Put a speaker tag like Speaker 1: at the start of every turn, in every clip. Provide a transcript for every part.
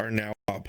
Speaker 1: are now up.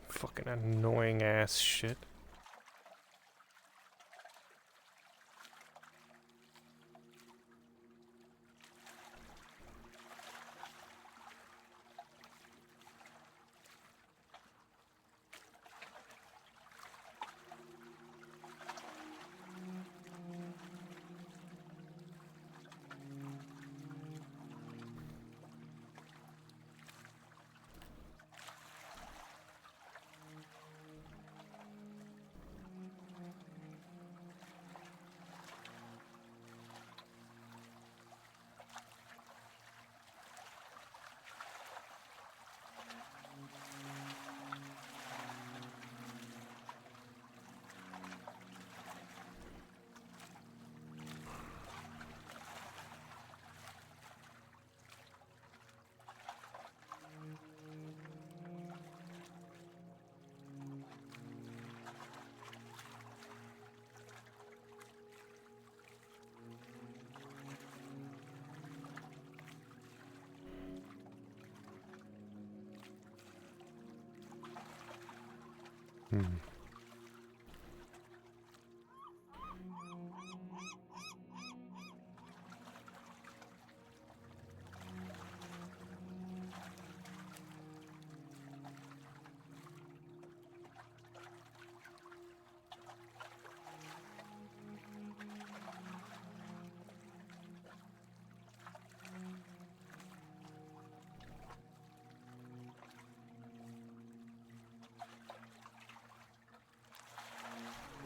Speaker 2: Fucking annoying ass shit. Hmm.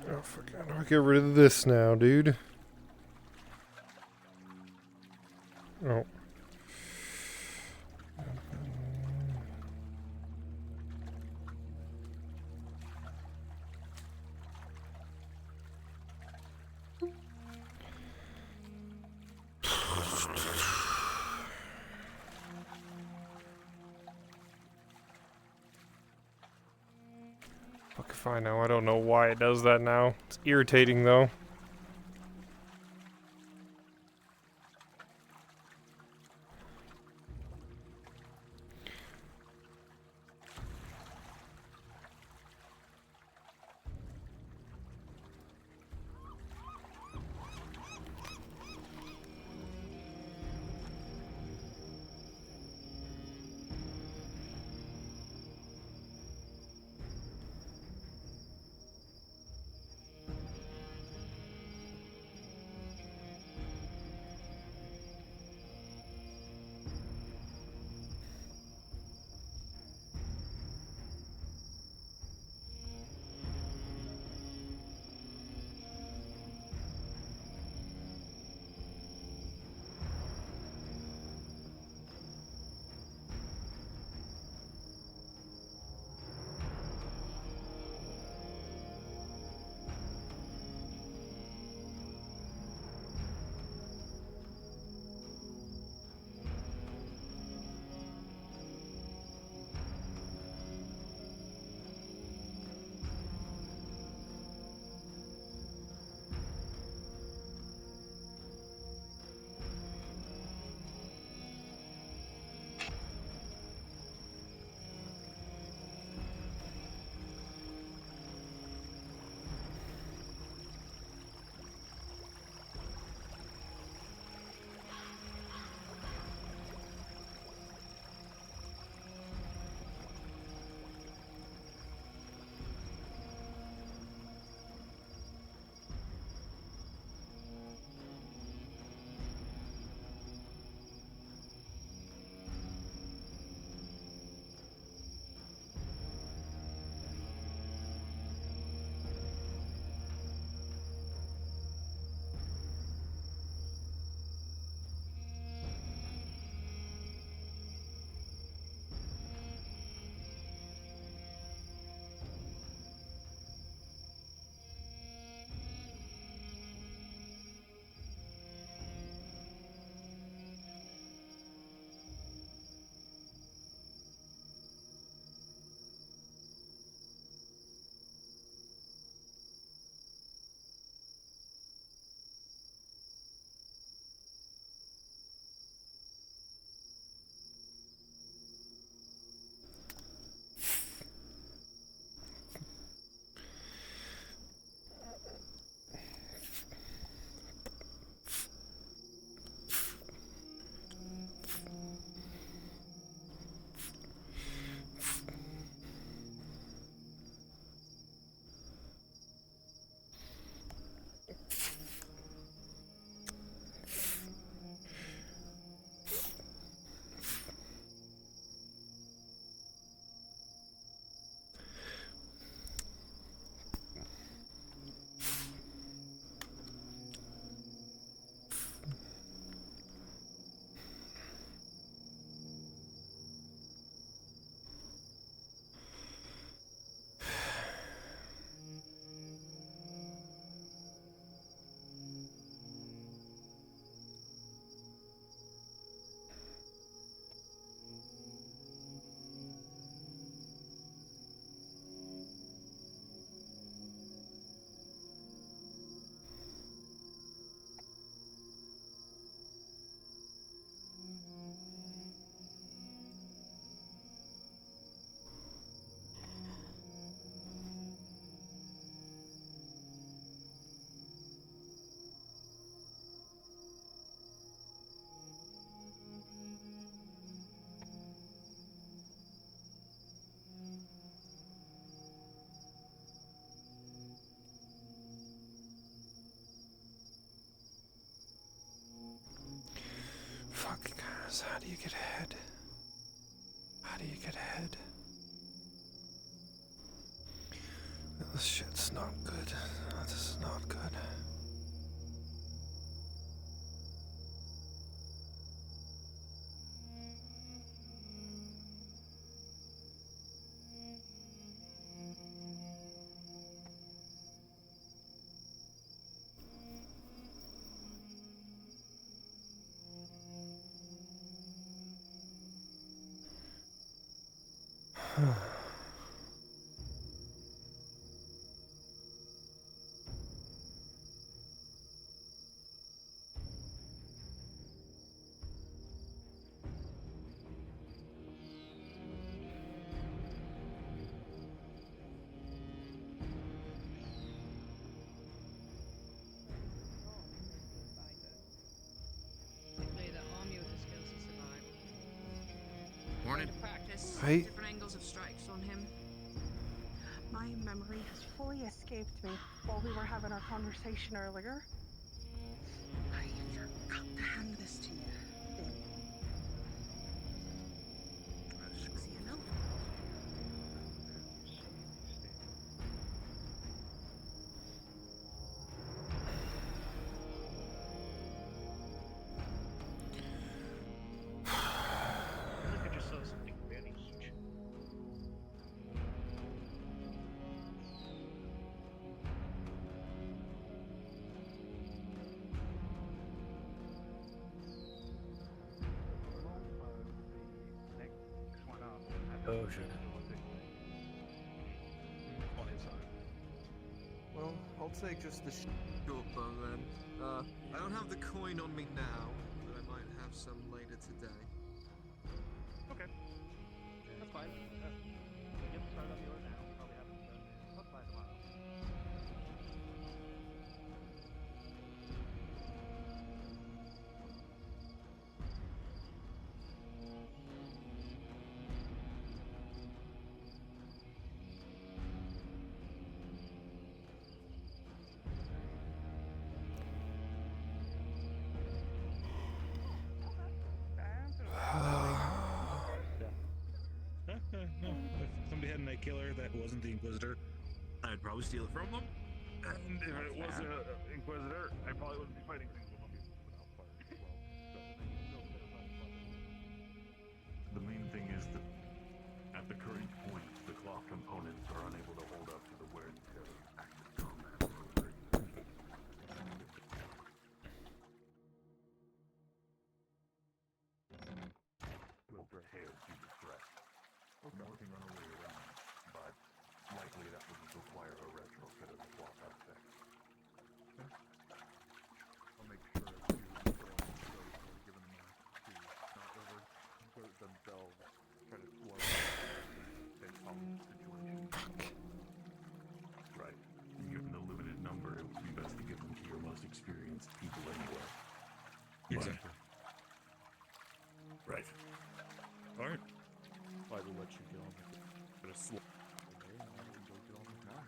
Speaker 2: Oh, fuck. How do I get rid of this now, dude? Oh. Fuck if I know. I don't know why it does that now. It's irritating though. So how do you get ahead? How do you get ahead? This shit's not good. This is not good.
Speaker 1: Morning. Practice
Speaker 2: Hey.
Speaker 1: different angles of strikes on him.
Speaker 3: My memory has fully escaped me while we were having our conversation earlier. I forgot to hand this to you. Easy enough.
Speaker 4: I think I just saw something very huge.
Speaker 5: Oh shit.
Speaker 4: On his side.
Speaker 6: Well, I'll take just the
Speaker 7: Short bow then. I don't have the coin on me now, but I might have some later today.
Speaker 4: Okay. That's fine. Get started on yours now. Probably have it up by tomorrow. If somebody had a night killer that wasn't the Inquisitor, I'd probably steal it from them. And if it was an Inquisitor, I probably wouldn't be fighting things with them without fire as well.
Speaker 8: The main thing is that at the current point, the cloth components are unable to hold up to the wear and tear of active combat for over a year. Will prepare to the threat. More can run away around, but likely that would require a retrofit of the cloth artifact.
Speaker 6: I'll make sure to give them a to not overexert themselves, try to slow in some situations.
Speaker 8: Right. Given the limited number, it would be best to give them to your most experienced people anyway.
Speaker 4: Exactly.
Speaker 8: Right.
Speaker 4: Alright.
Speaker 6: I will let you get on with it. But a slow and I will go get on with now.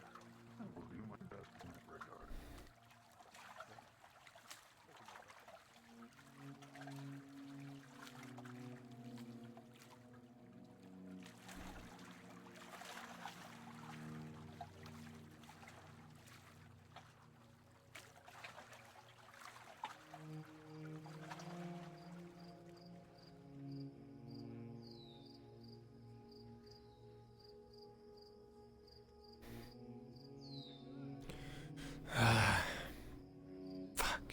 Speaker 8: I will do my best in that regard.
Speaker 2: Fuck.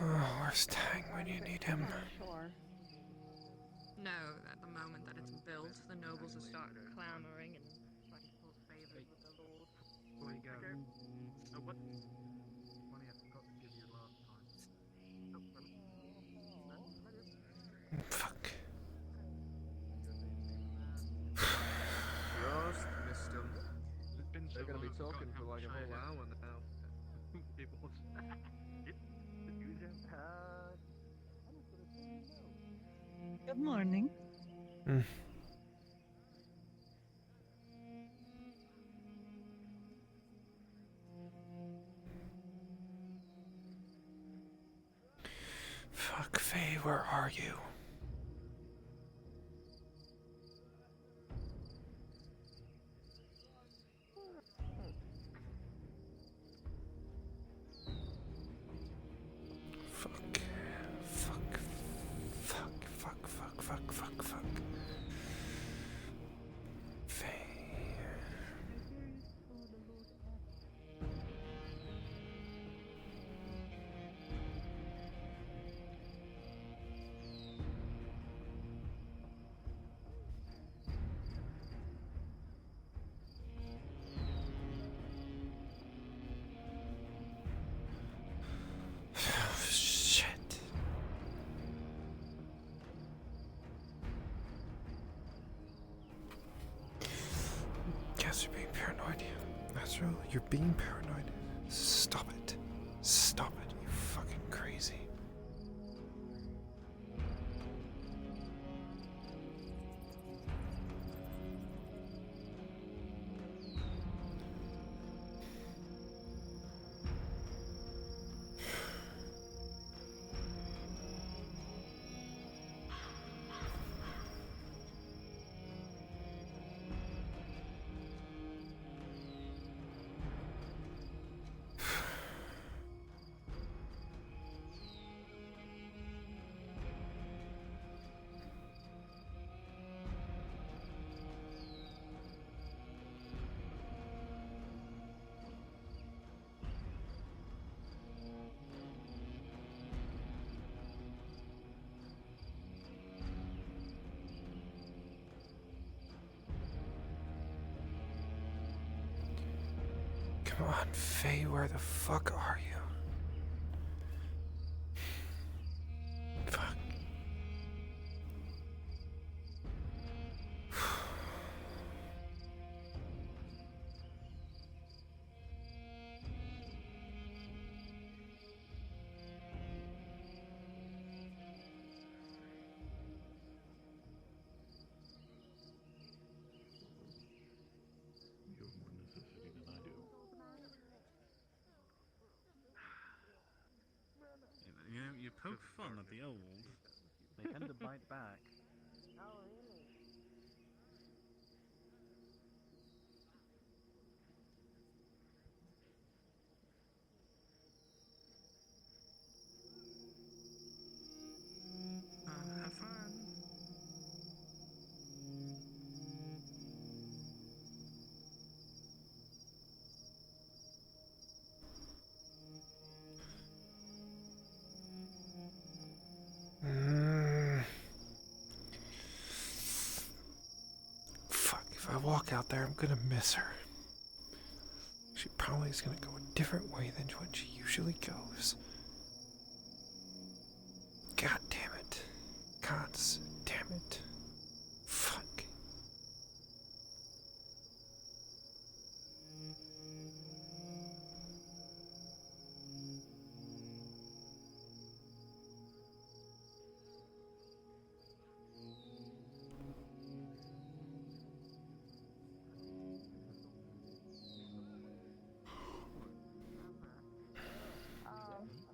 Speaker 2: Oh, where's Tang when you need him?
Speaker 3: Sure.
Speaker 1: No, at the moment that it's built, the nobles will start clamoring and trying to pull favors with the lord.
Speaker 4: Before you go. So what money I forgot to give you last time?
Speaker 2: Fuck.
Speaker 7: Just
Speaker 3: morning.
Speaker 2: Fuck, Faye, where are you? Fuck. Fuck. Fuck. Fuck. Fuck. Fuck. Fuck. Fuck. Faye. Shit. Guess you're being paranoid. Az'Rael, you're being paranoid. Stop it. Stop it, you fucking crazy. Come on, Faye, where the fuck are you? Fuck.
Speaker 8: You have more necessity than I do.
Speaker 4: You poke fun at the old.
Speaker 5: They tend to bite back.
Speaker 4: Have fun.
Speaker 2: Fuck, if I walk out there, I'm gonna miss her. She probably is gonna go a different way than what she usually goes. God damn it. God damn it. Fuck.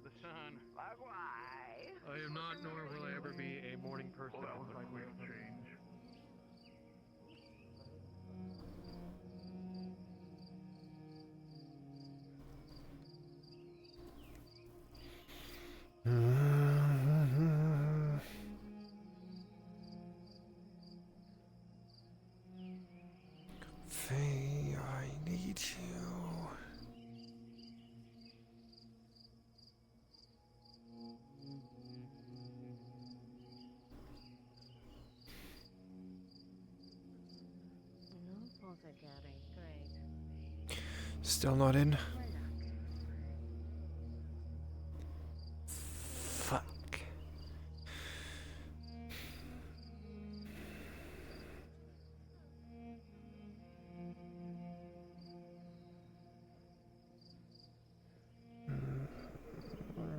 Speaker 6: The sun.
Speaker 5: Likewise.
Speaker 6: I am not, nor will I ever be, a morning person.
Speaker 8: Well, that was a great change.
Speaker 2: Faye, I need you. Still not in? Fuck.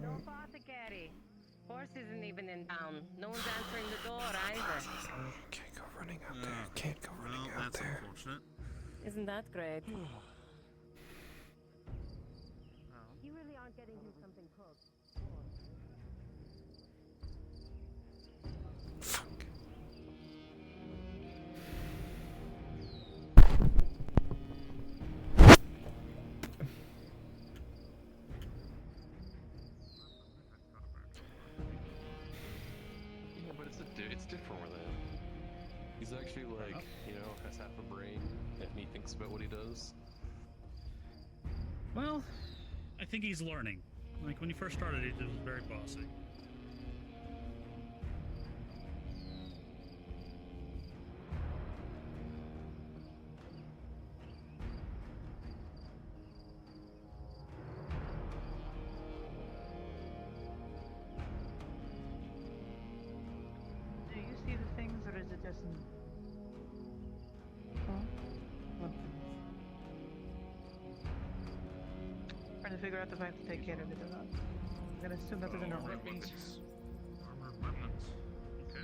Speaker 3: No apothecary.
Speaker 5: Horse isn't even in town. No one's answering the door either.
Speaker 2: Can't go running out there. Can't go running out
Speaker 4: that's
Speaker 2: there.
Speaker 4: unfortunate.
Speaker 5: Isn't that great? You really aren't getting him something cooked.
Speaker 2: Fuck.
Speaker 9: Yeah, but it's different with him. He's actually like, has half a brain, and he thinks about what he does.
Speaker 10: Well, I think he's learning. Like, when he first started, he was very bossy.
Speaker 3: Do you see the things, or is it just me? Trying to figure out if I have to take care of it or not. I'm gonna assume that there's no weapons.
Speaker 4: Armored weapons. Okay.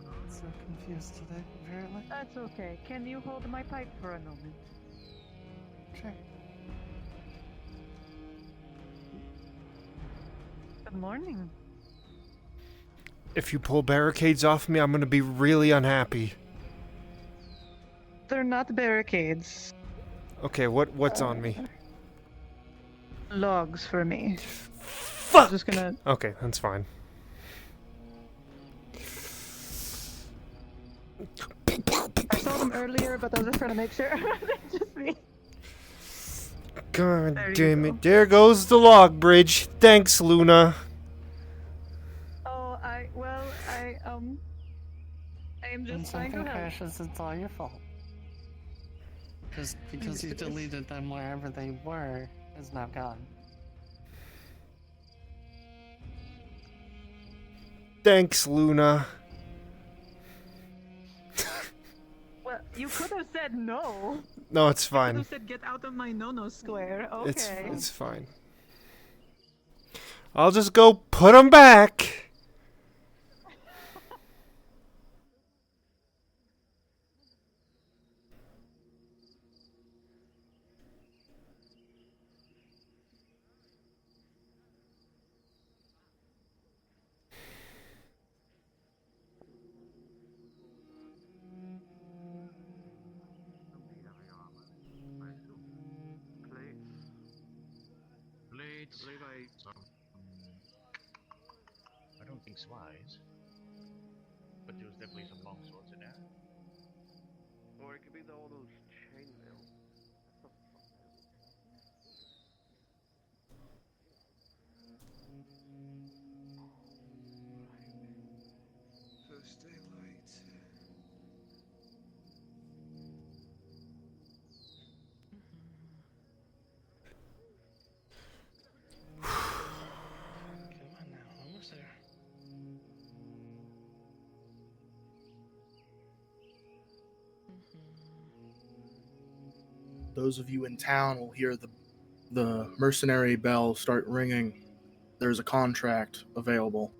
Speaker 11: I'm so confused today, apparently.
Speaker 3: That's okay. Can you hold my pipe for a moment?
Speaker 11: Sure.
Speaker 3: Good morning.
Speaker 2: If you pull barricades off me, I'm gonna be really unhappy.
Speaker 3: They're not barricades.
Speaker 2: Okay, what's on me?
Speaker 3: Logs for me.
Speaker 2: Fuck!
Speaker 3: I'm just gonna.
Speaker 2: Okay, that's fine.
Speaker 3: I saw them earlier, but I was just trying to make sure. Just me.
Speaker 2: God
Speaker 3: There you
Speaker 2: damn
Speaker 3: go.
Speaker 2: it. There goes the log bridge. Thanks, Luna.
Speaker 3: Oh, I am
Speaker 11: When
Speaker 3: just trying
Speaker 11: something
Speaker 3: to help.
Speaker 11: crashes, it's all your fault. Just because you deleted them wherever they were is now gone.
Speaker 2: Thanks, Luna.
Speaker 3: Well, you could have said no.
Speaker 2: No, it's
Speaker 3: You could
Speaker 2: fine.
Speaker 3: have said get out of my no-no square. Okay.
Speaker 2: It's fine. I'll just go put them back.
Speaker 4: Plates.
Speaker 12: I don't think slides, but there was definitely some long swords in there.
Speaker 6: Or it could be all those chainmail.
Speaker 7: First daylight.
Speaker 11: Come on now, almost there.
Speaker 13: Those of you in town will hear the mercenary bell start ringing. There's a contract available.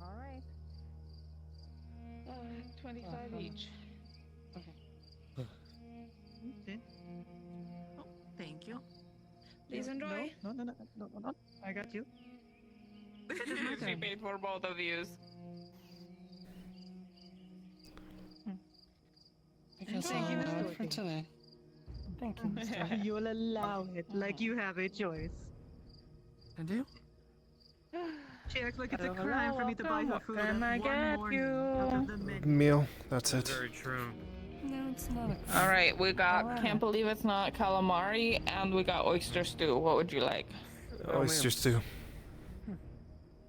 Speaker 3: All right. 25 each. Okay.
Speaker 1: Oh, thank you.
Speaker 3: Please enjoy. No. I got you. It is my
Speaker 5: She
Speaker 3: turn.
Speaker 5: paid for both of yous.
Speaker 11: I guess
Speaker 3: Thank you,
Speaker 11: I'll
Speaker 3: Mr.
Speaker 11: have it for
Speaker 3: Dorothy.
Speaker 11: today. drinking stuff.
Speaker 3: You'll allow it, like you have a choice.
Speaker 2: I do?
Speaker 3: She acts like it's a
Speaker 11: Hello,
Speaker 3: crime for me to buy her
Speaker 11: welcome.
Speaker 3: food
Speaker 11: What can
Speaker 3: at
Speaker 11: I
Speaker 3: one
Speaker 11: get
Speaker 3: morning
Speaker 11: you?
Speaker 3: out of the menu.
Speaker 2: Meal, that's it.
Speaker 7: Very true.
Speaker 11: No, it's not a
Speaker 14: All right, we got
Speaker 11: Alright.
Speaker 14: can't believe it's not calamari, and we got oyster stew. What would you like?
Speaker 2: Oyster stew.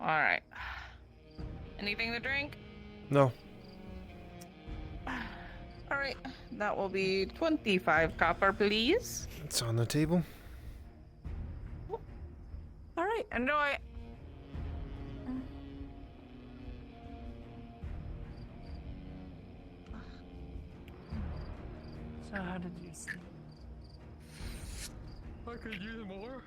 Speaker 14: All right. Anything to drink?
Speaker 2: No.
Speaker 14: All right, that will be 25 copper, please.
Speaker 2: It's on the table.
Speaker 14: All right, enjoy.
Speaker 11: So how did you sleep?
Speaker 9: I could use more.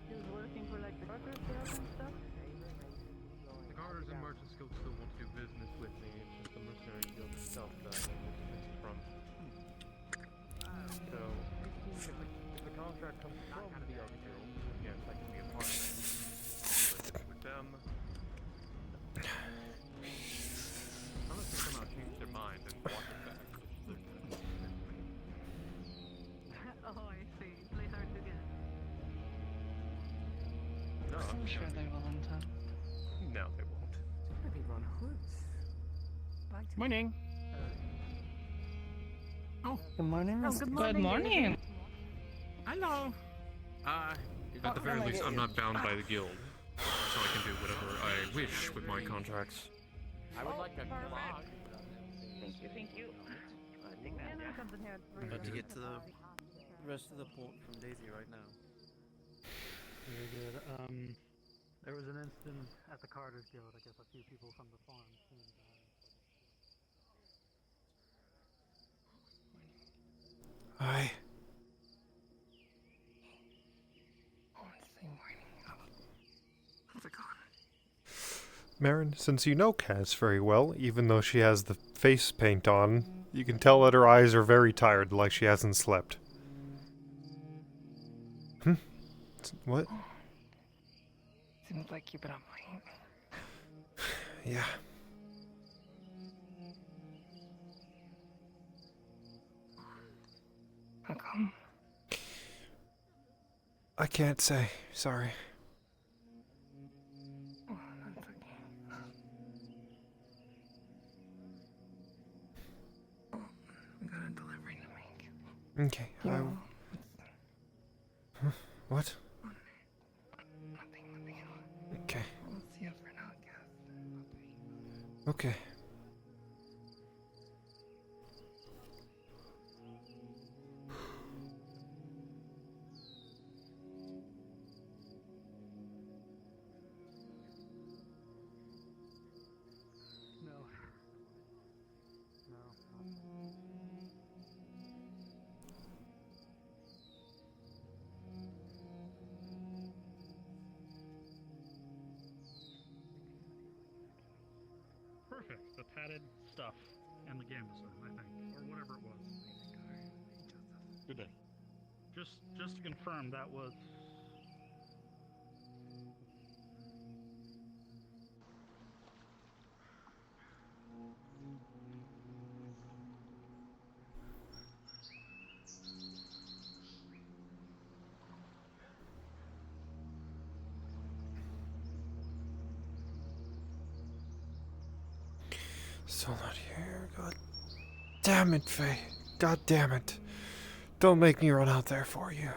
Speaker 3: He was working for like the Carter sales and stuff.
Speaker 9: The Carters and Merchants Guild still want to do business with me. It's just the Mercenary Guild itself that I get dismissed from. So, if the contract comes from the other guild, yes, I can be a part of it. But with them, unless they somehow change their mind and walk it back.
Speaker 3: Oh, I see. Play hard to get.
Speaker 9: No,
Speaker 11: I'm sure they will in time.
Speaker 9: no, they won't.
Speaker 10: Morning.
Speaker 11: Oh, good morning, Mr.
Speaker 14: Good morning.
Speaker 10: Hello.
Speaker 7: At the very least, I'm not bound by the guild, so I can do whatever I wish with my contracts.
Speaker 9: I would like a
Speaker 14: log. Thank you.
Speaker 15: I'm about to get to the rest of the bolt from Daisy right now.
Speaker 10: Very good. There was an incident at the Carter's Guild. I guess a few people from the farm seemed to
Speaker 2: Aye. Marin, since you know Kaz very well, even though she has the face paint on, you can tell that her eyes are very tired, like she hasn't slept. What?
Speaker 11: Seems like you've been up late.
Speaker 2: Yeah.
Speaker 11: How come?
Speaker 2: I can't say. Sorry.
Speaker 11: Oh, that's okay. Oh, we got a delivery to make.
Speaker 2: Okay.
Speaker 11: Yeah.
Speaker 2: What?
Speaker 11: Nothing.
Speaker 2: Okay.
Speaker 11: We'll see you for now, Cass.
Speaker 2: Okay.
Speaker 10: Perfect. The padded stuff and the gambeson, I think, or whatever it was.
Speaker 9: Good day.
Speaker 10: Just to confirm, that was.
Speaker 2: Still not here. God damn it, Faye. God damn it. Don't make me run out there for you.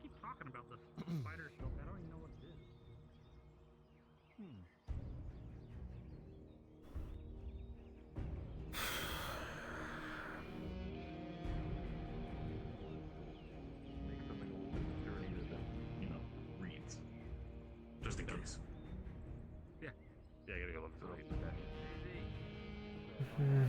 Speaker 10: Keep talking about this spider silk. I don't even know what it is.
Speaker 4: case. Yeah. Yeah, I gotta go look tonight. Okay.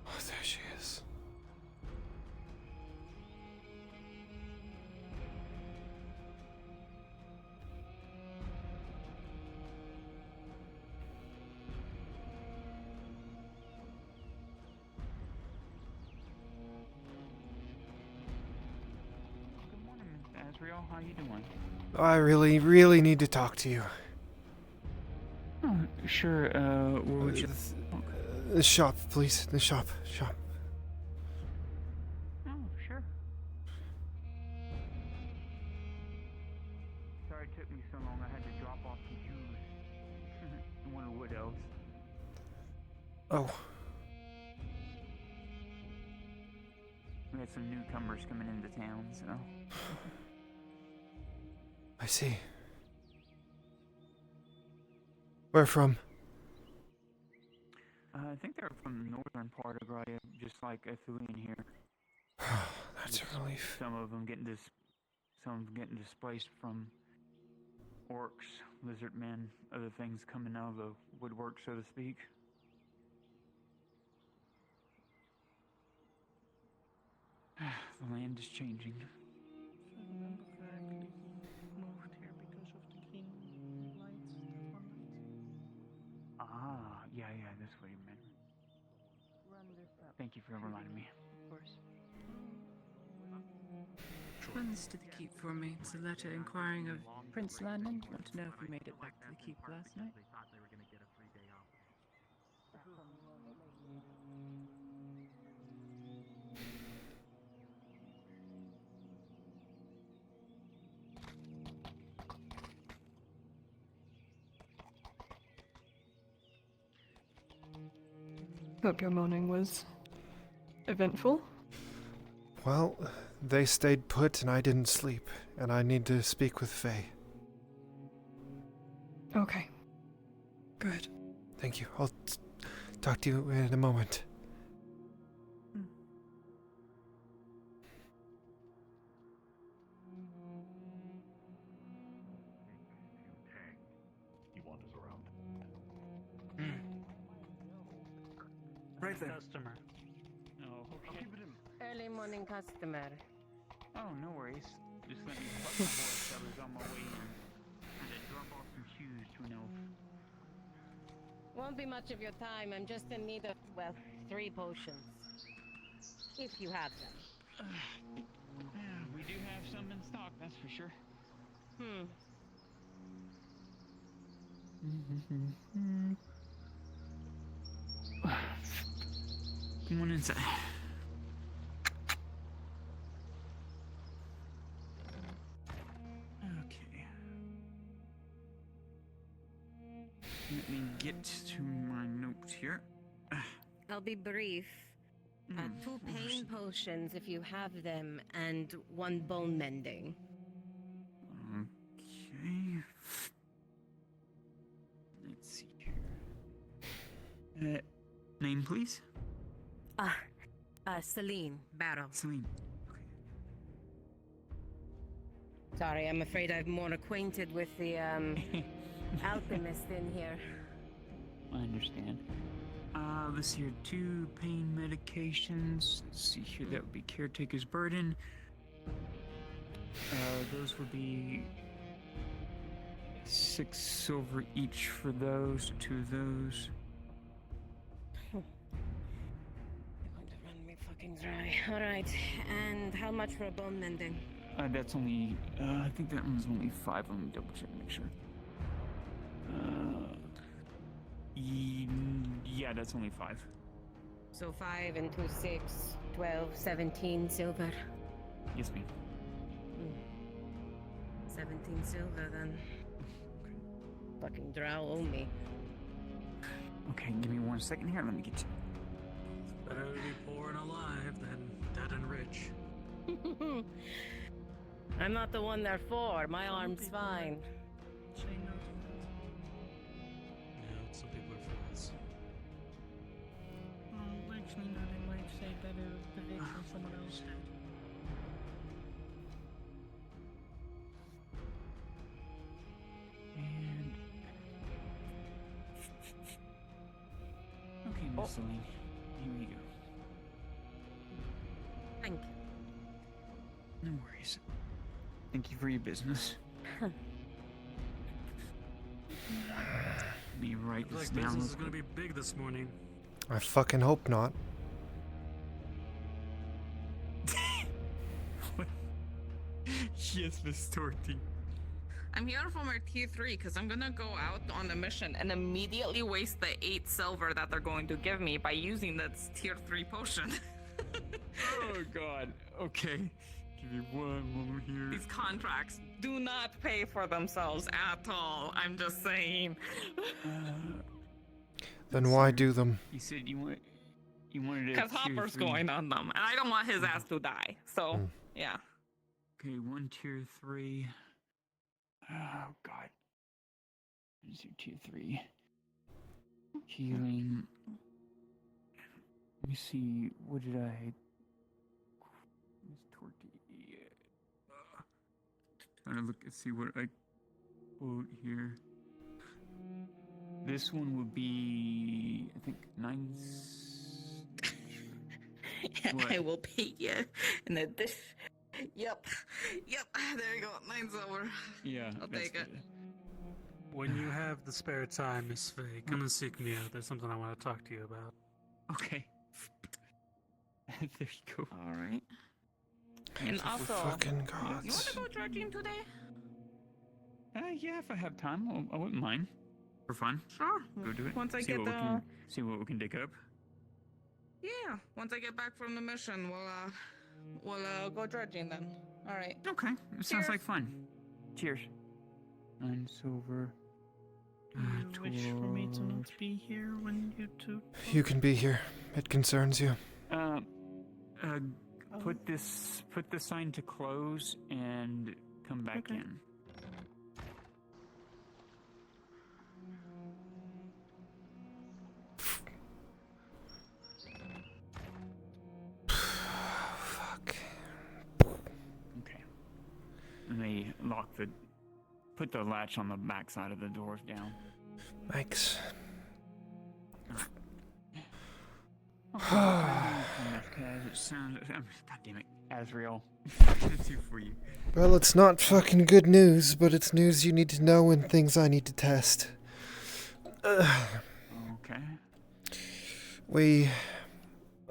Speaker 2: Oh, there she is.
Speaker 16: Good morning, Az'Rael. How you doing?
Speaker 2: I really, really need to talk to you.
Speaker 16: Oh, sure. Where would you?
Speaker 2: The shop, please. The shop. Shop.
Speaker 16: Oh, sure. Sorry it took me so long. I had to drop off some shoes. One of the widows.
Speaker 2: Oh.
Speaker 16: We had some newcomers coming into town, so.
Speaker 2: I see. Where from?
Speaker 16: I think they're from the northern part of Gradia, just like Ethulian here.
Speaker 2: That's a relief.
Speaker 16: Some of them getting displaced from orcs, lizard men, other things coming out of the woodwork, so to speak. The land is changing.
Speaker 15: If I remember correctly, he moved here because of the green lights that one night.
Speaker 16: Ah, yeah, that's what he meant.
Speaker 15: Run this up.
Speaker 16: Thank you for reminding me.
Speaker 15: Of course.
Speaker 1: One's to the keep for me. It's a letter inquiring of
Speaker 15: Prince Landon, want to know if you made it back to the keep last night?
Speaker 17: Hope your morning was eventful.
Speaker 2: Well, they stayed put and I didn't sleep, and I need to speak with Faye.
Speaker 17: Okay. Good.
Speaker 2: Thank you. I'll talk to you in a moment.
Speaker 8: He wanders around.
Speaker 4: Right there.
Speaker 16: Customer. Oh, okay.
Speaker 5: Early morning customer.
Speaker 16: Oh, no worries. Just let me put my horse. I was on my way in. Had to drop off some shoes to an elf.
Speaker 5: Won't be much of your time. I'm just in need of, well, 3 potions. If you have them.
Speaker 16: We do have some in stock, that's for sure. Come on inside. Okay. Let me get to my notes here.
Speaker 5: I'll be brief. 2 pain potions if you have them, and 1 bone mending.
Speaker 16: Okay. Let's see here. Name, please?
Speaker 5: Celine Barrow.
Speaker 16: Celine.
Speaker 5: Sorry, I'm afraid I'm more acquainted with the, alchemist in here.
Speaker 16: I understand. Let's see here. 2 pain medications. Let's see here. That would be Caretaker's Burden. Those would be 6 silver each for those, 2 of those.
Speaker 5: You're going to run me fucking dry. Alright, and how much for a bone mending?
Speaker 16: That's only, I think that one's only 5. Let me double check, make sure. Yeah, that's only 5.
Speaker 5: So 5 and 2, 6, 12, 17 silver.
Speaker 16: Yes, ma'am.
Speaker 5: 17 silver then. Fucking drow owe me.
Speaker 16: Okay, give me 1 second here. Let me get you.
Speaker 7: Better to be poor and alive than dead and rich.
Speaker 5: I'm not the one they're for. My arm's fine.
Speaker 15: Say no to that.
Speaker 7: Yeah, some people are fools.
Speaker 15: Well, actually, no, they might say better the rich than someone else did.
Speaker 16: And... Okay, Miss Celine. Here we go.
Speaker 5: Thank you.
Speaker 16: No worries. Thank you for your business. Let me write
Speaker 7: Looks
Speaker 16: this
Speaker 7: like
Speaker 16: down.
Speaker 7: business is gonna be big this morning.
Speaker 2: I fucking hope not.
Speaker 16: Yes, Miss Torty.
Speaker 14: I'm here for my tier 3 because I'm gonna go out on a mission and immediately waste the 8 silver that they're going to give me by using this tier 3 potion.
Speaker 16: Oh god. Okay. Give me 1 moment here.
Speaker 14: These contracts do not pay for themselves at all. I'm just saying.
Speaker 2: Then why do them?
Speaker 16: You said you wanted to.
Speaker 14: Because Hopper's going on them, and I don't want his ass to die. So, yeah.
Speaker 16: Okay, 1 tier 3. Oh god. Let's do tier 3. Healing. Let me see. What did I? Miss Torty. Trying to look and see what I quote here. This one would be, I think, 9.
Speaker 14: I will pay you. And then this. Yep. There you go. 9 silver.
Speaker 16: Yeah,
Speaker 14: I'll take it.
Speaker 7: When you have the spare time, Miss Faye, come and seek me out. There's something I want to talk to you about.
Speaker 16: Okay. There you go.
Speaker 14: All right. And
Speaker 2: For
Speaker 14: also,
Speaker 2: fucking
Speaker 14: you want
Speaker 2: gods.
Speaker 14: to go dredging today?
Speaker 16: Yeah, if I have time, I wouldn't mind. For fun.
Speaker 14: Sure.
Speaker 16: Go do it.
Speaker 14: Once I
Speaker 16: see
Speaker 14: get
Speaker 16: what we can, see what we can dig up.
Speaker 14: Yeah. Once I get back from the mission, we'll go dredging then. All right.
Speaker 16: Okay. It sounds like fun. Cheers. 9 silver.
Speaker 15: You wish for me to not be here when you two.
Speaker 2: You can be here. It concerns you.
Speaker 16: Put this sign to close and come back in.
Speaker 2: Fuck.
Speaker 16: Okay. And they put the latch on the back side of the doors down.
Speaker 2: Thanks.
Speaker 16: God damn it, Az'Rael. Do for you.
Speaker 2: Well, it's not fucking good news, but it's news you need to know and things I need to test.
Speaker 16: Okay.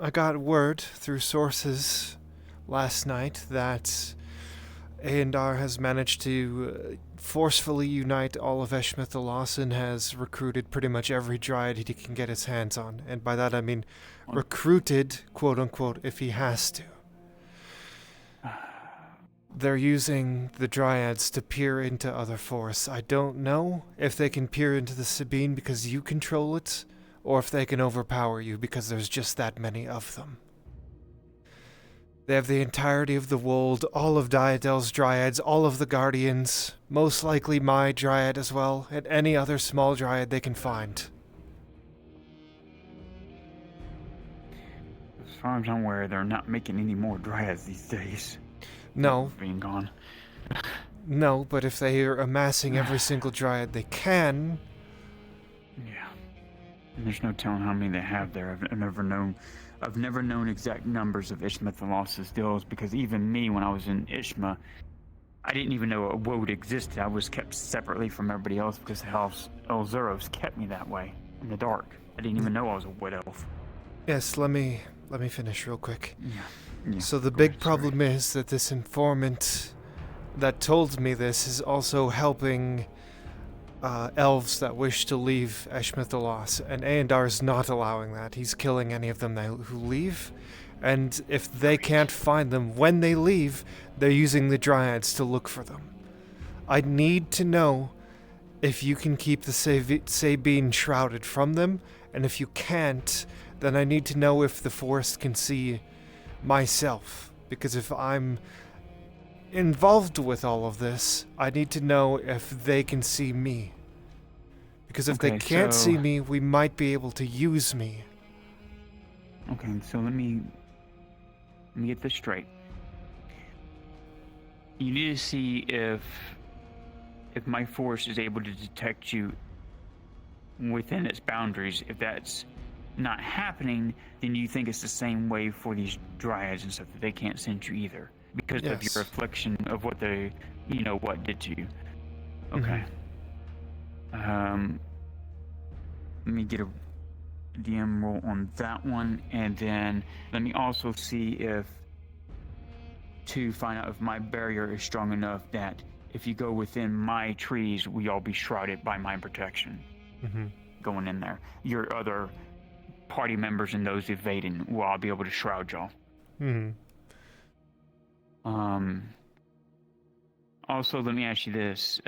Speaker 2: I got word through sources last night that Aendar has managed to forcefully unite all of Eshmith-Alas and has recruited pretty much every dryad he can get his hands on. And by that I mean recruited, quote-unquote, if he has to. They're using the dryads to peer into other forests. I don't know if they can peer into the Sabine because you control it, or if they can overpower you because there's just that many of them. They have the entirety of the Wold, all of Diadel's dryads, all of the Guardians, most likely my dryad as well, and any other small dryad they can find.
Speaker 16: As far as I'm aware, they're not making any more dryads these days.
Speaker 2: No.
Speaker 16: Being gone.
Speaker 2: No, but if they are amassing every single dryad they can...
Speaker 16: Yeah. And there's no telling how many they have there. I've never known exact numbers of Ishmael-Thalas's deals because even me, when I was in Ishma, I didn't even know a wood existed. I was kept separately from everybody else because the house Elzeros kept me that way in the dark. I didn't even know I was a wood elf.
Speaker 2: Yes, let me finish real quick.
Speaker 16: Yeah,
Speaker 2: So the big problem is that this informant that told me this is also helping elves that wish to leave Eshmethalos, and Aendar's not allowing that. He's killing any of them who leave, and if they can't find them when they leave, they're using the Dryads to look for them. I need to know if you can keep the Sabine shrouded from them, and if you can't, then I need to know if the forest can see myself, because if I'm involved with all of this, I need to know if they can see me. Because if they can't see me, we might be able to use me.
Speaker 16: Okay, so let me get this straight. You need to see if my force is able to detect you within its boundaries. If that's not happening, then you think it's the same way for these Dryads and stuff, that they can't send you either because of your affliction of what they, what did to you. Okay. Let me get a DM roll on that one, and then let me also see to find out if my barrier is strong enough that if you go within my trees, we all be shrouded by my protection. Going in there. Your other party members and those evading will all be able to shroud y'all. Also, let me ask you this.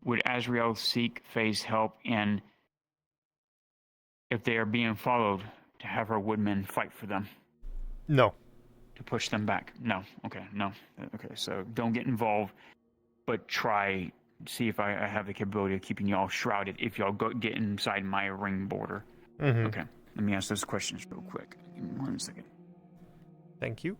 Speaker 16: Would Az'Rael seek Faye's help in, if they are being followed, to have her woodmen fight for them?
Speaker 2: No.
Speaker 16: To push them back? No. Okay, no. Okay, so don't get involved, but try, see if I have the capability of keeping y'all shrouded if y'all get inside my ring border. Okay, let me ask those questions real quick. Give me 1 second.
Speaker 2: Thank you.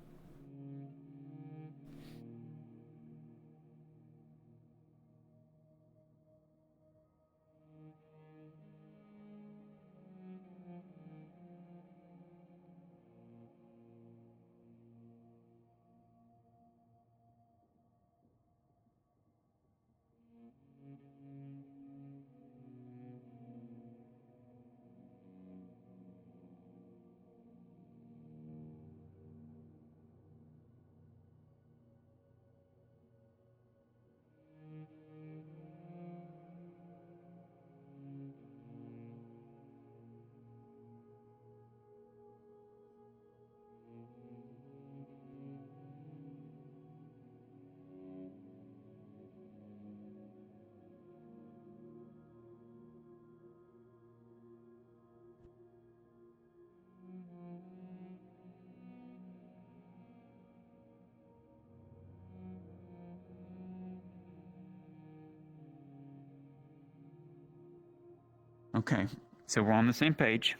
Speaker 16: Okay, so we're on the same page.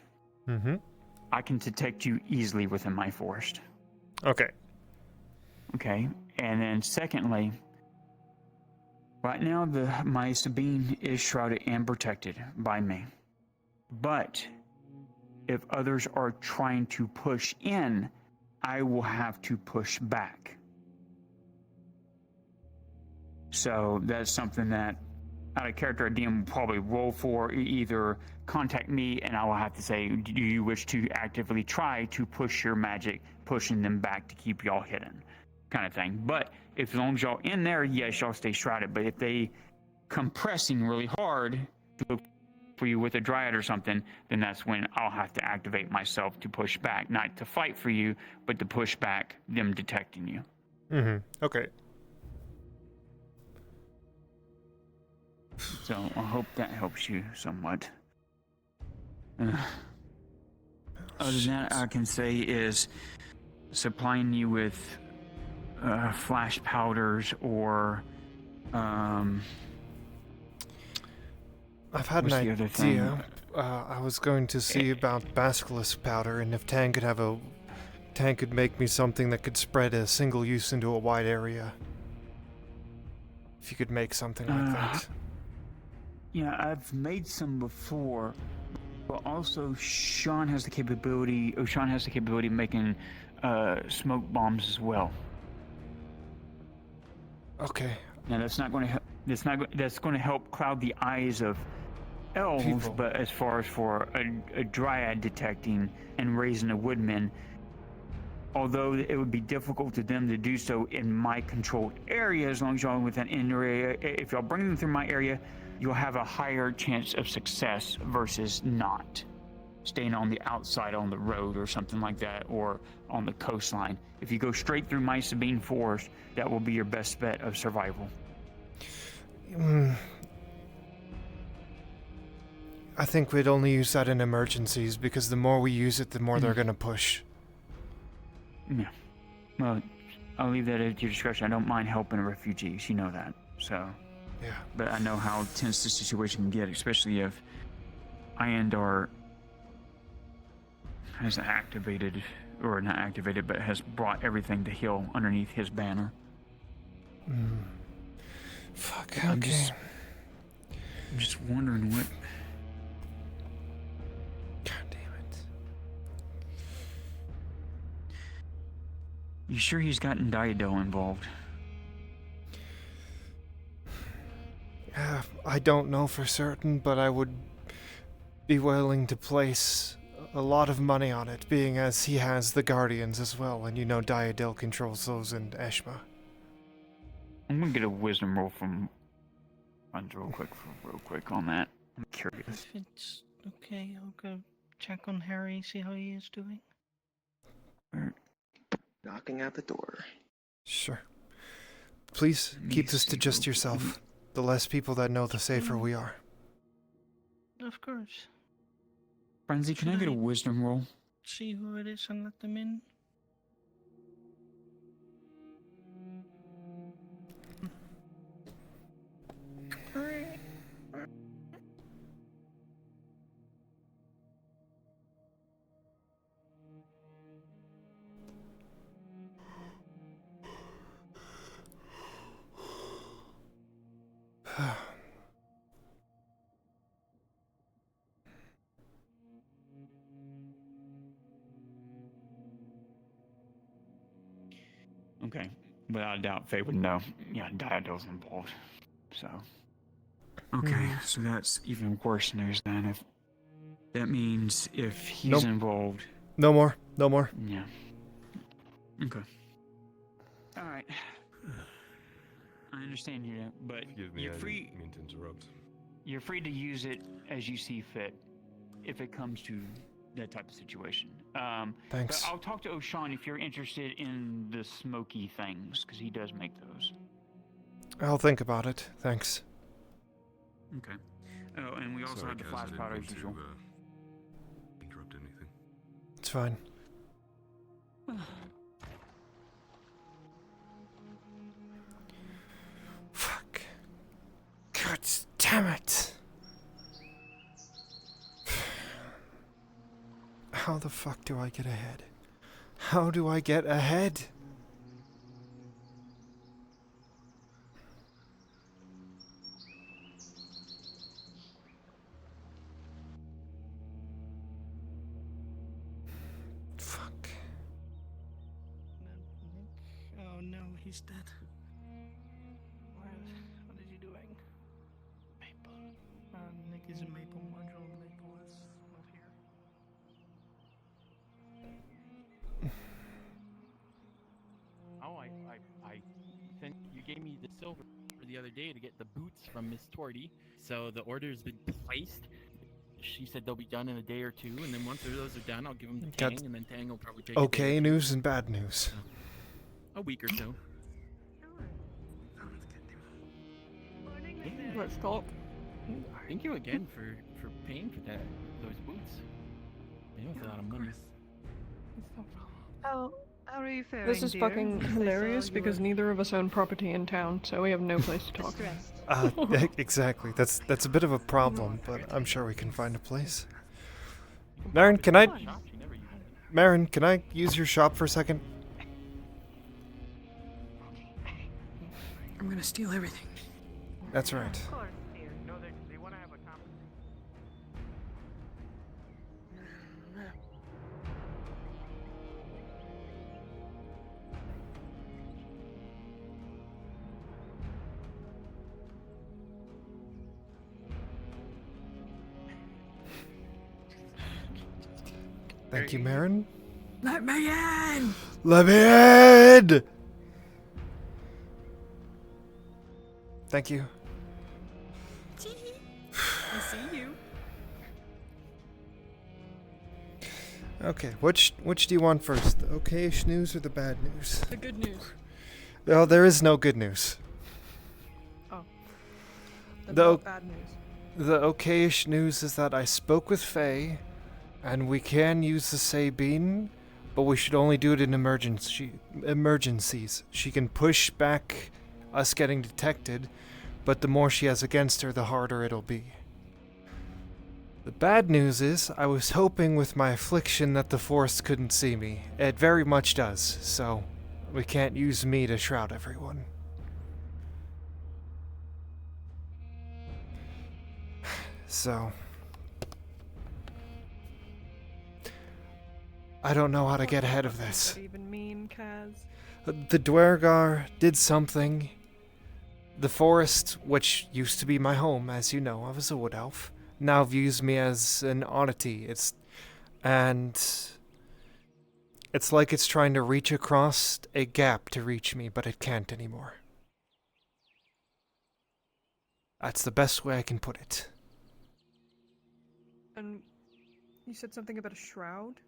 Speaker 2: I
Speaker 16: can detect you easily within my forest.
Speaker 2: Okay.
Speaker 16: Okay, and then secondly, right now my Sabine is shrouded and protected by me. But if others are trying to push in, I will have to push back. So that's something that out of character, a DM will probably roll for, either contact me and I will have to say, do you wish to actively try to push your magic, pushing them back to keep y'all hidden, kind of thing. But if as long as y'all in there, yes, y'all stay shrouded. But if they come pressing really hard to look for you with a Dryad or something, then that's when I'll have to activate myself to push back, not to fight for you, but to push back them detecting you.
Speaker 2: Okay.
Speaker 16: So I hope that helps you somewhat. Other than that, I can say is supplying you with flash powders or
Speaker 2: I've had an idea. I was going to see about basilisk powder, and if Tan could make me something that could spread a single use into a wide area. If you could make something like that.
Speaker 16: Yeah, I've made some before, but also Sean has the capability of making smoke bombs as well.
Speaker 2: Okay.
Speaker 16: Now that's not going to help. That's going to help cloud the eyes of elves,
Speaker 2: People.
Speaker 16: but as far as for a dryad detecting and raising a woodman, although it would be difficult to them to do so in my controlled area, as long as y'all are within an area, if y'all bring them through my area, you'll have a higher chance of success versus not staying on the outside on the road or something like that, or on the coastline. If you go straight through my Sabine Forest, that will be your best bet of survival.
Speaker 2: I think we'd only use that in emergencies, because the more we use it, the more they're gonna push.
Speaker 16: Yeah. Well, I'll leave that at your discretion. I don't mind helping refugees, you know that. So.
Speaker 2: Yeah.
Speaker 16: But I know how tense the situation can get, especially if Iandar has activated, or not activated, but has brought everything to heel underneath his banner.
Speaker 2: Fuck, okay.
Speaker 16: I'm just wondering what...
Speaker 2: God damn it.
Speaker 16: You sure he's gotten Diadol involved?
Speaker 2: I don't know for certain, but I would be willing to place a lot of money on it, being as he has the Guardians as well, and you know Diadil controls those in Eshma.
Speaker 16: I'm gonna get a wisdom roll from Hans real quick on that. I'm curious.
Speaker 15: If it's okay, I'll go check on Harry, see how he is doing.
Speaker 18: Knocking at the door.
Speaker 2: Sure. Please keep this to just yourself. The less people that know, the safer we are.
Speaker 15: Of course.
Speaker 16: Frenzy, can I get a wisdom roll?
Speaker 15: See who it is and let them in.
Speaker 16: Okay. Without a doubt, Faye would know. Yeah, Diadol's involved. So. Okay, so that's even worse news then. If that means if he's involved.
Speaker 2: No more. No more.
Speaker 16: Yeah. Okay. All right. I understand you, but you're free.
Speaker 9: I didn't mean to interrupt.
Speaker 16: You're free to use it as you see fit, if it comes to that type of situation.
Speaker 2: Thanks.
Speaker 16: But I'll talk to O'Shawn if you're interested in the smoky things, because he does make those.
Speaker 2: I'll think about it. Thanks.
Speaker 16: Okay. Oh, and we also
Speaker 9: Sorry,
Speaker 16: have the
Speaker 9: guys,
Speaker 16: flash
Speaker 9: I didn't
Speaker 16: powder
Speaker 9: mean
Speaker 16: as usual.
Speaker 9: to interrupt anything.
Speaker 2: It's fine. Fuck. God damn it. How the fuck do I get ahead? How do I get ahead? Fuck.
Speaker 15: Oh no, he's dead. What is he doing? Maple. Nick is in Maple module. Maple is not here.
Speaker 19: Oh, I sent you gave me the silver the other day to get the boots from Miss Torty. So the order's been placed. She said they'll be done in a day or two, and then once those are done, I'll give them to Tang, and then Tang will probably take
Speaker 2: Okay news and bad news.
Speaker 19: a week or so.
Speaker 17: Let's talk.
Speaker 19: Thank you again for paying for those boots. It was a lot of money.
Speaker 17: Oh,
Speaker 3: How are you faring,
Speaker 17: This is
Speaker 3: dear?
Speaker 17: fucking
Speaker 3: I saw
Speaker 17: hilarious
Speaker 3: you
Speaker 17: because
Speaker 3: were
Speaker 17: neither of us own property in town, so we have no place to talk.
Speaker 2: Exactly. That's a bit of a problem, but I'm sure we can find a place. Marin, can I use your shop for a second?
Speaker 1: I'm gonna steal everything.
Speaker 2: That's right.
Speaker 12: No, they want to have a conversation.
Speaker 2: Thank you, Marin.
Speaker 1: Let me in!
Speaker 2: Let me in! Thank you.
Speaker 1: I see you.
Speaker 2: Okay, which do you want first? The okay-ish news or the bad news?
Speaker 1: The good news.
Speaker 2: Well, there is no good news.
Speaker 1: Oh.
Speaker 2: The
Speaker 1: Bad news.
Speaker 2: The okay-ish news is that I spoke with Faye, and we can use the Sabine, but we should only do it in emergencies. She can push back us getting detected, but the more she has against her, the harder it'll be. The bad news is, I was hoping with my affliction that the Force couldn't see me. It very much does, so we can't use me to shroud everyone. So, I don't know how to get ahead of this.
Speaker 17: What does that even mean, Kaz?
Speaker 2: The Dwergar did something. The forest, which used to be my home, as you know, I was a wood elf, now views me as an oddity. It's like it's trying to reach across a gap to reach me, but it can't anymore. That's the best way I can put it.
Speaker 17: And you said something about a shroud?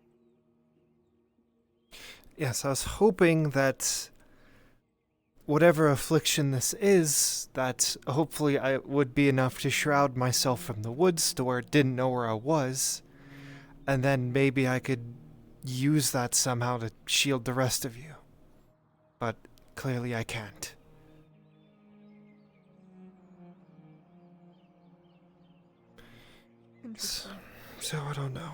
Speaker 2: Yes, I was hoping that whatever affliction this is, that hopefully I would be enough to shroud myself from the woods to where it didn't know where I was, and then maybe I could use that somehow to shield the rest of you. But clearly I can't. So I don't know.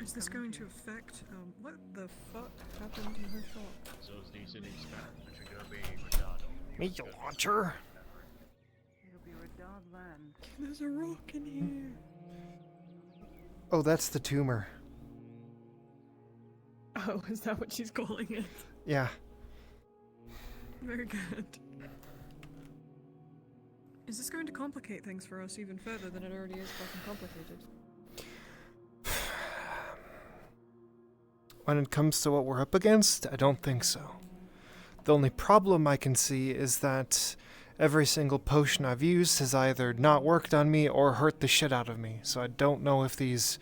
Speaker 1: Is this going to affect, what the fuck happened in her shop?
Speaker 12: So it's decent expand, which are gonna be Radado.
Speaker 2: Missile launcher!
Speaker 15: It'll be Radad land.
Speaker 1: There's a rock in here.
Speaker 2: Oh, that's the tumor.
Speaker 1: Oh, is that what she's calling it?
Speaker 2: Yeah.
Speaker 1: Very good. Is this going to complicate things for us even further than it already is fucking complicated?
Speaker 2: When it comes to what we're up against, I don't think so. The only problem I can see is that every single potion I've used has either not worked on me or hurt the shit out of me, so I don't know if these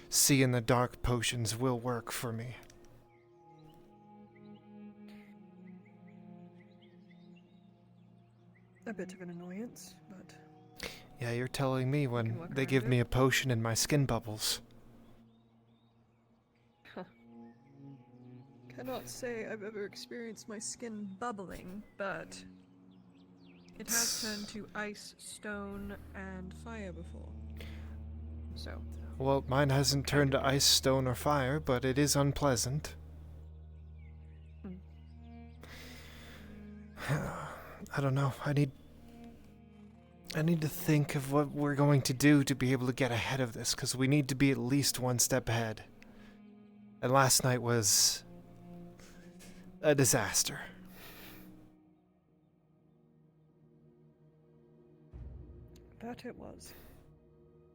Speaker 2: see in the dark potions will work for me.
Speaker 17: A bit of an annoyance, but...
Speaker 2: Yeah, you're telling me when they give me a potion in my skin bubbles.
Speaker 1: Cannot say I've ever experienced my skin bubbling, but it has turned to ice, stone, and fire before. So.
Speaker 2: Well, mine hasn't turned to ice, stone, or fire, but it is unpleasant. I don't know. I need to think of what we're going to do to be able to get ahead of this, because we need to be at least one step ahead. And last night was a disaster.
Speaker 17: That it was.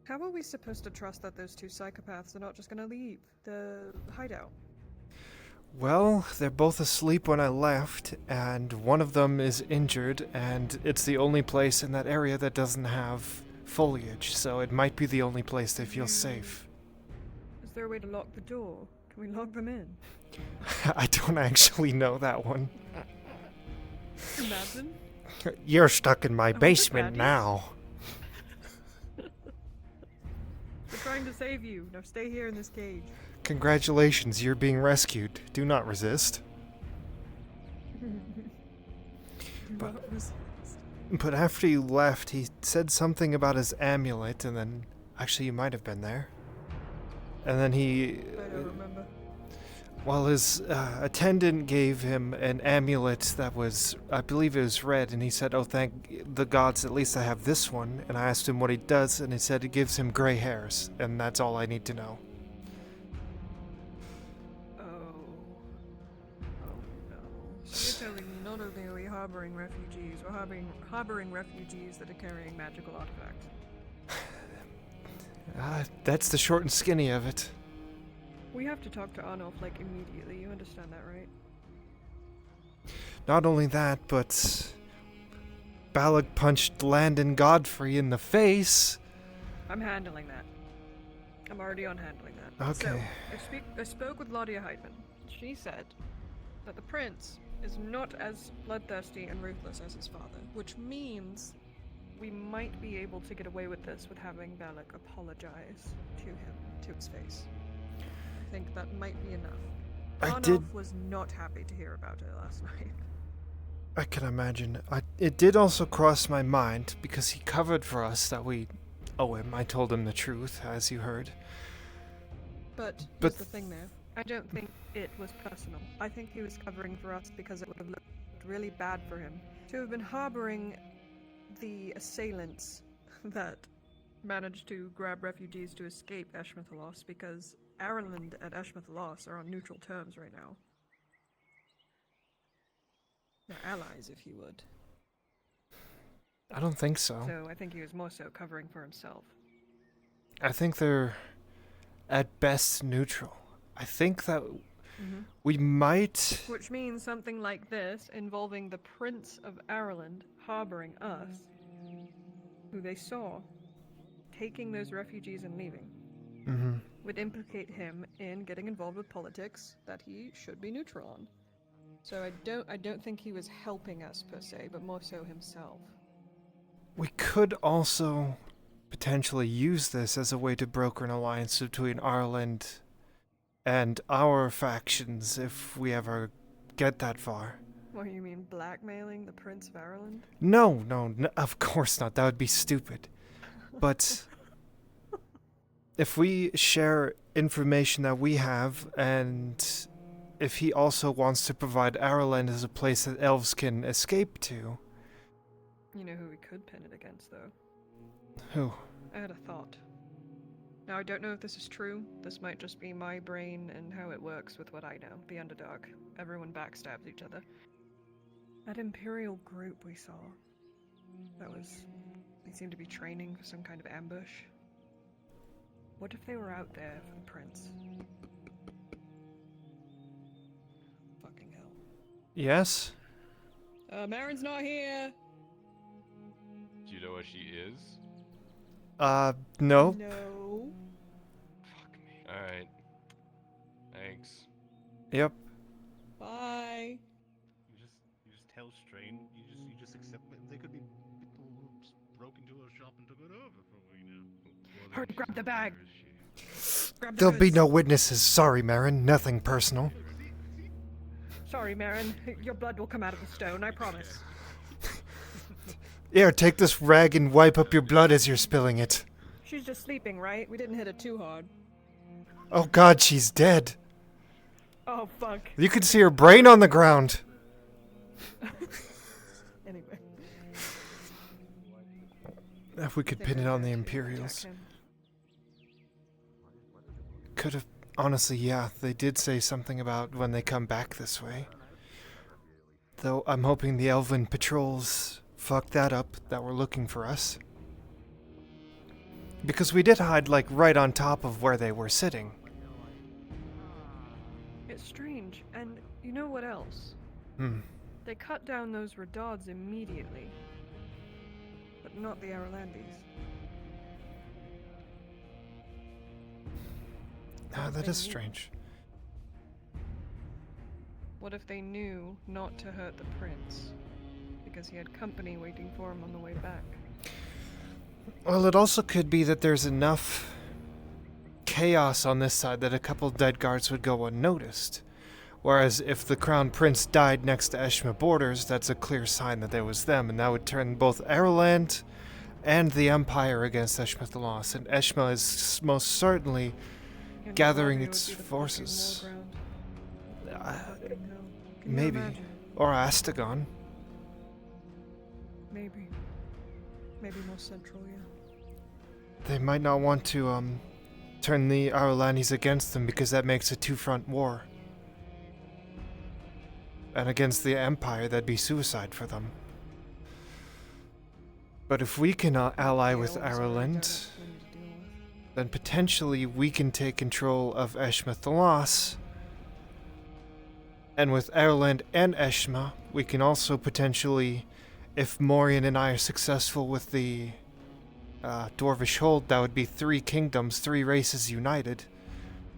Speaker 17: How are we supposed to trust that those two psychopaths are not just gonna leave the hideout?
Speaker 2: Well, they're both asleep when I left, and one of them is injured, and it's the only place in that area that doesn't have foliage, so it might be the only place they feel safe.
Speaker 17: Is there a way to lock the door? Can we lock them in?
Speaker 2: I don't actually know that one.
Speaker 17: Imagine.
Speaker 2: You're stuck in my basement now.
Speaker 17: We're trying to save you. Now stay here in this cage.
Speaker 2: Congratulations, you're being rescued. Do not resist. But after you left, he said something about his amulet, and then... Actually, you might have been there. And then he...
Speaker 17: I don't remember.
Speaker 2: Well, his attendant gave him an amulet that was, I believe it was red, and he said, oh, thank the gods, at least I have this one. And I asked him what he does, and he said it gives him gray hairs, and that's all I need to know.
Speaker 17: Oh no. So you're telling me not only are we harboring refugees or harboring refugees that are carrying magical artifacts.
Speaker 2: That's the short and skinny of it.
Speaker 17: We have to talk to Arnulf, like, immediately. You understand that, right?
Speaker 2: Not only that, but Balak punched Landon Godfrey in the face.
Speaker 17: I'm handling that. I'm already on handling that.
Speaker 2: Okay.
Speaker 17: So, I spoke with Laudia Heidman. She said that the prince is not as bloodthirsty and ruthless as his father, which means we might be able to get away with this with having Balak apologize to him, to his face. I think that might be enough. Arnulf was not happy to hear about it last night.
Speaker 2: I can imagine. It did also cross my mind, because he covered for us that we owe him. I told him the truth, as you heard.
Speaker 17: But here's the thing there. I don't think it was personal. I think he was covering for us because it would have looked really bad for him to have been harboring the assailants that managed to grab refugees to escape Eshmethalos, because Ireland and Eshmethalos are on neutral terms right now. They're allies, if you would.
Speaker 2: I don't think so.
Speaker 17: So I think he was more so covering for himself.
Speaker 2: I think they're at best neutral. I think that we might...
Speaker 17: Which means something like this, involving the Prince of Ireland harboring us, who they saw taking those refugees and leaving, would implicate him in getting involved with politics that he should be neutral on. So I don't think he was helping us per se, but more so himself.
Speaker 2: We could also potentially use this as a way to broker an alliance between Ireland and our factions if we ever get that far.
Speaker 17: What, you mean blackmailing the Prince of Ireland?
Speaker 2: No, of course not. That would be stupid. But if we share information that we have, and if he also wants to provide Ireland as a place that elves can escape to...
Speaker 17: You know who we could pin it against, though?
Speaker 2: Who?
Speaker 17: I had a thought. Now, I don't know if this is true. This might just be my brain and how it works with what I know. The underdog. Everyone backstabs each other. That Imperial group we saw. They seemed to be training for some kind of ambush. What if they were out there for the Prince? Fucking hell.
Speaker 2: Yes?
Speaker 17: Marin's not here!
Speaker 9: Do you know what she is?
Speaker 2: No.
Speaker 17: No.
Speaker 9: Fuck me. Alright. Thanks.
Speaker 2: Yep.
Speaker 17: Bye.
Speaker 12: You just tell Strain. You just accept it. They could be people who broke into a shop and took it over for all we know.
Speaker 17: Hurry, grab the bag. Grab the
Speaker 2: There'll be
Speaker 17: goods.
Speaker 2: no witnesses. Sorry, Marin. Nothing personal.
Speaker 17: Sorry, Marin. Your blood will come out of the stone, I promise.
Speaker 2: Here, take this rag and wipe up your blood as you're spilling it.
Speaker 17: She's just sleeping, right? We didn't hit it too hard.
Speaker 2: Oh god, she's dead.
Speaker 17: Oh, fuck.
Speaker 2: You can see her brain on the ground.
Speaker 17: Anyway.
Speaker 2: If we could pin it on the Imperials. Could have... Honestly, yeah, they did say something about when they come back this way. Though I'm hoping the Elven patrols fucked that up, that were looking for us. Because we did hide, like, right on top of where they were sitting.
Speaker 17: It's strange, and you know what else?
Speaker 2: They
Speaker 17: cut down those Radauds immediately. But not the Irelandis.
Speaker 2: Ah, that is strange.
Speaker 17: What if they knew not to hurt the prince? Because he had company waiting for him on the way back.
Speaker 2: Well, it also could be that there's enough chaos on this side that a couple dead guards would go unnoticed. Whereas if the Crown Prince died next to Eshma borders, that's a clear sign that there was them, and that would turn both Ireland and the Empire against Eshmethalos, and Eshma is most certainly gathering its forces. Maybe. Or Astagon.
Speaker 17: Maybe. Maybe more central, yeah.
Speaker 2: They might not want to, turn the Irelandis against them because that makes a two-front war. And against the Empire, that'd be suicide for them. But if we can ally
Speaker 1: Yeah,
Speaker 2: with
Speaker 1: all of us already
Speaker 2: Ireland,
Speaker 1: don't have plenty to deal with.
Speaker 2: then potentially we can take control of Eshma Thalas. And with Ireland and Eshma, we can also potentially, if Morian and I are successful with the Dwarvish Hold, that would be 3 kingdoms, 3 races united.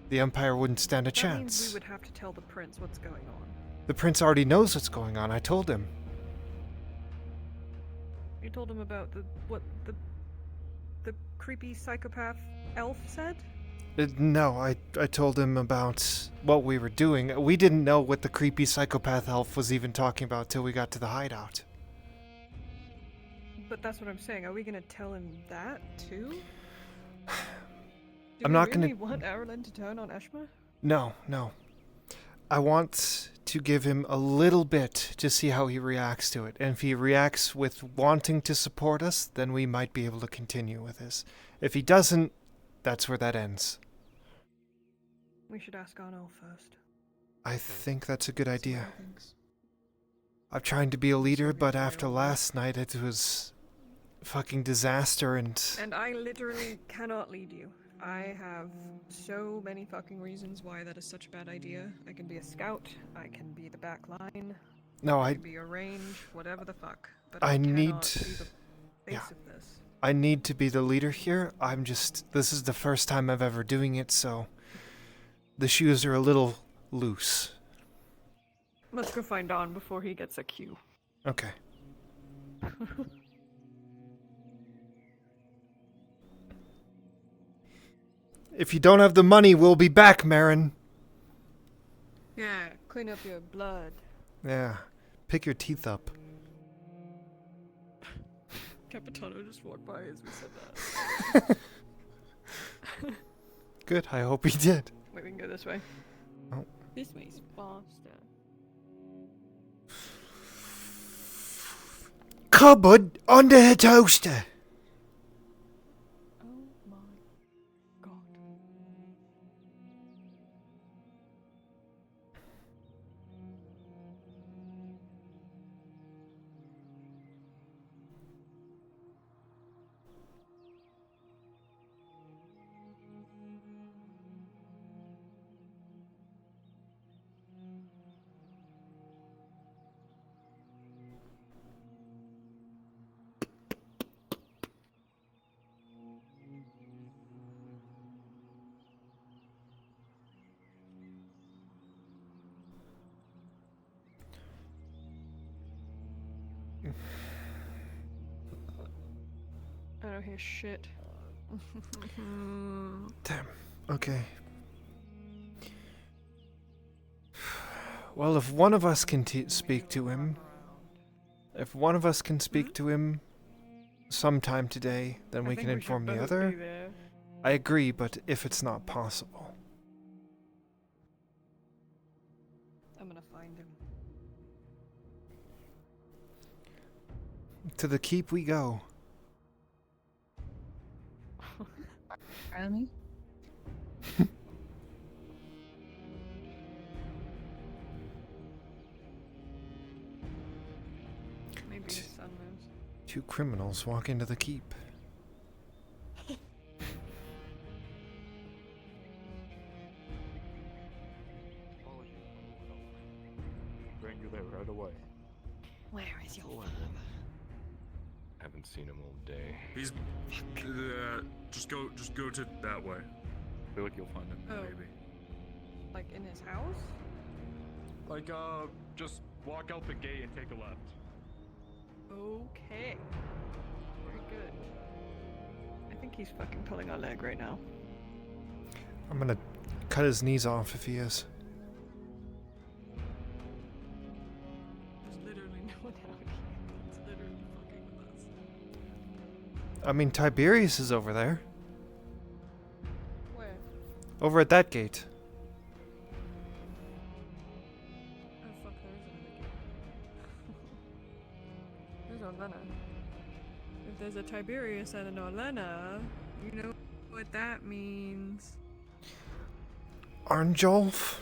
Speaker 2: The Empire wouldn't stand a
Speaker 17: That means
Speaker 2: chance.
Speaker 17: we would have to tell the prince what's going on.
Speaker 2: The prince already knows what's going on, I told him.
Speaker 17: You told him about what the creepy psychopath elf said?
Speaker 2: No, I told him about what we were doing. We didn't know what the creepy psychopath elf was even talking about till we got to the hideout.
Speaker 17: But that's what I'm saying. Are we gonna tell him that too?
Speaker 2: I'm not
Speaker 17: really
Speaker 2: gonna...
Speaker 17: want Ireland to turn on Eshma?
Speaker 2: No. I want to give him a little bit to see how he reacts to it. And if he reacts with wanting to support us, then we might be able to continue with this. If he doesn't, that's where that ends.
Speaker 17: We should ask Arnold first.
Speaker 2: I think that's a good idea. I'm trying to be a leader, but after last night it was fucking disaster and...
Speaker 17: And I literally cannot lead you. I have so many fucking reasons why that is such a bad idea. I can be a scout, I can be the back line,
Speaker 2: No,
Speaker 17: I can be a range, whatever the fuck. But
Speaker 2: I need...
Speaker 17: cannot be the face
Speaker 2: Yeah.
Speaker 17: of this.
Speaker 2: I need to be the leader here. This is the first time I've ever doing it, so... The shoes are a little loose.
Speaker 17: Let's go find Don before he gets a cue.
Speaker 2: Okay. If you don't have the money, we'll be back, Marin.
Speaker 17: Yeah, clean up your blood.
Speaker 2: Yeah. Pick your teeth up.
Speaker 17: Capitano just walked by as we said that.
Speaker 2: Good, I hope he did.
Speaker 17: Wait, we can go this way.
Speaker 2: Oh.
Speaker 17: This way's faster.
Speaker 2: Cupboard under the toaster.
Speaker 17: Oh my god. I don't hear shit.
Speaker 2: Damn. Okay. Well, if one of us can speak to him, sometime today, then we can inform the other. I agree, but if it's not possible.
Speaker 17: I'm gonna find him.
Speaker 2: To the keep we go.
Speaker 14: Annie?
Speaker 17: Maybe his son knows.
Speaker 2: 2 criminals walk into the keep.
Speaker 9: Bring you there right away.
Speaker 5: Where is your father?
Speaker 9: Haven't seen him all day.
Speaker 7: He's just go to that way. I feel like you'll find him,
Speaker 17: Oh.
Speaker 7: maybe.
Speaker 17: Like in his house?
Speaker 6: Like, just walk out the gate and take a left.
Speaker 17: Okay. Very good. I think he's fucking pulling our leg right now.
Speaker 2: I'm gonna cut his knees off if he is.
Speaker 17: There's literally no one out here. It's literally fucking with us.
Speaker 2: I mean, Tiberius is over there.
Speaker 17: Where?
Speaker 2: Over at that gate.
Speaker 17: Oh fuck, there is another gate. There's Orlena. If there's a Tiberius and an Orlena, you know what that means.
Speaker 2: Arnjolf?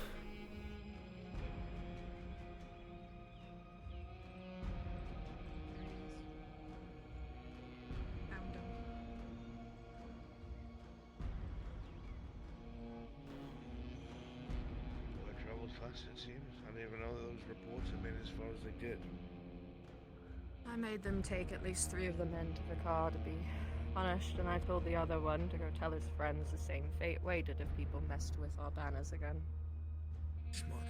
Speaker 18: fast, it seems. I didn't even know that those reports had made as far as they did.
Speaker 17: I made them take at least 3 of the men to the car to be punished, and I told the other one to go tell his friends the same fate waited if people messed with our banners again.
Speaker 18: Smart.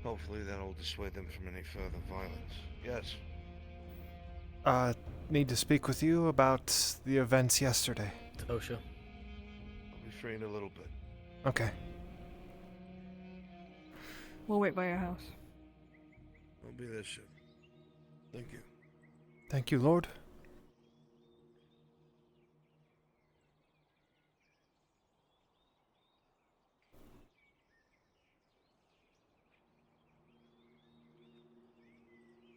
Speaker 18: Hopefully that'll dissuade them from any further violence. Yes.
Speaker 2: Need to speak with you about the events yesterday.
Speaker 13: Tosha.
Speaker 18: I'll be free in a little bit.
Speaker 2: Okay.
Speaker 17: We'll wait by your house.
Speaker 18: I'll be there soon. Thank you.
Speaker 2: Thank you, Lord.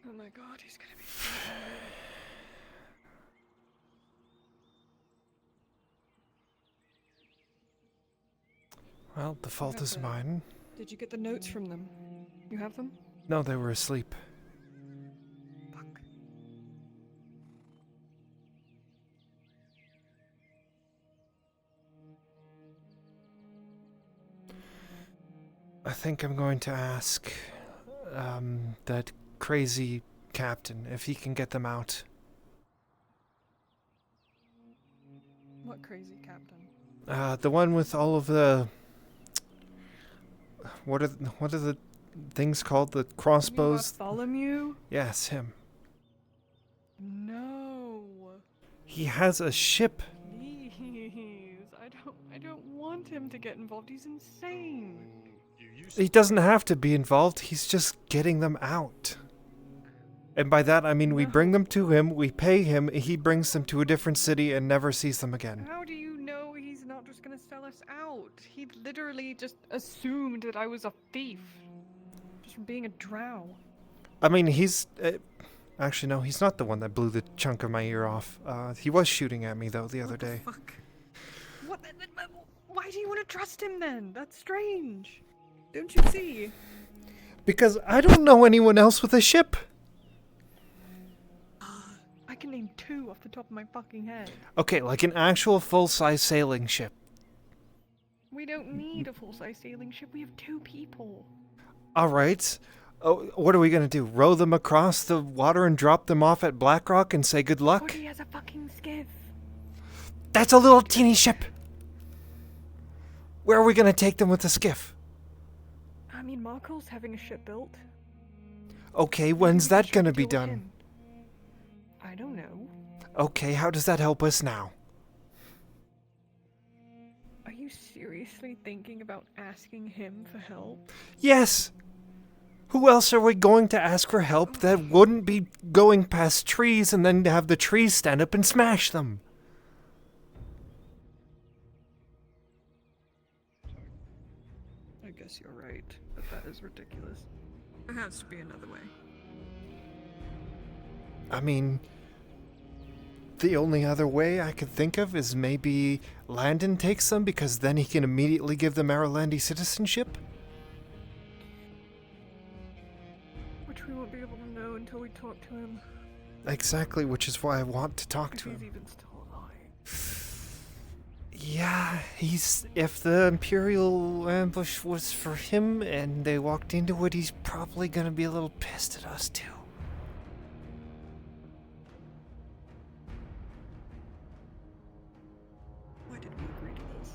Speaker 17: Oh my god, he's gonna be
Speaker 2: Well, the fault is mine.
Speaker 17: Did you get the notes from them? You have them?
Speaker 2: No, they were asleep.
Speaker 17: Fuck.
Speaker 2: I think I'm going to ask that crazy captain if he can get them out.
Speaker 17: What crazy captain?
Speaker 2: The one with all of the what are the things called? The crossbows?
Speaker 17: Bartholomew?
Speaker 2: Yes, him.
Speaker 17: No.
Speaker 2: He has a ship.
Speaker 17: Please. I don't want him to get involved. He's insane.
Speaker 2: He doesn't have to be involved. He's just getting them out. And by that I mean we bring them to him, we pay him, he brings them to a different city and never sees them again.
Speaker 17: How do you know he's not just gonna sell us out? He literally just assumed that I was a thief. Just from being a drow.
Speaker 2: I mean, he's... actually, no, he's not the one that blew the chunk of my ear off. He was shooting at me, though, the other day.
Speaker 17: Fuck. What? Why do you want to trust him then? That's strange. Don't you see?
Speaker 2: Because I don't know anyone else with a ship.
Speaker 17: I can name 2 off the top of my fucking head.
Speaker 2: Okay, like an actual full-size sailing ship.
Speaker 17: We don't need a full-size sailing ship. We have 2 people.
Speaker 2: Alright. Oh, what are we gonna do? Row them across the water and drop them off at Blackrock and say good luck?
Speaker 17: He has a fucking skiff.
Speaker 2: That's a little teeny ship. Where are we gonna take them with the skiff?
Speaker 17: I mean, Marco's having a ship built.
Speaker 2: Okay, when's that gonna be done?
Speaker 17: I don't know.
Speaker 2: Okay, how does that help us now?
Speaker 17: Are you seriously thinking about asking him for help?
Speaker 2: Yes! Who else are we going to ask for help that wouldn't be going past trees and then have the trees stand up and smash them?
Speaker 17: I guess you're right, but that is ridiculous.
Speaker 1: There has to be another way.
Speaker 2: I mean, the only other way I could think of is maybe Landon takes them because then he can immediately give them Aralandi citizenship?
Speaker 17: Which we won't be able to know until we talk to him.
Speaker 2: Exactly, which is why I want to talk to
Speaker 17: If he's
Speaker 2: him.
Speaker 17: even still alive.
Speaker 2: Yeah, if the Imperial ambush was for him and they walked into it, he's probably gonna be a little pissed at us too.
Speaker 17: Why did we agree to this?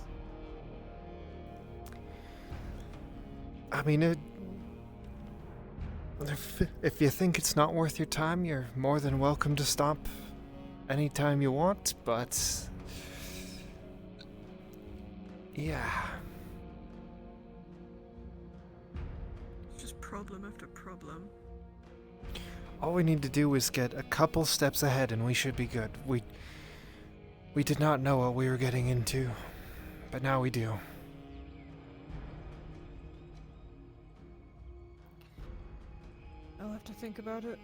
Speaker 2: I mean, if you think it's not worth your time, you're more than welcome to stop anytime you want, but... yeah.
Speaker 1: It's just problem after problem.
Speaker 2: All we need to do is get a couple steps ahead and we should be good. We did not know what we were getting into, but now we do.
Speaker 17: I'll have to think about it.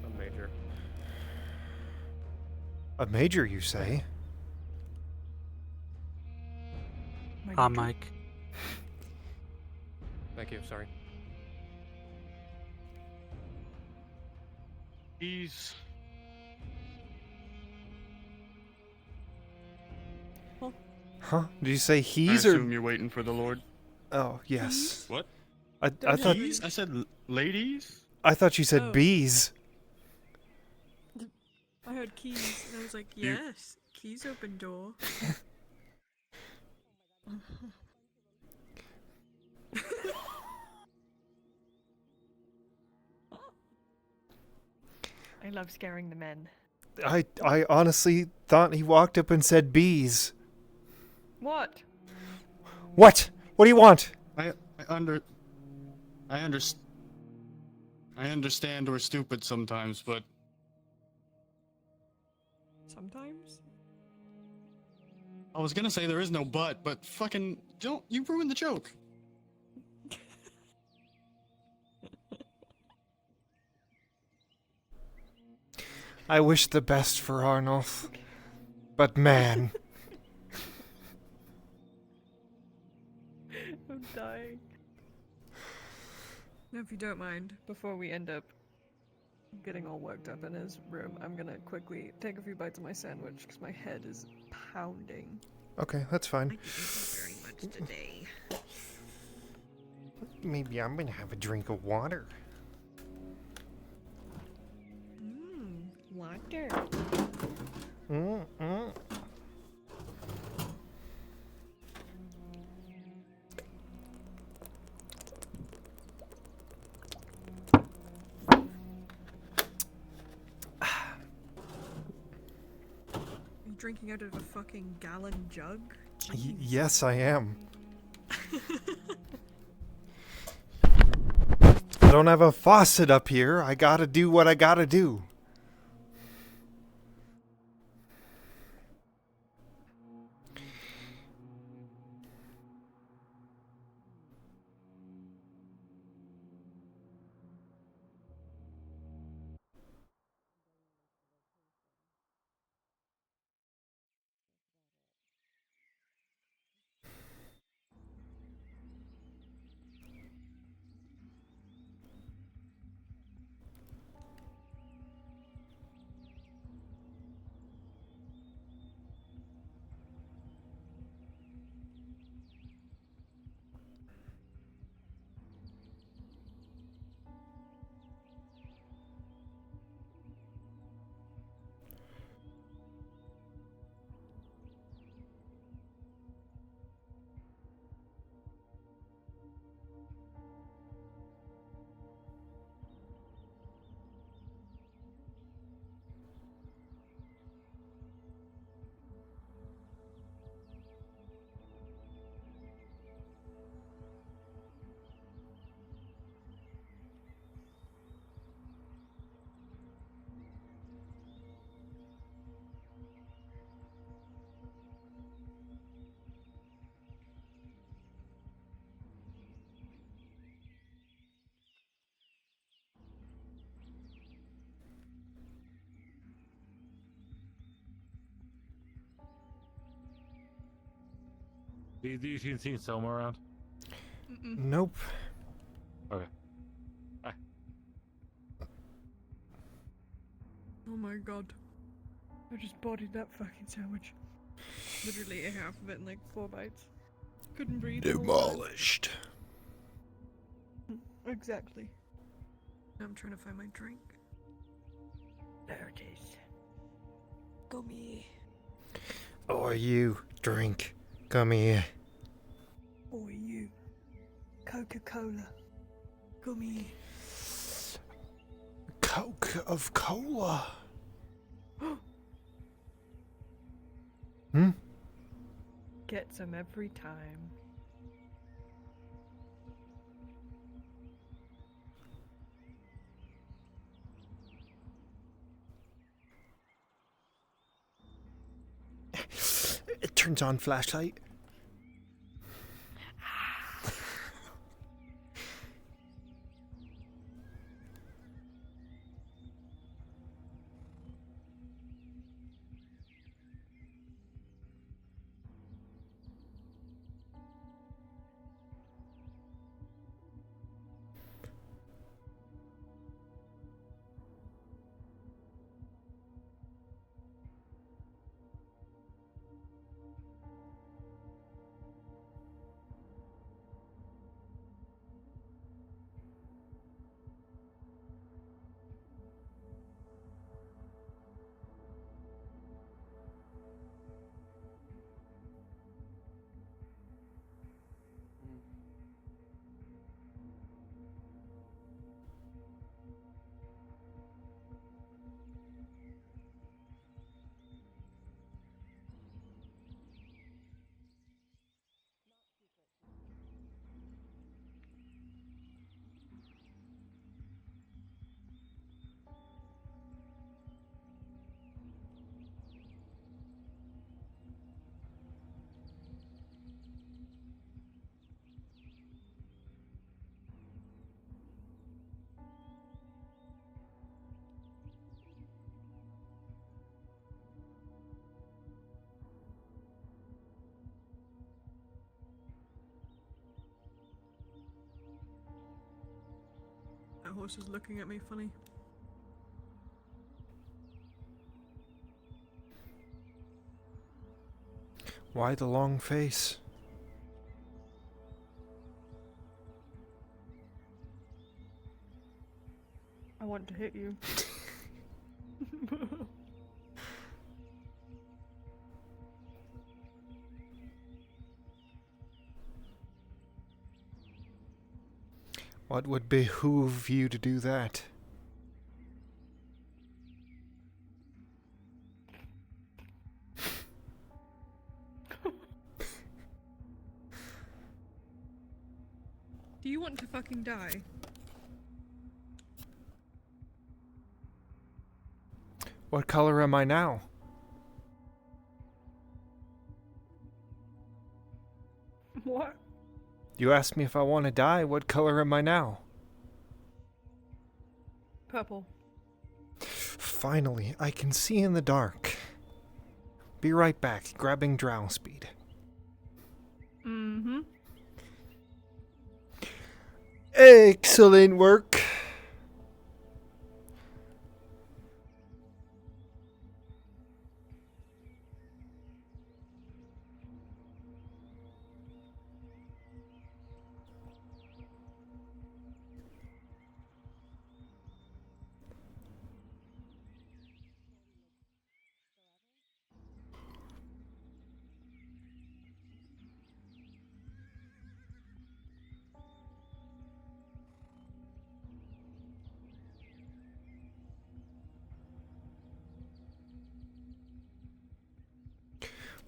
Speaker 20: A major.
Speaker 2: A major, you say?
Speaker 10: Mike.
Speaker 7: Thank you. Sorry.
Speaker 12: He's.
Speaker 2: Huh? Did you say
Speaker 11: I
Speaker 2: he's
Speaker 11: assume
Speaker 2: or?
Speaker 11: you're waiting for the Lord.
Speaker 2: Oh yes.
Speaker 12: What?
Speaker 2: I thought.
Speaker 11: Keys? I said ladies.
Speaker 2: I thought you said
Speaker 1: Oh.
Speaker 2: bees.
Speaker 1: I heard keys, and I was like,
Speaker 11: You-
Speaker 1: yes, keys open door.
Speaker 17: I love scaring the men.
Speaker 2: I honestly thought he walked up and said bees.
Speaker 17: What?
Speaker 2: What? What do you want?
Speaker 11: I understand we're stupid sometimes, but
Speaker 17: Sometimes?
Speaker 11: I was gonna say there is no but fucking you ruined the joke.
Speaker 2: I wish the best for Arnulf, but man,
Speaker 17: I'm dying.
Speaker 1: No, if you don't mind.
Speaker 17: Before we end up getting all worked up in his room, I'm gonna quickly take a few bites of my sandwich because my head is pounding.
Speaker 2: okay, that's fine.
Speaker 14: I didn't eat very much today.
Speaker 2: Maybe I'm gonna have a drink of water.
Speaker 5: Water.
Speaker 2: Mm-mm.
Speaker 1: Are you drinking out of a fucking gallon jug?
Speaker 2: Yes, I am. I don't have a faucet up here. I gotta do what I gotta do.
Speaker 4: Do you see Selma around?
Speaker 2: Nope.
Speaker 4: Okay.
Speaker 1: Oh my god.
Speaker 17: I just bodied that fucking sandwich.
Speaker 1: Literally ate half of it in like 4 bites. Couldn't breathe. the whole time.
Speaker 2: Demolished.
Speaker 17: Exactly.
Speaker 1: Now I'm trying to find my drink.
Speaker 17: There it is.
Speaker 1: Gummy.
Speaker 2: Or you drink. Come here.
Speaker 17: Or you. Coca-Cola.
Speaker 1: Gummy.
Speaker 2: Coke of cola. Hmm?
Speaker 17: Gets them every time.
Speaker 2: It turns on flashlight.
Speaker 1: horse is looking at me funny.
Speaker 2: Why the long face?
Speaker 17: I want to hit you.
Speaker 2: What would behoove you to do that?
Speaker 1: Do you want to fucking die?
Speaker 2: What color am I now?
Speaker 17: What?
Speaker 2: You asked me if I want to die. What color am I now?
Speaker 17: Purple.
Speaker 2: Finally, I can see in the dark. Be right back, grabbing drow speed.
Speaker 17: Mm-hmm.
Speaker 2: Excellent work.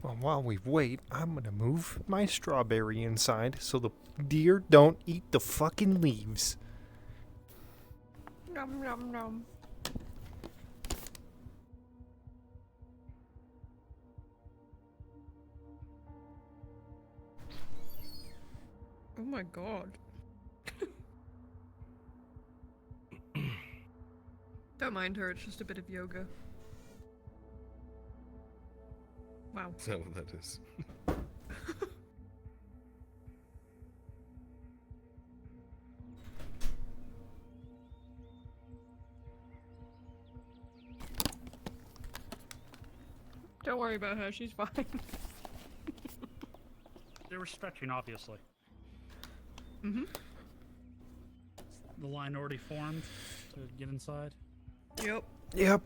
Speaker 2: Well, while we wait, I'm gonna move my strawberry inside so the deer don't eat the fucking leaves.
Speaker 17: Nom nom nom.
Speaker 1: Oh my god. Don't mind her, it's just a bit of yoga. Wow.
Speaker 18: Is that what that is?
Speaker 17: Don't worry about her, she's fine.
Speaker 10: They were stretching, obviously.
Speaker 17: Mm-hmm.
Speaker 10: The line already formed to get inside.
Speaker 1: Yep.
Speaker 2: Yep.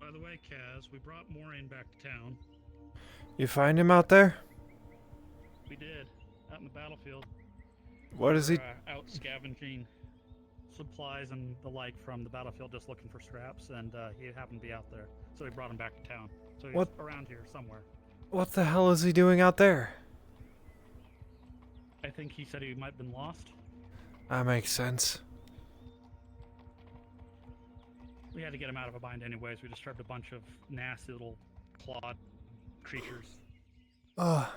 Speaker 10: By the way, Kaz, we brought Moraine back to town.
Speaker 2: You find him out there?
Speaker 10: We did, out in the battlefield.
Speaker 2: What is he?
Speaker 10: Out scavenging supplies and the like from the battlefield, just looking for scraps, and he happened to be out there, so we brought him back to town. So he's
Speaker 2: What?
Speaker 10: around here somewhere.
Speaker 2: What the hell is he doing out there?
Speaker 10: I think he said he might have been lost.
Speaker 2: That makes sense.
Speaker 10: We had to get him out of a bind anyways. We disturbed a bunch of nasty little clawed creatures.
Speaker 2: Ugh.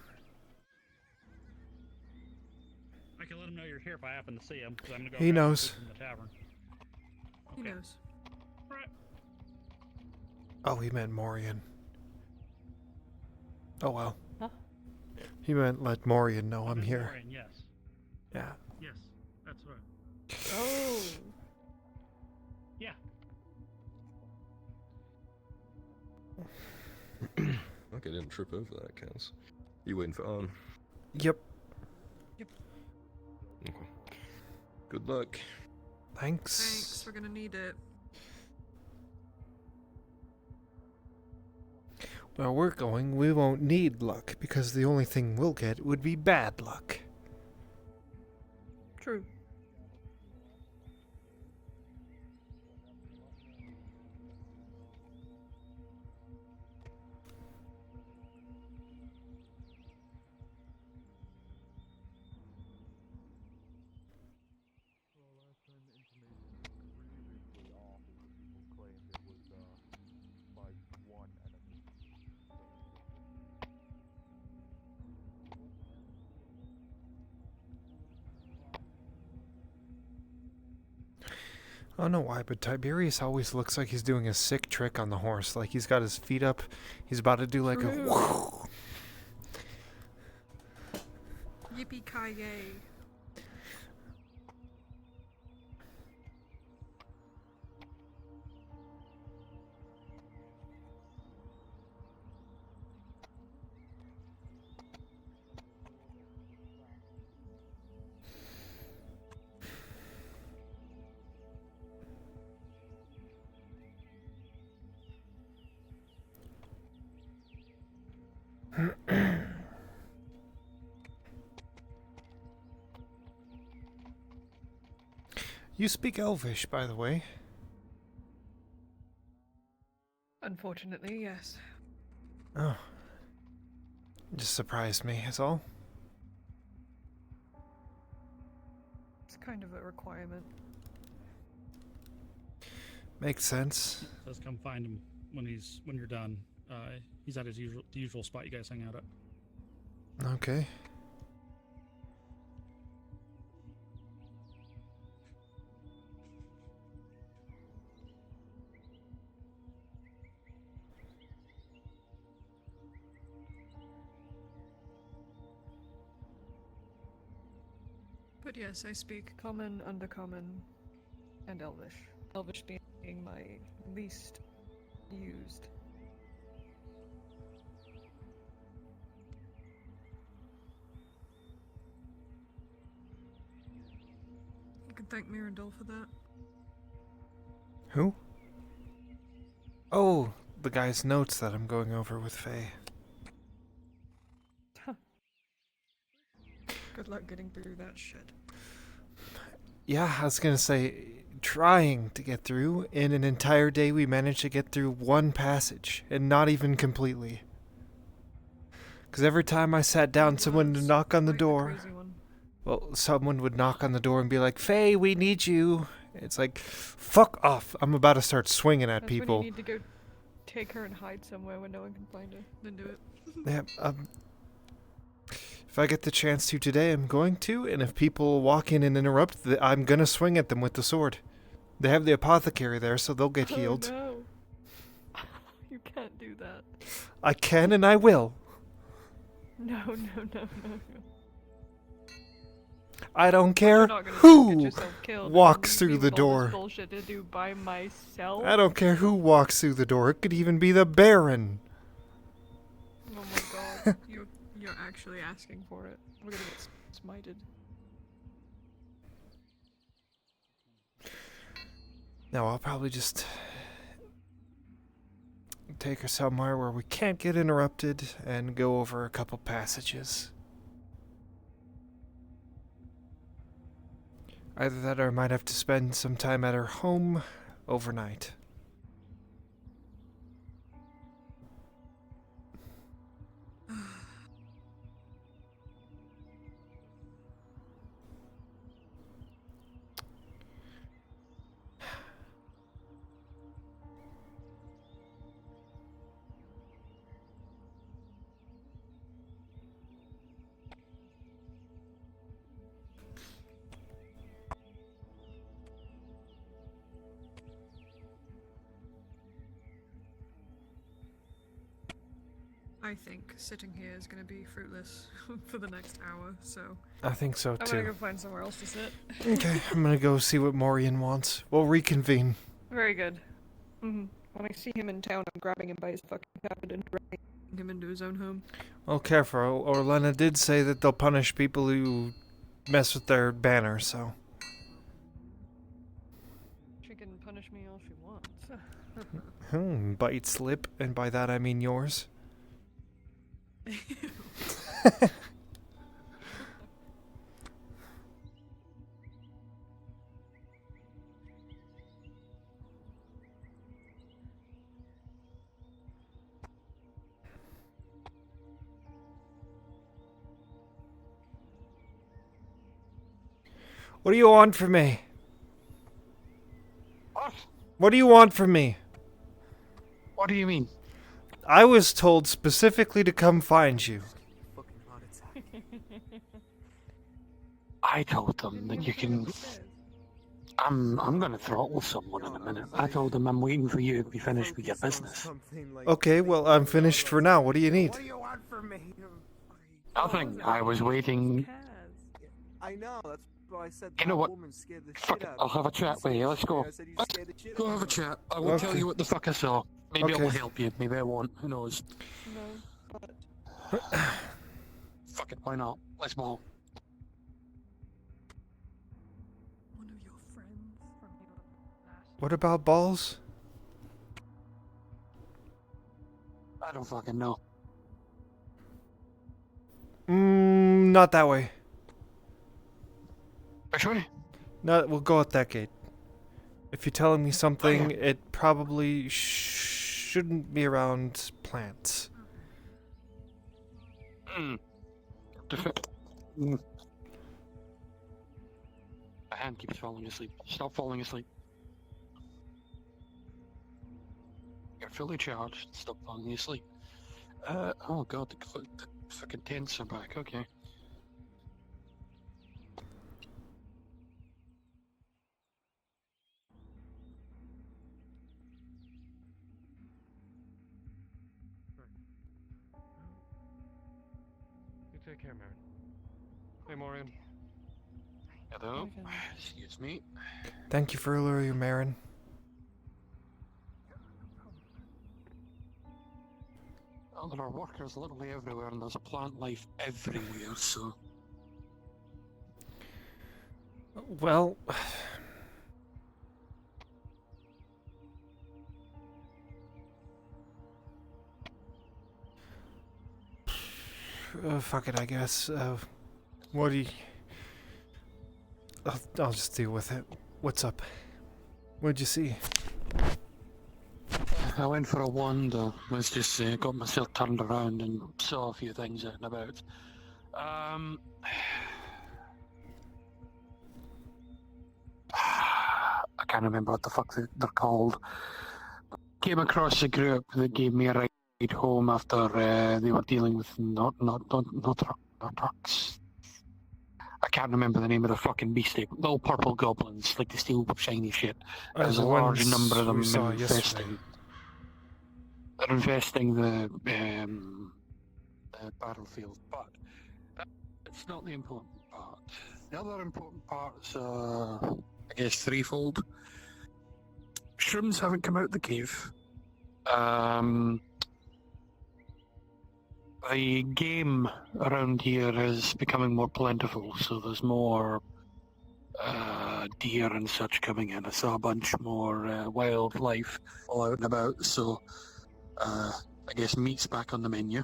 Speaker 10: I can let him know you're here if I happen to see him, because I'm going to go
Speaker 2: He
Speaker 10: grab some
Speaker 2: knows.
Speaker 10: food from the tavern.
Speaker 1: He knows.
Speaker 10: Alright.
Speaker 2: Oh, he meant Morian. Oh well.
Speaker 10: Huh?
Speaker 2: He meant let Morian know I'm
Speaker 10: Meant
Speaker 2: here.
Speaker 10: Morian, yes.
Speaker 2: Yeah.
Speaker 10: Yes, that's right.
Speaker 17: Oh.
Speaker 10: Yeah.
Speaker 20: Okay, didn't trip over that, Kaz. You waiting for on?
Speaker 2: Yep.
Speaker 20: Okay. Good luck.
Speaker 2: Thanks.
Speaker 1: Thanks, we're gonna need it.
Speaker 2: Where we're going, we won't need luck, because the only thing we'll get would be bad luck.
Speaker 17: True.
Speaker 6: Previously off is that people claimed it was like one enemy.
Speaker 2: I don't know why, but Tiberius always looks like he's doing a sick trick on the horse. Like he's got his feet up, he's about to do like a whoosh.
Speaker 1: Yippee-ki-yay.
Speaker 2: You speak Elvish, by the way.
Speaker 17: Unfortunately, yes.
Speaker 2: Oh. Just surprised me, is all.
Speaker 17: It's kind of a requirement.
Speaker 2: Makes sense.
Speaker 10: Says come find him when you're done. He's at his usual spot you guys hang out at.
Speaker 2: Okay.
Speaker 1: But yes, I speak
Speaker 17: Common, Undercommon, and Elvish. Elvish being my least used.
Speaker 1: You can thank Mirandol for that.
Speaker 2: Who? Oh, the guy's notes that I'm going over with Faye.
Speaker 1: Good luck getting through that shit.
Speaker 2: Yeah, I was gonna say, trying to get through. In an entire day, we managed to get through one passage, and not even completely. Because every time I sat down, someone would knock on the door. Well, someone would knock on the door and be like, Faye, we need you. It's like, fuck off. I'm about to start swinging at
Speaker 17: That's
Speaker 2: people.
Speaker 17: when you need to go take her and hide somewhere where no one can find her.
Speaker 1: Then do it.
Speaker 2: Yeah, if I get the chance to today, I'm going to. And if people walk in and interrupt, I'm going to swing at them with the sword. They have the apothecary there, so they'll get healed.
Speaker 17: Oh, no. You can't do that.
Speaker 2: I can and I will.
Speaker 17: No.
Speaker 2: I don't care
Speaker 17: You're not gonna
Speaker 2: who
Speaker 17: get yourself killed
Speaker 2: walks
Speaker 17: and
Speaker 2: through
Speaker 17: leave
Speaker 2: the
Speaker 17: me with all
Speaker 2: door.
Speaker 17: this bullshit to do by myself.
Speaker 2: I don't care who walks through the door. It could even be the Baron.
Speaker 17: Oh my god.
Speaker 1: You're actually asking for it.
Speaker 17: We're gonna get smited.
Speaker 2: No, I'll probably just take her somewhere where we can't get interrupted and go over a couple passages. Either that or I might have to spend some time at her home overnight.
Speaker 1: I think sitting here is going to be fruitless for the next hour, so...
Speaker 2: I think so
Speaker 1: I'm going
Speaker 2: too.
Speaker 1: to go find somewhere else to sit.
Speaker 2: Okay, I'm gonna go see what Morian wants. We'll reconvene.
Speaker 1: Very good. When I see him in town, I'm grabbing him by his fucking cabin and dragging him into his own home.
Speaker 2: Well, careful. Orlena did say that they'll punish people who mess with their banner, so...
Speaker 1: She can punish me all she wants.
Speaker 2: Bite slip, and by that I mean yours. What do you want from me?
Speaker 19: What?
Speaker 2: What do you want from me?
Speaker 19: What do you mean?
Speaker 2: I was told specifically to come find you.
Speaker 19: I told them that you can... I'm gonna throttle someone in a minute. I told them I'm waiting for you to be finished with your business.
Speaker 2: Okay, well, I'm finished for now. What do you need?
Speaker 19: Nothing. I was waiting...
Speaker 21: I know, that's why I said
Speaker 19: You know what?
Speaker 21: scared the
Speaker 19: Fuck
Speaker 21: shit
Speaker 19: it,
Speaker 21: out
Speaker 19: I'll
Speaker 21: of
Speaker 19: have a chat with you. Let's go. Let's go have a chat. I will tell you what the fuck I saw. Maybe it will help you. Maybe I won't. Who knows?
Speaker 1: No, but...
Speaker 19: Fuck it, why not? Let's go.
Speaker 1: One of your friends from your last...
Speaker 2: What about balls?
Speaker 19: I don't fucking know.
Speaker 2: Not that way.
Speaker 19: Which way?
Speaker 2: No, we'll go out that gate. If you're telling me something, it probably shouldn't be around plants.
Speaker 19: My hand keeps falling asleep. Stop falling asleep. You're fully charged. Stop falling asleep. Oh god, the fucking tents are back. Okay.
Speaker 7: You take care, Marin. Hey, Morian.
Speaker 19: Hello. Excuse me.
Speaker 2: Thank you for luring, Marin.
Speaker 19: Well, there are workers literally everywhere, and there's a plant life everywhere, so...
Speaker 2: Well... fuck it, I guess. What do you... I'll just deal with it. What's up? What'd you see?
Speaker 19: I went for a wander. Let's just say, got myself turned around and saw a few things out and about. I can't remember what the fuck they're called. Came across a group that gave me a ride home after they were dealing with not trucks. I can't remember the name of the fucking beastie. Little purple goblins, like the steel shiny shit. There's a large number of them infesting. They're infesting the battlefield, but it's not the important part. The other important parts are, I guess, threefold. Shrooms haven't come out the cave. The game around here is becoming more plentiful, so there's more deer and such coming in. I saw a bunch more wildlife all out and about, so I guess meat's back on the menu.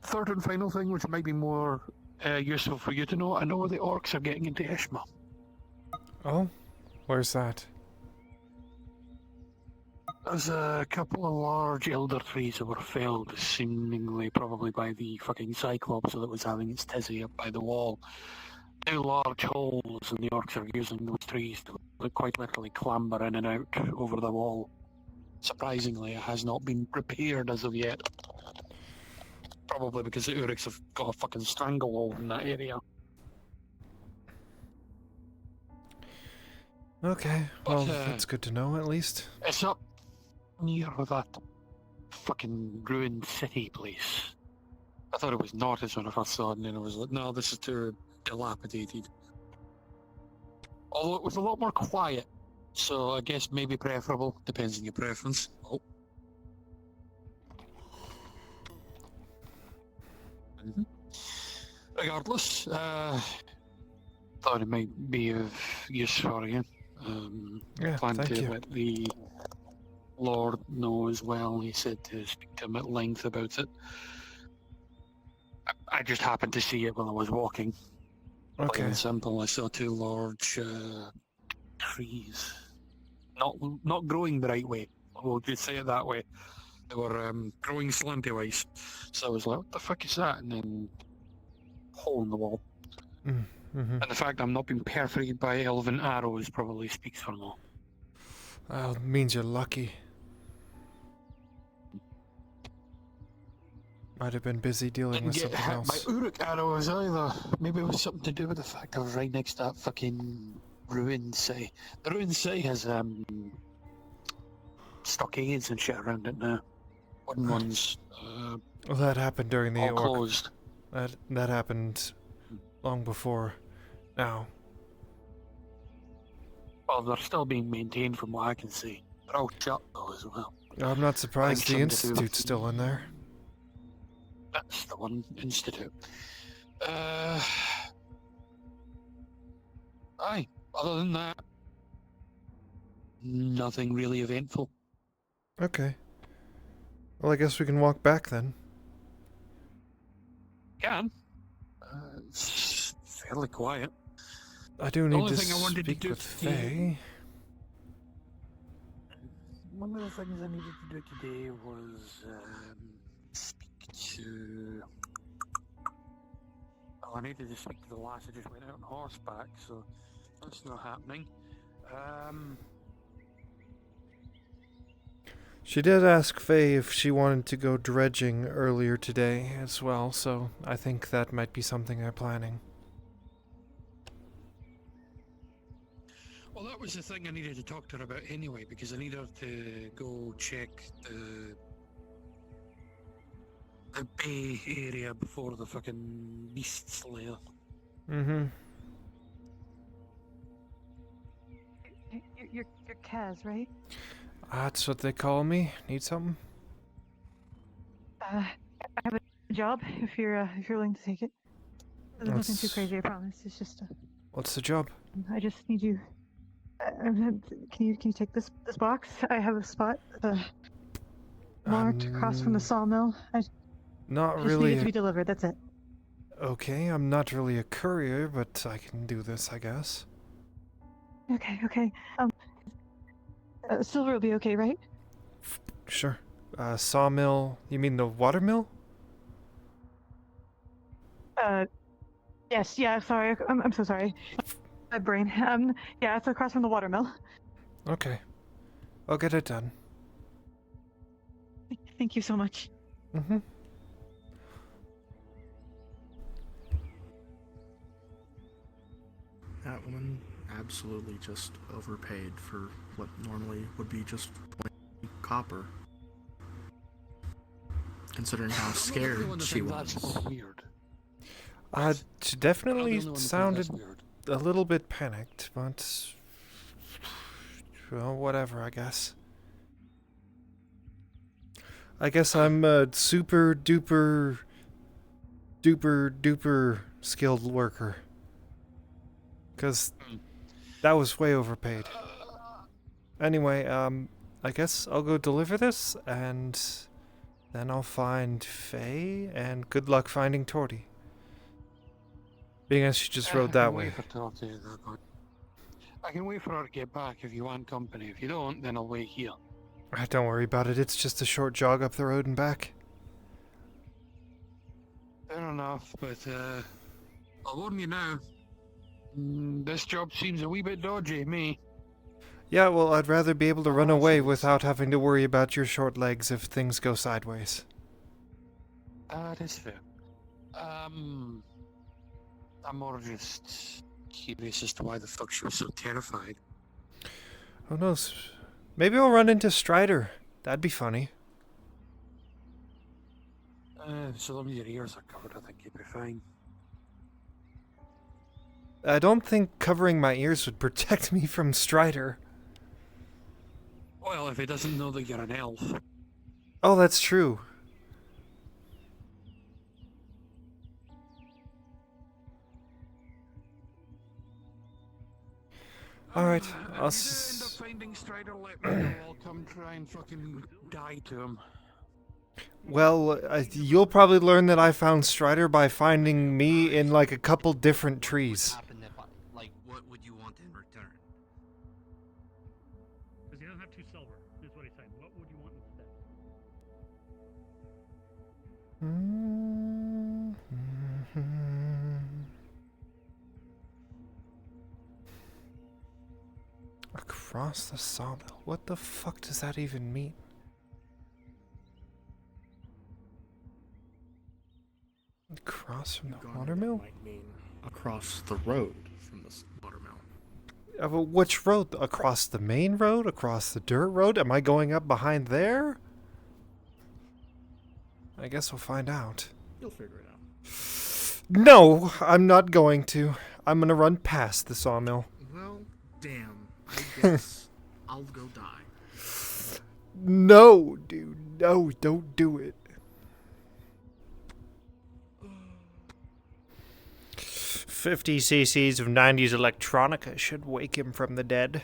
Speaker 19: Third and final thing, which might be more useful for you to know, I know the orcs are getting into Ishma.
Speaker 2: Oh? Where's that?
Speaker 19: There's a couple of large elder trees that were felled, seemingly probably by the fucking Cyclops that was having its tizzy up by the wall. Two large holes, and the orcs are using those trees to quite literally clamber in and out over the wall. Surprisingly, it has not been repaired as of yet. Probably because the Urix have got a fucking stranglehold in that area.
Speaker 2: Okay, well, that's good to know, at least.
Speaker 19: It's up near that
Speaker 8: fucking ruined city place. I thought it was Nautis when I first saw it, and then I was like, no, this is too dilapidated. Although it was a lot more quiet, so I guess maybe preferable, depends on your preference. Oh. Regardless, thought it might be of use for you.
Speaker 2: Yeah,
Speaker 8: Plan
Speaker 2: thank
Speaker 8: to
Speaker 2: you.
Speaker 8: let the Lord know as well. He said to speak to him at length about it. I just happened to see it when I was walking. Plain
Speaker 2: Okay.
Speaker 8: and simple. I saw two large trees, not growing the right way. We'll just say it that way. They were growing slanty-wise. So I was like, what the fuck is that? And then, hole in the wall.
Speaker 2: Mm-hmm.
Speaker 8: And the fact I'm not being perforated by elven arrows probably speaks for them all.
Speaker 2: Well, it means you're lucky. Might have been busy dealing with
Speaker 8: Didn't get
Speaker 2: something
Speaker 8: hit by
Speaker 2: else.
Speaker 8: Uruk arrows either. Maybe it was something to do with the fact I was right next to that fucking ruined city. The ruined city has stockades and shit around it now. Wooden ones.
Speaker 2: Well, that happened during the
Speaker 8: all
Speaker 2: orc.
Speaker 8: closed.
Speaker 2: That happened long before now.
Speaker 8: Well, they're still being maintained from what I can see. They're all shut though as well.
Speaker 2: I'm not surprised the
Speaker 8: something to do with-
Speaker 2: Institute's still in there.
Speaker 8: That's the one, Institute. Aye, other than that, nothing really eventful.
Speaker 2: Okay. Well, I guess we can walk back then.
Speaker 8: Can. It's fairly quiet.
Speaker 2: I do
Speaker 8: The
Speaker 2: need
Speaker 8: only
Speaker 2: to
Speaker 8: thing I wanted to
Speaker 2: speak
Speaker 8: do
Speaker 2: with
Speaker 8: today-
Speaker 2: Faye.
Speaker 8: One of the things I needed to do today was speak to... Well, I needed to speak to the lass who just went out on horseback, so that's not happening.
Speaker 2: She did ask Faye if she wanted to go dredging earlier today as well, so I think that might be something they're planning.
Speaker 8: Well, that was the thing I needed to talk to her about anyway, because I need her to go check the bay area before the fucking beast lair.
Speaker 2: Mm-hmm.
Speaker 3: You're Kaz, right?
Speaker 2: That's what they call me. Need something?
Speaker 3: I have a job if you're willing to take it. There's nothing too crazy, I promise. It's just
Speaker 2: What's the job?
Speaker 3: I just need you. Can you take this box? I have a spot marked across from the sawmill. I
Speaker 2: Not
Speaker 3: just
Speaker 2: really.
Speaker 3: need it to be delivered. That's it.
Speaker 2: Okay, I'm not really a courier, but I can do this, I guess.
Speaker 3: Okay. Silver will be okay, right?
Speaker 2: Sure. Sawmill. You mean the watermill?
Speaker 3: Yes. Yeah. Sorry. I'm so sorry. My brain. Yeah. It's across from the watermill.
Speaker 2: Okay. I'll get it done.
Speaker 3: Thank you so much.
Speaker 2: Mm-hmm.
Speaker 13: That woman absolutely just overpaid for what normally would be just plain copper. Considering how scared she was.
Speaker 8: Weird.
Speaker 2: She definitely sounded a little bit panicked, but... Well, whatever, I guess. I guess I'm a super duper skilled worker. Because that was way overpaid. Anyway, I guess I'll go deliver this, and then I'll find Faye, and good luck finding Torty. Being as she just rode that way.
Speaker 8: I can wait for her to get back if you want company. If you don't, then I'll wait here.
Speaker 2: Don't worry about it, it's just a short jog up the road and back.
Speaker 8: Fair enough, but I'll warn you now. This job seems a wee bit dodgy, me.
Speaker 2: Yeah, well, I'd rather be able to run away without having to worry about your short legs if things go sideways.
Speaker 8: That is fair. I'm more just curious as to why the fuck she was so terrified.
Speaker 2: Who knows? Maybe I'll run into Strider. That'd be funny.
Speaker 8: So long as your ears are covered, I think you'd be fine.
Speaker 2: I don't think covering my ears would protect me from Strider.
Speaker 8: Well, if he doesn't know that you're an elf.
Speaker 2: Oh, that's true. Alright, I'll
Speaker 8: Finding Strider, let me know. I'll come try and fucking die to him.
Speaker 2: Well, you'll probably learn that I found Strider by finding me in like a couple different trees.
Speaker 19: Like, what would you want in return?
Speaker 10: Because he doesn't have 2 silver, is what he's saying. What would you want instead?
Speaker 2: Across the sawmill. What the fuck does that even mean? Across from the watermill?
Speaker 13: Might mean across the road from the watermill.
Speaker 2: But which road? Across the main road? Across the dirt road? Am I going up behind there? I guess we'll find out.
Speaker 13: You'll figure it out.
Speaker 2: No, I'm not going to. I'm gonna run past the sawmill.
Speaker 13: Well, damn. I guess I'll go die.
Speaker 2: No, dude. No, don't do it. 50 cc's of 90s electronica should wake him from the dead.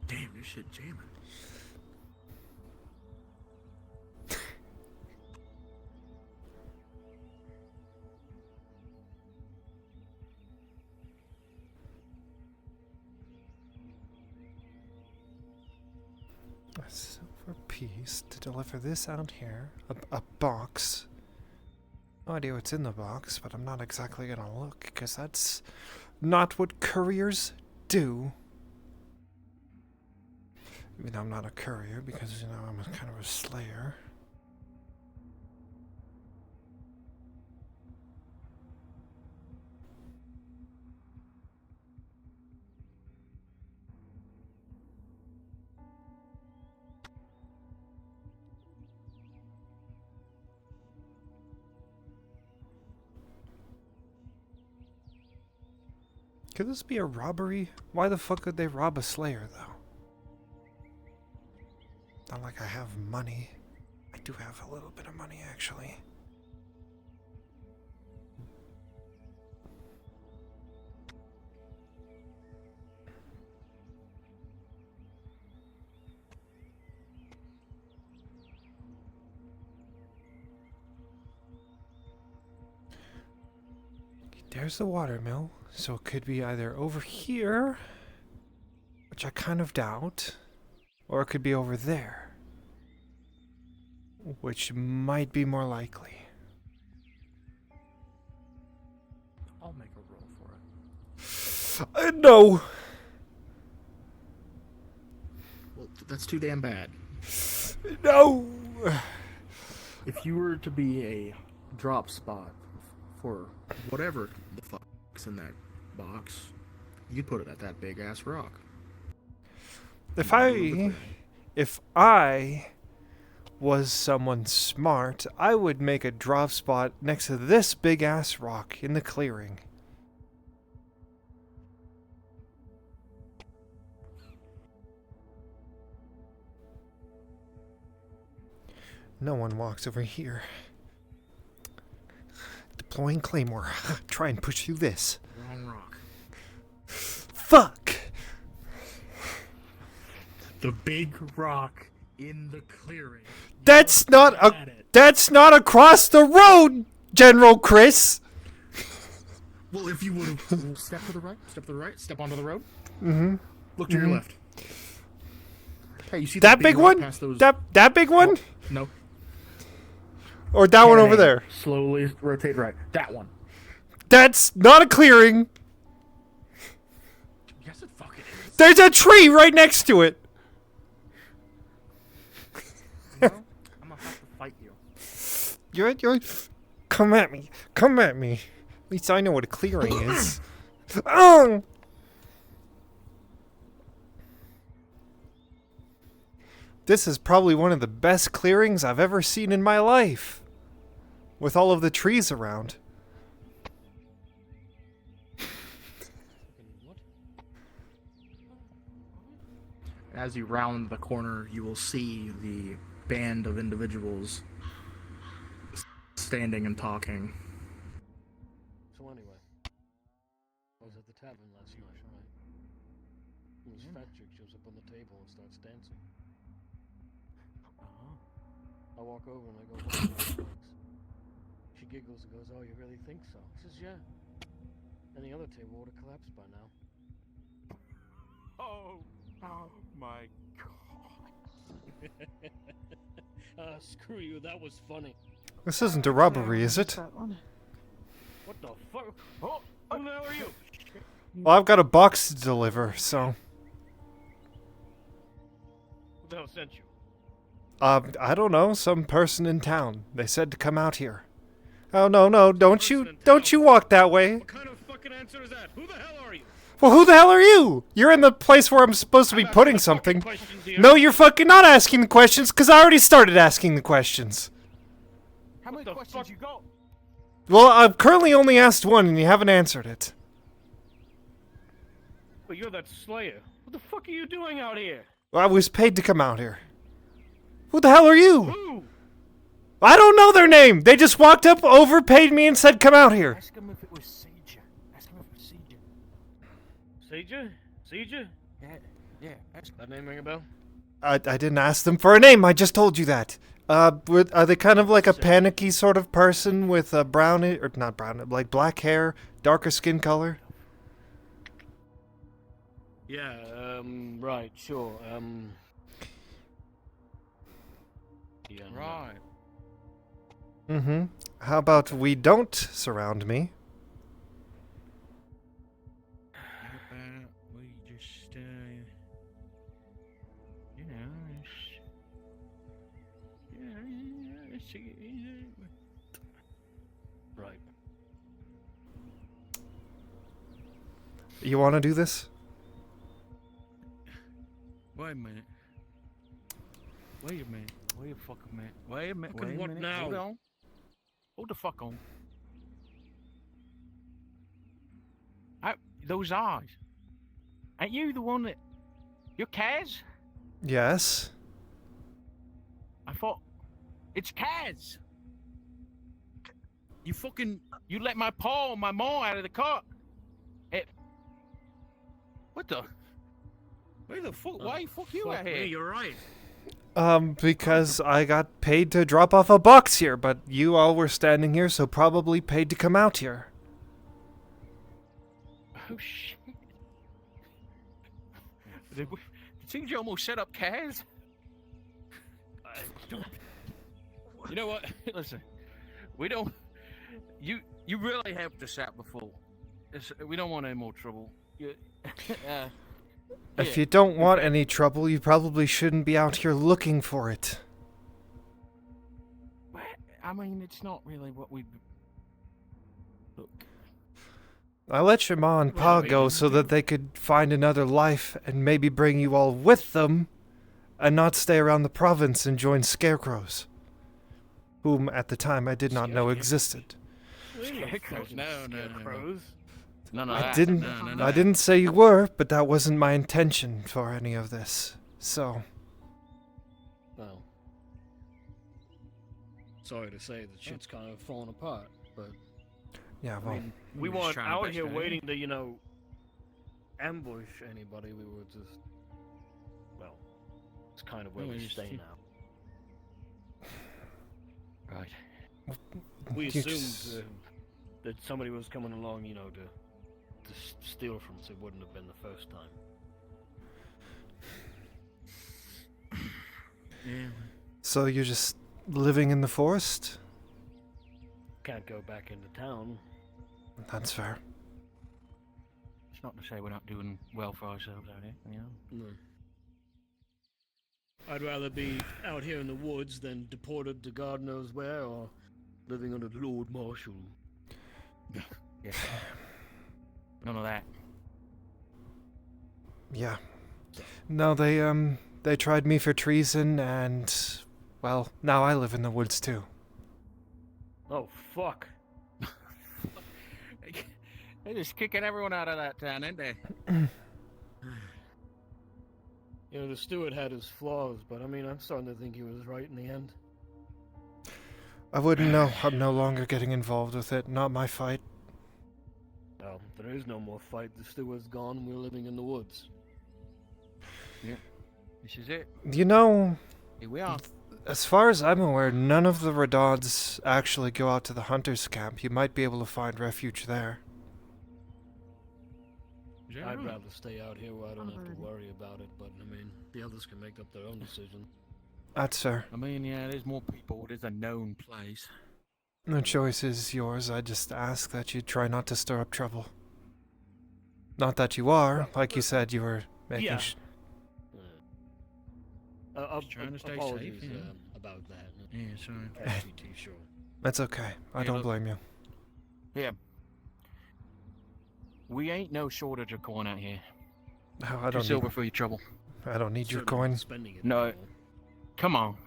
Speaker 13: Damn, this shit jamming.
Speaker 2: A silver piece to deliver this out here. A box. No idea what's in the box, but I'm not exactly gonna look, because that's not what couriers do. I mean, I'm not a courier, because, you know, I'm kind of a slayer. Could this be a robbery? Why the fuck would they rob a slayer, though? Not like I have money. I do have a little bit of money, actually. There's the watermill, so it could be either over here, which I kind of doubt, or it could be over there, which might be more likely.
Speaker 13: I'll make a roll for it.
Speaker 2: No!
Speaker 13: Well, that's too damn bad.
Speaker 2: No!
Speaker 13: If you were to be a drop spot for whatever the fuck's in that box, you'd put it at that big ass rock.
Speaker 2: If I was someone smart, I would make a drop spot next to this big ass rock in the clearing. No one walks over here. Deploying Claymore. Try and push through this.
Speaker 13: Wrong rock.
Speaker 2: Fuck!
Speaker 13: The big rock in the clearing.
Speaker 2: That's not across the road, General Chris!
Speaker 13: Well, if you would have step to the right, step onto the road.
Speaker 2: Mm-hmm.
Speaker 13: Look to your left. Hey, you see
Speaker 2: that big
Speaker 13: rock
Speaker 2: one?
Speaker 13: past those...
Speaker 2: That big one?
Speaker 13: Oh, no.
Speaker 2: Or that one over there?
Speaker 13: Slowly rotate right. That one.
Speaker 2: That's not a clearing.
Speaker 13: Yes, it fucking is.
Speaker 2: There's a tree right next to it.
Speaker 13: I'm gonna have to fight you.
Speaker 2: You're. Come at me. Come at me. At least I know what a clearing is. Oh! This is probably one of the best clearings I've ever seen in my life. With all of the trees around.
Speaker 13: As you round the corner, you will see the band of individuals standing and talking.
Speaker 16: So anyway, I was at the tavern last night, right? And this fat chick shows up on the table and starts dancing. I walk over and I go, "What are those legs?" She giggles and goes, "Oh, you really think so?" I says, "Yeah." And the other table would have collapsed by now.
Speaker 19: Oh my god.
Speaker 16: Screw you, that was funny.
Speaker 2: This isn't a robbery, is it?
Speaker 16: What the fuck? Oh, who the hell are you?
Speaker 2: Well, I've got a box to deliver, so...
Speaker 16: Who the hell sent you?
Speaker 2: I don't know, some person in town. They said to come out here. Oh, no, don't you walk that way.
Speaker 16: What kind of fucking answer is that? Who the hell are you?
Speaker 2: Well, who the hell are you? You're in the place where I'm supposed to be putting something. No, you're fucking not asking the questions, because I already started asking the questions.
Speaker 19: How many questions you got?
Speaker 2: Well, I've currently only asked one, and you haven't answered it.
Speaker 16: But you're that Slayer. What the fuck are you doing out here?
Speaker 2: I was paid to come out here. Who the hell are you?
Speaker 16: Who?
Speaker 2: I don't know their name. They just walked up, overpaid me, and said come out here.
Speaker 19: Ask him if it was Sager. Ask him if it was Sager.
Speaker 16: Sager? Sager?
Speaker 19: Yeah. Ask
Speaker 16: That name ring a bell?
Speaker 2: I didn't ask them for a name. I just told you that. Are they kind of like a panicky sort of person with a brown, or not brown, like black hair, darker skin color?
Speaker 16: Yeah, right, sure, yeah,
Speaker 19: Right.
Speaker 2: Mm-hmm. How about we don't surround me?
Speaker 19: How about we just, you know,
Speaker 16: right.
Speaker 2: You want to do this?
Speaker 19: Wait a minute. Wait a minute. Wait a fucking minute. Wait a minute.
Speaker 16: Fucking
Speaker 19: Wait a
Speaker 16: what
Speaker 19: minute.
Speaker 16: now?
Speaker 19: Hold on. Hold the fuck on. Those eyes. Ain't you the one that... You're Kaz?
Speaker 2: Yes.
Speaker 19: I thought... It's Kaz! You fucking... You let my paw and my maw out of the cart. What the... Where the fuck... Why the fuck you out here?
Speaker 16: You're right.
Speaker 2: Because I got paid to drop off a box here, but you all were standing here, so probably paid to come out here.
Speaker 19: Oh shit. Did CJ almost set up Kaz? You know what? Listen, we don't... You really helped us out before. We don't want any more trouble.
Speaker 2: If you don't want any trouble, you probably shouldn't be out here looking for it.
Speaker 19: I mean, it's not really what we... Look.
Speaker 2: I let your ma and pa go so that they could find another life and maybe bring you all with them and not stay around the province and join scarecrows, whom at the time I did not know existed.
Speaker 19: Scarecrows? No.
Speaker 2: I didn't say you were, but that wasn't my intention for any of this. So,
Speaker 16: Well, sorry to say that shit's kind of falling apart, but
Speaker 2: yeah, well,
Speaker 16: we
Speaker 19: were just
Speaker 16: weren't
Speaker 19: trying our
Speaker 16: out
Speaker 19: best,
Speaker 16: here
Speaker 19: eh?
Speaker 16: waiting to, you know, ambush anybody. We were just, well, it's kind of where we stay now.
Speaker 19: Right.
Speaker 16: We
Speaker 2: You
Speaker 16: assumed that somebody was coming along, you know, to steal from us. It wouldn't have been the first time.
Speaker 19: Yeah.
Speaker 2: So you're just living in the forest?
Speaker 16: Can't go back into town.
Speaker 2: That's fair.
Speaker 19: It's not to say we're not doing well for ourselves out here, you know?
Speaker 16: No. I'd rather be out here in the woods than deported to God knows where or living under Lord Marshal.
Speaker 19: Yeah. None of that.
Speaker 2: Yeah. No, they They tried me for treason, and, well, now I live in the woods too.
Speaker 19: Oh, fuck. They're just kicking everyone out of that town, ain't they?
Speaker 16: You know, the steward had his flaws, but I mean, I'm starting to think he was right in the end.
Speaker 2: I wouldn't know. I'm no longer getting involved with it. Not my fight.
Speaker 16: Well, there is no more fight. The steward's gone. We're living in the woods.
Speaker 19: Yeah, this is it.
Speaker 2: You know,
Speaker 19: Here we are.
Speaker 2: as far as I'm aware, none of the Radauds actually go out to the hunter's camp. You might be able to find refuge there.
Speaker 16: I'd rather stay out here where I don't have to worry about it, but I mean, the others can make up their own decision.
Speaker 2: That's fair.
Speaker 19: I mean, yeah, there's more people. There's a known place.
Speaker 2: The choice is yours. I just ask that you try not to stir up trouble. Not that you are. Like you said, you were making
Speaker 16: Yeah.
Speaker 19: Just trying to stay
Speaker 16: apologies,
Speaker 19: safe, yeah.
Speaker 16: about that.
Speaker 19: Yeah, sorry.
Speaker 16: Can't be too sure.
Speaker 2: That's okay. I
Speaker 19: Yeah,
Speaker 2: don't
Speaker 19: look-
Speaker 2: blame you.
Speaker 19: Yeah. We ain't no shortage of coin out here.
Speaker 2: No, I
Speaker 19: Two
Speaker 2: don't
Speaker 19: silver
Speaker 2: need,
Speaker 19: for your trouble.
Speaker 2: I don't need your
Speaker 16: Certainly
Speaker 2: coin.
Speaker 16: not spending it.
Speaker 19: No. Come on.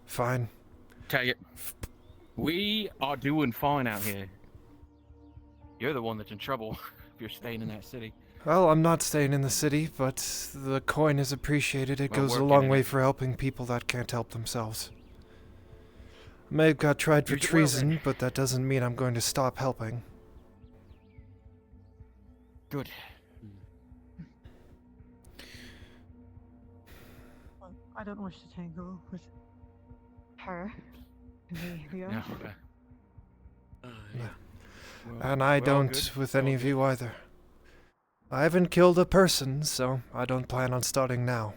Speaker 2: Fine.
Speaker 19: Tell you, we are doing fine out here. You're the one that's in trouble if you're staying in that city.
Speaker 2: Well, I'm not staying in the city, but the coin is appreciated. It
Speaker 19: Well,
Speaker 2: goes a
Speaker 19: working
Speaker 2: long
Speaker 19: in
Speaker 2: way
Speaker 19: it.
Speaker 2: for helping people that can't help themselves. I may have got tried for
Speaker 19: Use it well,
Speaker 2: treason,
Speaker 19: then.
Speaker 2: but that doesn't mean I'm going to stop helping.
Speaker 19: Good.
Speaker 3: Well, I don't wish to tangle with her. We are.
Speaker 19: No, okay.
Speaker 2: And I
Speaker 19: we're all
Speaker 2: don't
Speaker 19: good.
Speaker 2: with
Speaker 19: We're
Speaker 2: any
Speaker 19: all
Speaker 2: of
Speaker 19: good.
Speaker 2: you either. I haven't killed a person, so I don't plan on starting now.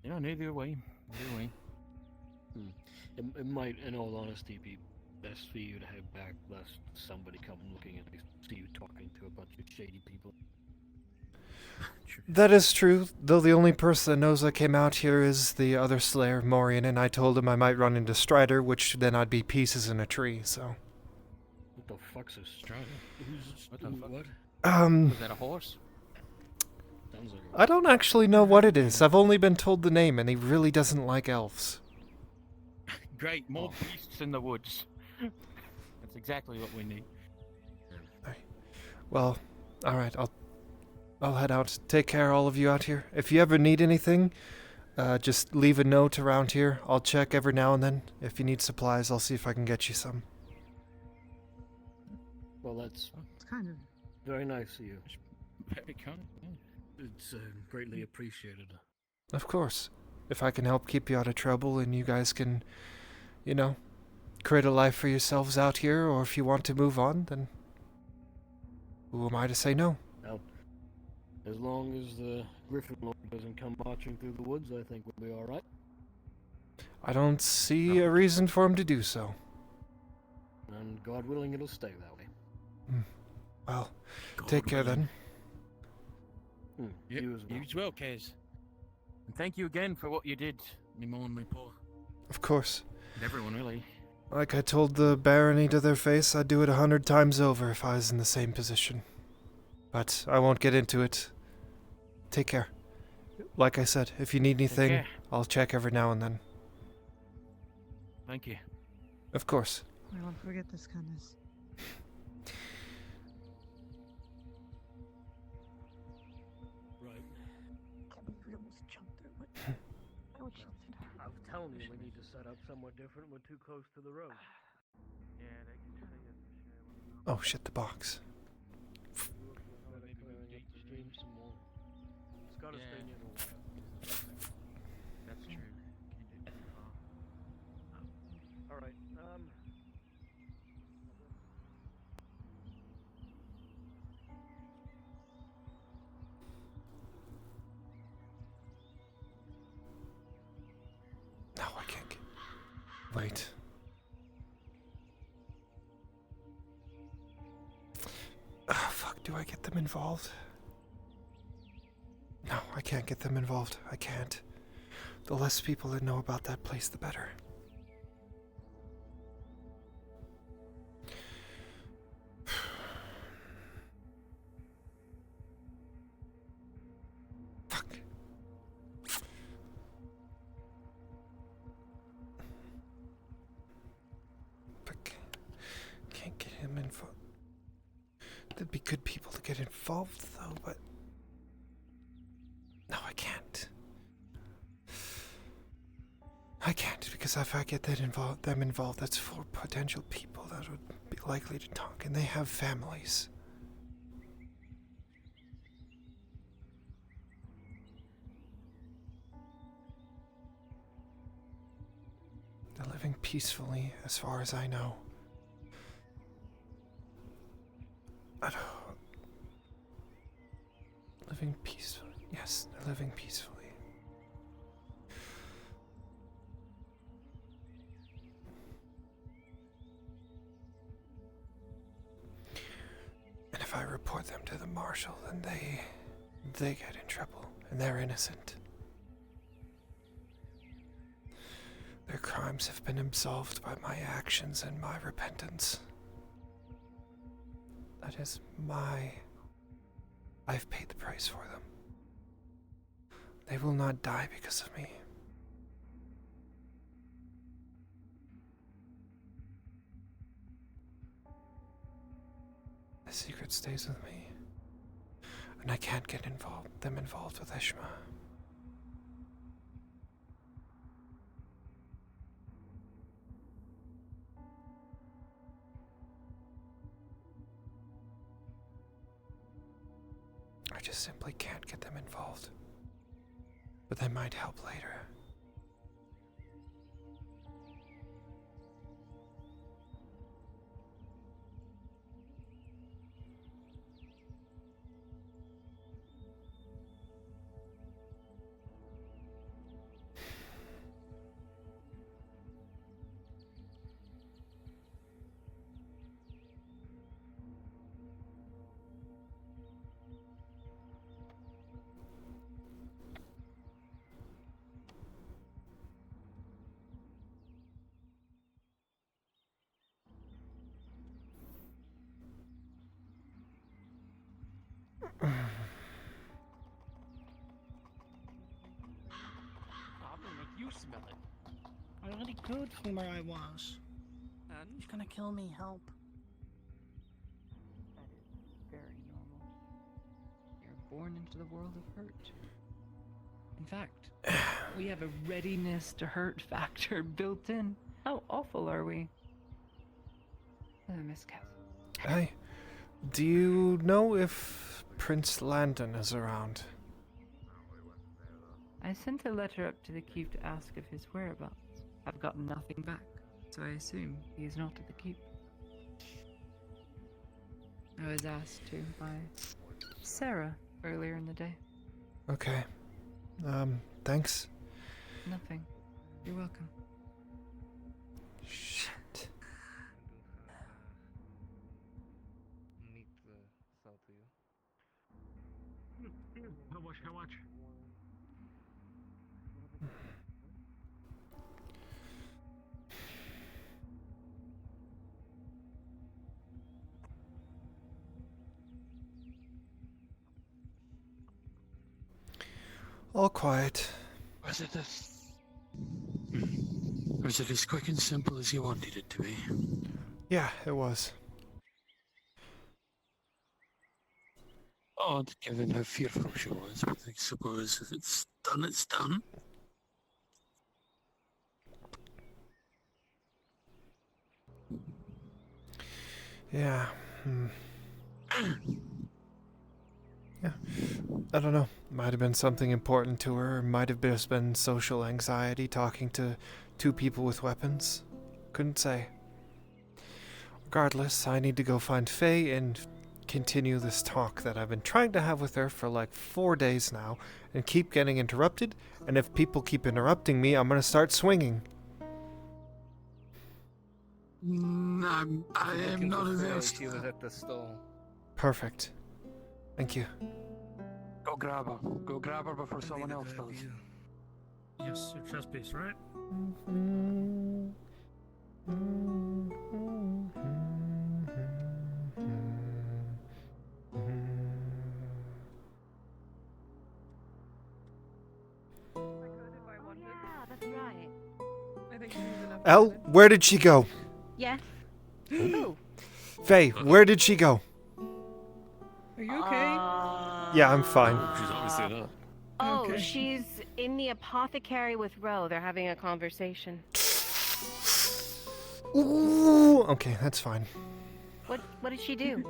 Speaker 19: Yeah, neither way. Neither way.
Speaker 16: It might, in all honesty, be best for you to head back, lest somebody come looking and they see you talking to a bunch of shady people.
Speaker 2: That is true, though the only person that knows I came out here is the other Slayer, Morian, and I told him I might run into Strider, which then I'd be pieces in a tree, so...
Speaker 16: What the fuck's a Strider?
Speaker 19: What the fuck?
Speaker 16: What?
Speaker 19: Was that a horse?
Speaker 16: Sounds like
Speaker 2: I don't actually know what it is. I've only been told the name, and he really doesn't like elves.
Speaker 19: Great, more beasts in the woods. That's exactly what we need.
Speaker 2: Well, alright, I'll head out. Take care, all of you out here. If you ever need anything, just leave a note around here. I'll check every now and then. If you need supplies, I'll see if I can get you some.
Speaker 16: Well, that's
Speaker 3: It's kind of
Speaker 16: very nice of you.
Speaker 19: Very kind. Yeah.
Speaker 16: It's greatly appreciated.
Speaker 2: Of course. If I can help keep you out of trouble and you guys can, you know, create a life for yourselves out here, or if you want to move on, then who am I to say no?
Speaker 16: Now, as long as the Griffin Lord doesn't come marching through the woods, I think we'll be alright.
Speaker 2: I don't see a reason for him to do so.
Speaker 16: And God willing, it'll stay that way.
Speaker 2: Well, take care then.
Speaker 19: Yep,
Speaker 16: You as well.
Speaker 19: You as well, Kez. And thank you again for what you did, me more and me poor.
Speaker 2: Of course.
Speaker 19: And everyone, really.
Speaker 2: Like I told the barony to their face, I'd do it 100 times over if I was in the same position. But I won't get into it. Take care. Like I said, if you need anything,
Speaker 19: care.
Speaker 2: I'll check every now and then.
Speaker 19: Thank you.
Speaker 2: Of course.
Speaker 3: I won't forget this kindness.
Speaker 16: Right.
Speaker 3: Can't believe we almost jumped there. What? I would shield it.
Speaker 16: I was telling you we need to set up somewhere different. We're too close to the road.
Speaker 19: Yeah, they can say it.
Speaker 2: Oh shit, the box.
Speaker 16: Stream some more. It's gotta
Speaker 19: Yeah.
Speaker 16: stay near the water.
Speaker 19: That's true. Can't get too far.
Speaker 16: Alright,
Speaker 2: No, I can't get... Wait. Ah, fuck, do I get them involved? No, I can't get them involved. I can't. The less people that know about that place, the better. Fuck. be good people to get involved, though, but... No, I can't. I can't, because if I get them involved, that's 4 potential people that would be likely to talk, and they have families. They're living peacefully, as far as I know. Living peacefully. Yes, they're living peacefully. And if I report them to the marshal, then they get in trouble, and they're innocent. Their crimes have been absolved by my actions and my repentance. That is I've paid the price for them. They will not die because of me. The secret stays with me, and I can't get them involved with Ishma. I just simply can't get them involved. But they might help later.
Speaker 19: Probably make you smell it.
Speaker 16: I'm really good from where I was.
Speaker 1: And?
Speaker 16: He's gonna kill me, help. That is very normal. You're born into the world of hurt. In fact, we have a readiness to hurt factor built in. How awful are we? Miss Cass.
Speaker 2: Hey, do you know if Prince Landon is around?
Speaker 15: I sent a letter up to the keep to ask of his whereabouts. I've gotten nothing back, so I assume he is not at the keep. I was asked to by Sarah earlier in the day.
Speaker 2: Okay. Thanks.
Speaker 15: Nothing. You're welcome.
Speaker 2: Shit.
Speaker 12: Meet the south of you.
Speaker 4: How much? How much?
Speaker 2: All quiet.
Speaker 8: Was it as quick and simple as you wanted it to be?
Speaker 2: Yeah, it was.
Speaker 8: Odd, given how fearful she was, but I suppose if it's done, it's done.
Speaker 2: Yeah. Yeah. I don't know. Might have been something important to her, or might have just been social anxiety talking to 2 people with weapons. Couldn't say. Regardless, I need to go find Faye and continue this talk that I've been trying to have with her for like 4 days now, and keep getting interrupted, and if people keep interrupting me, I'm gonna start swinging.
Speaker 8: I am not averse.
Speaker 12: She was at the stall.
Speaker 2: Perfect. Thank you.
Speaker 8: Go grab her. Go grab her before someone else does.
Speaker 10: Yes, your chest piece, right?
Speaker 5: Yeah, that's right.
Speaker 1: I think you need enough.
Speaker 2: Elle, where did she go?
Speaker 5: Yes.
Speaker 2: Faye, where did she go?
Speaker 17: Are you okay?
Speaker 2: Yeah, I'm fine.
Speaker 20: She's obviously not.
Speaker 5: Oh,
Speaker 17: Okay.
Speaker 5: she's in the apothecary with Ro. They're having a conversation.
Speaker 2: Ooh, okay, that's fine.
Speaker 5: What did she do?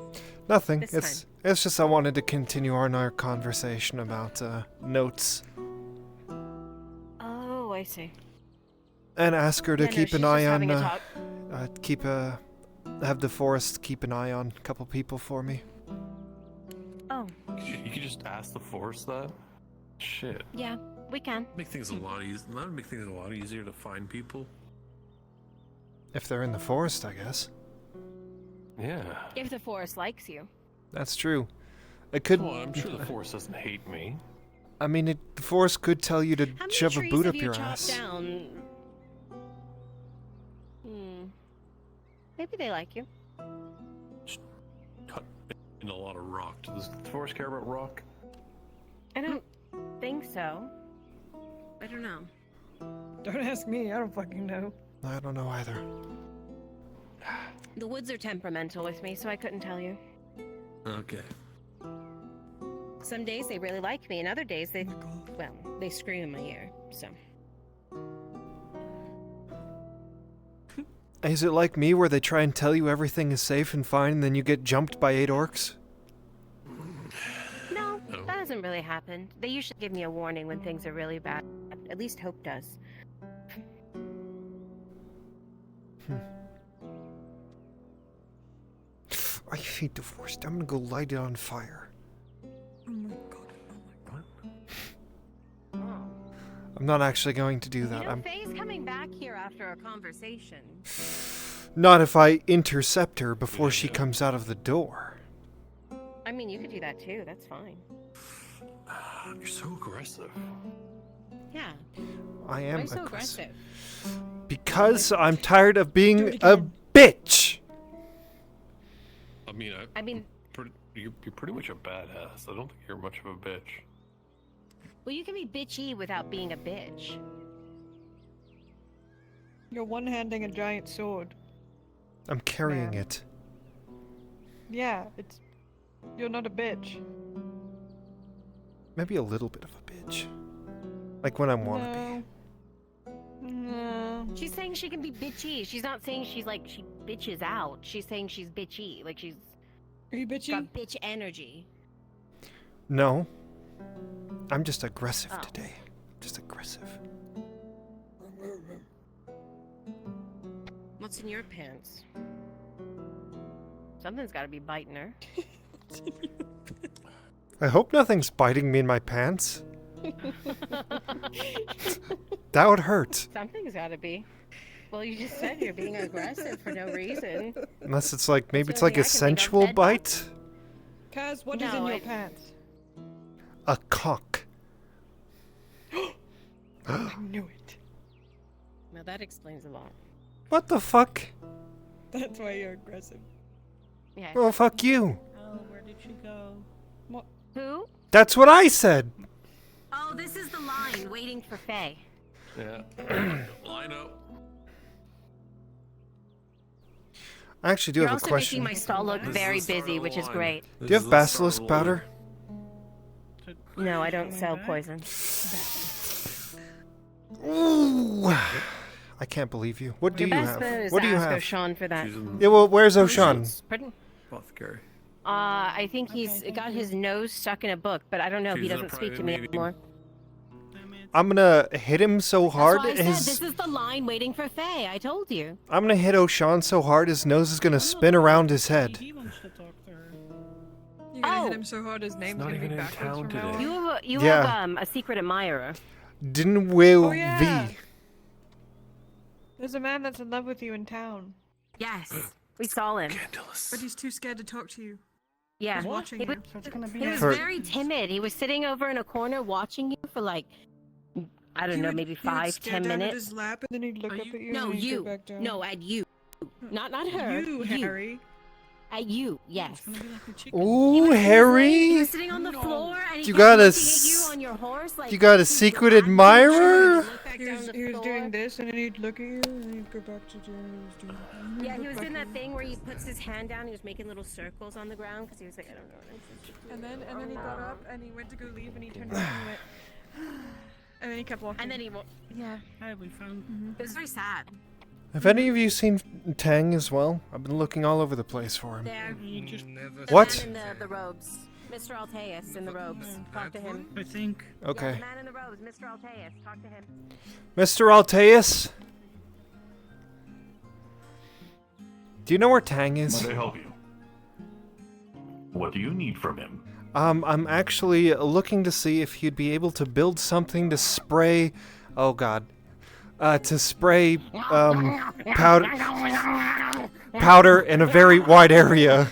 Speaker 2: Nothing.
Speaker 5: This
Speaker 2: It's just I wanted to continue on our conversation about notes
Speaker 5: Oh, I see.
Speaker 2: and ask her to
Speaker 5: Yeah, no,
Speaker 2: keep
Speaker 5: she's
Speaker 2: an
Speaker 5: just
Speaker 2: eye on
Speaker 5: having a talk.
Speaker 2: have the forest keep an eye on a couple people for me.
Speaker 5: Oh,
Speaker 20: You could just ask the force that. Shit.
Speaker 5: yeah, we can.
Speaker 20: Make things a lot easier. That would make things a lot easier to find people.
Speaker 2: If they're in the forest, I guess.
Speaker 20: Yeah.
Speaker 5: If the forest likes you.
Speaker 2: That's true. It could.
Speaker 20: Well, I'm sure the force doesn't hate me.
Speaker 2: I mean, the forest could tell you to
Speaker 5: How many
Speaker 2: shove a
Speaker 5: trees
Speaker 2: boot
Speaker 5: have
Speaker 2: up
Speaker 5: you
Speaker 2: your
Speaker 5: chopped
Speaker 2: ass.
Speaker 5: down? Maybe they like you.
Speaker 20: Cut in a lot of rock. Does the forest care about rock?
Speaker 5: I don't think so. I don't know.
Speaker 17: Don't ask me. I don't fucking know.
Speaker 2: I don't know either.
Speaker 5: The woods are temperamental with me, so I couldn't tell you.
Speaker 20: Okay.
Speaker 5: Some days they really like me, and other days they, well, they scream in my ear, so.
Speaker 2: Is it like me where they try and tell you everything is safe and fine and then you get jumped by 8 orcs?
Speaker 5: No, that hasn't really happened. They usually give me a warning when things are really bad. At least Hope does.
Speaker 2: I hate the forest. I'm gonna go light it on fire.
Speaker 17: Oh my god.
Speaker 2: I'm not actually going to do that.
Speaker 5: You know,
Speaker 2: I'm
Speaker 5: Faye's coming back here after a conversation.
Speaker 2: not if I intercept her before she comes out of the door.
Speaker 5: I mean, you could do that too. That's fine.
Speaker 20: You're so aggressive.
Speaker 5: Yeah.
Speaker 2: I am
Speaker 5: Why so
Speaker 2: aggressive.
Speaker 5: aggressive?
Speaker 2: Because I'm tired of being a bitch.
Speaker 20: I mean, you're pretty much a badass. I don't think you're much of a bitch.
Speaker 5: Well, you can be bitchy without being a bitch.
Speaker 17: You're one-handing a giant sword.
Speaker 2: I'm carrying it.
Speaker 17: Yeah, it's... You're not a bitch.
Speaker 2: Maybe a little bit of a bitch. Like when I want to be.
Speaker 17: No.
Speaker 5: She's saying she can be bitchy. She's not saying she's like, she bitches out. She's saying she's bitchy. Like she's...
Speaker 17: Are you bitchy?
Speaker 5: Got bitch energy.
Speaker 2: No. I'm just aggressive
Speaker 5: Oh.
Speaker 2: today. Just aggressive.
Speaker 5: What's in your pants? Something's got to be biting her.
Speaker 2: I hope nothing's biting me in my pants. That would hurt.
Speaker 5: Something's got to be. Well, you just said you're being aggressive for no reason.
Speaker 2: Unless it's like, maybe
Speaker 5: That's
Speaker 2: it's
Speaker 5: the
Speaker 2: like
Speaker 5: only
Speaker 2: a
Speaker 5: thing I can think of.
Speaker 2: sensual
Speaker 5: Bed
Speaker 2: bite?
Speaker 17: Kaz, what is in
Speaker 5: No,
Speaker 17: your
Speaker 5: I-
Speaker 17: pants?
Speaker 2: A cock.
Speaker 17: I knew it.
Speaker 5: Now that explains a lot.
Speaker 2: What the fuck?
Speaker 17: That's why you're aggressive.
Speaker 5: Yeah.
Speaker 2: Oh, fuck you.
Speaker 14: Oh, where did she go?
Speaker 17: What?
Speaker 5: Who?
Speaker 2: That's what I said.
Speaker 5: Oh, this is the line waiting for Faye.
Speaker 20: Yeah. Line up.
Speaker 2: I actually do
Speaker 5: You're
Speaker 2: have a
Speaker 5: also
Speaker 2: question.
Speaker 5: making my stall look very busy, which is great.
Speaker 2: Do you have basilisk powder?
Speaker 5: No, I don't sell poison.
Speaker 2: Ooh. I can't believe you. What do
Speaker 5: Your
Speaker 2: you
Speaker 5: best bet
Speaker 2: have?
Speaker 5: is
Speaker 2: What do you
Speaker 5: ask
Speaker 2: have?
Speaker 5: O'Shawn for that.
Speaker 2: Yeah, well, where's O'Shawn?
Speaker 5: Pardon?
Speaker 20: Apothecary.
Speaker 5: I think he's got his nose stuck in a book, but I don't know. He
Speaker 20: She's a
Speaker 5: doesn't speak to
Speaker 20: private
Speaker 5: me
Speaker 20: meeting.
Speaker 5: anymore.
Speaker 2: I'm gonna hit him so hard
Speaker 5: That's why I
Speaker 2: his.
Speaker 5: said this is the line waiting for Faye. I told you.
Speaker 2: I'm gonna hit O'Shawn so hard his nose is gonna spin around his head.
Speaker 17: You're gonna hit
Speaker 5: Oh.
Speaker 17: him so hard his name's
Speaker 20: not
Speaker 17: gonna be
Speaker 20: even in
Speaker 17: backwards
Speaker 20: town
Speaker 17: from now
Speaker 20: today.
Speaker 17: on.
Speaker 5: You
Speaker 2: Yeah.
Speaker 5: have a secret admirer.
Speaker 2: Didn't will
Speaker 17: Oh, yeah.
Speaker 2: V.
Speaker 17: There's a man that's in love with you in town.
Speaker 5: Yes, we saw him.
Speaker 17: But he's too scared to talk to you.
Speaker 5: Yeah,
Speaker 17: He's watching
Speaker 5: he
Speaker 17: you.
Speaker 5: was,
Speaker 17: be
Speaker 5: he was
Speaker 2: For-
Speaker 5: very timid. He was sitting over in a corner watching you for like, I don't
Speaker 17: He
Speaker 5: know,
Speaker 17: would-
Speaker 5: maybe
Speaker 17: he would
Speaker 5: 5,
Speaker 17: stare
Speaker 5: 10
Speaker 17: down at
Speaker 5: minutes.
Speaker 17: his lap, and then he'd look up at you.
Speaker 5: No,
Speaker 17: and then he'd
Speaker 5: you.
Speaker 17: Go back down.
Speaker 5: No, at you. Not her.
Speaker 17: You, Harry.
Speaker 5: At you, yes.
Speaker 2: Ooh,
Speaker 5: He
Speaker 2: Harry.
Speaker 5: was sitting on the floor and he
Speaker 2: You
Speaker 5: kept
Speaker 2: got a
Speaker 5: looking at you on your horse like
Speaker 2: You got a secret admirer?
Speaker 5: back
Speaker 1: He
Speaker 5: down
Speaker 1: was,
Speaker 5: the
Speaker 1: he was
Speaker 5: floor.
Speaker 1: doing this, and then he'd look at you, and then he'd go back to doing what he was doing.
Speaker 5: Yeah, he was
Speaker 1: Back
Speaker 5: doing that
Speaker 1: in.
Speaker 5: thing where he puts his hand down. He was making little circles on the ground because he was like, I don't know what I'm supposed to do.
Speaker 1: And then he got up, and he went to go leave, and he turned around and he went, and then he kept walking.
Speaker 5: And then he yeah.
Speaker 10: We found.
Speaker 5: It was very sad.
Speaker 2: Have any of you seen Tang as well? I've been looking all over the place for him.
Speaker 5: There. The
Speaker 2: What?
Speaker 5: man in the robes. Mr. Alteus in the robes. Talk to him.
Speaker 10: I think.
Speaker 2: Okay.
Speaker 5: Yeah, the man in the robes, Mr. Alteus. Talk to him.
Speaker 2: Mr. Alteus? Do you know where Tang is?
Speaker 9: Might I help you? What do you need from him?
Speaker 2: I'm actually looking to see if he'd be able to build something to spray... Oh god. To spray, powder in a very wide area.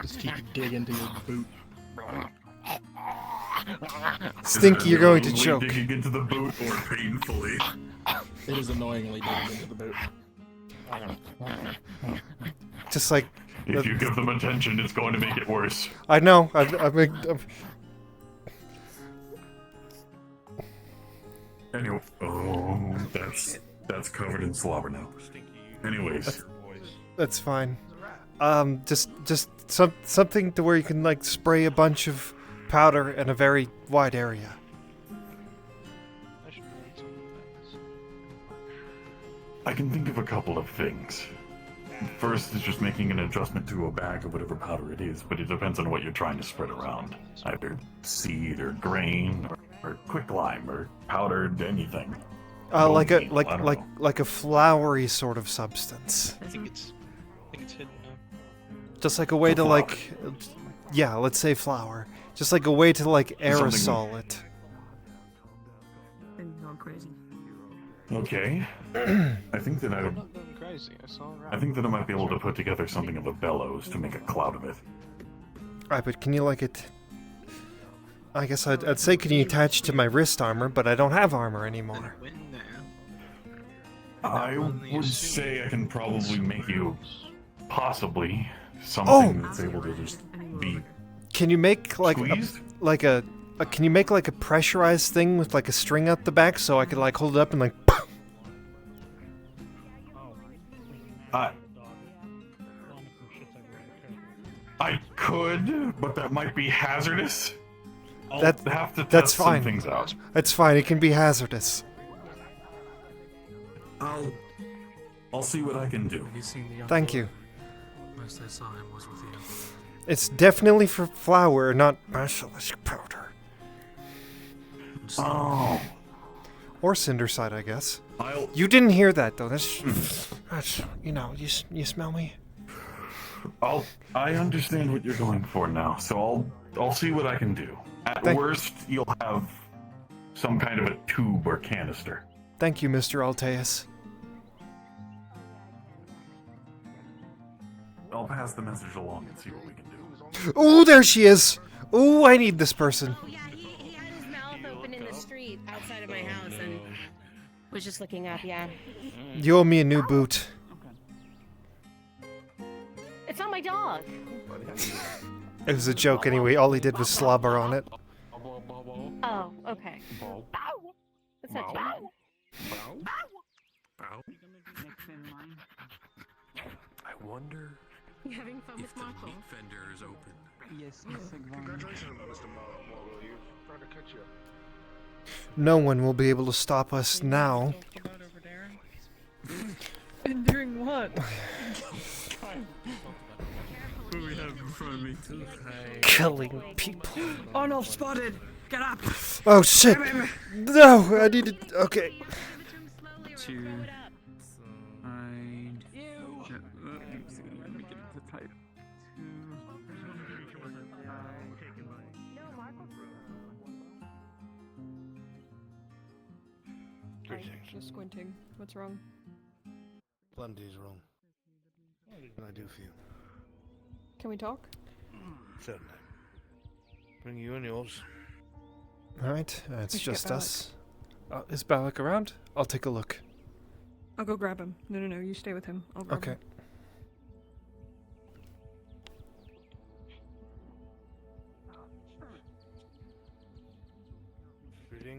Speaker 13: Just keep digging into your boot.
Speaker 2: Stinky, you're going to choke.
Speaker 9: Digging into the boot or painfully.
Speaker 13: It is annoyingly digging into the boot.
Speaker 2: Just like...
Speaker 9: If you give them attention, it's going to make it worse.
Speaker 2: I know.
Speaker 9: Anyway, oh, that's covered in slobber now. Anyways,
Speaker 2: That's fine. Just something to where you can like spray a bunch of powder in a very wide area.
Speaker 9: I can think of a couple of things. First is just making an adjustment to a bag of whatever powder it is, but it depends on what you're trying to spread around. Either seed or grain or quicklime or powdered anything.
Speaker 2: Like a
Speaker 9: Oatmeal, I don't know.
Speaker 2: like a flowery sort of substance.
Speaker 22: I think it's hidden now.
Speaker 2: Just like a way to like, yeah, let's say flour. Just like a way to like aerosol it.
Speaker 15: And gone crazy.
Speaker 9: Okay. I think that
Speaker 22: I'm not going crazy. I saw
Speaker 9: I think that I might be able to put together something of a bellows to make a cloud of it.
Speaker 2: Alright, but can you like it? I guess I'd say can you attach to my wrist armor, but I don't have armor anymore.
Speaker 9: I would say I can probably make you possibly something that's able to just be.
Speaker 2: Can you make like
Speaker 9: squeezed?
Speaker 2: can you make like a pressurized thing with like a string at the back so I could like hold it up and like
Speaker 9: I could, but that might be hazardous. I'll
Speaker 2: That-
Speaker 9: have to test
Speaker 2: that's
Speaker 9: some
Speaker 2: fine.
Speaker 9: things out.
Speaker 2: That's fine, it can be hazardous.
Speaker 9: I'll see what I can do.
Speaker 7: Have you seen the young
Speaker 2: Thank
Speaker 7: boy?
Speaker 2: you.
Speaker 7: Most I saw him was with you.
Speaker 2: It's definitely for flour, not basilisk powder.
Speaker 9: Oh.
Speaker 2: Or cinderside, I guess.
Speaker 9: I'll...
Speaker 2: You didn't hear that though. That's you know, you smell me?
Speaker 9: I understand what you're going for now, so I'll see what I can do. At worst, you'll have some kind of a tube or canister.
Speaker 2: Thank you, Mr. Alteus.
Speaker 9: I'll pass the message along and see what we can do.
Speaker 2: Oh, there she is. Oh, I need this person.
Speaker 5: He had his mouth open in the street outside of my house and was just looking up, yeah.
Speaker 2: You owe me a new boot.
Speaker 5: It's not my dog.
Speaker 2: It was a joke anyway. All he did was slobber on it.
Speaker 5: Oh, okay. That's not too bad.
Speaker 20: I wonder
Speaker 5: You having fun with
Speaker 20: if the
Speaker 5: Marco?
Speaker 20: meat vendor is open.
Speaker 11: Yes,
Speaker 12: Congratulations, Mr. Marlowe. You're trying to catch you.
Speaker 2: No one will be able to stop us now.
Speaker 1: And doing what?
Speaker 7: What do we have in front of me?
Speaker 2: Killing people.
Speaker 1: Arnold spotted! Get up!
Speaker 2: Oh shit! No, I needed. Okay.
Speaker 15: To find. Let me get it to type.
Speaker 1: Just squinting. What's wrong?
Speaker 18: Plenty's wrong. What can I do for you?
Speaker 1: Can we talk?
Speaker 18: Certainly. Bring you and yours.
Speaker 2: Alright, it's
Speaker 1: We should get
Speaker 2: just us. Is Balak around? I'll take a look.
Speaker 1: I'll go grab him. No, you stay with him. I'll grab
Speaker 2: Okay.
Speaker 1: him.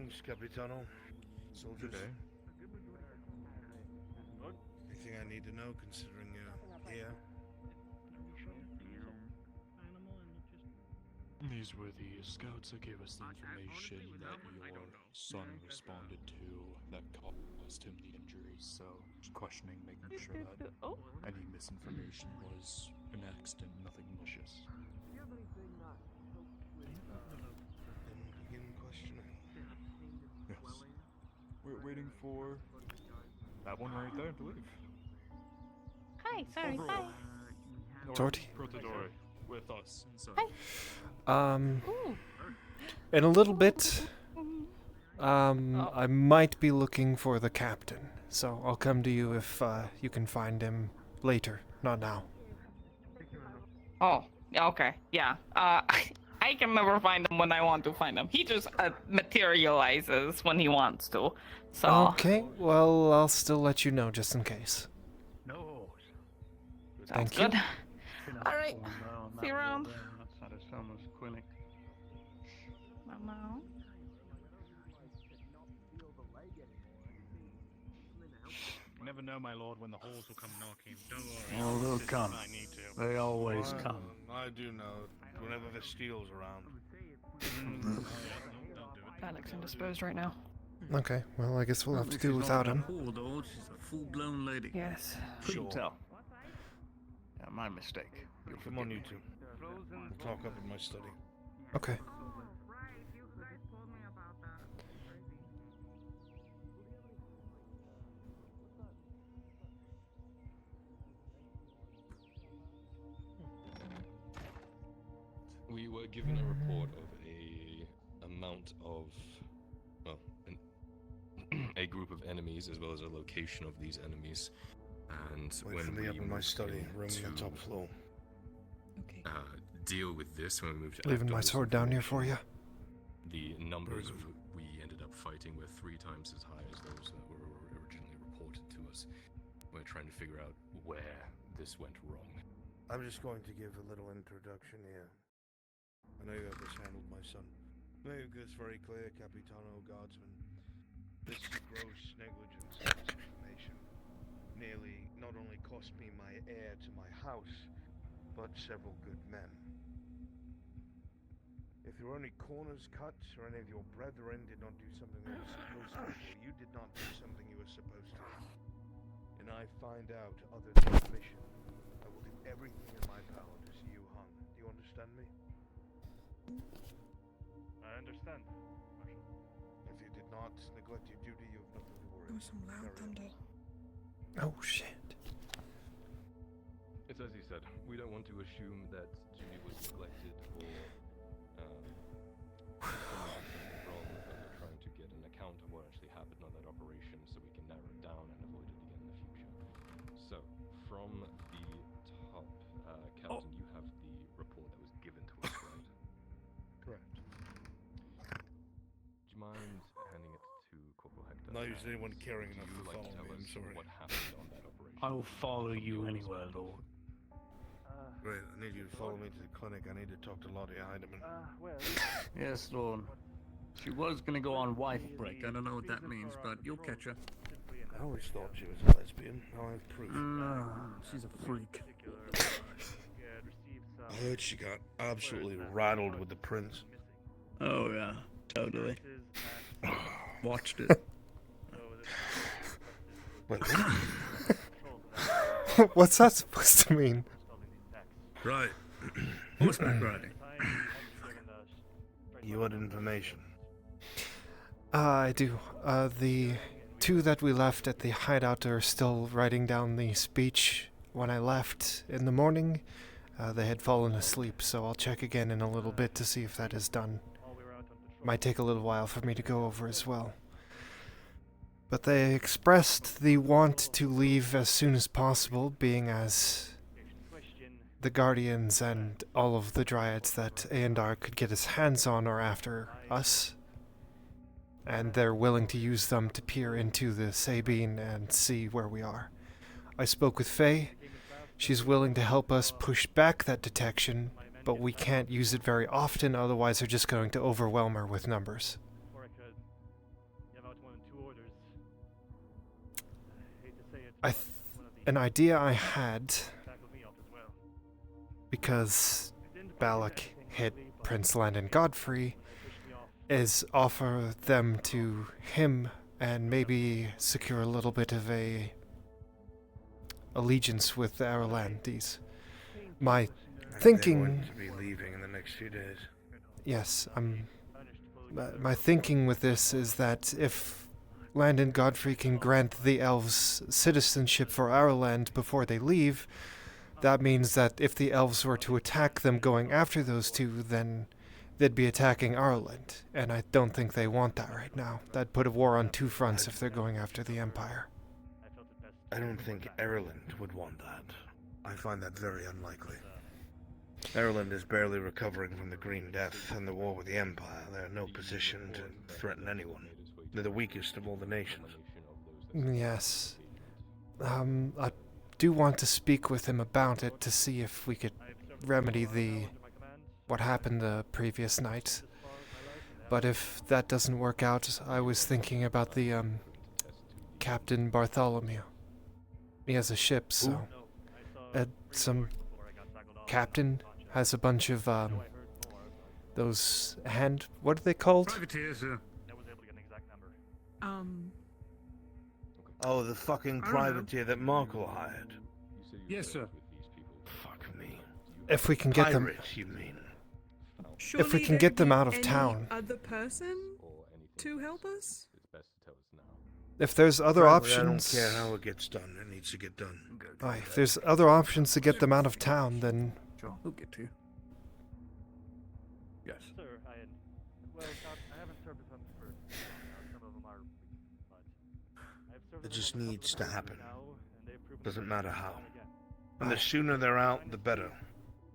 Speaker 18: Greetings, Capitano. Soldiers. Anything I need to know considering you're here?
Speaker 6: These were the scouts that gave us the information that your son responded to that caused him the injuries, so just questioning, making sure that any misinformation was an accident, nothing malicious.
Speaker 18: Then begin questioning.
Speaker 6: Yes. We're waiting for that one right there to leave.
Speaker 14: Hi, sorry,
Speaker 6: Overall,
Speaker 14: bye.
Speaker 2: Sorty?
Speaker 6: Protodore with us inside.
Speaker 2: In a little bit, I might be looking for the captain, so I'll come to you if you can find him later, not now.
Speaker 14: Oh, okay, yeah. I can never find him when I want to find him. He just materializes when he wants to. So.
Speaker 2: Okay, well, I'll still let you know just in case.
Speaker 12: No.
Speaker 2: Thank
Speaker 14: good.
Speaker 2: you.
Speaker 14: All right. See you around.
Speaker 12: Outside of Selma's clinic.
Speaker 14: Mama.
Speaker 12: You never know, my lord, when the halls will come knocking. Don't worry.
Speaker 8: Oh, they'll
Speaker 12: Assist
Speaker 8: come.
Speaker 12: when I need to.
Speaker 8: They always come.
Speaker 18: I do know. Whenever Vestil's around.
Speaker 17: Alex indisposed right now.
Speaker 2: Okay, well, I guess we'll have to do without him.
Speaker 18: She's a full-blown lady.
Speaker 17: Yes.
Speaker 8: Couldn't tell. Yeah, my mistake.
Speaker 18: Come on, you two. We'll talk up in my study.
Speaker 2: Okay.
Speaker 20: We were given a report of a amount of, well, a group of enemies as well as a location of these enemies. And
Speaker 18: Wait
Speaker 20: when
Speaker 18: for me
Speaker 20: we
Speaker 18: up in my
Speaker 20: moved
Speaker 18: study, room
Speaker 20: to,
Speaker 18: on the top floor.
Speaker 20: deal with this when we moved to
Speaker 2: Leaving my
Speaker 20: outdoors
Speaker 2: sword down here for you.
Speaker 20: the numbers we ended up fighting were 3 times as high as those that were originally reported to us. We're trying to figure out where this went wrong.
Speaker 18: I'm just going to give a little introduction here. I know you have this handled, my son. Make this very clear, Capitano Guardsman. This is gross negligence of this information. Nearly not only cost me my heir to my house, but several good men. If there were any corners cut, or any of your brethren did not do something they were supposed to, or you did not do something you were supposed to, and I find out other than the mission, I will do everything in my power to see you hung. Do you understand me?
Speaker 12: I understand.
Speaker 18: If you did not neglect your duty, you have nothing to worry
Speaker 1: There was some loud thunder.
Speaker 2: Oh, shit.
Speaker 20: It's as he said, we don't want to assume that duty was neglected or something wrong, but we're trying to get an account of what actually happened on that operation so we can narrow it down and avoid it again in the future. So, from the top, Captain, you have the report that was given to us, right?
Speaker 18: Correct.
Speaker 20: Do you mind handing it to Corporal Hector?
Speaker 18: Not usually anyone caring
Speaker 20: Would
Speaker 18: enough
Speaker 20: you
Speaker 18: to
Speaker 20: like
Speaker 18: follow
Speaker 20: tell
Speaker 18: me, I'm
Speaker 20: us
Speaker 18: sorry.
Speaker 20: what happened on that operation?
Speaker 8: I'll follow you anywhere, Lord.
Speaker 18: Great, I need you to follow me to the clinic. I need to talk to Lottie Heidemann.
Speaker 8: Yes, Lord. She was gonna go on wife break. I don't know what that means, but you'll catch her.
Speaker 18: I always thought she was a lesbian. Now I have proof.
Speaker 8: No, she's a freak.
Speaker 18: I heard she got absolutely rattled with the prince.
Speaker 8: Oh yeah, totally. Watched it.
Speaker 2: What's that supposed to mean?
Speaker 18: Right.
Speaker 8: Horseback riding.
Speaker 18: You had information.
Speaker 2: I do. The 2 that we left at the hideout are still writing down the speech when I left in the morning. They had fallen asleep, so I'll check again in a little bit to see if that is done. Might take a little while for me to go over as well. But they expressed the want to leave as soon as possible, being as the Guardians and all of the Dryads that Aendar could get his hands on are after us. And they're willing to use them to peer into the Sabine and see where we are. I spoke with Faye. She's willing to help us push back that detection, but we can't use it very often, otherwise they're just going to overwhelm her with numbers. an idea I had, because Balak hit Prince Landon Godfrey, is offer them to him and maybe secure a little bit of a allegiance with the Aralandes. My thinking...
Speaker 18: They're going to be leaving in the next few days.
Speaker 2: Yes, my thinking with this is that if Landon Godfrey can grant the elves citizenship for our land before they leave, that means that if the elves were to attack them going after those two, then they'd be attacking our land, and I don't think they want that right now. That'd put a war on two fronts if they're going after the Empire.
Speaker 18: I don't think Ireland would want that. I find that very unlikely. Ireland is barely recovering from the Green Death and the war with the Empire. They're in no position to threaten anyone. They're the weakest of all the nations.
Speaker 2: Yes. I do want to speak with him about it to see if we could remedy what happened the previous night. But if that doesn't work out, I was thinking about the Captain Bartholomew. He has a ship, so some captain has a bunch of those what are they called?
Speaker 4: Privateers,
Speaker 18: Oh, the fucking privateer that Markle hired.
Speaker 4: Yes, sir.
Speaker 18: Fuck me.
Speaker 2: If we can get them,
Speaker 18: Pirates, you mean?
Speaker 2: if we can get them out of town.
Speaker 1: Other person to help us?
Speaker 2: If there's other options,
Speaker 18: I don't care how it gets done. It needs to get done.
Speaker 2: If there's other options to get them out of town, then
Speaker 13: Sure, we'll get to you. Yes.
Speaker 10: Sir, I haven't served with them for some of them are, but I've served
Speaker 18: It
Speaker 10: with
Speaker 18: just
Speaker 10: them
Speaker 18: needs to happen.
Speaker 10: now, and they've proven
Speaker 18: Doesn't matter how.
Speaker 10: again.
Speaker 18: And the sooner they're out, the better.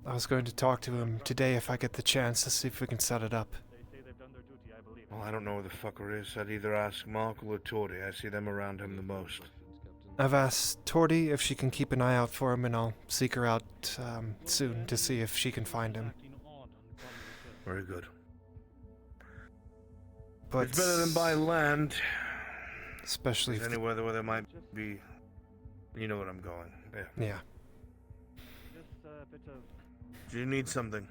Speaker 2: I was going to talk to him today if I get the chance to see if we can set it up.
Speaker 10: They say they've done their duty, I believe.
Speaker 18: Well, I don't know who the fucker is. I'd either ask Markle or Tordy. I see them around him the most.
Speaker 2: I've asked Tordy if she can keep an eye out for him, and I'll seek her out soon to see if she can find him.
Speaker 18: Very good.
Speaker 2: But
Speaker 18: it's better than by land.
Speaker 2: Especially if
Speaker 18: anywhere where there might be... You know where I'm going.
Speaker 2: Yeah.
Speaker 10: Just a bit of...
Speaker 18: Do you need something?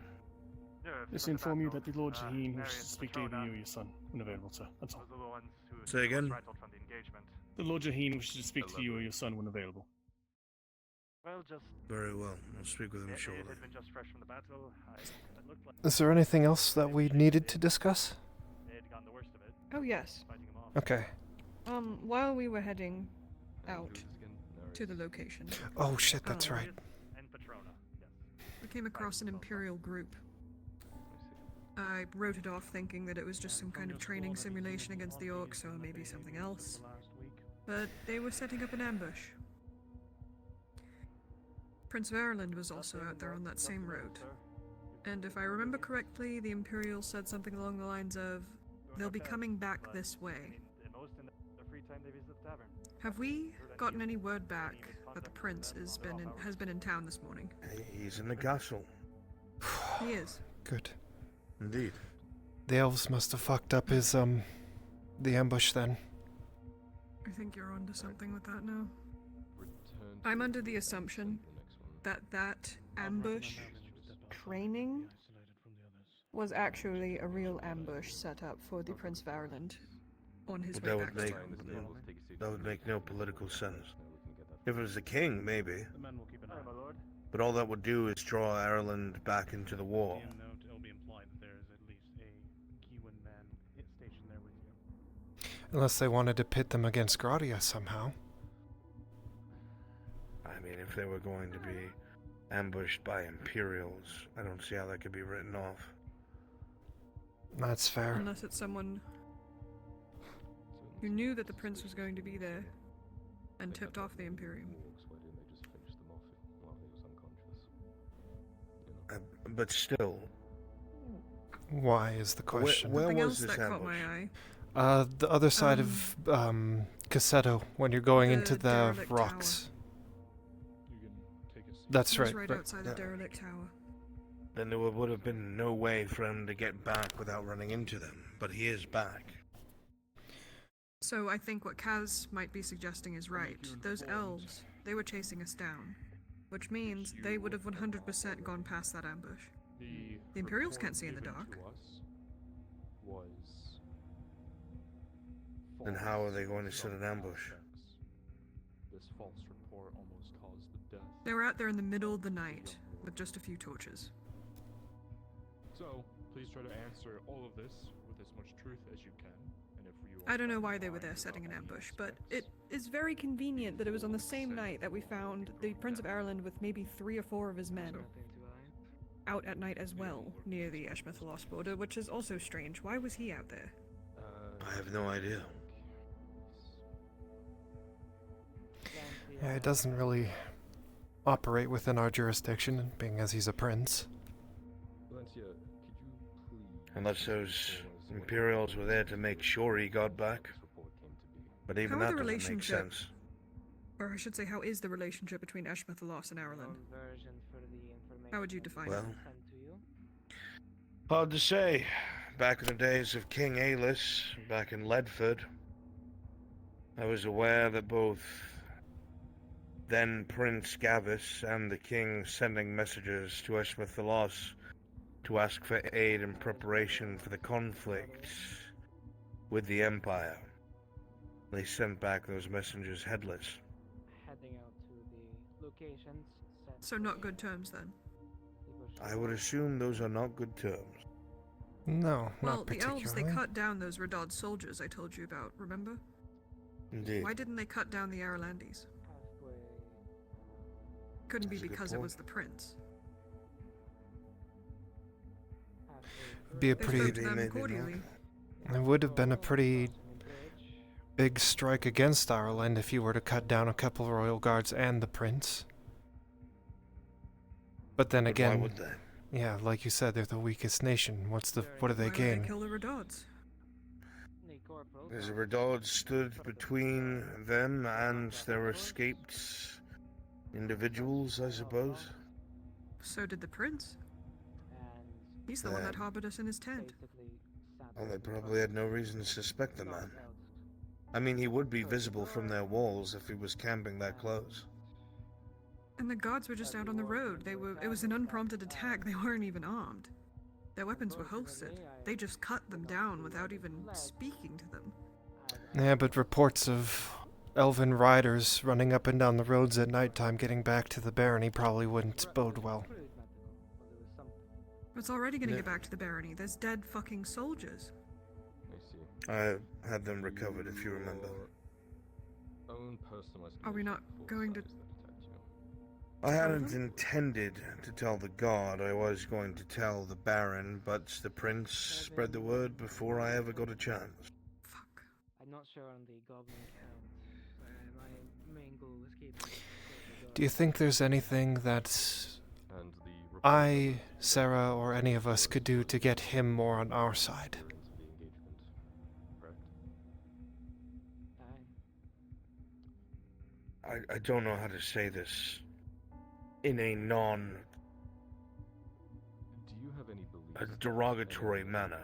Speaker 3: Just to inform you that the Lord Shaheen wishes to speak to either you or your son when available, sir. That's all.
Speaker 18: Say again?
Speaker 3: The Lord Shaheen wishes to speak to you or your son when available.
Speaker 10: Well, just...
Speaker 18: Very well. I'll speak with him shortly.
Speaker 10: It had been just fresh from the battle. It looked like
Speaker 2: Is there anything else that we needed to discuss?
Speaker 10: they had gotten the worst of it.
Speaker 1: Oh, yes.
Speaker 10: Fighting them off.
Speaker 2: Okay.
Speaker 1: While we were heading out to the location.
Speaker 2: Oh shit, that's right.
Speaker 10: And Patrona, yes.
Speaker 1: We came across an Imperial group. I wrote it off thinking that it was just some kind of training simulation against the orcs or maybe something else. But they were setting up an ambush. Prince of Ireland was also out there on that same road. And if I remember correctly, the Imperials said something along the lines of, they'll be coming back this way.
Speaker 10: Most in their free time they visit the tavern.
Speaker 1: Have we gotten any word back that the prince has been in town this morning?
Speaker 18: He's in the castle.
Speaker 1: He is.
Speaker 2: Good.
Speaker 18: Indeed.
Speaker 2: The elves must have fucked up his the ambush then.
Speaker 1: I think you're onto something with that now. I'm under the assumption that that ambush training was actually a real ambush set up for the Prince of Ireland on his way back to town.
Speaker 18: That would make no political sense. If it was the king, maybe. But all that would do is draw Ireland back into the war.
Speaker 10: It'll be implied that there is at least a Kiwin man stationed there with you.
Speaker 2: Unless they wanted to pit them against Gradia somehow.
Speaker 18: I mean, if they were going to be ambushed by Imperials, I don't see how that could be written off.
Speaker 2: That's fair.
Speaker 1: Unless it's someone who knew that the prince was going to be there and tipped off the Imperium.
Speaker 18: But still.
Speaker 2: Why is the question?
Speaker 18: Where
Speaker 1: Something
Speaker 18: was
Speaker 1: else
Speaker 18: this
Speaker 1: that caught
Speaker 18: ambush?
Speaker 1: my eye.
Speaker 2: The other side of Cassetto, when you're going
Speaker 1: The
Speaker 2: into the
Speaker 1: derelict
Speaker 2: rocks.
Speaker 1: It
Speaker 2: That's
Speaker 1: was
Speaker 2: right.
Speaker 1: right outside the derelict tower.
Speaker 18: Then there would have been no way for him to get back without running into them. But he is back.
Speaker 1: So I think what Kaz might be suggesting is right. Those elves, they were chasing us down. Which means they would have 100% gone past that ambush. The Imperials can't see in the dark.
Speaker 18: Then how are they going to set an ambush?
Speaker 6: This false report almost caused the death.
Speaker 1: They were out there in the middle of the night with just a few torches.
Speaker 6: So, please try to answer all of this with as much truth as you can. And if you
Speaker 1: I don't know why they were there setting an ambush, but it is very convenient that it was on the same night that we found the Prince of Ireland with maybe 3 or 4 of his men out at night as well, near the Eshmethalos border, which is also strange. Why was he out there?
Speaker 18: I have no idea.
Speaker 2: Yeah, it doesn't really operate within our jurisdiction, being as he's a prince.
Speaker 18: Unless those Imperials were there to make sure he got back. But even that doesn't make sense.
Speaker 1: Or I should say, how is the relationship between Eshmethalos and Ireland? How would you define it?
Speaker 18: Well, hard to say. Back in the days of King Aelys, back in Ledford, I was aware that both then Prince Gavis and the king sending messages to Eshmethalos to ask for aid in preparation for the conflict with the Empire. They sent back those messengers headless.
Speaker 19: Heading out to the locations.
Speaker 1: So not good terms then?
Speaker 18: I would assume those are not good terms.
Speaker 2: No,
Speaker 1: well,
Speaker 2: not
Speaker 1: the
Speaker 2: particularly.
Speaker 1: elves, they cut down those Radod soldiers I told you about, remember?
Speaker 18: Indeed.
Speaker 1: Why didn't they cut down the Irelandis? Couldn't be because it was the prince.
Speaker 2: Be a
Speaker 1: They
Speaker 2: pretty.
Speaker 1: spoke to them cordially.
Speaker 2: It would have been a pretty big strike against Ireland if you were to cut down a couple of royal guards and the prince. But then again,
Speaker 18: why would they?
Speaker 2: Yeah, like you said, they're the weakest nation. What do they
Speaker 1: Why
Speaker 2: gain?
Speaker 1: would they kill the Radods?
Speaker 18: As a Radod stood between them and their escaped individuals, I suppose.
Speaker 1: So did the prince. He's the one that harbored us in his tent.
Speaker 18: Well, they probably had no reason to suspect the man. I mean, he would be visible from their walls if he was camping that close.
Speaker 1: And the guards were just out on the road. It was an unprompted attack. They weren't even armed. Their weapons were holstered. They just cut them down without even speaking to them.
Speaker 2: Yeah, but reports of elven riders running up and down the roads at nighttime getting back to the barony probably wouldn't bode well.
Speaker 1: It's already gonna get back to the barony. There's dead fucking soldiers.
Speaker 18: I had them recovered, if you remember.
Speaker 1: Are we not going to...
Speaker 18: I hadn't intended to tell the guard. I was going to tell the Baron, but the prince spread the word before I ever got a chance.
Speaker 19: I'm not sure on the goblin count. My main goal was keeping.
Speaker 2: Do you think there's anything that I, Sarah, or any of us could do to get him more on our side?
Speaker 18: I don't know how to say this in a a derogatory manner.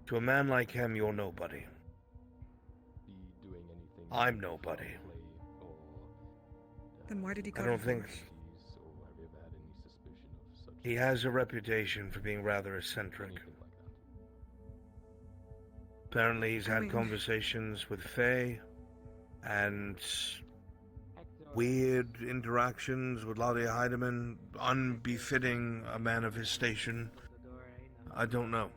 Speaker 18: To a man like him, you're nobody. I'm nobody.
Speaker 1: Then why did he
Speaker 18: I
Speaker 1: cut
Speaker 18: don't
Speaker 1: him
Speaker 18: think...
Speaker 1: first?
Speaker 18: He has a reputation for being rather eccentric. Apparently he's had conversations with Faye, and weird interactions with Laudia Heidemann, unbefitting a man of his station. I don't know.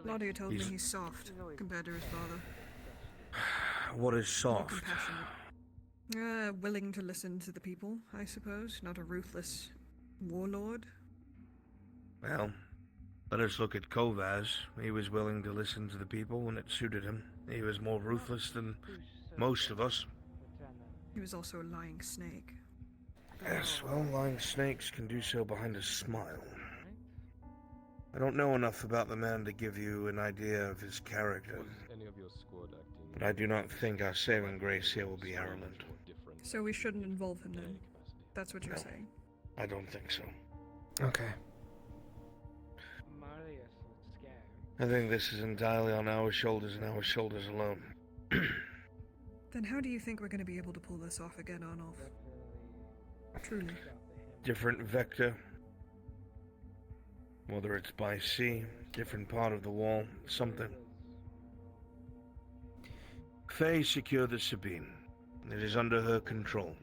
Speaker 1: Laudia told me he's soft compared to his father.
Speaker 18: What is
Speaker 1: More
Speaker 18: soft?
Speaker 1: compassionate. Willing to listen to the people, I suppose. Not a ruthless warlord.
Speaker 18: Well, let us look at Kovaz. He was willing to listen to the people when it suited him. He was more ruthless than most of us.
Speaker 1: He was also a lying snake.
Speaker 18: Yes, well, lying snakes can do so behind a smile. I don't know enough about the man to give you an idea of his character, but I do not think our saving grace here will be Ireland.
Speaker 1: So we shouldn't involve him then? That's what you're saying?
Speaker 18: I don't think so.
Speaker 2: Okay.
Speaker 18: I think this is entirely on our shoulders and our shoulders alone.
Speaker 1: Then how do you think we're going to be able to pull this off again, Arnulf? Truly.
Speaker 18: Different vector. Whether it's by sea, different part of the wall, something. Faye secured the Sabine. It is under her control.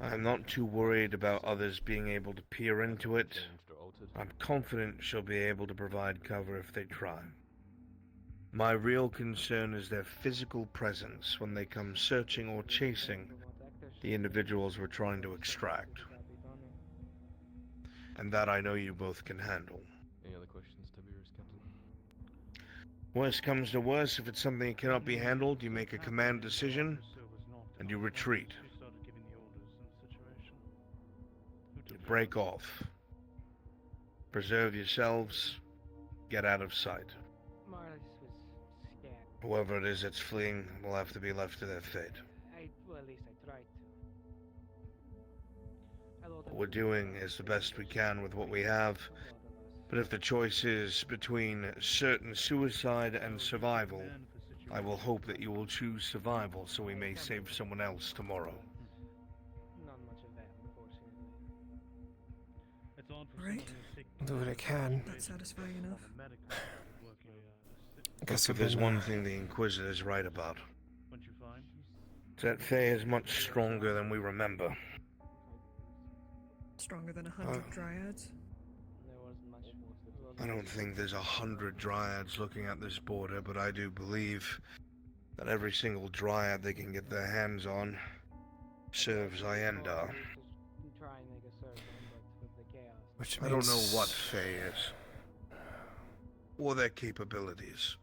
Speaker 18: I am not too worried about others being able to peer into it. I'm confident she'll be able to provide cover if they try. My real concern is their physical presence when they come searching or chasing the individuals we're trying to extract. And that I know you both can handle.
Speaker 20: Any other questions, Tiberius, Captain?
Speaker 18: Worst comes to worst, if it's something that cannot be handled, you make a command decision, and you retreat. You break off. Preserve yourselves. Get out of sight.
Speaker 19: Marlis was scared.
Speaker 18: Whoever it is that's fleeing will have to be left to their fate.
Speaker 19: Well, at least I tried to.
Speaker 18: What we're doing is the best we can with what we have, but if the choice is between certain suicide and survival, I will hope that you will choose survival so we may save someone else tomorrow.
Speaker 19: Not much of that, unfortunately.
Speaker 1: Right?
Speaker 2: I'll do what I can.
Speaker 1: That's satisfying enough.
Speaker 2: Guess
Speaker 18: If there's one thing the Inquisitor's right about, it's that Faye is much stronger than we remember.
Speaker 1: Stronger than 100 dryads?
Speaker 18: I don't think there's 100 dryads looking at this border, but I do believe that every single dryad they can get their hands on serves Iendar.
Speaker 2: Which
Speaker 18: I don't know what Faye is, or their capabilities.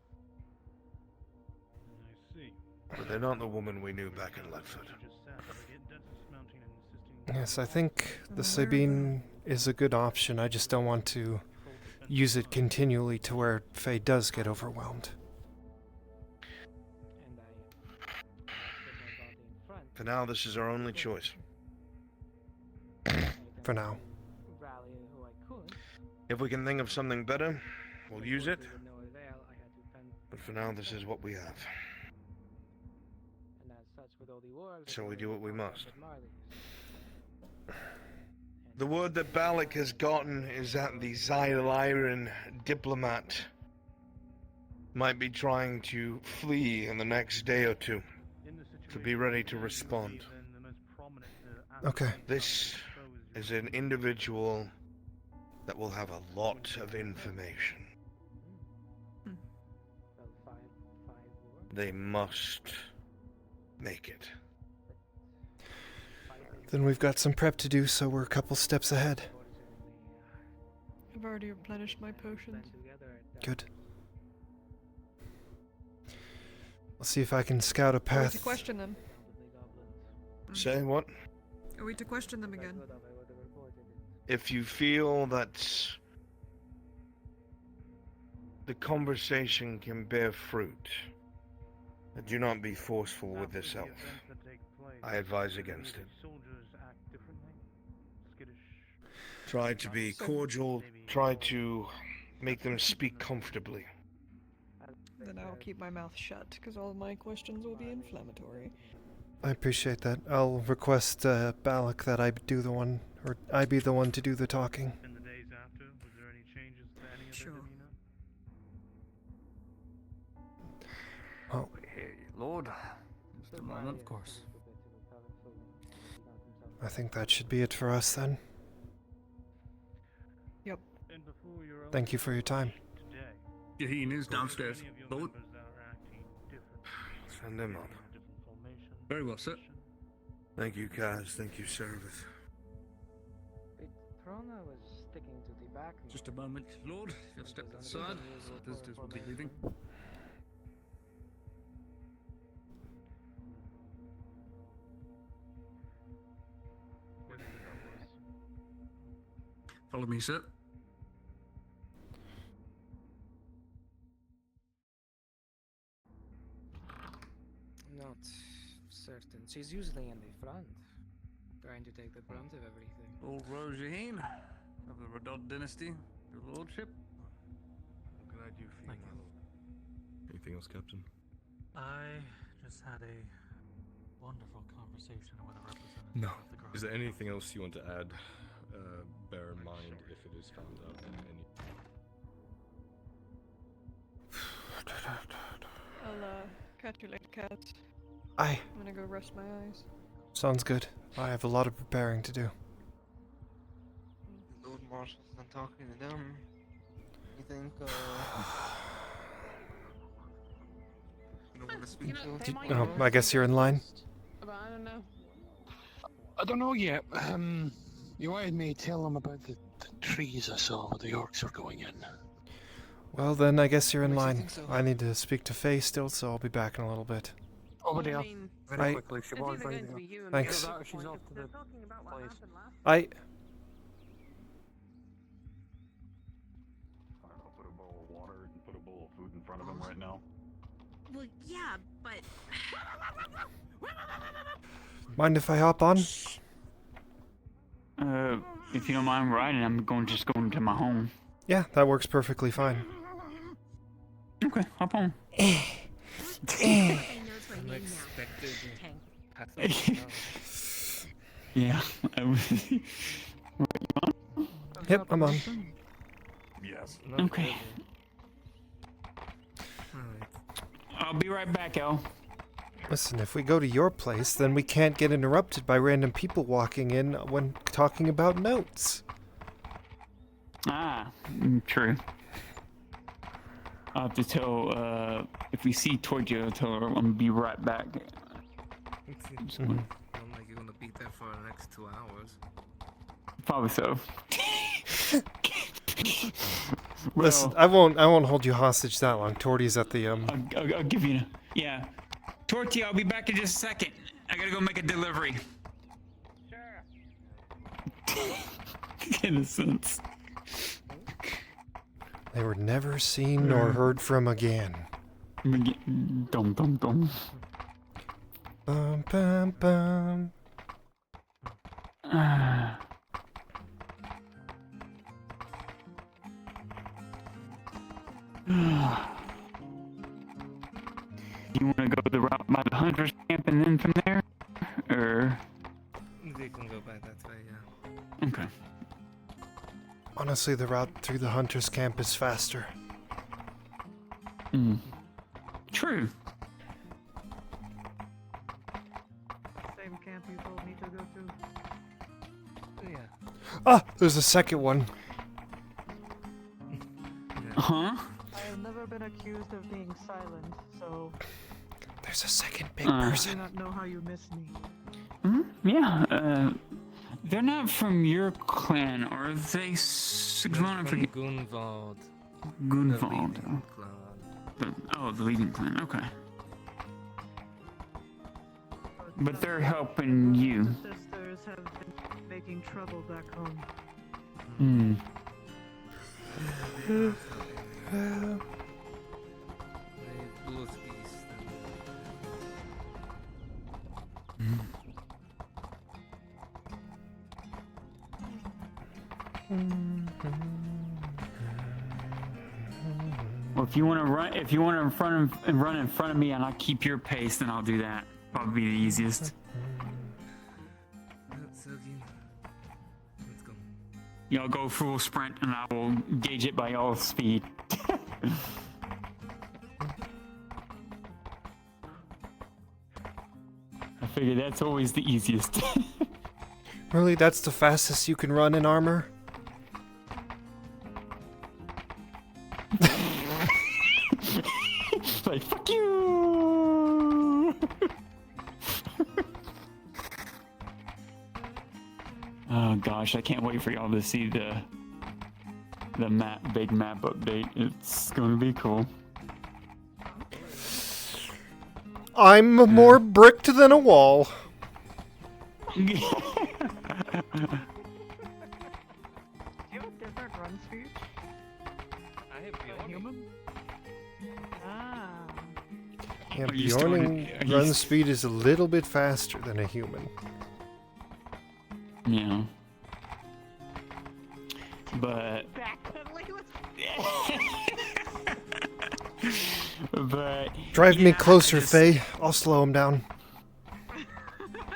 Speaker 18: But they're not the woman we knew back in Ledford.
Speaker 2: Yes, I think the Sabine is a good option. I just don't want to use it continually to where Faye does get overwhelmed.
Speaker 18: For now, this is our only choice.
Speaker 2: For now.
Speaker 18: If we can think of something better, we'll use it. But for now, this is what we have. So we do what we must. The word that Balak has gotten is that the Xyliran diplomat might be trying to flee in the next day or two. To be ready to respond.
Speaker 2: Okay.
Speaker 18: This is an individual that will have a lot of information. They must make it.
Speaker 2: Then we've got some prep to do, so we're a couple steps ahead.
Speaker 1: I've already replenished my potions.
Speaker 2: Good. I'll see if I can scout a
Speaker 1: Are we
Speaker 2: path.
Speaker 1: to question them?
Speaker 18: Say what?
Speaker 1: Are we to question them again?
Speaker 18: If you feel that the conversation can bear fruit, do not be forceful with yourself. I advise against it. Try to be cordial, try to make them speak comfortably.
Speaker 1: Then I'll keep my mouth shut, because all of my questions will be inflammatory.
Speaker 2: I appreciate that. I'll request Balak that I be the one to do the talking.
Speaker 1: Sure.
Speaker 2: Oh.
Speaker 16: Lord. Just a moment, of course.
Speaker 2: I think that should be it for us then.
Speaker 1: Yep.
Speaker 2: Thank you for your time.
Speaker 16: Jaheen is downstairs. Bullet?
Speaker 18: Send him up.
Speaker 16: Very well, sir.
Speaker 18: Thank you, Kaz. Thank you, Service.
Speaker 19: Trona was sticking to the back.
Speaker 16: Just a moment, Lord. If you'll step aside, visitors will be leaving. Follow me, sir.
Speaker 19: Not certain. She's usually in the front, trying to take the brunt of everything.
Speaker 16: Old Rose Jaheen of the Redot dynasty, your lordship.
Speaker 18: How do you feel?
Speaker 21: Anything else, Captain?
Speaker 22: I just had a wonderful conversation with a representative
Speaker 21: No.
Speaker 22: of the Grove.
Speaker 21: Is there anything else you want to add? Bear in mind if it is found out in any.
Speaker 1: I'll catch you later, Kat.
Speaker 2: Aye.
Speaker 1: I'm gonna go rest my eyes.
Speaker 2: Sounds good. I have a lot of preparing to do.
Speaker 19: Lord Marshal's not talking to them. You think, you don't want to speak to them?
Speaker 2: I guess you're in line.
Speaker 19: I don't know.
Speaker 8: I don't know yet. You wanted me to tell them about the trees I saw where the orcs were going in.
Speaker 2: Well, then I guess you're in line.
Speaker 19: think so.
Speaker 2: I need to speak to Faye still, so I'll be back in a little bit.
Speaker 8: Over there.
Speaker 2: Right.
Speaker 8: Very quickly. She was right there.
Speaker 2: Thanks.
Speaker 8: Either that or she's off to the place.
Speaker 2: I.
Speaker 9: I'll put a bowl of water and put a bowl of food in front of him right now.
Speaker 5: Well, yeah, but
Speaker 2: Mind if I hop on?
Speaker 23: If you don't mind riding, I'm just going to my home.
Speaker 2: Yeah, that works perfectly fine.
Speaker 23: Okay, hop on. Yeah, I was.
Speaker 2: Yep, I'm on.
Speaker 9: Yes.
Speaker 23: Okay. I'll be right back, Al.
Speaker 2: Listen, if we go to your place, then we can't get interrupted by random people walking in when talking about notes.
Speaker 23: Ah, true. I'll have to tell, if we see Torgia, I'll tell her I'm gonna be right back.
Speaker 19: I'm like you're gonna be there for the next 2 hours.
Speaker 23: Probably so.
Speaker 2: Listen, I won't hold you hostage that long. Torty's at the
Speaker 23: I'll give you. Yeah, Torty, I'll be back in just a second. I gotta go make a delivery. Sure. Innocence.
Speaker 2: They were never seen nor heard from again.
Speaker 23: Dum dum dum.
Speaker 2: Bum bum bum.
Speaker 23: You want to go the route by the hunter's camp and then from there, or?
Speaker 19: They can go by that way, yeah.
Speaker 23: Okay.
Speaker 2: Honestly, the route through the hunter's camp is faster.
Speaker 23: True.
Speaker 15: Same camp you told me to go to.
Speaker 19: Yeah.
Speaker 2: Ah, there's a second one.
Speaker 23: Huh?
Speaker 15: I have never been accused of being silent, so.
Speaker 2: There's a second big
Speaker 15: I do
Speaker 2: person.
Speaker 15: not know how you miss me.
Speaker 23: Yeah, they're not from your clan, are they? Sigmund, I forget.
Speaker 19: Gunvald.
Speaker 23: Gunvald. The leading clan, okay. But they're helping you.
Speaker 15: Sisters have been making trouble back home.
Speaker 19: They blew us east.
Speaker 23: Well, if you want to run, run in front of me, and I'll keep your pace, then I'll do that. Probably be the easiest.
Speaker 19: Let's go.
Speaker 23: Y'all go full sprint, and I will gauge it by y'all's speed. I figure that's always the easiest.
Speaker 2: Really, that's the fastest you can run in armor?
Speaker 23: Like, fuck you! Oh gosh, I can't wait for y'all to see the big map update. It's gonna be cool.
Speaker 2: I'm more bricked than a wall.
Speaker 15: Do you have different run speed?
Speaker 19: I have Bjorn.
Speaker 15: Human? Ah.
Speaker 2: Yeah,
Speaker 23: Are you still
Speaker 2: Bjorn run speed is a little bit faster than a human.
Speaker 23: Yeah. But But
Speaker 2: Drive me
Speaker 23: yeah,
Speaker 2: closer,
Speaker 23: I just-
Speaker 2: Faye. I'll slow him down.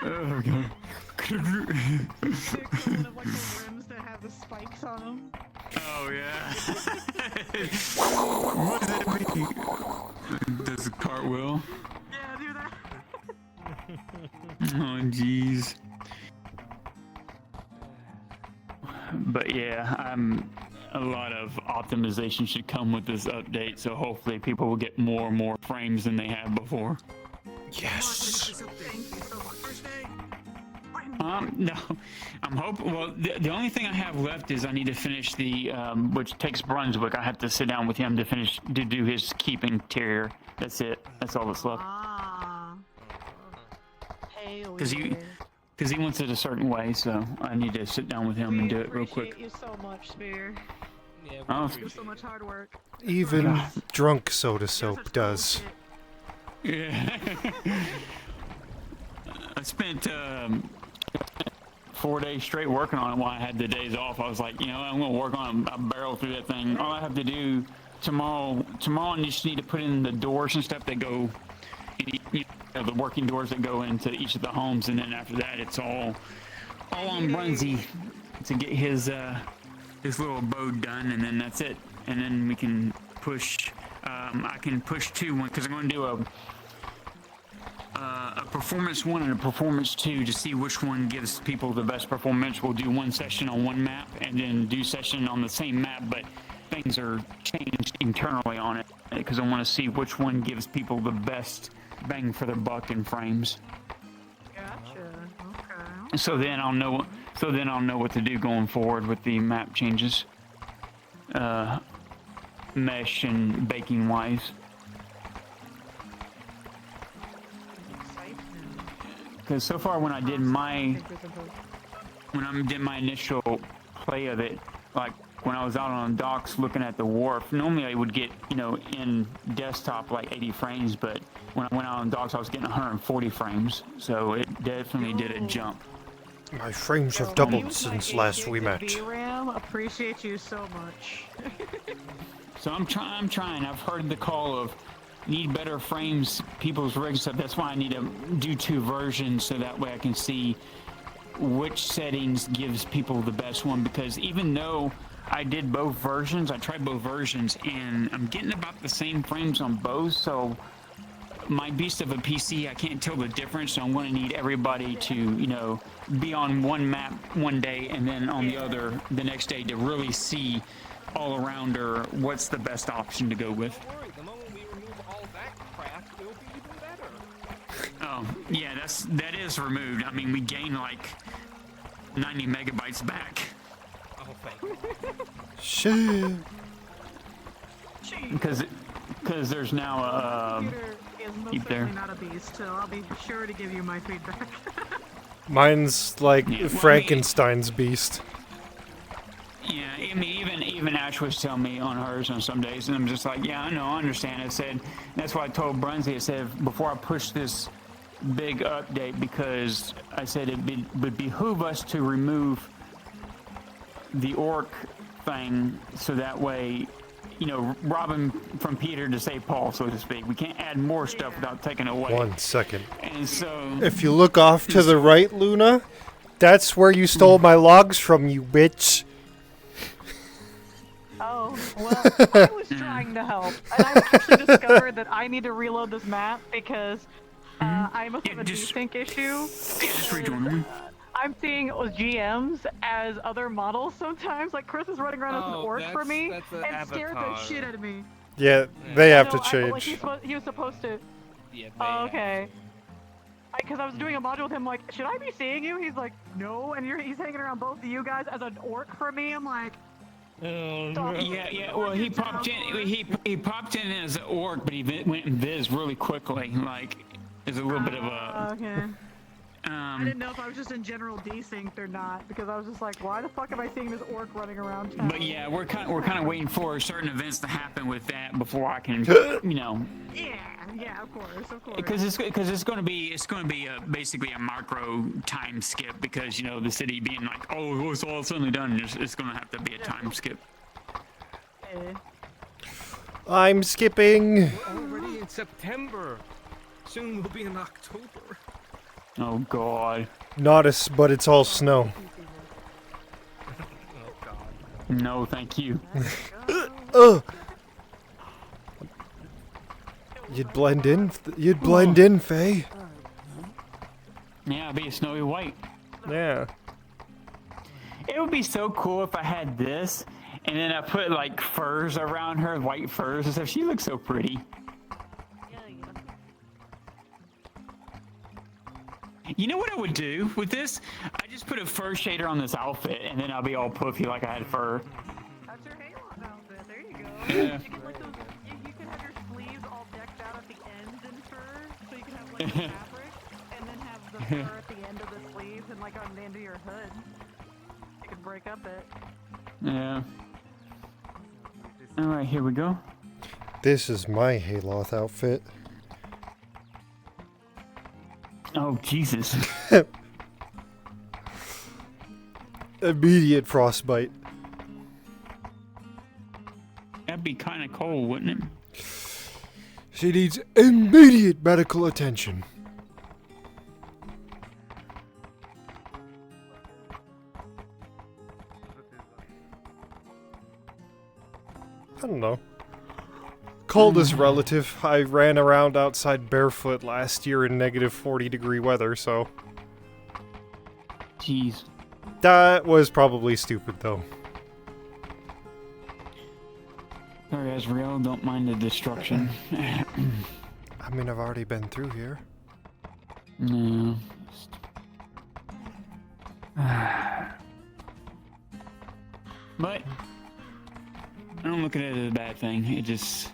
Speaker 23: Oh, God.
Speaker 19: One of like the rims that have the spikes on them.
Speaker 23: Oh yeah. What does that mean? Does a cartwheel?
Speaker 19: Yeah, do that.
Speaker 23: Oh jeez. But yeah, a lot of optimization should come with this update, so hopefully people will get more and more frames than they had before.
Speaker 2: Yes.
Speaker 23: No, I'm hoping. Well, the only thing I have left is I need to finish the, which takes Brunswick. I have to sit down with him to do his keep interior. That's it. That's all that's left. Because he wants it a certain way, so I need to sit down with him and do it real quick.
Speaker 19: Thank you so much, Spear. Yeah,
Speaker 23: Oh.
Speaker 19: do so much hard work.
Speaker 2: Even drunk soda soap does.
Speaker 23: Yeah. I spent 4 days straight working on it while I had the days off. I was like, I'm going to work on a barrel through that thing. All I have to do tomorrow I just need to put in the doors and stuff that go, the working doors that go into each of the homes, and then after that, it's all on Brunsy to get his little abode done, and then that's it. And then we can push. I can push 2 because I'm going to do a performance 1 and a performance 2 to see which one gives people the best performance. We'll do 1 session on 1 map and then do session on the same map, but things are changed internally on it because I want to see which one gives people the best bang for their buck in frames.
Speaker 19: Gotcha. Okay.
Speaker 23: So then I'll know. What to do going forward with the map changes, mesh and baking wise. Because so far when I did my initial play of it, like when I was out on docks looking at the wharf, normally I would get, in desktop like 80 frames, but when I went out on docks I was getting 140 frames, so it definitely did a jump.
Speaker 2: My frames have doubled since last we met.
Speaker 19: VRAM, appreciate you so much.
Speaker 23: So I'm trying. I've heard the call of need better frames, people's rigs stuff. That's why I need to do 2 versions so that way I can see which settings gives people the best one. Because even though I did both versions, I tried both versions, and I'm getting about the same frames on both. So my beast of a PC, I can't tell the difference. So I'm going to need everybody to, be on one map one day and then on the other the next day to really see all around or what's the best option to go with. Oh, yeah, that is removed. I mean, we gain like 90 megabytes back.
Speaker 19: Oh, thank
Speaker 2: Shit.
Speaker 23: Because there's now a
Speaker 19: is most
Speaker 23: keep there.
Speaker 19: certainly not a beast, so I'll be sure to give you my feedback.
Speaker 2: Mine's like
Speaker 23: Yeah, well,
Speaker 2: Frankenstein's beast.
Speaker 23: Yeah, I mean, even Ash was telling me on hers on some days, and I'm just like, yeah, I know, I understand. I said, that's why I told Brunsy, I said, before I push this big update, because I said it would behoove us to remove the orc thing, so that way, robbing from Peter to save Paul, so to speak. We can't add more stuff without taking away.
Speaker 2: 1 second.
Speaker 23: And so...
Speaker 2: If you look off to the right, Luna, that's where you stole my logs from, you bitch.
Speaker 19: Oh, well, I was trying to help, and I actually discovered that I need to reload this map because I must have a desync issue.
Speaker 23: Just rejoin them.
Speaker 19: I'm seeing GMs as other models sometimes. Like Chris is running around as an orc for me and scared the shit out of me.
Speaker 2: Yeah, they have to
Speaker 19: Like
Speaker 2: change.
Speaker 19: he was supposed to.
Speaker 12: Yeah,
Speaker 19: Oh, okay. Because I was doing a module with him, like, should I be seeing you? He's like, no, and he's hanging around both of you guys as an orc for me. I'm like,
Speaker 23: oh, no. Yeah. Well, he popped in. He popped in as an orc, but he went in Viz really quickly. Like, there's a little bit of a.
Speaker 19: Okay. I didn't know if I was just in general desynced or not, because I was just like, why the fuck am I seeing this orc running around town?
Speaker 23: But yeah, we're kind of waiting for certain events to happen with that before I can,
Speaker 19: Yeah, of course.
Speaker 23: Because it's going to be basically a macro time skip, because the city being like, oh, it's all suddenly done. It's going to have to be a time skip.
Speaker 2: I'm skipping.
Speaker 18: Already
Speaker 16: September. Soon we'll be in October.
Speaker 23: Oh God.
Speaker 2: Not us, but it's all snow.
Speaker 16: Oh God.
Speaker 23: No, thank you.
Speaker 2: Ugh. You'd blend in. You'd blend in, Faye.
Speaker 23: Yeah, I'd be a snowy white.
Speaker 2: Yeah.
Speaker 23: It would be so cool if I had this, and then I put like furs around her, white furs and stuff. She looks so pretty. You know what I would do with this? I just put a fur shader on this outfit, and then I'll be all puffy like I had fur.
Speaker 19: That's your Halo outfit. There you go.
Speaker 23: Yeah.
Speaker 19: You can like those. You can have your sleeves all decked out at the ends in fur, so you can have like the fabric, and then have the fur at the end of the sleeves and like on the end of your hood. You can break up it.
Speaker 23: Yeah. All right, here we go.
Speaker 2: This is my Hayloth outfit.
Speaker 23: Oh, Jesus.
Speaker 2: Immediate frostbite.
Speaker 23: That'd be kind of cold, wouldn't it?
Speaker 2: She needs immediate medical attention. I don't know. Cold is relative. I ran around outside barefoot last year in negative 40-degree weather, so...
Speaker 23: Jeez.
Speaker 2: That was probably stupid, though.
Speaker 23: Sorry, Az'Rael, don't mind the destruction.
Speaker 2: I mean, I've already been through here.
Speaker 23: No. But I don't look at it as a bad thing. It just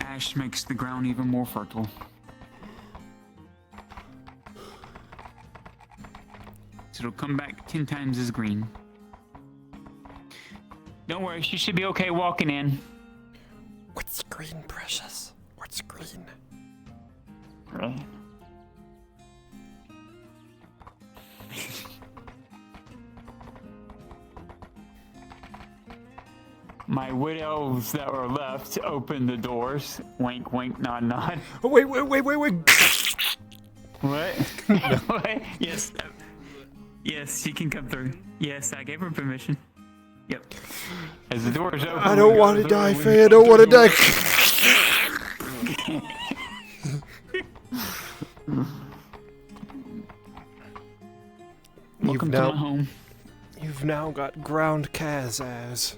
Speaker 23: ash makes the ground even more fertile. So it'll come back 10 times as green. Don't worry, she should be okay walking in.
Speaker 2: What's green, precious? What's green?
Speaker 23: Really? My wood elves that were left opened the doors. Wink, wink, nod, nod.
Speaker 2: Oh, wait.
Speaker 23: What? What? Yes. Yes, she can come through. Yes, I gave her permission. Yep. As the doors open.
Speaker 2: I don't want to die, Faye. I don't want to die.
Speaker 23: Welcome to my home.
Speaker 2: You've now got ground Kaz as.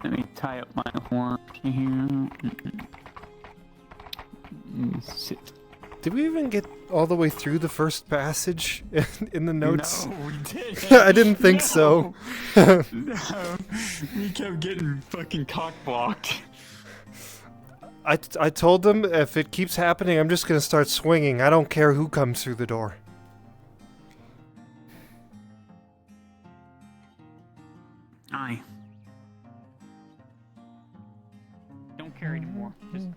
Speaker 23: Let me tie up my horn here. Sit.
Speaker 2: Did we even get all the way through the first passage in the notes?
Speaker 23: No, we didn't.
Speaker 2: I didn't think so.
Speaker 23: No, we kept getting fucking cock blocked.
Speaker 2: I told them if it keeps happening, I'm just gonna start swinging. I don't care who comes through the door.
Speaker 23: Aye. Don't care anymore. Just.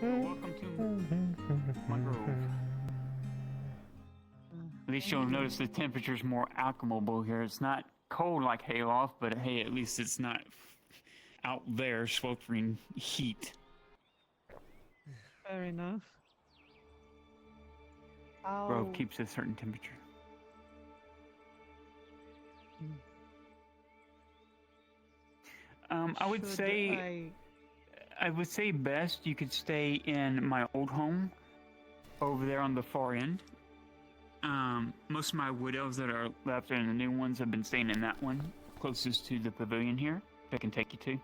Speaker 23: Welcome to my grove. At least you'll notice the temperature's more acclimatable here. It's not cold like Hayloft, but hey, at least it's not out there sweltering heat.
Speaker 19: Fair enough.
Speaker 23: Grove keeps a certain temperature. I would say best you could stay in my old home over there on the far end. Most of my wood elves that are left and the new ones have been staying in that one closest to the pavilion here. I can take you to.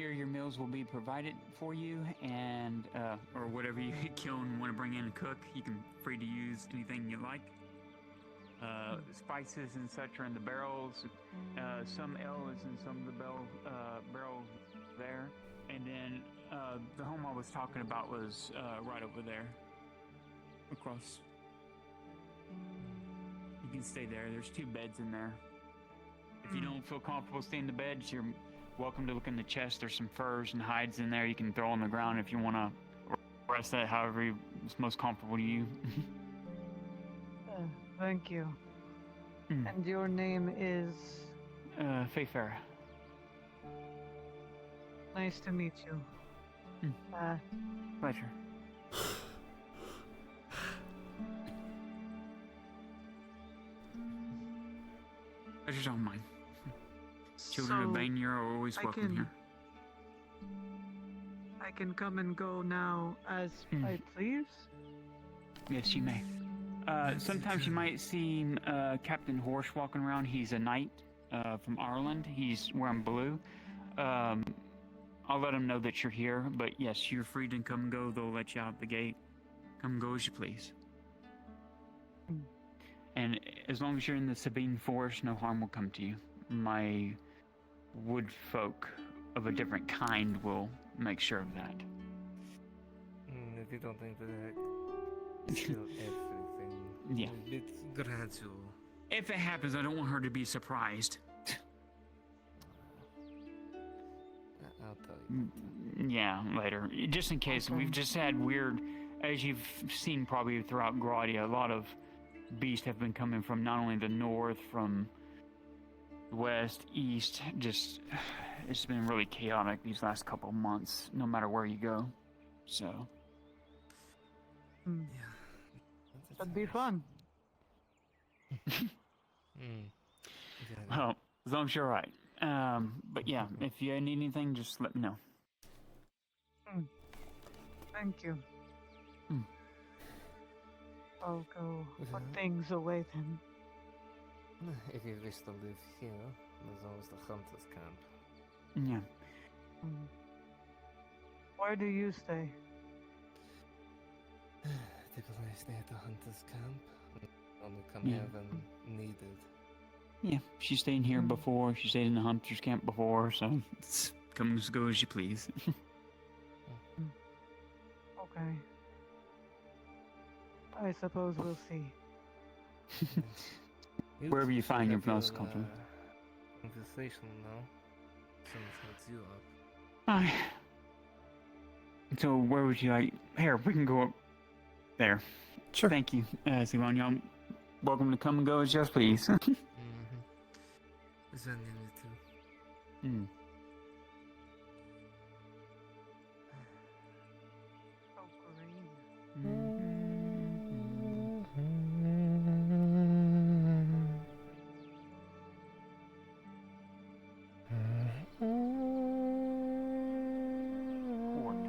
Speaker 23: here your meals will be provided for you, and or whatever you kill and want to bring in and cook, you can free to use anything you like. Spices and such are in the barrels. Some ale is in some of the barrels there. And then the home I was talking about was right over there. Across. You can stay there. There's 2 beds in there. If you don't feel comfortable staying in the beds, you're welcome to look in the chest. There's some furs and hides in there you can throw on the ground if you want to rest that however it's most comfortable to you.
Speaker 19: Thank you. And your name is?
Speaker 23: Faithfarer.
Speaker 19: Nice to meet you.
Speaker 23: Pleasure. Pleasure's all mine. Children of Vania are always welcome here.
Speaker 19: I can come and go now as I please?
Speaker 23: Yes, you may. Sometimes you might see Captain Horse walking around. He's a knight from Ireland. He's wearing blue. I'll let him know that you're here, but yes, you're free to come and go. They'll let you out the gate. Come and go as you please. And as long as you're in the Sabine Forest, no harm will come to you. My wood folk of a different kind will make sure of that.
Speaker 7: If you don't think that kill everything,
Speaker 23: Yeah.
Speaker 7: it's gradual.
Speaker 23: If it happens, I don't want her to be surprised.
Speaker 7: I'll tell you.
Speaker 23: Yeah, later. Just in case. We've just had weird, as you've seen probably throughout Gradia, a lot of beasts have been coming from not only the north, from west, east. Just, it's been really chaotic these last couple of months, no matter where you go. So.
Speaker 19: That'd be fun.
Speaker 23: Well, as long as you're right. But yeah, if you need anything, just let me know.
Speaker 19: Thank you. I'll go put things away then.
Speaker 7: If you wish to live here, there's always the hunter's camp.
Speaker 23: Yeah.
Speaker 19: Where do you stay?
Speaker 7: Typically I stay at the hunter's camp. Only come
Speaker 23: Yeah.
Speaker 7: here when needed.
Speaker 23: Yeah, she stayed in here before. She stayed in the hunter's camp before, so it's come as go as you please.
Speaker 19: Okay. I suppose we'll see.
Speaker 23: Wherever you find your
Speaker 7: Have your,
Speaker 23: most comfortable.
Speaker 7: Conversation now. Someone sets you up.
Speaker 23: Aye. So where would you like? Here, we can go up there.
Speaker 2: Sure.
Speaker 23: Thank you, Sivan. Y'all welcome to come and go as you please.
Speaker 7: Is that nearly too?
Speaker 23: Poor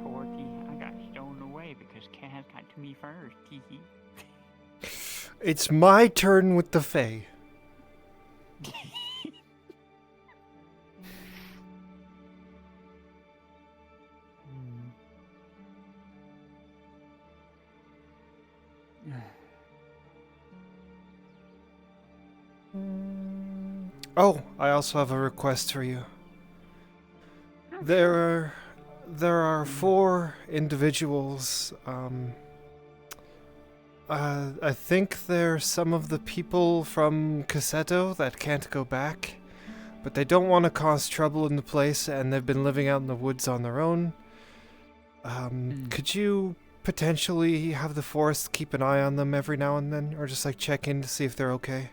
Speaker 23: Torky, I got stolen away because Kaz got to me first. Tee.
Speaker 2: It's my turn with the Fae. Oh, I also have a request for you. There are 4 individuals. I think they're some of the people from Cassetto that can't go back, but they don't want to cause trouble in the place, and they've been living out in the woods on their own. Could you potentially have the forest keep an eye on them every now and then, or just like check in to see if they're okay?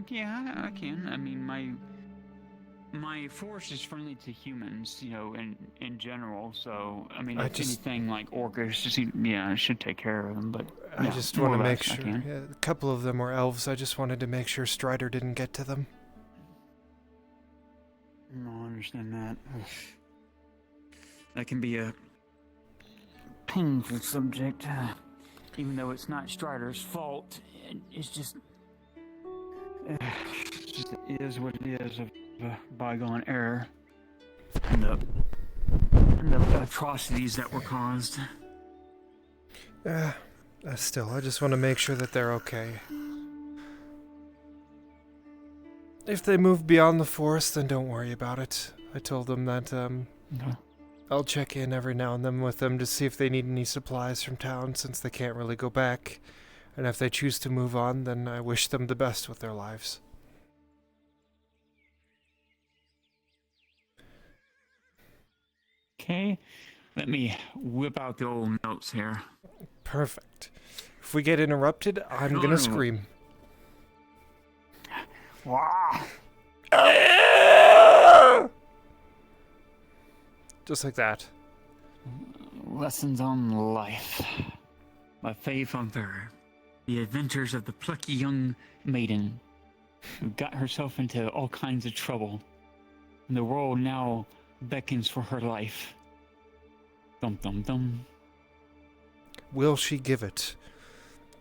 Speaker 23: Yeah, I can. I mean, my force is friendly to humans, you know, in general. So, I mean, if anything like orcs, yeah, I should take care of them. But
Speaker 2: I
Speaker 23: yeah,
Speaker 2: just
Speaker 23: more
Speaker 2: want to
Speaker 23: or
Speaker 2: make
Speaker 23: less I
Speaker 2: sure.
Speaker 23: can.
Speaker 2: Yeah, a couple of them were elves. I just wanted to make sure Strider didn't get to them.
Speaker 23: No, I understand that. That can be a painful subject, even though it's not Strider's fault. It's just, it is what it is of a bygone error. and the atrocities that were caused.
Speaker 2: Still, I just want to make sure that they're okay. If they move beyond the forest, then don't worry about it. I told them that,
Speaker 23: Okay.
Speaker 2: I'll check in every now and then with them to see if they need any supplies from town, since they can't really go back. And if they choose to move on, then I wish them the best with their lives.
Speaker 23: Okay, let me whip out the old notes here.
Speaker 2: Perfect. If we get interrupted, I'm gonna scream.
Speaker 23: Wow.
Speaker 2: Just like that.
Speaker 23: Lessons on life. My Faye Funker. The adventures of the plucky young maiden who got herself into all kinds of trouble. And the world now beckons for her life. Dum dum dum.
Speaker 2: Will she give it?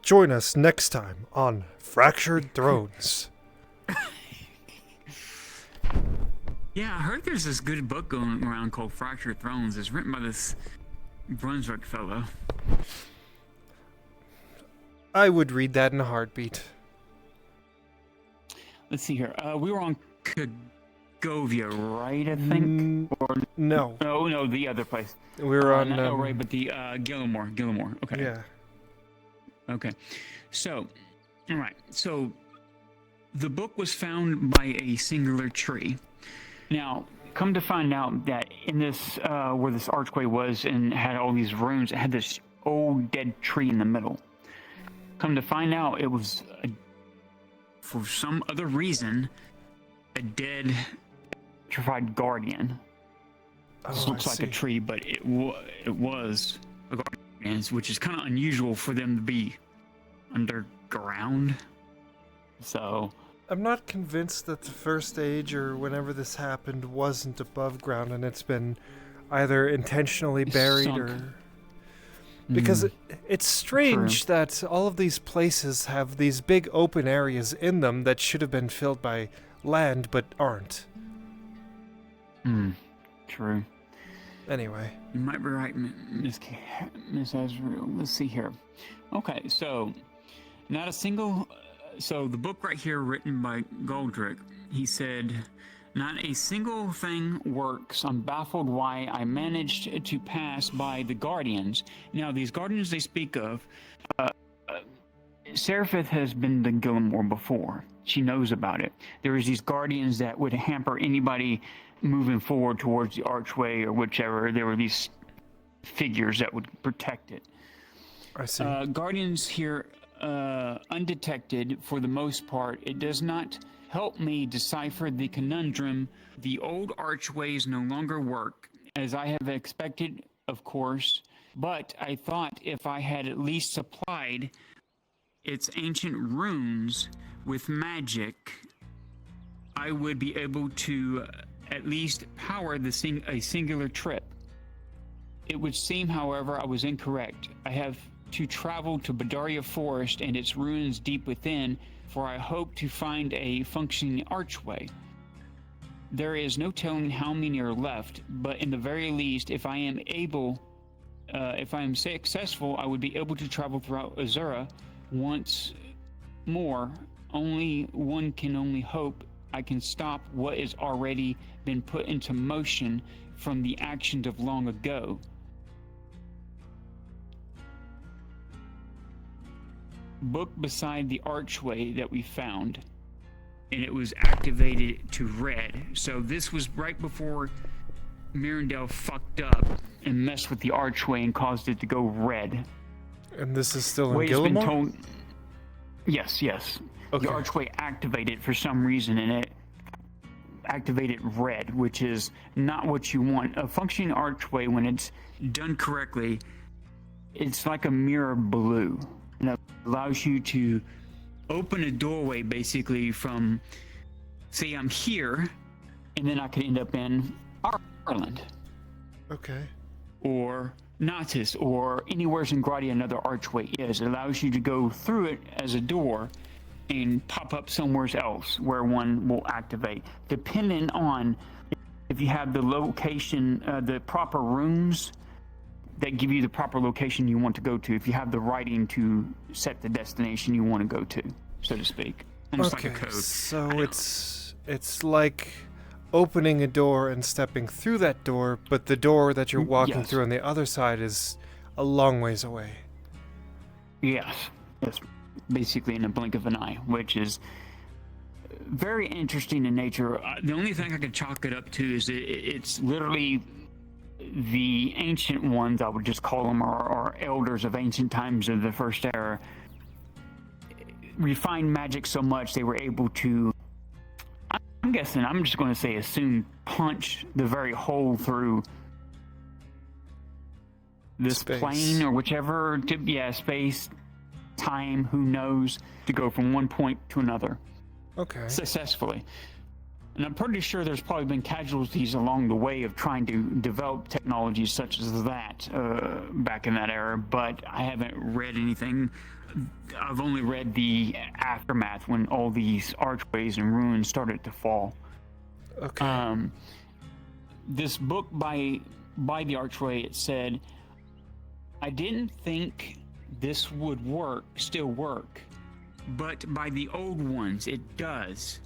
Speaker 2: Join us next time on Fractured Thrones.
Speaker 23: Yeah, I heard there's this good book going around called Fractured Thrones. It's written by this Brunswick fellow.
Speaker 2: I would read that in a heartbeat.
Speaker 23: Let's see here. We were on Cagovia, right? I think. Or
Speaker 2: no.
Speaker 23: No, the other place.
Speaker 2: We were on.
Speaker 23: Not Elray, but the Gillimore. Okay.
Speaker 2: Yeah.
Speaker 23: Okay. So, all right. So, the book was found by a singular tree. Now, come to find out that in this, where this archway was and had all these rooms, it had this old dead tree in the middle. Come to find out, it was, for some other reason, a dead, petrified guardian. This looks like a tree, but it was a guardian, which is kind of unusual for them to be underground. So...
Speaker 2: I'm not convinced that the First Age, or whenever this happened, wasn't above ground and it's been either intentionally buried
Speaker 23: sunk.
Speaker 2: or... Because it's strange that all of these places have these big open areas in them that should have been filled by land, but aren't.
Speaker 23: True.
Speaker 2: Anyway.
Speaker 23: You might be right, Miss Az'Rael. Let's see here. Okay, so, not a single... So the book right here, written by Goldrick, he said, "Not a single thing works. I'm baffled why I managed to pass by the Guardians." Now, these Guardians they speak of, Serapith has been to Gillimore before. She knows about it. There is these Guardians that would hamper anybody moving forward towards the archway or whichever. There were these figures that would protect it.
Speaker 2: I see.
Speaker 23: Guardians here... undetected for the most part. It does not help me decipher the conundrum. The old archways no longer work, as I have expected, of course, but I thought if I had at least supplied its ancient runes with magic, I would be able to at least power a singular trip. It would seem, however, I was incorrect. I have to travel to Badaria Forest and its ruins deep within, for I hope to find a functioning archway. There is no telling how many are left, but in the very least, if I am successful, I would be able to travel throughout Azura once more. Only one can only hope I can stop what has already been put into motion from the actions of long ago. Book beside the archway that we found, and it was activated to red. So this was right before Mirandel fucked up and messed with the archway and caused it to go red.
Speaker 2: And this is still in
Speaker 23: Way it's been
Speaker 2: Gillimore?
Speaker 23: told. Yes.
Speaker 2: Okay.
Speaker 23: The archway activated for some reason, and it activated red, which is not what you want. A functioning archway, when it's done correctly, it's like a mirror blue. And it allows you to open a doorway basically from, say I'm here, and then I could end up in Ireland.
Speaker 2: Okay.
Speaker 23: Or Natus, or anywhere in Gradia another archway is. It allows you to go through it as a door and pop up somewhere else where one will activate. Depending on if you have the location, the proper runes that give you the proper location you want to go to, if you have the writing to set the destination you want to go to, so to speak. Almost like a code.
Speaker 2: So it's like opening a door and stepping through that door, but the door that you're walking
Speaker 23: Yes.
Speaker 2: through on the other side is a long ways away.
Speaker 23: Yes, basically in a blink of an eye, which is very interesting in nature. The only thing I could chalk it up to is it's literally the ancient ones, I would just call them, or elders of ancient times of the First Era, refined magic so much they were able to, I'm guessing, I'm just going to say assume, punch the very hole through this plane or whichever, space, time, who knows, to go from one point to another.
Speaker 2: Okay.
Speaker 23: Successfully. And I'm pretty sure there's probably been casualties along the way of trying to develop technologies such as that back in that era, but I haven't read anything. I've only read the aftermath when all these archways and ruins started to fall.
Speaker 2: Okay.
Speaker 23: This book by the Archway, it said, I didn't think this would still work, but by the old ones, it does.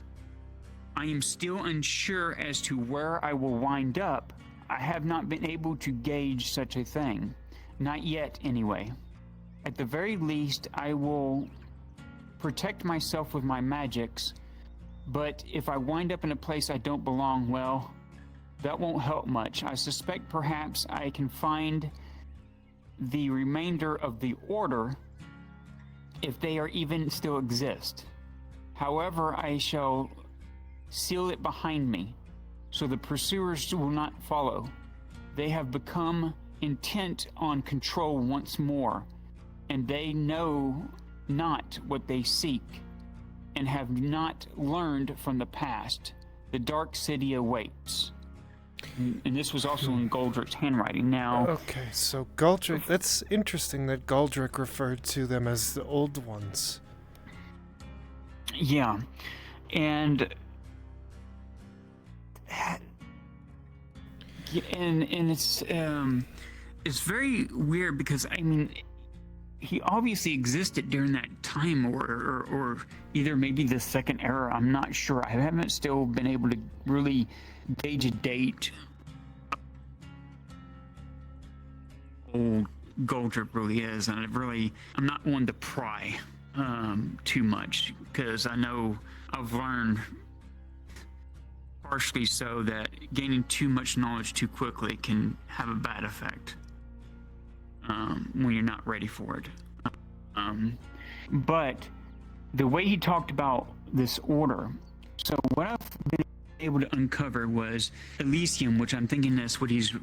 Speaker 23: I am still unsure as to where I will wind up. I have not been able to gauge such a thing. Not yet, anyway. At the very least, I will protect myself with my magics, but if I wind up in a place I don't belong, well, that won't help much. I suspect perhaps I can find the remainder of the Order, if they are even still exist. However, I shall seal it behind me, so the pursuers will not follow. They have become intent on control once more, and they know not what they seek, and have not learned from the past. The Dark City awaits. And this was also in Goldrick's handwriting. Now,
Speaker 2: Okay, so Goldrick, that's interesting that Goldrick referred to them as the old ones.
Speaker 23: yeah, and it's very weird because, I mean, he obviously existed during that time, or either maybe the Second Era. I'm not sure. I haven't still been able to really gauge a date. Old Goldrick really is, and I'm not one to pry too much, because I know I've learned, partially so, that gaining too much knowledge too quickly can have a bad effect when you're not ready for it. But the way he talked about this order, so what I've been able to uncover was Elysium, which I'm thinking that's what he's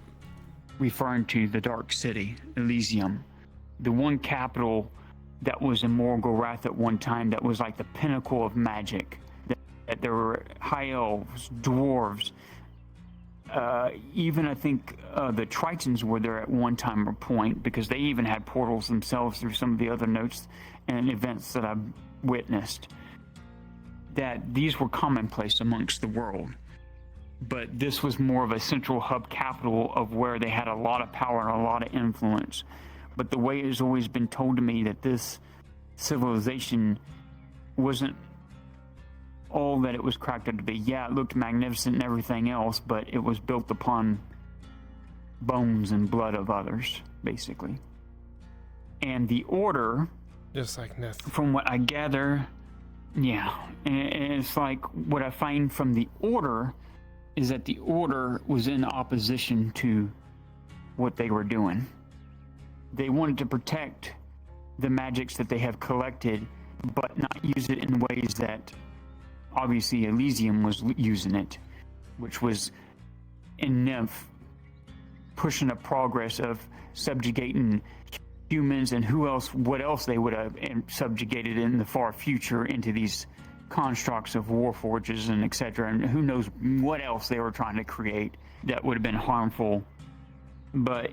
Speaker 23: referring to, the Dark City, Elysium, the one capital that was in Morgulrath at one time, that was like the pinnacle of magic. That there were high elves, dwarves, even I think the Tritons were there at one time or point, because they even had portals themselves through some of the other notes and events that I've witnessed. That these were commonplace amongst the world. But this was more of a central hub capital of where they had a lot of power and a lot of influence. But the way it has always been told to me that this civilization wasn't all that it was cracked up to be. Yeah, it looked magnificent and everything else, but it was built upon bones and blood of others, basically. And the Order,
Speaker 2: just like Nith,
Speaker 23: from what I gather, yeah, and it's like what I find from the Order is that the Order was in opposition to what they were doing. They wanted to protect the magics that they have collected, but not use it in ways that obviously Elysium was using it, which was in Nymph pushing a progress of subjugating humans and what else they would have subjugated in the far future into these constructs of warforges and etc. And who knows what else they were trying to create that would have been harmful. But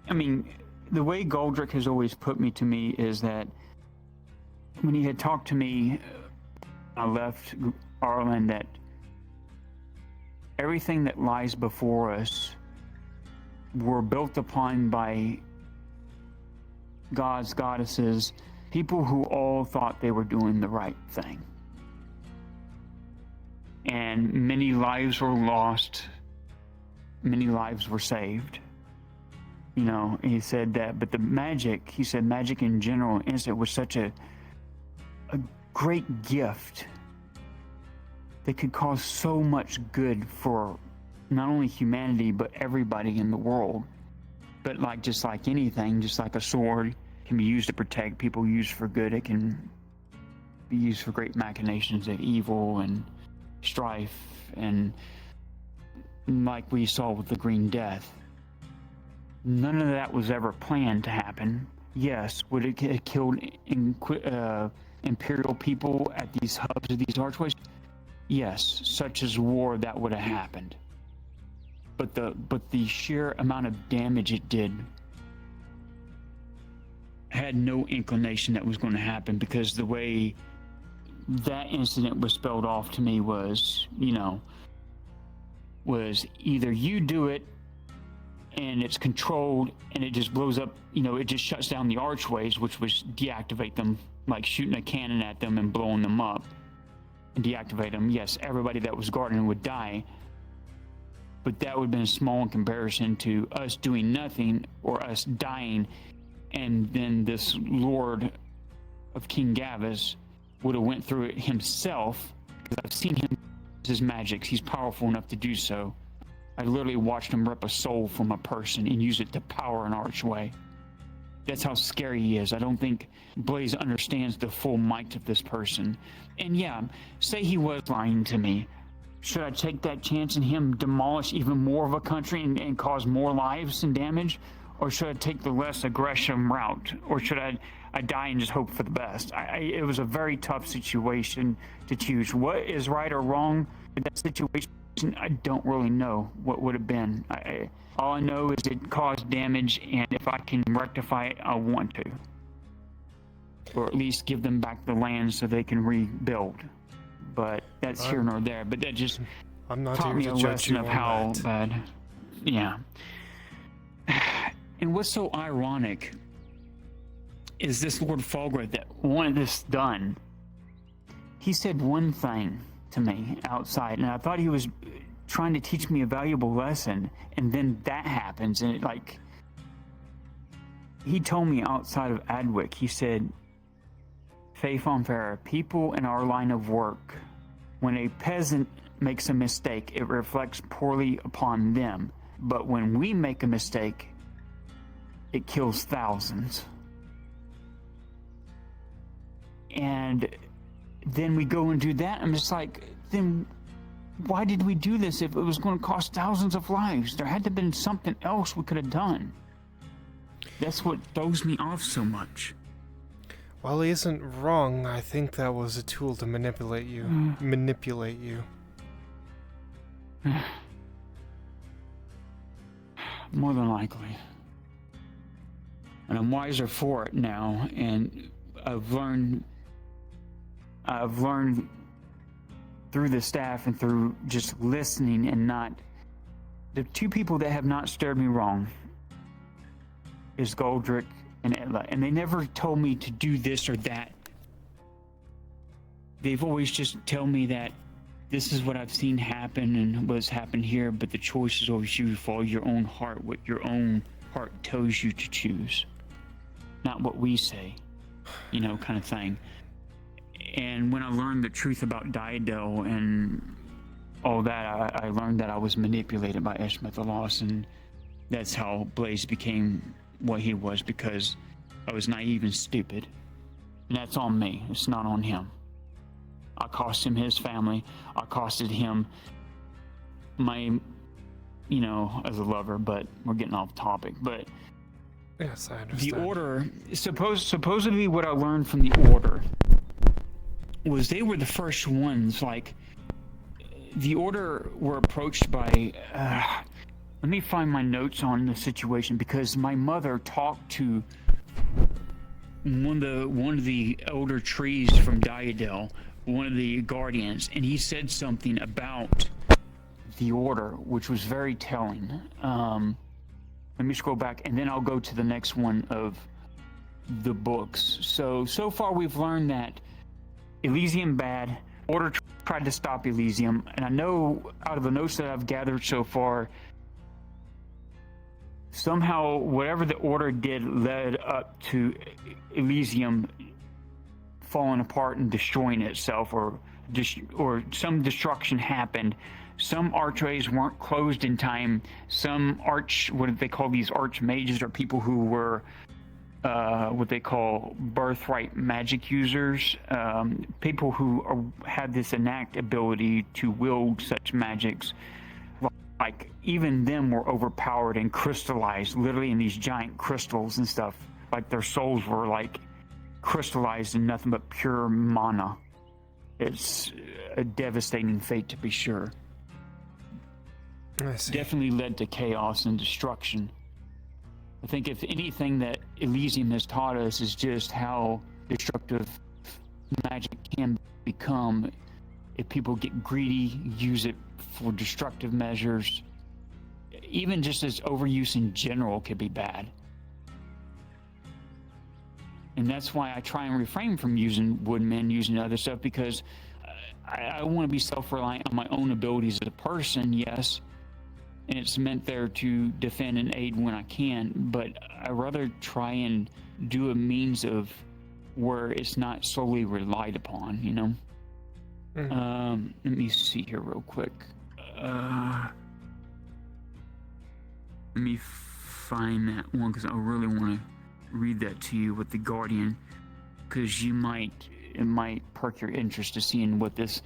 Speaker 23: I mean, the way Goldrick has always put to me is that when he had talked to me, I left Ireland, that everything that lies before us were built upon by gods, goddesses, people who all thought they were doing the right thing. And many lives were lost, many lives were saved. You know, he said that, but the magic, he said magic in general, it was such a great gift that could cause so much good for not only humanity, but everybody in the world. But like, just like anything, just like a sword can be used to protect, people used for good, it can be used for great machinations of evil and strife, and like we saw with the Green Death. None of that was ever planned to happen. Yes, would it have killed imperial people at these hubs of these archways? Yes, such as war, that would have happened. But the sheer amount of damage it did had no inclination that was going to happen, because the way that incident was spelled off to me was, you know, was either you do it and it's controlled and it just blows up, you know, it just shuts down the archways, which was deactivate them, like shooting a cannon at them and blowing them up and deactivate them. Yes, everybody that was guarding would die, but that would have been small in comparison to us doing nothing or us dying, and then this Lord of King Gavis would have went through it himself, because I've seen him use his magics. He's powerful enough to do so. I literally watched him rip a soul from a person and use it to power an archway. That's how scary he is. I don't think Blaze understands the full might of this person. And yeah, say he was lying to me. Should I take that chance and him demolish even more of a country and cause more lives and damage? Or should I take the less aggressive route? Or should I die and just hope for the best? It was a very tough situation to choose. What is right or wrong in that situation, I don't really know what would have been. All I know is it caused damage, and if I can rectify it, I want to. Or at least give them back the land so they can rebuild. But that's here nor there. But that just taught me a lesson of how bad. Yeah. And what's so ironic is this Lord Falgrave that wanted this done. He said one thing to me outside, and I thought he was trying to teach me a valuable lesson, and then that happens, and it, like, he told me outside of Adwick, he said, Faith on Fair, people in our line of work, when a peasant makes a mistake, it reflects poorly upon them, but when we make a mistake, it kills thousands. And then we go and do that. I'm just like, then why did we do this if it was going to cost thousands of lives? There had to have been something else we could have done. That's what throws me off so much.
Speaker 2: While he isn't wrong, I think that was a tool to manipulate you. Manipulate you.
Speaker 23: More than likely. And I'm wiser for it now, and I've learned through the staff and through just listening, and not, the two people that have not steered me wrong is Goldrick and Etla, and they never told me to do this or that. They've always just tell me that this is what I've seen happen and what's happened here, but the choice is always you. Follow your own heart, what your own heart tells you to choose, not what we say, you know, kind of thing. And when I learned the truth about Diadel and all that, I learned that I was manipulated by Eshmeth the Lost, and that's how Blaze became what he was, because I was naive and stupid. And that's on me. It's not on him. I cost him his family. I costed him my, you know, as a lover, but we're getting off topic. But
Speaker 2: yes, I understand.
Speaker 23: The Order, supposedly what I learned from the Order was they were the first ones, like, the Order were approached by, let me find my notes on the situation, because my mother talked to one of the elder trees from Diadel, one of the guardians, and he said something about the order, which was very telling. Let me scroll back, and then I'll go to the next one of the books. So far we've learned that Elysium bad, Order tried to stop Elysium, and I know out of the notes that I've gathered so far, somehow whatever the Order did led up to Elysium falling apart and destroying itself, or some destruction happened. Some archways weren't closed in time. Some what do they call these archmages, or people who were what they call birthright magic users, people who had this innate ability to wield such magics. Like, even them were overpowered and crystallized, literally in these giant crystals and stuff. Like, their souls were like crystallized in nothing but pure mana. It's a devastating fate, to be sure.
Speaker 2: I see.
Speaker 23: Definitely led to chaos and destruction. I think if anything that Elysium has taught us is just how destructive magic can become if people get greedy, use it for destructive measures. Even just as overuse in general could be bad. And that's why I try and refrain from using woodmen, using other stuff, because I want to be self-reliant on my own abilities as a person, yes. And it's meant there to defend and aid when I can, but I rather try and do a means of where it's not solely relied upon, you know? Let me see here real quick. Let me find that one, because I really want to read that to you with the Guardian, because it might perk your interest to seeing what this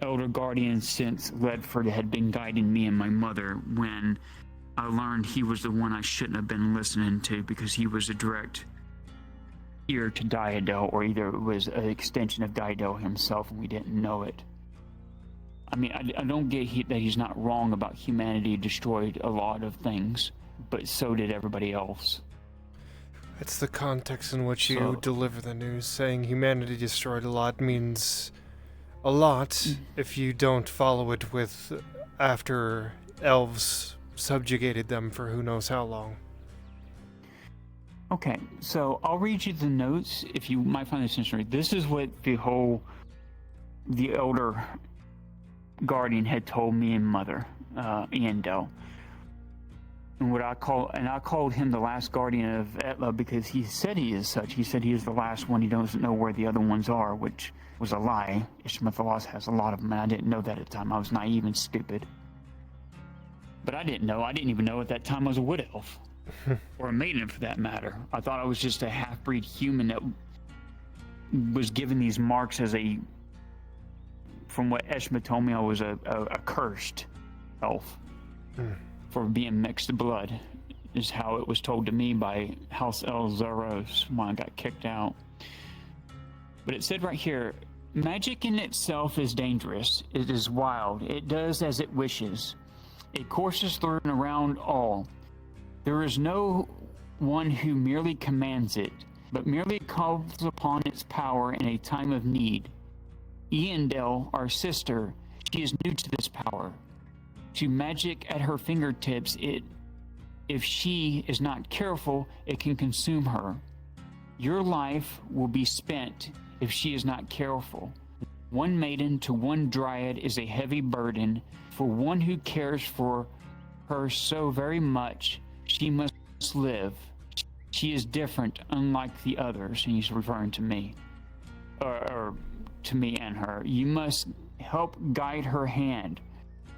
Speaker 23: Elder Guardian since Ledford had been guiding me and my mother when I learned he was the one I shouldn't have been listening to, because he was a direct ear to Diadel, or either it was an extension of Diadel himself and we didn't know it. I mean, I don't get that he's not wrong about humanity destroyed a lot of things, but so did everybody else.
Speaker 2: It's the context in which you deliver the news. Saying humanity destroyed a lot means a lot if you don't follow it with after elves subjugated them for who knows how long.
Speaker 23: Okay, so I'll read you the notes if you might find this interesting. This is what the Elder Guardian had told me and Mother, Iandel. And I called him the last guardian of Etla because he said he is such. He said he is the last one. He doesn't know where the other ones are, which was a lie. Ishmathalos has a lot of them, and I didn't know that at the time. I was naive and stupid. But I didn't know. I didn't even know at that time I was a wood elf. Or a maiden, for that matter. I thought I was just a half-breed human that was given these marks as a... From what Eshma told me, I was a cursed elf. For being mixed blood, is how it was told to me by House Az'Rael when I got kicked out. But it said right here, magic in itself is dangerous. It is wild. It does as it wishes. It courses through and around all. There is no one who merely commands it, but merely calls upon its power in a time of need. Iandel, our sister, she is new to this power. To magic at her fingertips, if she is not careful, it can consume her. Your life will be spent if she is not careful. One maiden to one dryad is a heavy burden. For one who cares for her so very much, she must live. She is different, unlike the others, and he's referring to me. Or to me and her. You must help guide her hand.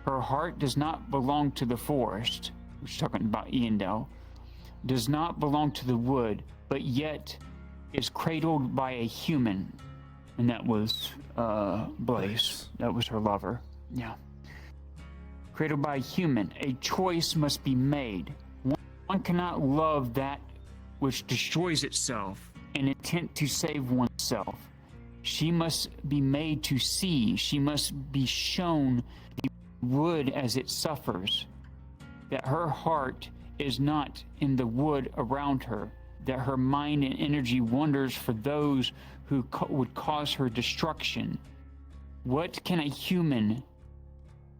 Speaker 23: Her heart does not belong to the forest, which is talking about Iandel, does not belong to the wood, but yet is cradled by a human. And that was Blaze. That was her lover. Yeah. Cradled by a human. A choice must be made. One cannot love that which destroys itself and intent to save oneself. She must be made to see. She must be shown the wood as it suffers, that her heart is not in the wood around her, that her mind and energy wanders for those who would cause her destruction. What can a human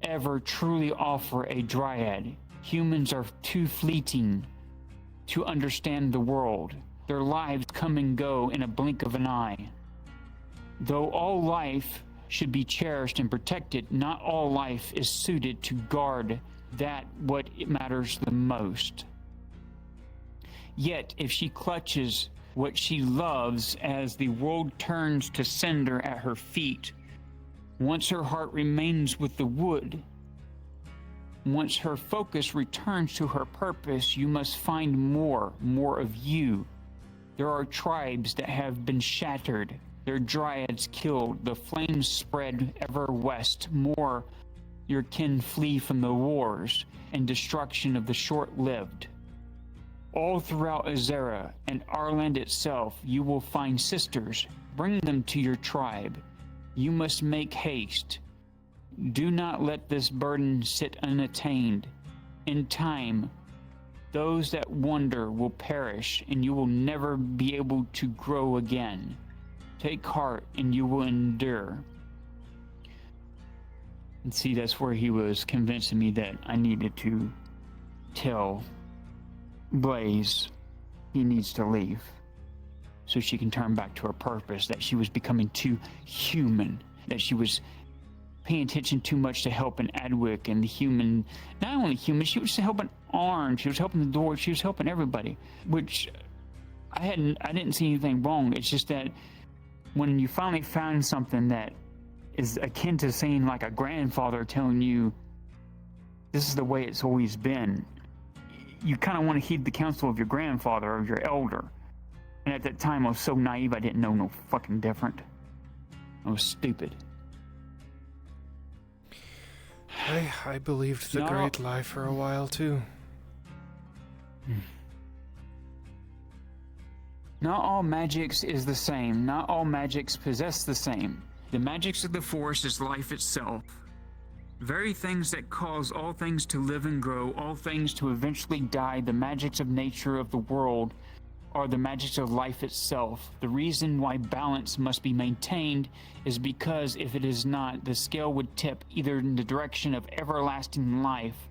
Speaker 23: ever truly offer a dryad. Humans are too fleeting to understand the world. Their lives come and go in a blink of an eye. Though all life should be cherished and protected, not all life is suited to guard that what matters the most. Yet, if she clutches what she loves as the world turns to cinder at her feet, once her heart remains with the wood, once her focus returns to her purpose, you must find more of you. There are tribes that have been shattered, their dryads killed, the flames spread ever west, more your kin flee from the wars and destruction of the short-lived. All throughout Az'Rael and our land itself, you will find sisters. Bring them to your tribe. You must make haste. Do not let this burden sit unattained. In time, those that wander will perish, and you will never be able to grow again. Take heart, and you will endure. And see, that's where he was convincing me that I needed to tell Blaze he needs to leave so she can turn back to her purpose, that she was becoming too human, that she was paying attention too much to helping Adwick and the human, not only human, she was helping Arn, she was helping the door, she was helping everybody, which I didn't see anything wrong. It's just that when you finally found something that is akin to saying like a grandfather telling you this is the way it's always been, you kind of want to heed the counsel of your grandfather or your elder. And at that time, I was so naive, I didn't know no fucking different. I was stupid.
Speaker 2: I believed the great lie for a while, too.
Speaker 23: Not all magics is the same. Not all magics possess the same. The magics of the Force is life itself. Very things that cause all things to live and grow, all things to eventually die, the magics of nature of the world are the magics of life itself. The reason why balance must be maintained is because if it is not, the scale would tip either in the direction of everlasting life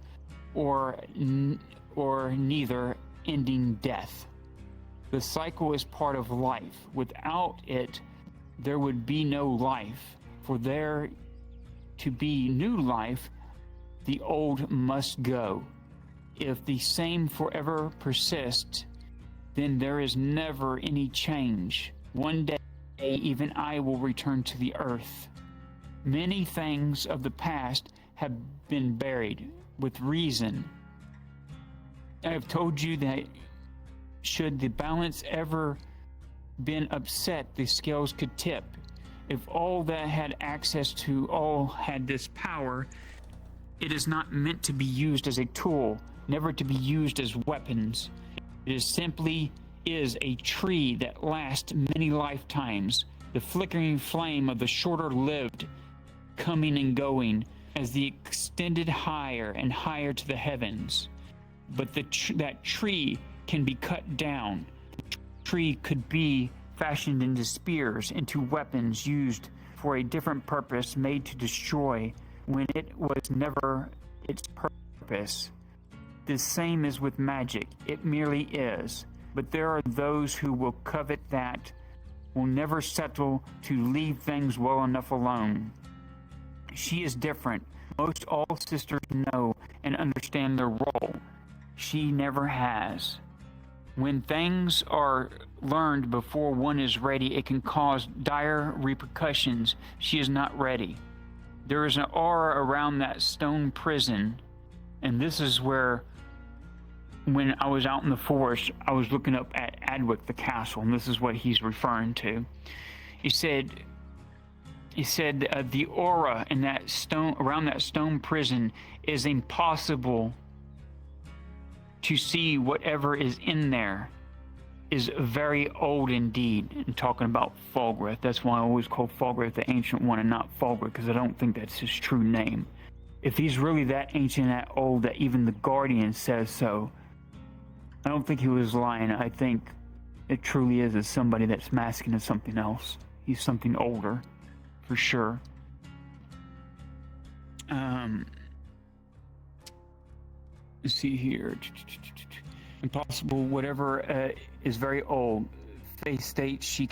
Speaker 23: or neither, ending death. The cycle is part of life. Without it, there would be no life. For there to be new life, the old must go. If the same forever persists, then there is never any change. One day, even I will return to the earth. Many things of the past have been buried with reason. I have told you that should the balance ever been upset, the scales could tip. If all that had access to all had this power, it is not meant to be used as a tool, never to be used as weapons. It is simply a tree that lasts many lifetimes, the flickering flame of the shorter lived, coming and going as the extended higher and higher to the heavens. But that tree can be cut down. The tree could be fashioned into spears, into weapons used for a different purpose, made to destroy when it was never its purpose. The same is with magic. It merely is. But there are those who will covet that, will never settle to leave things well enough alone. She is different. Most all sisters know and understand their role. She never has. When things are learned before one is ready, it can cause dire repercussions. She is not ready. There is an aura around that stone prison, and this is where, when I was out in the forest, I was looking up at Adwick, the castle, and this is what he's referring to. He said the aura in that stone, around that stone prison, is impossible to see. Whatever is in there is very old indeed. And talking about Fulgrith, that's why I always call Fulgrith the Ancient One and not Fulgrith, because I don't think that's his true name. If he's really that ancient, that old, that even the Guardian says so, I don't think he was lying. I think it truly is somebody that's masking as something else. He's something older, for sure. Let's see here. Impossible, whatever is very old. Faith states she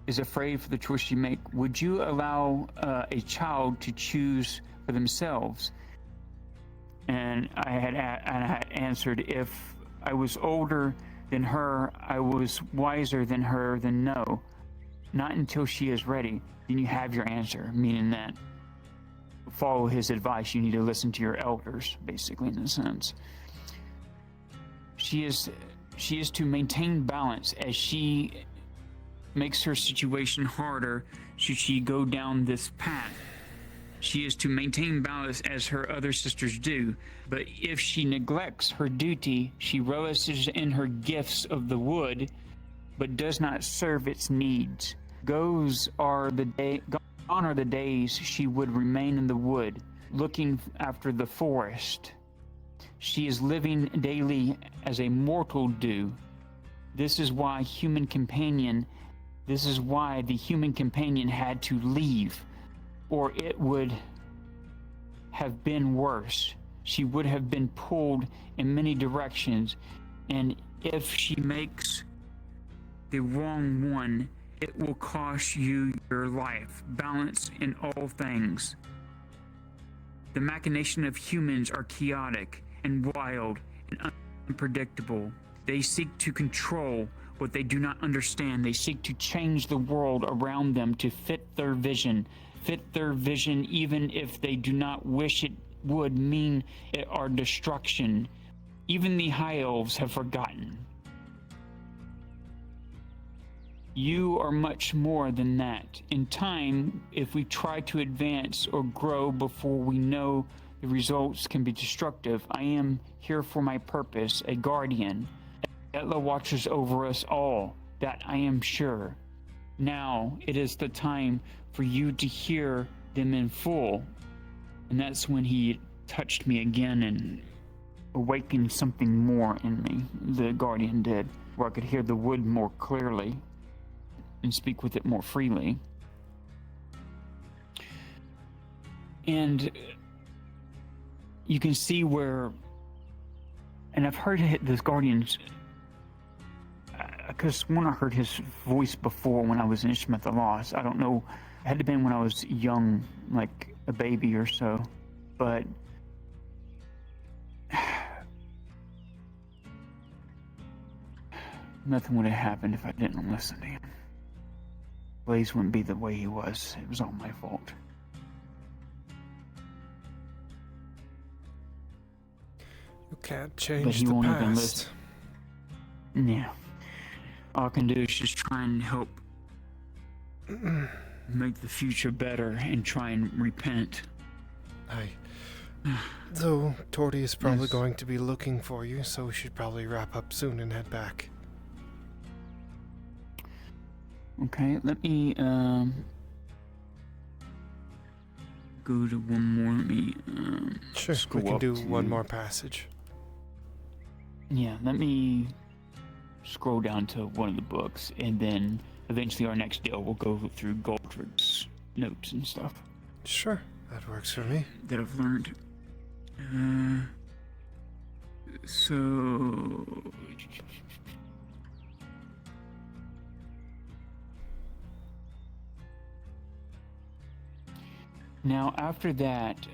Speaker 23: is afraid for the choice she make. Would you allow a child to choose for themselves? And I had answered, if I was older than her, I was wiser than her, then no. Not until she is ready. Then you have your answer, meaning that follow his advice. You need to listen to your elders, basically, in a sense. She is to maintain balance as she makes her situation harder should she go down this path. She is to maintain balance as her other sisters do, but if she neglects her duty, she relishes in her gifts of the wood, but does not serve its needs. Gone are the days she would remain in the wood, looking after the forest. She is living daily as a mortal do. This is why the human companion had to leave, or it would have been worse. She would have been pulled in many directions, and if she makes the wrong one, it will cost you your life. Balance in all things. The machination of humans are chaotic and wild and unpredictable. They seek to control what they do not understand. They seek to change the world around them to fit their vision. Even if they do not wish it would mean it our destruction. Even the high elves have forgotten. You are much more than that. In time, if we try to advance or grow before we know the results can be destructive, I am here for my purpose, a guardian. Etla watches over us all, that I am sure. Now it is the time for you to hear them in full. And that's when he touched me again and awakened something more in me, the guardian did, where I could hear the wood more clearly and speak with it more freely. And you can see where, and I've heard this guardian's, because when I heard his voice before when I was in Ishmael the Lost, I don't know, it had to have been when I was young, like a baby or so, but nothing would have happened if I didn't listen to him. Blaze wouldn't be the way he was. It was all my fault.
Speaker 2: You can't
Speaker 23: But
Speaker 2: change
Speaker 23: he
Speaker 2: the
Speaker 23: won't even
Speaker 2: past.
Speaker 23: listen. Yeah. All I can do is just try and help make the future better and try and repent.
Speaker 2: Though Torty is probably
Speaker 23: Yes.
Speaker 2: going to be looking for you, so we should probably wrap up soon and head back.
Speaker 23: Okay, let me go to one more. Let me
Speaker 2: Sure,
Speaker 23: just
Speaker 2: we
Speaker 23: go
Speaker 2: can
Speaker 23: up
Speaker 2: do
Speaker 23: to-
Speaker 2: one more passage.
Speaker 23: Yeah, let me scroll down to one of the books, and then eventually our next deal will go through Goldrick's notes and stuff.
Speaker 2: Sure, that works for me.
Speaker 23: That I've learned. So now after that,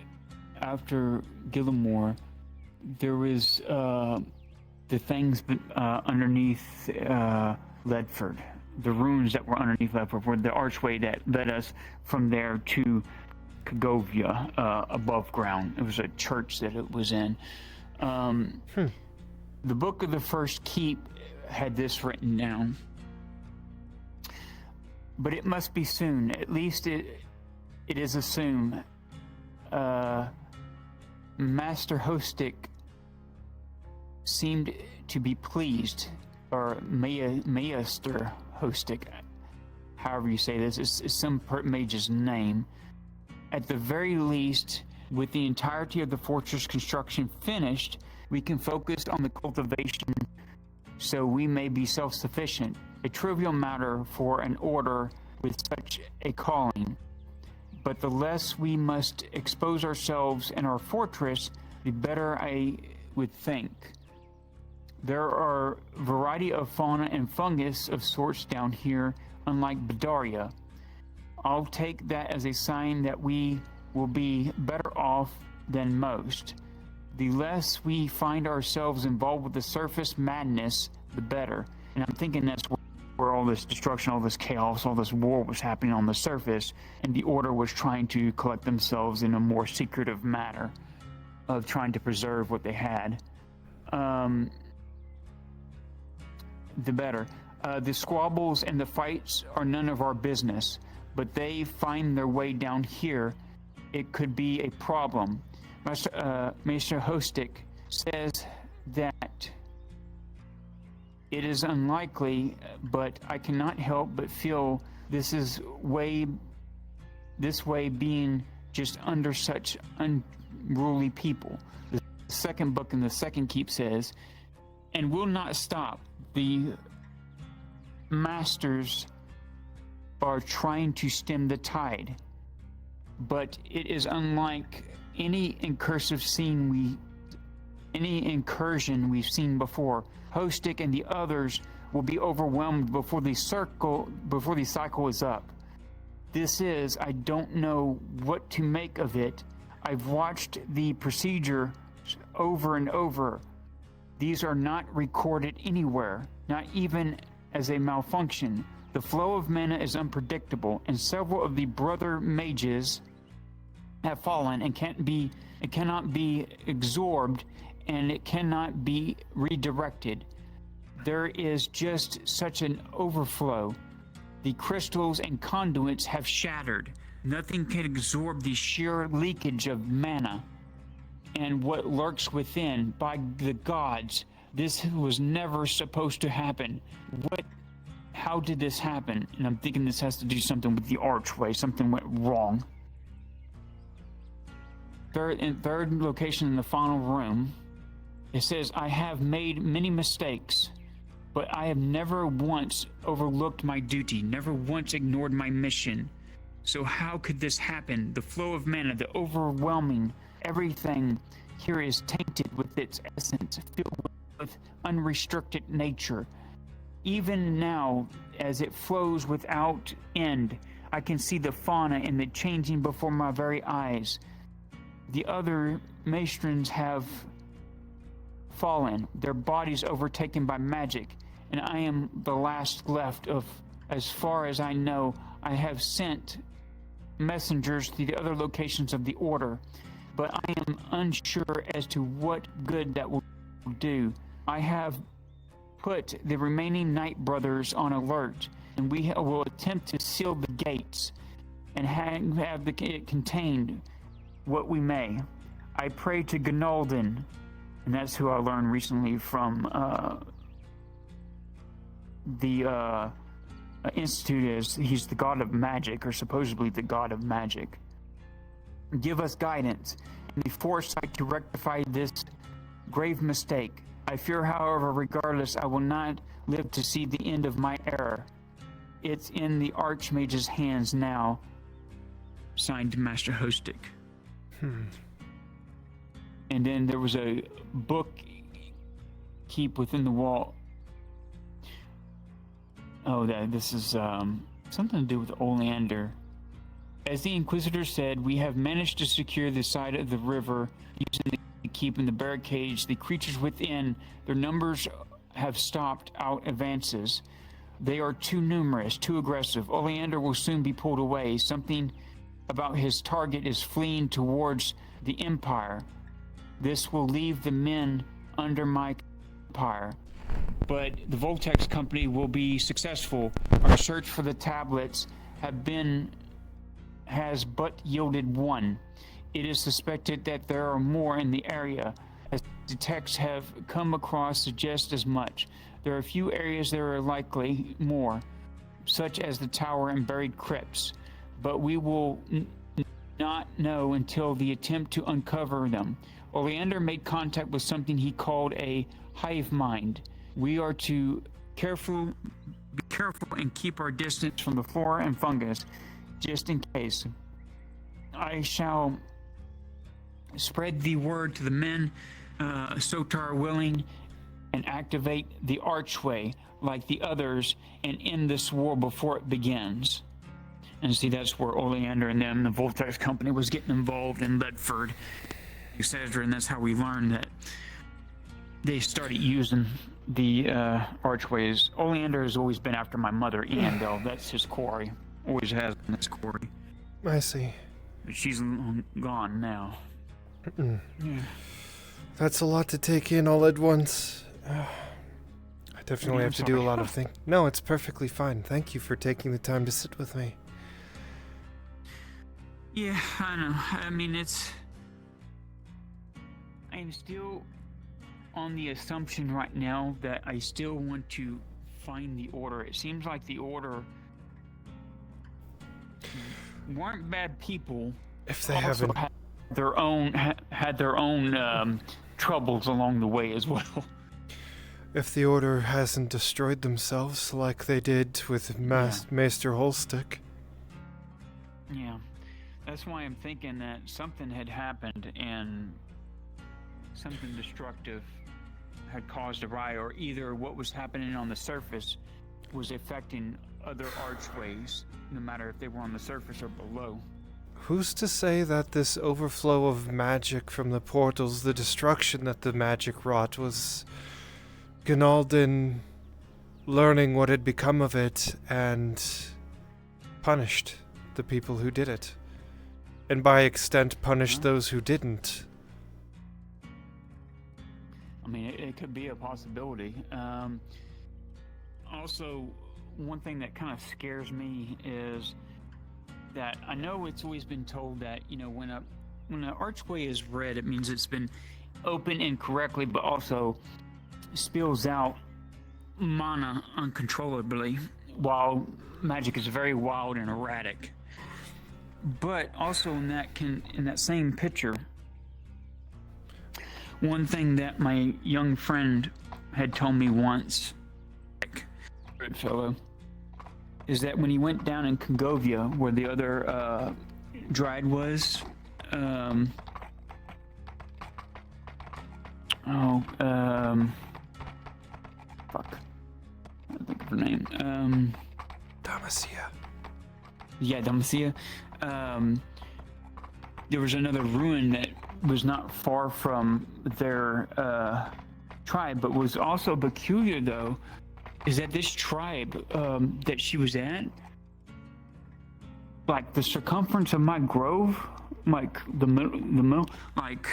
Speaker 23: after Gillimore, there was the things underneath Ledford, the ruins that were underneath Ledford, were the archway that led us from there to Kagovia, above ground. It was a church that it was in. The Book of the First Keep had this written down. But it must be soon. At least it is assumed. Master Hostik seemed to be pleased, or Maester Hostik, however you say this, is some mage's name. At the very least, with the entirety of the fortress construction finished, we can focus on the cultivation so we may be self-sufficient. A trivial matter for an order with such a calling. But the less we must expose ourselves in our fortress, the better I would think. There are a variety of fauna and fungus of sorts down here, unlike Badaria. I'll take that as a sign that we will be better off than most. The less we find ourselves involved with the surface madness, the better. And I'm thinking that's where all this destruction, all this chaos, all this war was happening on the surface, and the Order was trying to collect themselves in a more secretive manner of trying to preserve what they had. The better. The squabbles and the fights are none of our business, but they find their way down here. It could be a problem. Maester Hostik says that it is unlikely, but I cannot help but feel this way being just under such unruly people. The second book in the second keep says, and will not stop. The masters are trying to stem the tide, but it is unlike any incursion we've seen before. Hostik and the others will be overwhelmed before the cycle is up. I don't know what to make of it. I've watched the procedure over and over. These are not recorded anywhere, not even as a malfunction. The flow of mana is unpredictable, and several of the brother mages have fallen and cannot be absorbed, and it cannot be redirected. There is just such an overflow. The crystals and conduits have shattered. Nothing can absorb the sheer leakage of mana and what lurks within. By the gods, this was never supposed to happen. How did this happen? And I'm thinking this has to do something with the archway. Something went wrong. Third location in the final room. It says, I have made many mistakes, but I have never once overlooked my duty, never once ignored my mission. So how could this happen? The flow of mana, the overwhelming, everything here is tainted with its essence, filled with unrestricted nature. Even now, as it flows without end, I can see the fauna and the changing before my very eyes. The other maestrons have fallen, their bodies overtaken by magic, and I am the last left of, as far as I know. I have sent messengers to the other locations of the Order, but I am unsure as to what good that will do. I have put the remaining Night Brothers on alert, and we will attempt to seal the gates and have it contained what we may. I pray to Gnaldin, and that's who I learned recently from the Institute, as he's the god of magic, or supposedly the god of magic. Give us guidance and the foresight to rectify this grave mistake. I fear, however, regardless, I will not live to see the end of my error. It's in the Archmage's hands now. Signed, Master Hostik. And then there was a book keep within the wall. Oh, this is something to do with Oleander. As the Inquisitor said, we have managed to secure the side of the river using the keep and the barricades. The creatures within, their numbers have stopped out advances. They are too numerous, too aggressive. Oleander will soon be pulled away. Something about his target is fleeing towards the Empire. This will leave the men under my empire. But the Voltex company will be successful. Our search for the tablets has but yielded one. It is suspected that there are more in the area, as the texts have come across suggest as much. There are a few areas that are likely more, such as the tower and buried crypts, but we will not know until the attempt to uncover them. Oleander made contact with something he called a hive mind. We are to be careful and keep our distance from the flora and fungus, just in case. I shall spread the word to the men, Sotar willing, and activate the archway like the others and end this war before it begins. And see, that's where Oleander and them, the Voltex company, was getting involved in Bedford, etc. And that's how we learned that they started using the archways. Oleander has always been after my mother, Eandel. That's his quarry. Always has been his quarry.
Speaker 2: I see.
Speaker 23: But she's gone now.
Speaker 2: Mm.
Speaker 23: Yeah.
Speaker 2: That's a lot to take in all at once. I definitely have to do a lot of things. No, it's perfectly fine. Thank you for taking the time to sit with me.
Speaker 23: Yeah, I know. I mean, I'm still on the assumption right now that I still want to find the Order. It seems like the Order weren't bad people.
Speaker 2: If they
Speaker 23: also
Speaker 2: haven't
Speaker 23: had their own troubles along the way as well.
Speaker 2: If the Order hasn't destroyed themselves like they did with Maester Holstick.
Speaker 23: Yeah. That's why I'm thinking that something had happened and something destructive had caused a riot, or either what was happening on the surface was affecting other archways, no matter if they were on the surface or below.
Speaker 2: Who's to say that this overflow of magic from the portals, the destruction that the magic wrought, was Gnaldin learning what had become of it and punished the people who did it? And by extent, punished those who didn't.
Speaker 23: I mean, it could be a possibility. Also, one thing that kind of scares me is that I know it's always been told that, you know, when an archway is red, it means it's been opened incorrectly, but also spills out mana uncontrollably, while magic is very wild and erratic. But also in that same picture, one thing that my young friend had told me once, good fellow, is that when he went down in Congovia, where the other Dryad was, fuck, I don't think of her name.
Speaker 2: Damacia.
Speaker 23: Yeah, Damacia. There was another ruin that was not far from their tribe, but was also peculiar, though, is that this tribe that she was at, like the circumference of my grove, like the middle, like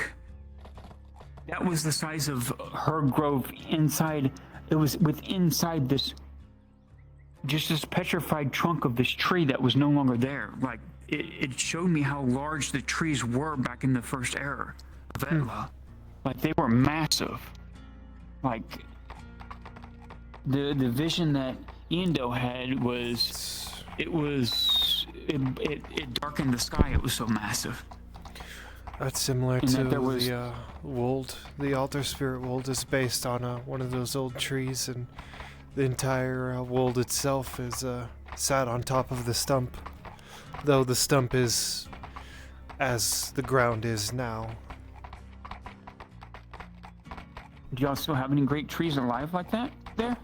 Speaker 23: that was the size of her grove inside. It was inside this, just this petrified trunk of this tree that was no longer there. Like it showed me how large the trees were back in the first era of Etla. Like they were massive. Like the vision that Eandel had was it darkened the sky. It was so massive.
Speaker 2: That's similar
Speaker 23: And
Speaker 2: to
Speaker 23: that there was-
Speaker 2: the wold. The altar spirit wold is based on one of those old trees, and the entire wold itself is sat on top of the stump, though the stump is as the ground is now.
Speaker 23: Do y'all still have any great trees alive like that there?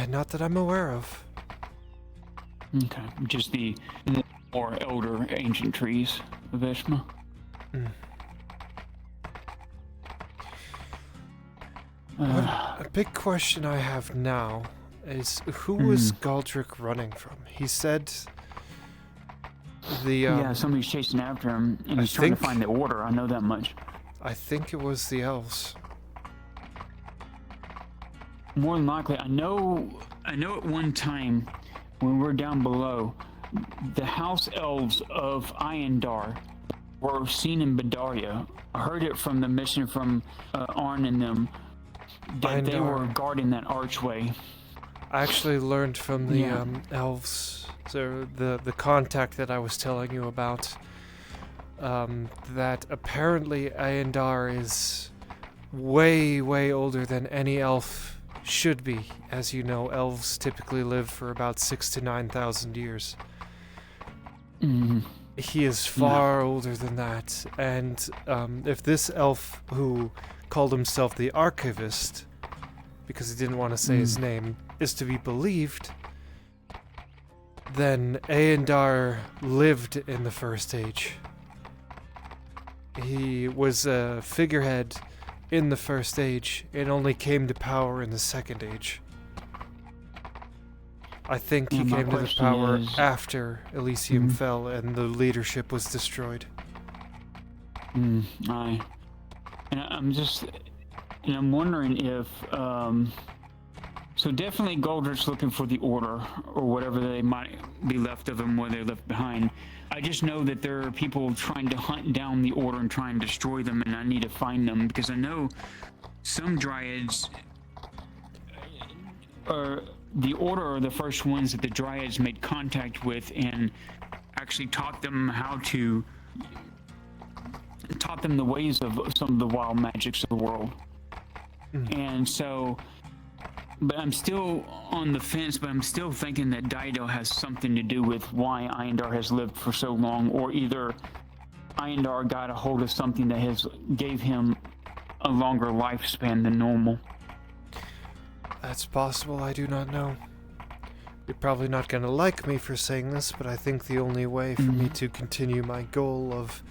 Speaker 2: Not that I'm aware of.
Speaker 23: Okay, just the more elder ancient trees of Ishma.
Speaker 2: A big question I have now is, who was Galdrick running from? He said the
Speaker 23: yeah, somebody's chasing after him, and he's trying to find the Order. I know that much.
Speaker 2: I think it was the elves.
Speaker 23: More than likely, I know at one time when we were down below, the house elves of Iandar were seen in Bedaria. I heard it from the mission from Arn and them that they were guarding that archway.
Speaker 2: I actually learned from the elves, so the contact that I was telling you about, that apparently Iandar is way, way older than any elf should be. As you know, elves typically live for about 6,000 to 9,000 years. He is far older than that, and if this elf who called himself the Archivist, because he didn't want to say his name, is to be believed, then Aendar lived in the First Age. He was a figurehead in the First Age and only came to power in the Second Age. I think he came to the power after Elysium fell and the leadership was destroyed.
Speaker 23: Aye. And I'm wondering if, so definitely Goldrick's looking for the Order, or whatever they might be left of him, where they're left behind. I just know that there are people trying to hunt down the Order and try and destroy them, and I need to find them, because I know some Dryads are... The Order are the first ones that the Dryads made contact with and actually taught them the ways of some of the wild magics of the world. And so, but I'm still on the fence, but I'm still thinking that Dido has something to do with why Aendar has lived for so long, or either Aendar got a hold of something that gave him a longer lifespan than normal.
Speaker 2: That's possible, I do not know. You're probably not going to like me for saying this, but I think the only way for me to continue my goal of,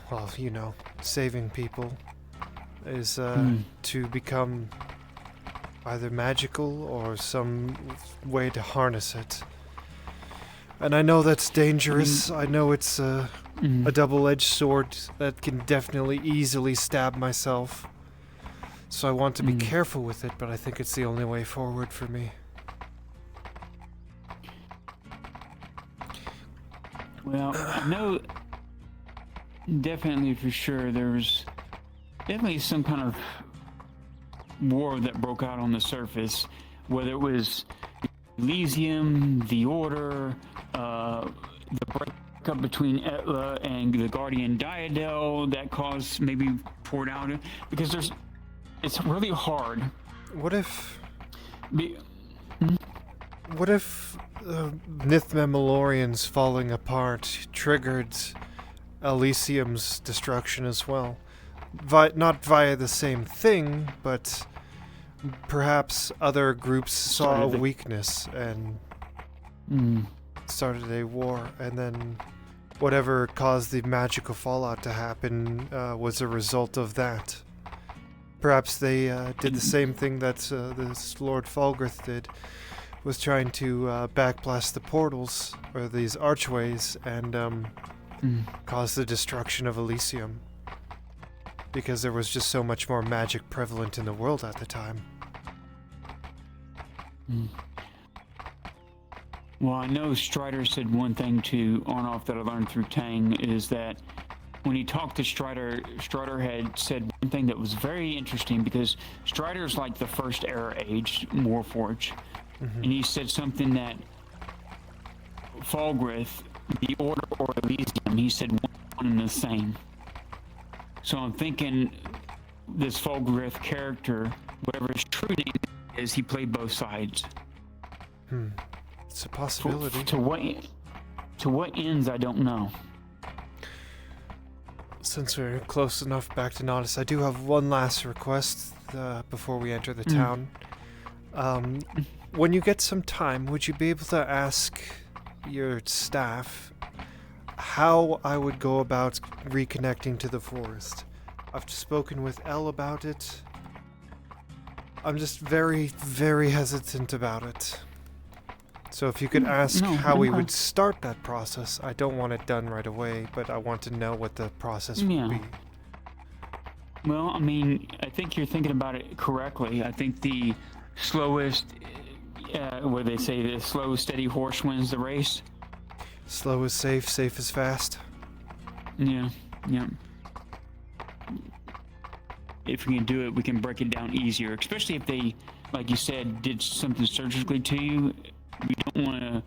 Speaker 2: well, you know, saving people is to become either magical or some way to harness it. And I know that's dangerous. I know it's a double-edged sword that can definitely easily stab myself. So I want to be careful with it, but I think it's the only way forward for me.
Speaker 23: Well, I know definitely for sure there's definitely some kind of war that broke out on the surface, whether it was Elysium, the Order, the breakup between Etla and the Guardian Diadel that caused maybe poured out, because it's really hard.
Speaker 2: What if Nithmemalorians falling apart triggered Elysium's destruction as well? Not via the same thing, but perhaps other groups saw a weakness and started a war, and then whatever caused the magical fallout to happen was a result of that. Perhaps they did the same thing that this Lord Falgrith did, was trying to backblast the portals, or these archways, and cause the destruction of Elysium. Because there was just so much more magic prevalent in the world at the time.
Speaker 23: Well, I know Strider said one thing to Arnoff that I learned through Tang, is that when he talked to Strider, Strider had said one thing that was very interesting, because Strider's like the first Era Age Warforged, and he said something that Falgrith, the Order or Elysium, he said one and the same. So I'm thinking this Falgrith character, whatever his true name is, he played both sides.
Speaker 2: It's a possibility.
Speaker 23: To what ends, I don't know.
Speaker 2: Since we're close enough back to Nodus, I do have one last request before we enter the town. When you get some time, would you be able to ask your staff how I would go about reconnecting to the forest? I've spoken with Elle about it. I'm just very, very hesitant about it. So if you could ask how we would start that process. I don't want it done right away, but I want to know what the process would be.
Speaker 23: Well, I mean, I think you're thinking about it correctly. I think the slowest, where they say the slow, steady horse wins the race.
Speaker 2: Slow is safe, safe is fast.
Speaker 23: Yeah. If we can do it, we can break it down easier. Especially if they, like you said, did something surgically to you. We don't want to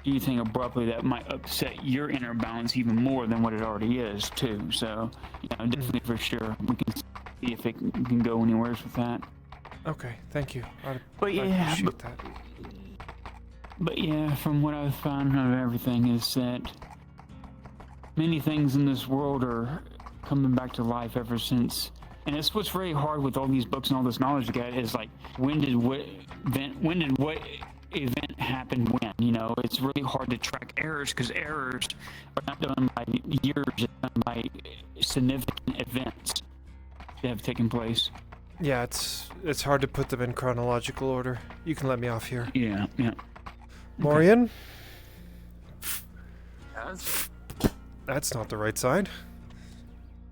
Speaker 23: do anything abruptly that might upset your inner balance even more than what it already is, too. So, yeah, definitely for sure. We can see if it can go anywhere with that.
Speaker 2: Okay, thank you. I
Speaker 23: appreciate
Speaker 2: that.
Speaker 23: But yeah, from what I've found out of everything is that many things in this world are coming back to life ever since. And it's what's very hard with all these books and all this knowledge you get is like, when did what event happen when? You know, it's really hard to track errors because errors are not done by years, it's done by significant events that have taken place.
Speaker 2: Yeah, it's hard to put them in chronological order. You can let me off here.
Speaker 23: Yeah.
Speaker 2: Morian?
Speaker 8: Yes?
Speaker 2: That's not the right side.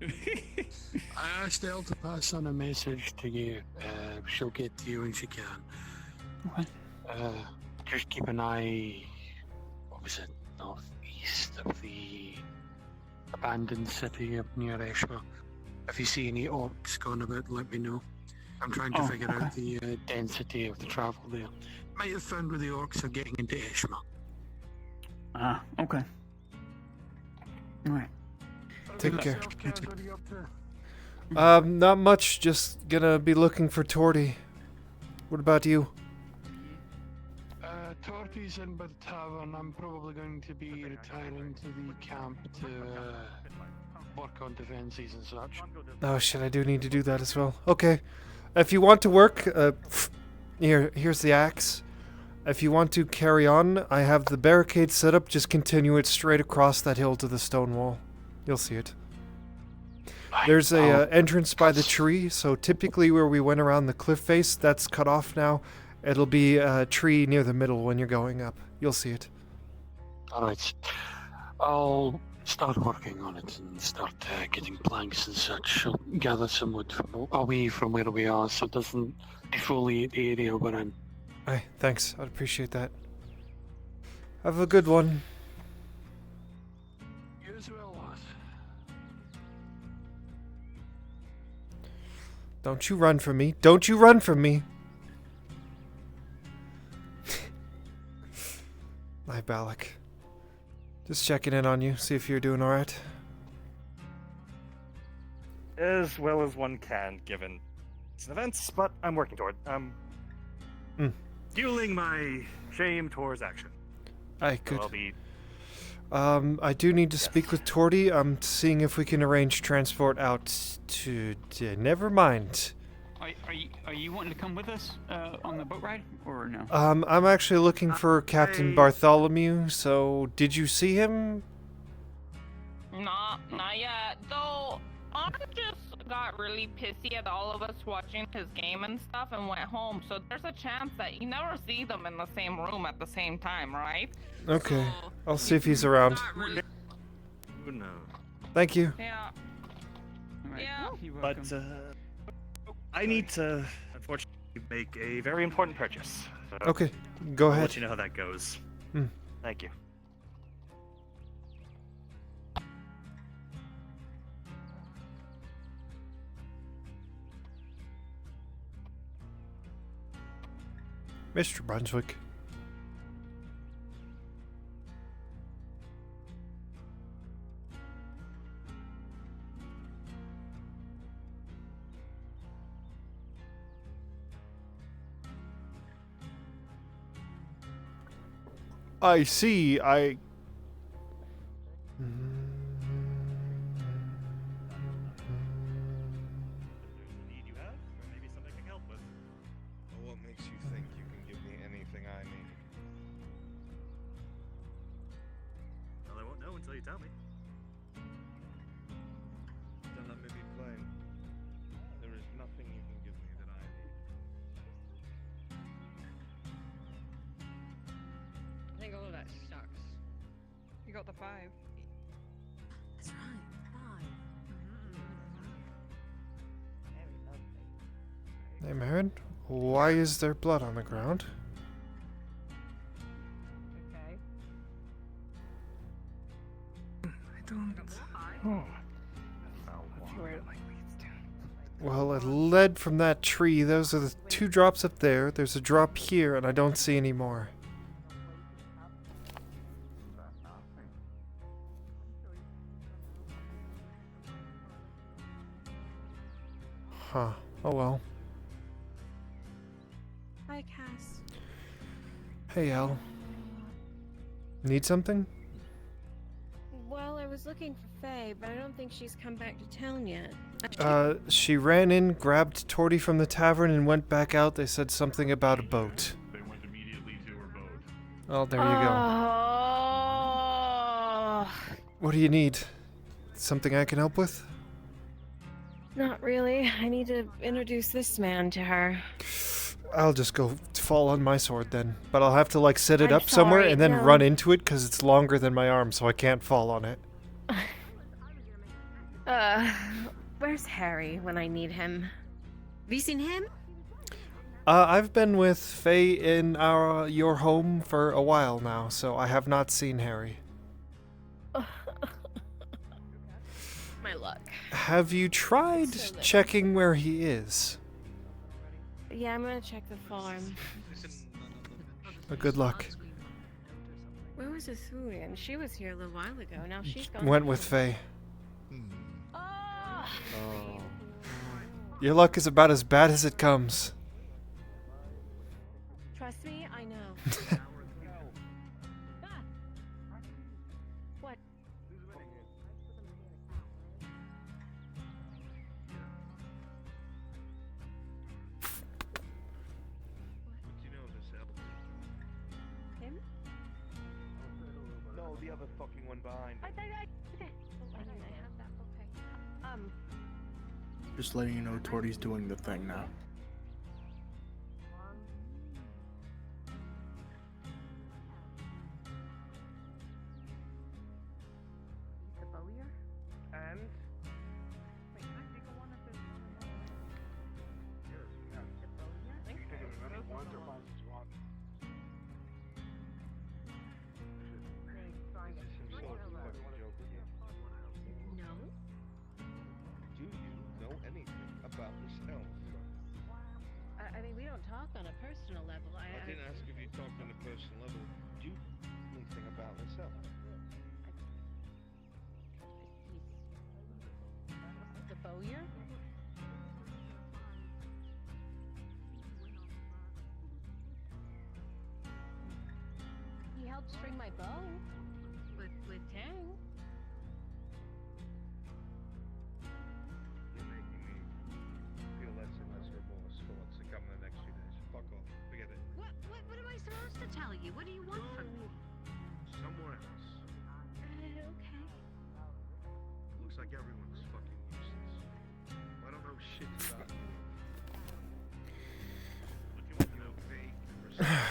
Speaker 8: I asked Elle to pass on a message to you. She'll get to you when she can.
Speaker 23: What?
Speaker 8: Just keep an eye. What was it? Northeast of the abandoned city up near Eshma. If you see any orcs going about, let me know. I'm trying to figure out the density of the travel there. Might have found where the orcs are getting into Eshma.
Speaker 23: Okay. Alright.
Speaker 2: Take care.
Speaker 8: What are you up to?
Speaker 2: Not much. Just gonna be looking for Torty. What about you?
Speaker 8: Torty's in by the tavern. I'm probably going to be retiring to the camp to work on defenses and such.
Speaker 2: Oh shit, I do need to do that as well. Okay. If you want to work, here's the axe. If you want to carry on, I have the barricade set up. Just continue it straight across that hill to the stone wall. You'll see it. There's a entrance by the tree, so typically where we went around the cliff face, that's cut off now. It'll be a tree near the middle when you're going up. You'll see it.
Speaker 8: Alright. I'll start working on it and start getting planks and such. I'll gather some wood from away from where we are so it doesn't defoliate the area we're in.
Speaker 2: Aye, thanks. I'd appreciate that. Have a good one.
Speaker 8: You as well, lass.
Speaker 2: Don't you run from me. Don't you run from me. Hi, Balak. Just checking in on you, see if you're doing alright.
Speaker 11: As well as one can, given recent events, but I'm working toward fueling my shame towards action.
Speaker 2: Aye,
Speaker 11: So
Speaker 2: good.
Speaker 11: I'll be
Speaker 2: I do need to speak with Torty. I'm seeing if we can arrange transport out to... never mind.
Speaker 23: Are you wanting to come with us on the boat ride, or no?
Speaker 2: I'm actually looking for Captain Bartholomew, so did you see him?
Speaker 14: Not yet. Though, I just got really pissy at all of us watching his game and stuff and went home, so there's a chance that you never see them in the same room at the same time, right?
Speaker 2: Okay, I'll see if he's around.
Speaker 11: Who knows?
Speaker 2: Thank you.
Speaker 14: Yeah.
Speaker 11: But I need to, unfortunately, make a very important purchase. So
Speaker 2: Okay, go
Speaker 11: I'll
Speaker 2: ahead.
Speaker 11: let you know how that goes.
Speaker 2: Hmm.
Speaker 11: Thank you.
Speaker 2: Mr. Brunswick. I see,
Speaker 11: Need you have, or maybe something I can help with.
Speaker 18: Well, what makes you think you can give me anything I need?
Speaker 11: Well, I won't know until you tell me.
Speaker 18: Then let me be plain. There is nothing you can give me that I need.
Speaker 5: I think all of that sucks.
Speaker 1: You got the 5.
Speaker 5: That's right, 5.
Speaker 2: Hey, Marin, why is there blood on the ground?
Speaker 1: Okay.
Speaker 2: I don't...
Speaker 11: Oh.
Speaker 2: Well, it led from that tree. Those are the 2 drops up there. There's a drop here, and I don't see any more. Huh. Oh well.
Speaker 5: Hi, Cass.
Speaker 2: Hey, Al. Need something?
Speaker 5: Well, I was looking for Faye, but I don't think she's come back to town yet.
Speaker 2: She ran in, grabbed Torty from the tavern, and went back out. They said something about a boat.
Speaker 9: They went immediately to her boat.
Speaker 2: Oh, there you go.
Speaker 5: Oh.
Speaker 2: What do you need? Something I can help with?
Speaker 5: Not really. I need to introduce this man to her.
Speaker 2: I'll just go fall on my sword then. But I'll have to, like, set it
Speaker 5: I'm
Speaker 2: up somewhere
Speaker 5: sorry,
Speaker 2: and then
Speaker 5: no.
Speaker 2: run into it because it's longer than my arm, so I can't fall on it.
Speaker 5: Where's Harry when I need him? Have you seen him?
Speaker 2: I've been with Faye in your home for a while now, so I have not seen Harry.
Speaker 5: My luck.
Speaker 2: Have you tried checking where he is?
Speaker 5: Yeah, I'm gonna check the farm.
Speaker 2: Good luck.
Speaker 5: Where was Az'Rael? She was here a little while ago. Now she's gone.
Speaker 2: Went with Faye.
Speaker 5: Oh.
Speaker 2: Your luck is about as bad as it comes.
Speaker 5: Trust me, I know. Ah. What?
Speaker 18: Do you know this elf?
Speaker 5: Him?
Speaker 18: No, the other fucking one behind.
Speaker 5: I have that. Okay.
Speaker 3: Just letting you know Torty's doing the thing now.
Speaker 5: The bowyer?
Speaker 18: And?
Speaker 19: Wait, can I take a one if there's
Speaker 5: The bowyer? No.
Speaker 18: Do you know anything about this elf?
Speaker 5: I mean, we don't talk on a personal level.
Speaker 18: I didn't ask if you talked on a personal level. Do you know anything about this elf?
Speaker 5: The bowyer? He helped string my bow with Tang.
Speaker 18: You're making me feel less and less remorse for what's to come in the next few days. Fuck off. Forget it.
Speaker 5: What am I supposed to tell you? What do you want from me?
Speaker 18: Somewhere else.
Speaker 5: Okay.
Speaker 18: Looks like everyone's fucking useless. I don't know shit about you. What you want to know, vague respect.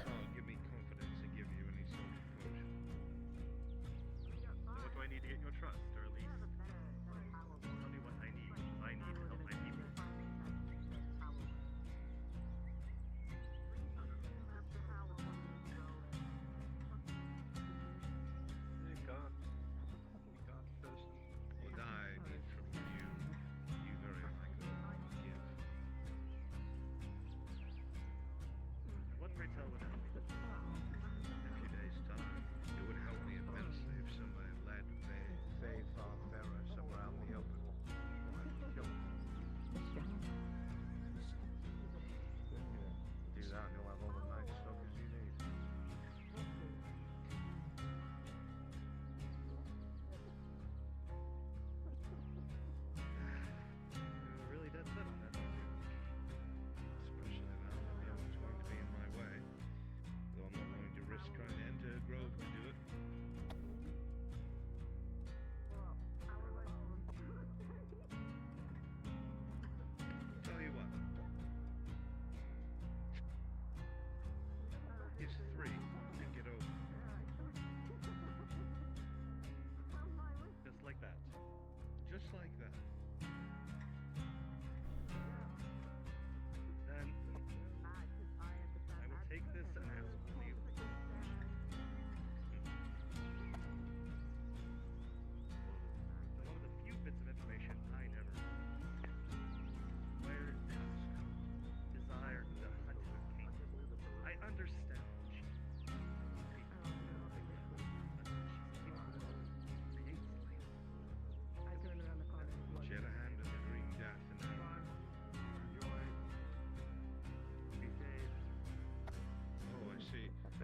Speaker 18: So give me confidence and give you any sort of closure. So what do I need to get your trust, or at least tell me what I need. I need to help my people.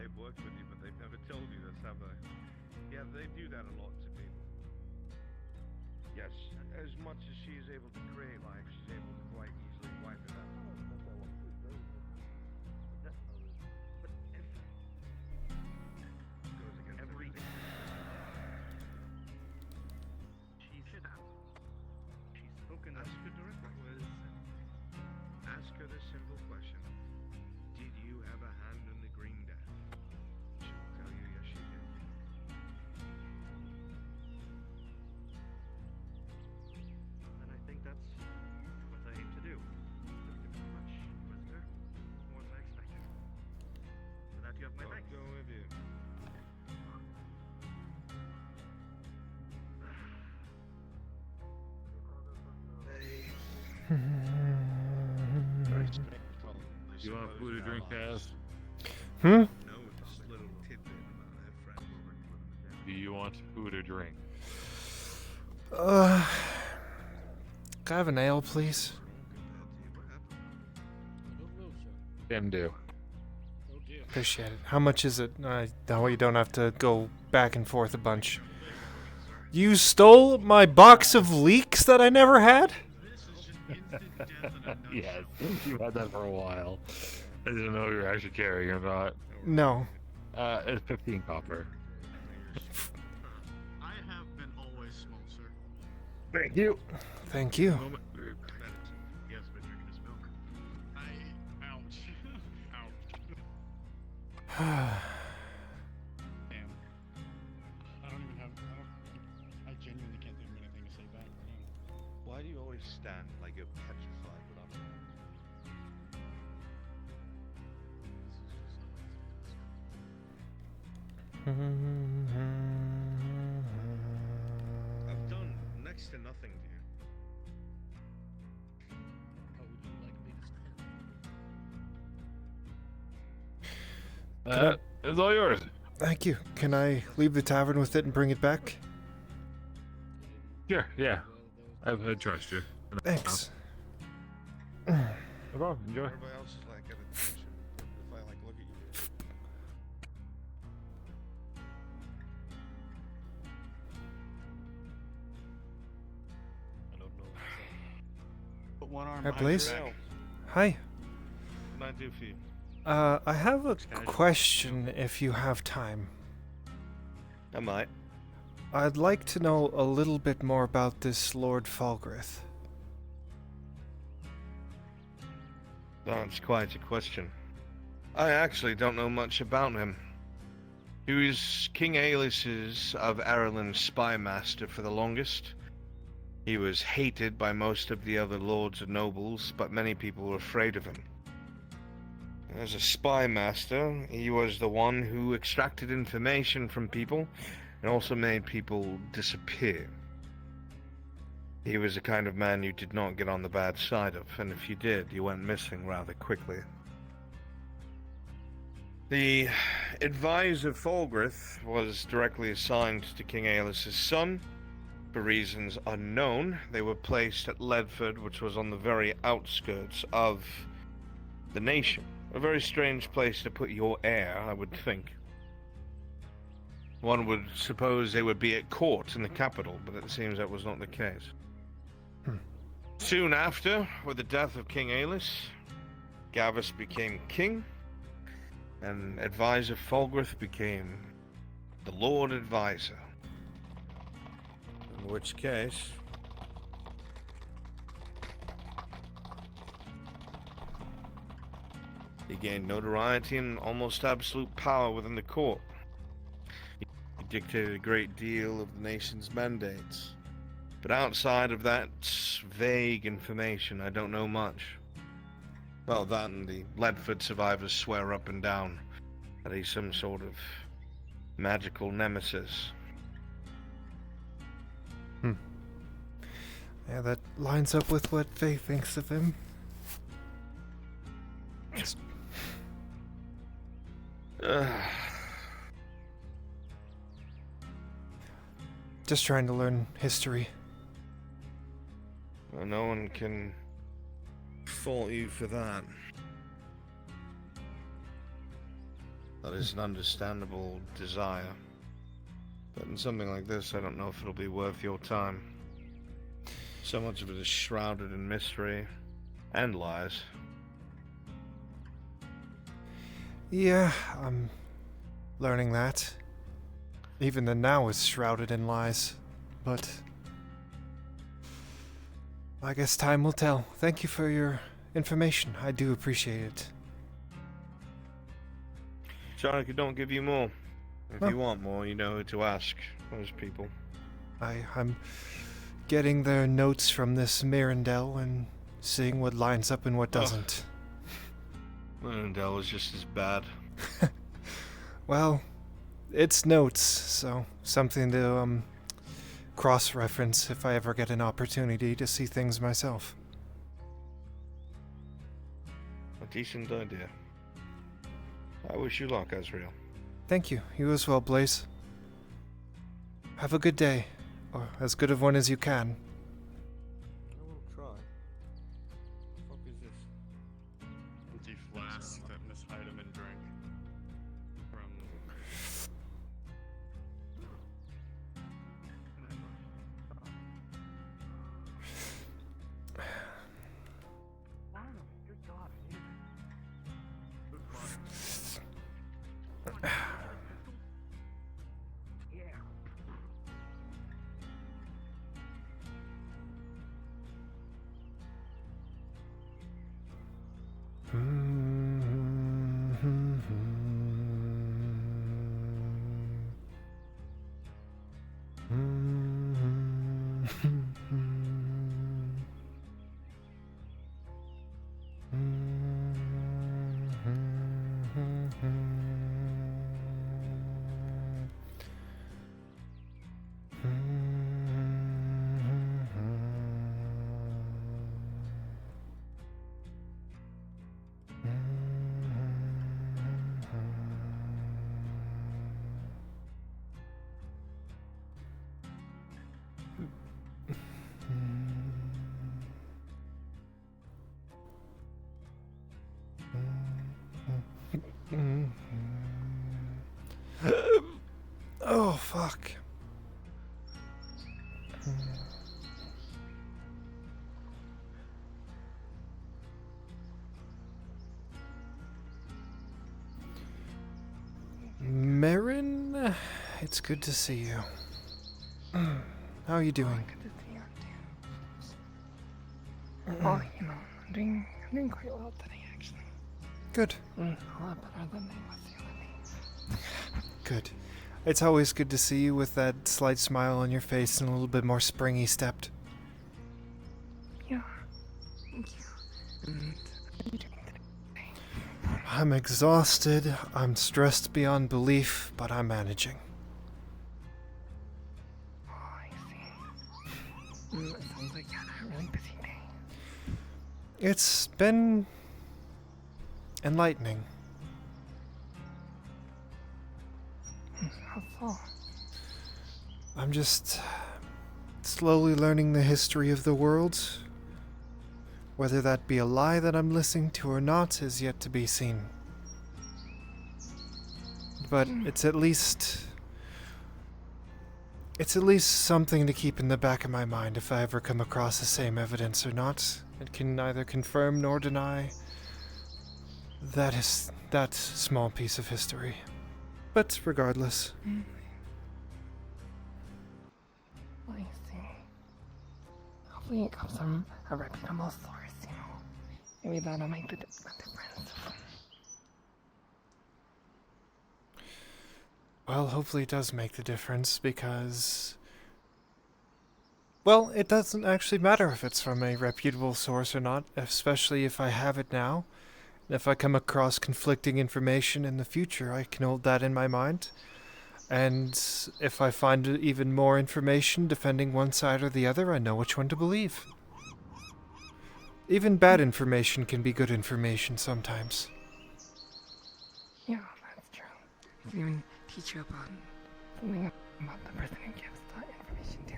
Speaker 18: they've worked with you, but they've never told you this, have they? Yeah, they do that a lot to people. Yes, as much as she is able to create life, she's able to quite easily wipe it out. Goes against everything.
Speaker 12: She's spoken. Ask her directly.
Speaker 18: Ask her this simple question: did you have a hand in the Green Death? She'll tell you yes, she did.
Speaker 12: And I think that's what I aim to do. Thank you very much, Inquisitor. More than I expected. For that, you have my thanks.
Speaker 18: Go with you.
Speaker 6: You want food or drink, Kaz?
Speaker 2: Hmm?
Speaker 6: Do you want food or drink?
Speaker 2: Can I have an ale, please?
Speaker 6: Can do.
Speaker 2: Appreciate it. How much is it? That way you don't have to go back and forth a bunch. You stole my box of leeks that I never had?
Speaker 6: Yes, you had that for a while. I didn't know if you were actually carrying or not.
Speaker 2: No.
Speaker 6: It's 15 copper.
Speaker 12: I have been always small, sir.
Speaker 6: Thank you.
Speaker 2: Thank you.
Speaker 12: Yes, been drinking his milk. Ouch. Ouch. Damn. I don't even have. I genuinely can't think of anything to say back.
Speaker 18: Why do you always stand like you're petrified without me? I've done next to nothing to you.
Speaker 12: How would you like me to stand?
Speaker 6: It's all yours.
Speaker 2: Thank you. Can I leave the tavern with it and bring it back?
Speaker 6: Sure, yeah. I trust you.
Speaker 2: Thanks.
Speaker 6: No problem. Enjoy.
Speaker 18: Everybody else is like at attention if I like look at you.
Speaker 12: I don't know. Put one arm
Speaker 2: Hi,
Speaker 12: behind
Speaker 2: Blaze.
Speaker 12: your back.
Speaker 2: Hi.
Speaker 18: What can I do for you?
Speaker 2: I have a question if you have time.
Speaker 18: I might.
Speaker 2: I'd like to know a little bit more about this Lord Falgrith.
Speaker 18: That's quite a question. I actually don't know much about him. He was King Aelis's of Ireland's spy master for the longest. He was hated by most of the other lords and nobles, but many people were afraid of him. As a spy master, he was the one who extracted information from people and also made people disappear. He was the kind of man you did not get on the bad side of, and if you did, you went missing rather quickly. The advisor Falgrith was directly assigned to King Aelis's son. For reasons unknown, they were placed at Ledford, which was on the very outskirts of the nation. A very strange place to put your heir, I would think. One would suppose they would be at court in the capital, but it seems that was not the case. Soon after, with the death of King Aelis, Gavus became king, and Advisor Falgrith became the Lord Advisor. In which case, he gained notoriety and almost absolute power within the court. He dictated a great deal of the nation's mandates. But outside of that vague information, I don't know much. Well, that and the Ledford survivors swear up and down that he's some sort of magical nemesis.
Speaker 2: Yeah, that lines up with what Faye thinks of him. Just trying to learn history.
Speaker 18: Well, no one can fault you for that. That is an understandable desire. But in something like this, I don't know if it'll be worth your time. So much of it is shrouded in mystery and lies.
Speaker 2: Yeah, I'm learning that. Even the now is shrouded in lies. But I guess time will tell. Thank you for your information. I do appreciate it.
Speaker 18: John, I don't give you more. If
Speaker 2: Oh.
Speaker 18: you want more, you know who to ask. Those people.
Speaker 2: I'm getting their notes from this Mirandel and seeing what lines up and what doesn't.
Speaker 18: Mirandel is just as bad.
Speaker 2: Well, it's notes, so something to cross-reference if I ever get an opportunity to see things myself.
Speaker 18: A decent idea. I wish you luck, Az'Rael.
Speaker 2: Thank you. You as well, Blaze. Have a good day, or as good of one as you can.
Speaker 6: I will try. What the fuck is this?
Speaker 3: Empty flask that Miss Heidemann drank from.
Speaker 2: Oh, fuck. Marin, it's good to see you. How are you doing?
Speaker 4: Good to see you too. Oh, you know, I'm doing quite well today, actually.
Speaker 2: Good.
Speaker 4: A lot better than I was the other day.
Speaker 2: Good. It's always good to see you with that slight smile on your face and a little bit more springy stepped.
Speaker 4: Yeah. Thank you. And how are you doing today?
Speaker 2: I'm exhausted, I'm stressed beyond belief, but I'm managing.
Speaker 4: Oh, I see. It sounds like you had a really busy day.
Speaker 2: It's been enlightening.
Speaker 4: How so?
Speaker 2: I'm just slowly learning the history of the world. Whether that be a lie that I'm listening to or not is yet to be seen. But it's at least something to keep in the back of my mind if I ever come across the same evidence or not. It can neither confirm nor deny that small piece of history. But regardless.
Speaker 4: I see. Hopefully it comes from a reputable source, you know. Maybe that'll make the difference.
Speaker 2: Well, hopefully it does make the difference because... Well, it doesn't actually matter if it's from a reputable source or not, especially if I have it now. If I come across conflicting information in the future, I can hold that in my mind. And if I find even more information defending one side or the other, I know which one to believe. Even bad information can be good information sometimes.
Speaker 4: Yeah, that's true. I can even teach you about something about the person who gives that information to.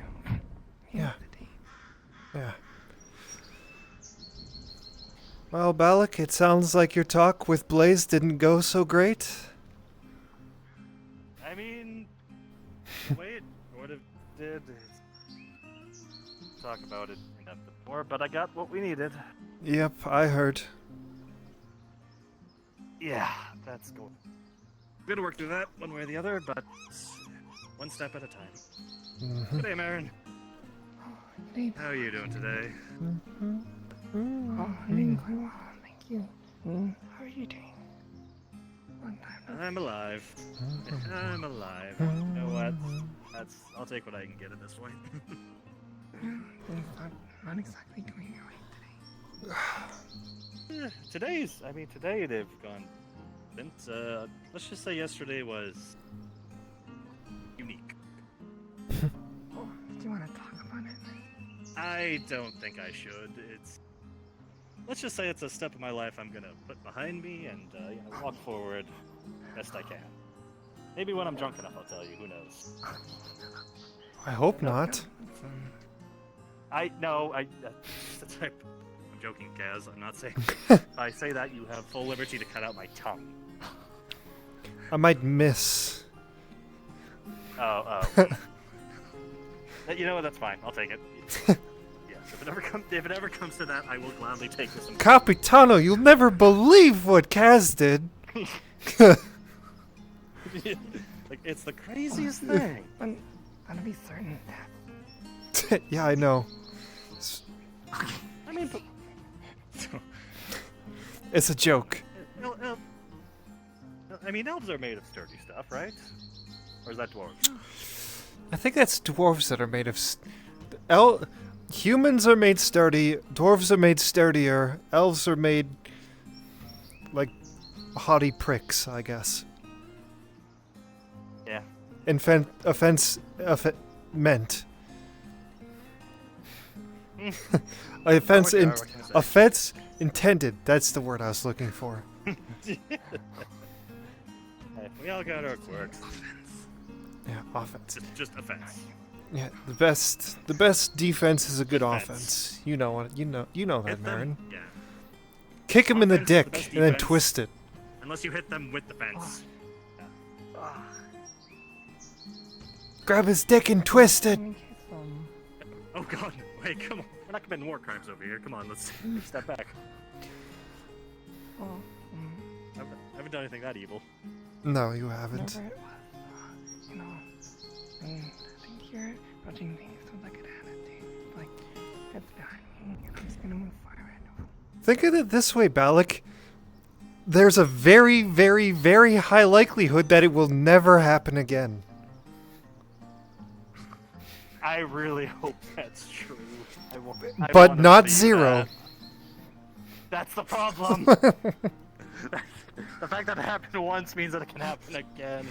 Speaker 2: Yeah. Yeah. Well, Balak, it sounds like your talk with Blaze didn't go so great.
Speaker 12: Wait, would have did talk about it before, but I got what we needed.
Speaker 2: Yep, I heard.
Speaker 12: Yeah, that's cool. We're gonna work through that one way or the other, but one step at a time.
Speaker 2: Mhm.
Speaker 12: Good day, Marin. How are you doing today?
Speaker 4: Oh, I'm doing quite well, thank you. How are you doing? Long time.
Speaker 12: I'm alive. I'm alive. You know what? I'll take what I can get at this point.
Speaker 4: Things not exactly going your way today.
Speaker 12: Today they've gone. Since, let's just say yesterday was unique.
Speaker 4: Oh, do you want to talk about it?
Speaker 12: I don't think I should. Let's just say it's a step in my life I'm gonna put behind me and walk forward best I can. Maybe when I'm drunk enough, I'll tell you. Who knows?
Speaker 2: I hope not.
Speaker 12: I'm joking, Kaz. I'm not saying. If I say that, you have full liberty to cut out my tongue.
Speaker 2: I might miss.
Speaker 12: Oh. You know what? That's fine. I'll take it. Yes, if it ever comes to that, I will gladly take this.
Speaker 2: Capitano, you'll never believe what Kaz did.
Speaker 12: Like, it's the craziest thing.
Speaker 4: I'm gonna be certain that.
Speaker 2: Yeah, I know.
Speaker 12: I mean, but...
Speaker 2: It's a joke.
Speaker 12: I mean, elves are made of sturdy stuff, right? Or is that dwarves?
Speaker 2: I think that's dwarves that are made of. Humans are made sturdy. Dwarves are made sturdier. Elves are made like haughty pricks, I guess.
Speaker 12: Yeah.
Speaker 2: Meant. Offense intended. That's the word I was looking for.
Speaker 12: Hey, we all got our quirks.
Speaker 2: Yeah, offense.
Speaker 12: Just offense.
Speaker 2: Yeah, the best defense is a good offense. You know what? You know that, Marin.
Speaker 12: Yeah.
Speaker 2: Kick him in the
Speaker 12: Offense is the
Speaker 2: dick
Speaker 12: best
Speaker 2: and then
Speaker 12: defense.
Speaker 2: twist it.
Speaker 12: Unless you hit them with the fence.
Speaker 2: Grab his dick and twist it.
Speaker 12: Oh god, wait, come on. We're not committing war crimes over here. Come on, let's step back. I haven't done anything that evil.
Speaker 2: No, you haven't.
Speaker 4: Whenever it was, I think you're approaching things with like an attitude. Like, it's behind me, and I'm just gonna move forward.
Speaker 2: Think of it this way, Balak. There's a very, very, very high likelihood that it will never happen again.
Speaker 12: I really hope that's true. I
Speaker 2: But
Speaker 12: wanna
Speaker 2: not
Speaker 12: see
Speaker 2: zero.
Speaker 12: that. That's the problem. The fact that it happened once means that it can happen again.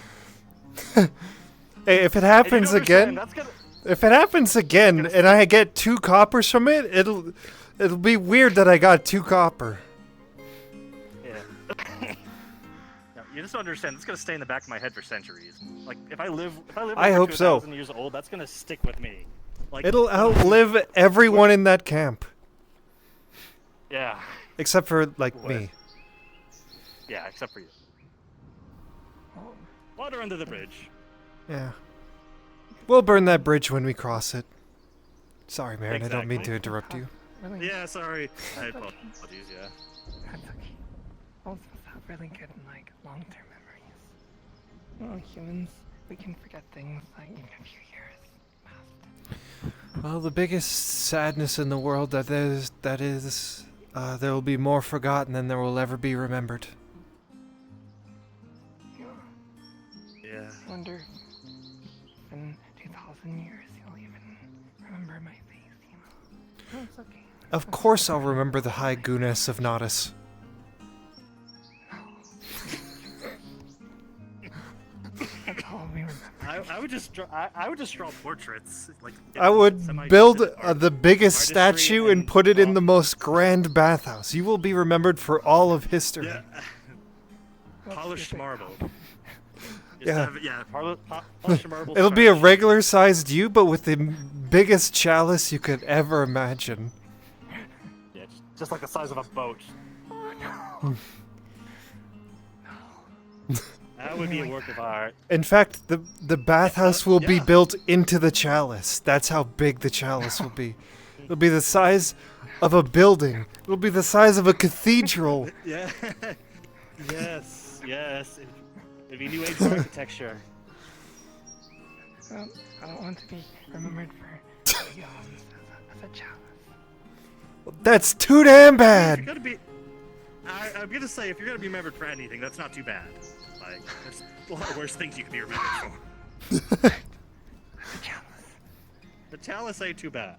Speaker 2: Hey, if it happens
Speaker 12: And you don't
Speaker 2: again,
Speaker 12: understand,
Speaker 2: if it happens again, and I get 2 coppers from it, it'll be weird that I got 2 copper.
Speaker 12: Yeah. No, you just don't understand. It's gonna stay in the back of my head for centuries. Like if I live
Speaker 2: I
Speaker 12: over
Speaker 2: hope so.
Speaker 12: 2,000 years old, that's gonna stick with me. Like
Speaker 2: It'll outlive everyone in that camp,
Speaker 12: Yeah.
Speaker 2: except for like
Speaker 12: What?
Speaker 2: me.
Speaker 12: Yeah, except for you. Water under the bridge.
Speaker 2: Yeah. We'll burn that bridge when we cross it. Sorry, Marin, I don't mean to
Speaker 12: Exactly.
Speaker 2: interrupt you.
Speaker 12: Yeah, sorry. I apologize. Yeah.
Speaker 4: That's okay. Elves have really good, like, long-term memories. Humans, we can forget things like even a few years.
Speaker 2: Well, the biggest sadness in the world that is there will be more forgotten than there will ever be remembered.
Speaker 12: Yeah.
Speaker 4: I wonder if in 2,000 years you'll even remember my face, you know? No, it's okay.
Speaker 2: Of course I'll remember the high gooness of Nodus.
Speaker 4: That's all we remember.
Speaker 12: I would just draw portraits. Like
Speaker 2: I would build the biggest statue and put it in the most grand bathhouse. You will be remembered for all of history.
Speaker 12: Yeah. Polished marble.
Speaker 2: Yeah.
Speaker 12: Polished marble.
Speaker 2: It'll be a regular sized you, but with the biggest chalice you could ever imagine.
Speaker 12: Yeah, just like the size of a boat. That would be a work of art.
Speaker 2: In fact, the bathhouse will be built into the chalice. That's how big the chalice will be. It'll be the size of a building. It'll be the size of a cathedral.
Speaker 12: Yeah. Yes, yes. It'd be new age architecture.
Speaker 4: I don't want to be remembered for yawns as a chalice.
Speaker 2: That's too damn bad.
Speaker 12: If you're gonna be, I'm gonna say, if you're gonna be remembered for anything, that's not too bad. Like, there's a lot of worse things you could be remembered for. The chalice ain't too bad.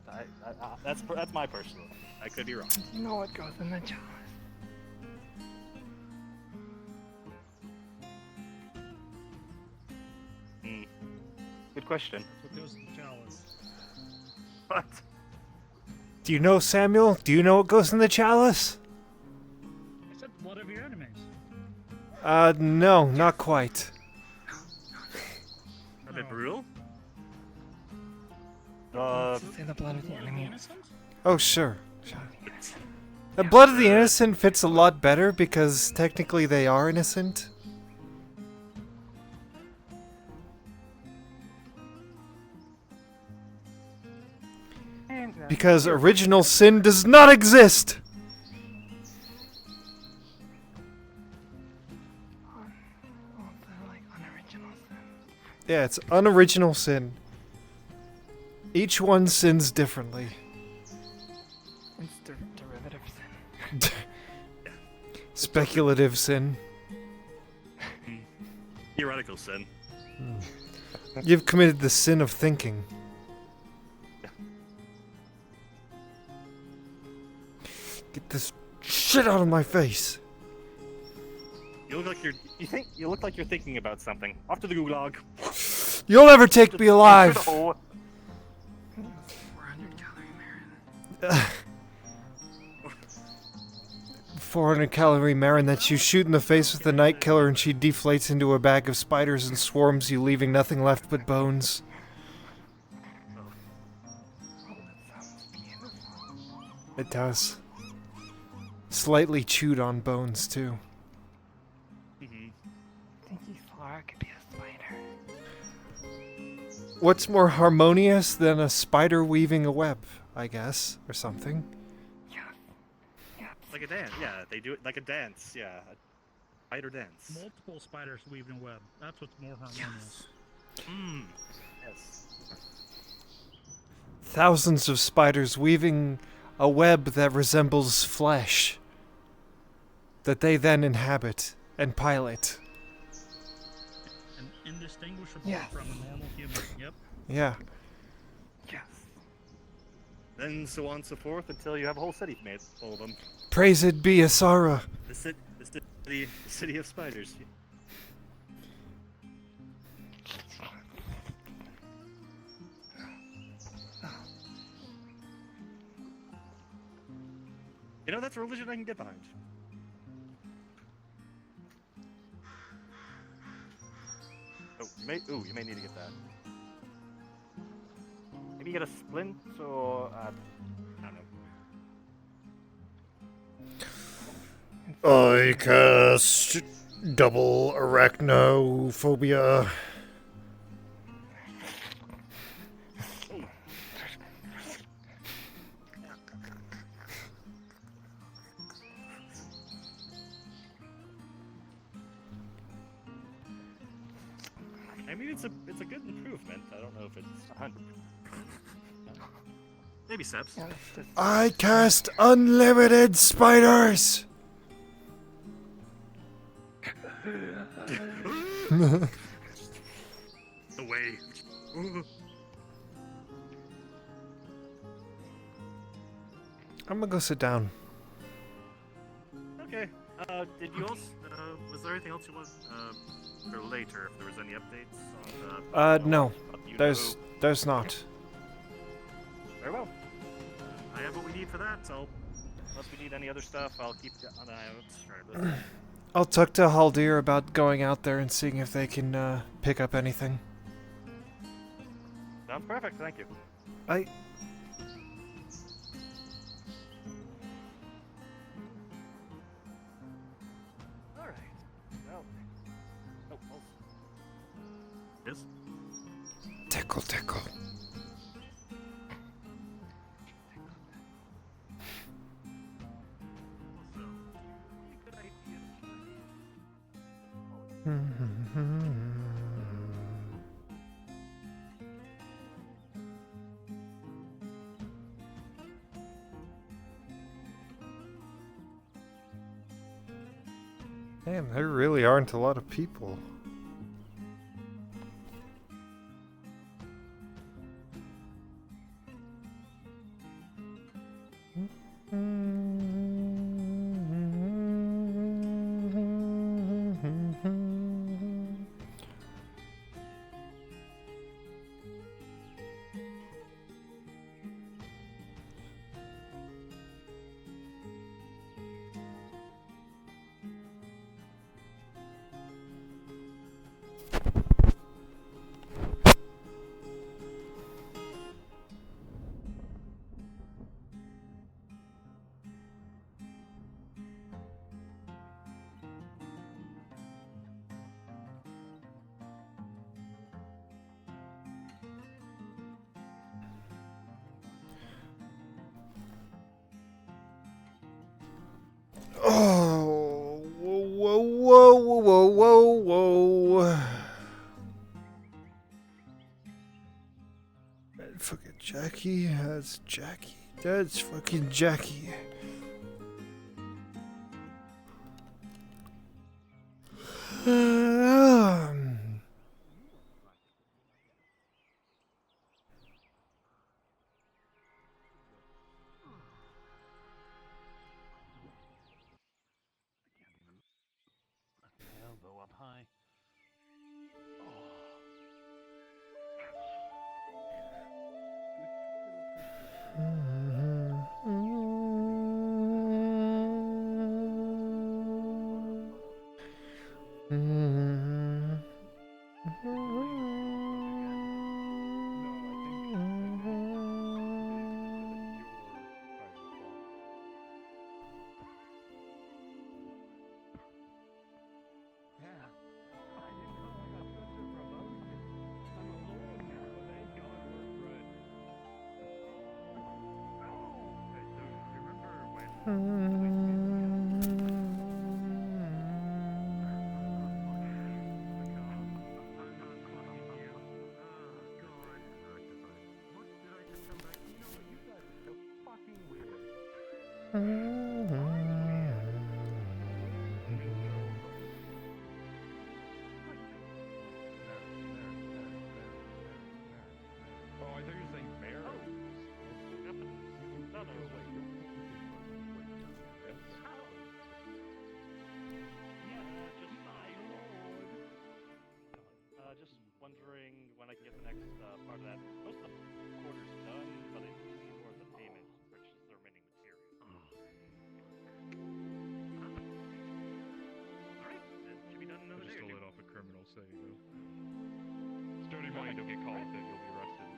Speaker 12: That's my personal. I could be wrong.
Speaker 4: You know what goes in the chalice?
Speaker 12: Good question.
Speaker 22: What goes in the chalice?
Speaker 12: What?
Speaker 2: Do you know, Samuel? Do you know what goes in the chalice?
Speaker 22: I said blood of your enemies.
Speaker 2: No, not quite.
Speaker 12: A bit brutal?
Speaker 4: Say the blood of the enemy.
Speaker 2: Oh, sure. The blood of the innocent fits a lot better because technically they are innocent. Because original sin does not exist! Yeah, it's unoriginal sin. Each one sins differently.
Speaker 4: It's derivative sin.
Speaker 2: Speculative sin.
Speaker 12: Theoretical sin.
Speaker 2: You've committed the sin of thinking. Get this shit out of my face.
Speaker 12: You look like you look like you're thinking about something. Off to the gulag.
Speaker 2: You'll never take me alive. 400 calorie Marin that you shoot in the face with the night killer and she deflates into a bag of spiders and swarms you, leaving nothing left but bones. It does. Slightly chewed on bones, too.
Speaker 4: I think you Flora could be a spider.
Speaker 2: What's more harmonious than a spider weaving a web, I guess, or something?
Speaker 12: Like a dance, yeah. They do it like a dance, yeah. A spider dance.
Speaker 22: Multiple spiders weaving a web. That's what's more harmonious.
Speaker 12: Yes.
Speaker 2: Thousands of spiders weaving a web that resembles flesh that they then inhabit and pilot.
Speaker 22: And indistinguishable from a normal human. Yep.
Speaker 2: Yeah.
Speaker 4: Yes.
Speaker 12: Then so on and so forth until you have a whole city made full of them.
Speaker 2: Praised be Asara.
Speaker 12: The city of spiders. You know, that's a religion I can get behind. You may need to get that. Maybe get a splint or I don't know.
Speaker 2: I cast double arachnophobia.
Speaker 12: I mean, it's a good improvement. I don't know if it's 100. Maybe steps.
Speaker 2: I cast unlimited spiders.
Speaker 12: The way.
Speaker 2: I'm gonna go sit down.
Speaker 12: Okay. Did you also? Was there anything else you want for later? If there was any updates on?
Speaker 2: No. There's not.
Speaker 12: Very well. I have what we need for that. So, unless we need any other stuff, I'll keep an eye out. Right,
Speaker 2: I'll talk to Haldir about going out there and seeing if they can pick up anything.
Speaker 12: Sounds perfect. Thank you. All right. Well. Oh, also, Yes.
Speaker 2: Tickle, tickle. Damn, there really aren't a lot of people. Oh, whoa, whoa, whoa, whoa, whoa. That fucking Jackie, that's Jackie. That's fucking Jackie.
Speaker 12: Elbow up high. Just wondering when I can get the next part of that. Most of the quarter's done, but I need more of the payment, which is the remaining material. Alright, it should be done in another day.
Speaker 6: Just to let off a criminal, so you go. It's dirty money, don't get caught with it, you'll be arrested.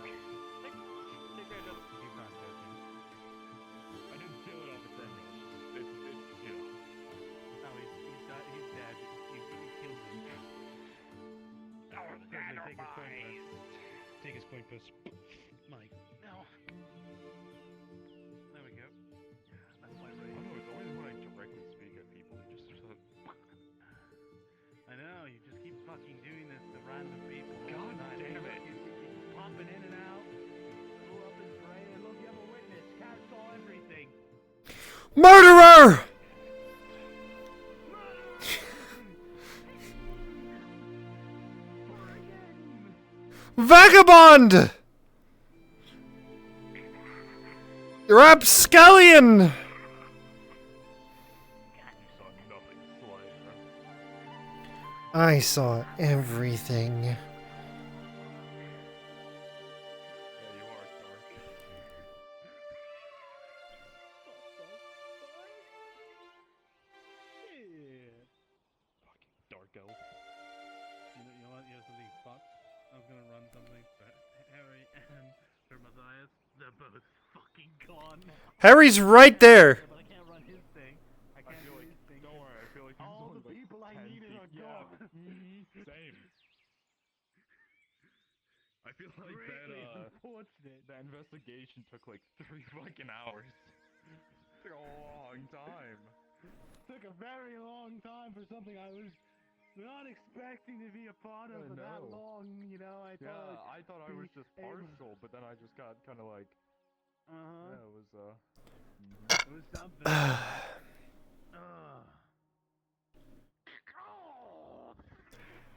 Speaker 12: Okay. Take care, Joe.
Speaker 6: I didn't steal it off a criminal. It's you know.
Speaker 12: No, he's dead. You killed him.
Speaker 11: Take his coin purse. Mike.
Speaker 12: No. There we go. That's my
Speaker 6: I don't know, it's always when I directly speak at people, they just sort of...
Speaker 12: I know, you just keep fucking doing this to random people.
Speaker 6: God damn it.
Speaker 12: You keep popping in and out. Go up and pray. Look, you have a witness. Cat saw everything.
Speaker 2: Murderer! Vagabond! You're rapscallion! I saw everything.
Speaker 6: Yeah, you are, Stark. Fucking Darko.
Speaker 12: You know what? Here's something fucked. I was gonna run something for Harry and for Matthias. They're both fucking gone.
Speaker 2: Harry's right there.
Speaker 12: But I can't run his thing. I can't do his thing.
Speaker 6: Don't worry, I feel like
Speaker 3: Greatly
Speaker 6: that
Speaker 3: unfortunate.
Speaker 6: that investigation took like 3 fucking hours. Took a long time.
Speaker 3: Took a very long time for something I was not expecting to be a part of
Speaker 6: I
Speaker 3: for that
Speaker 6: know.
Speaker 3: long. You know, I thought.
Speaker 6: I thought I was just partial, but then I just got kind of like, yeah, it was
Speaker 3: It was something.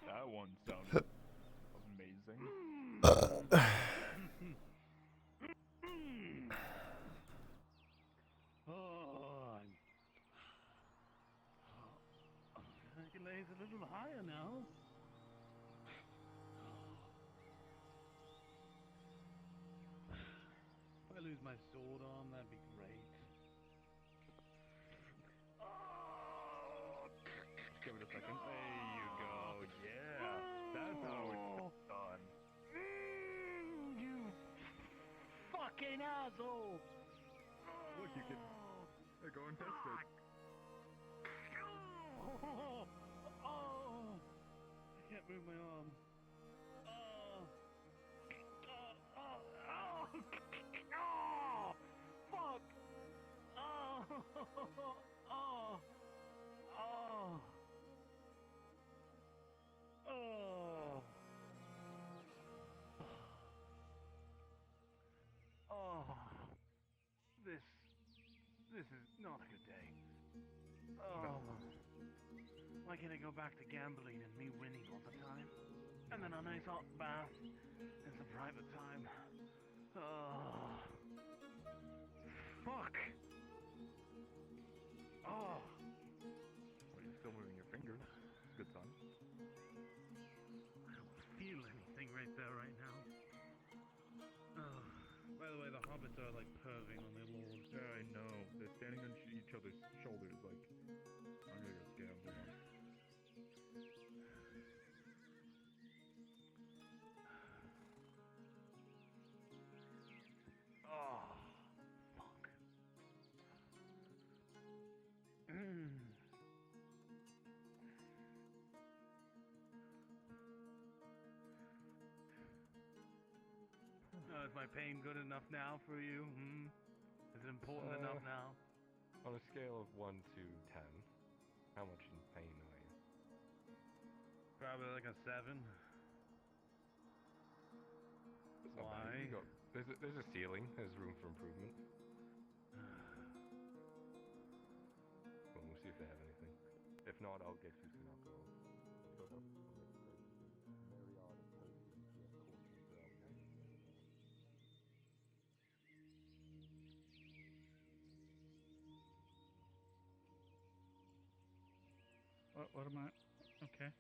Speaker 6: That one sounded amazing.
Speaker 3: Oh, I can lay it a little higher now. If I lose my sword arm, that'd be great.
Speaker 6: Give it a second. There you go. Yeah, that's how it's done.
Speaker 3: You fucking asshole!
Speaker 6: Look, you can go and test it.
Speaker 3: Oh, I can't move my arm. Fuck! This is not a good day. Why can't I go back to gambling and me winning all the time? And then a nice hot bath and some private time. Fuck!
Speaker 6: Well, you're still moving your fingers. Good sign.
Speaker 3: I don't feel anything right there right now. By the way, the hobbits are like perving on their lords.
Speaker 6: Yeah, I know. They're standing on each other's shoulders like, I'm gonna go scam them.
Speaker 3: Oh, fuck. Is my pain good enough now for you? Is it important enough now?
Speaker 20: On a scale of 1 to 10, how much in pain are you?
Speaker 3: Probably like a 7.
Speaker 20: It's not bad.
Speaker 3: Why?
Speaker 20: You got, there's a ceiling. There's room for improvement. Well, we'll see if they have anything. If not, I'll get you some alcohol.
Speaker 3: What am I? Okay.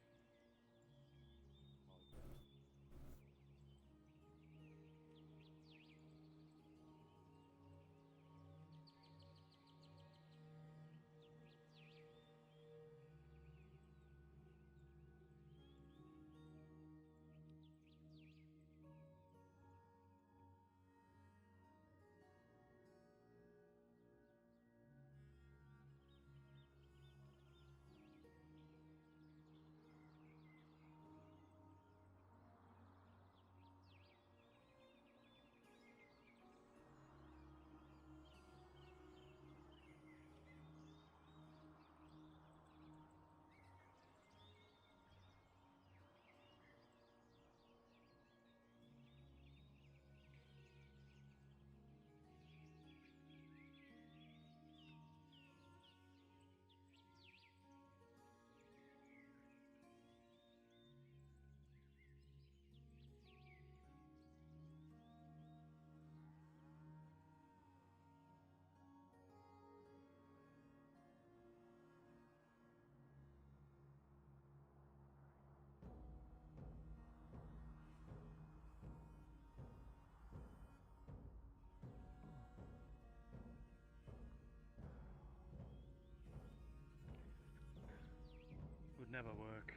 Speaker 3: Would never work.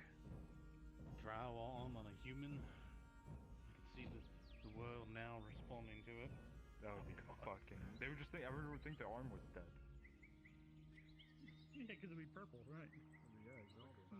Speaker 3: Drow arm on a human. I can see the world now responding to it.
Speaker 6: That would be fucking. They would just think everyone would think their arm was dead.
Speaker 3: Yeah, because it'd be purple, right?
Speaker 6: Yeah, exactly.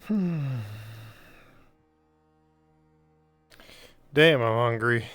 Speaker 2: Damn, I'm hungry.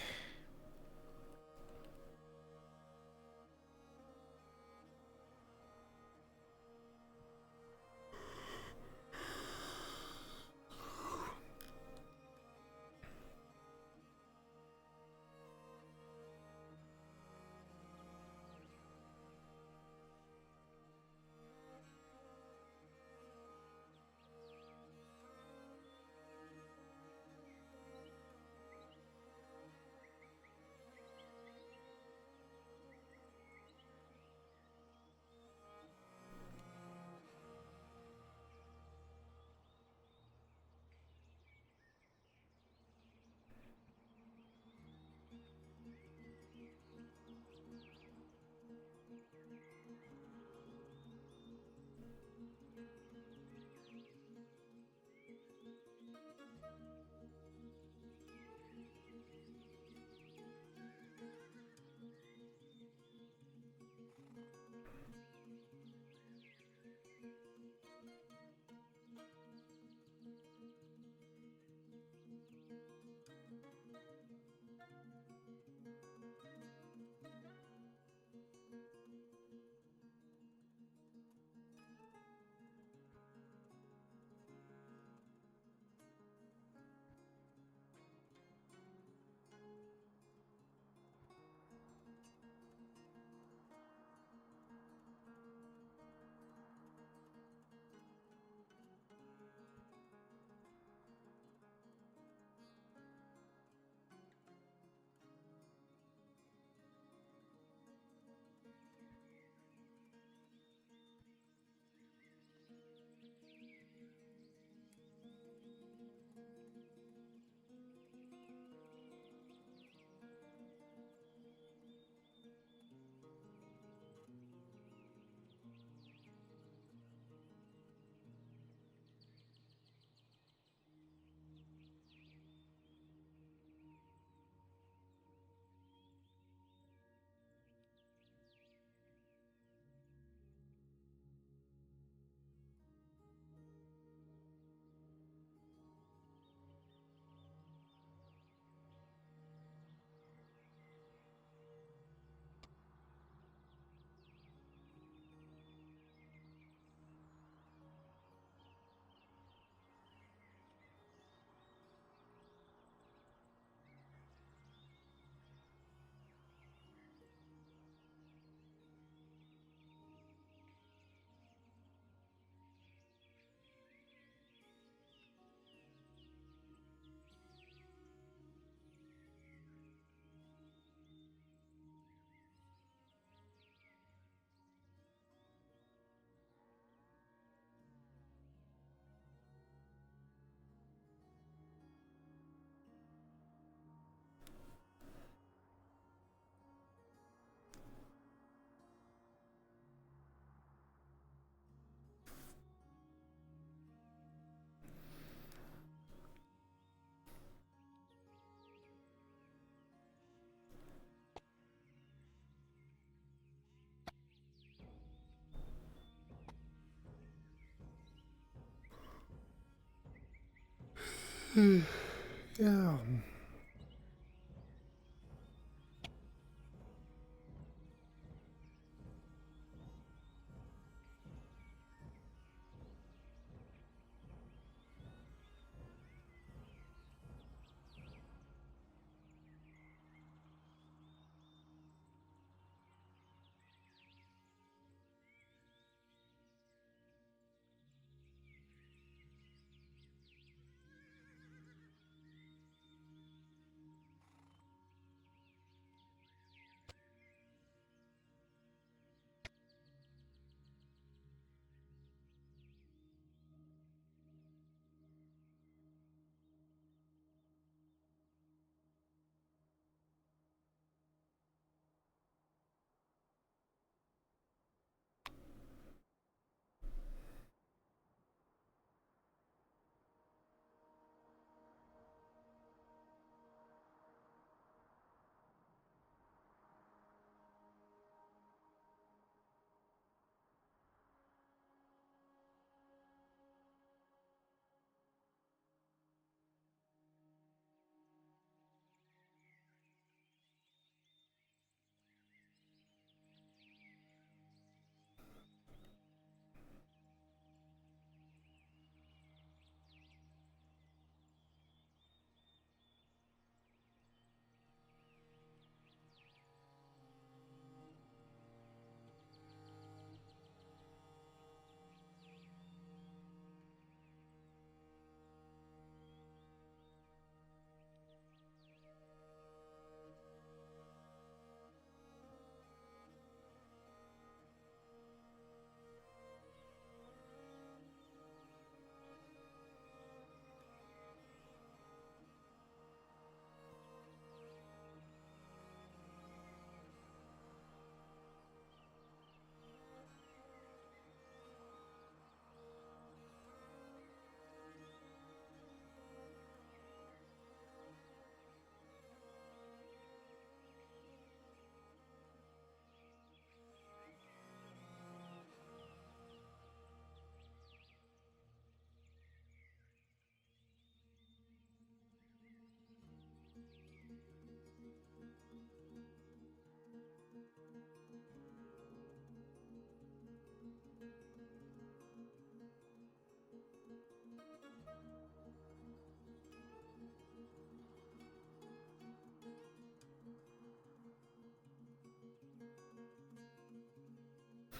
Speaker 2: Yeah.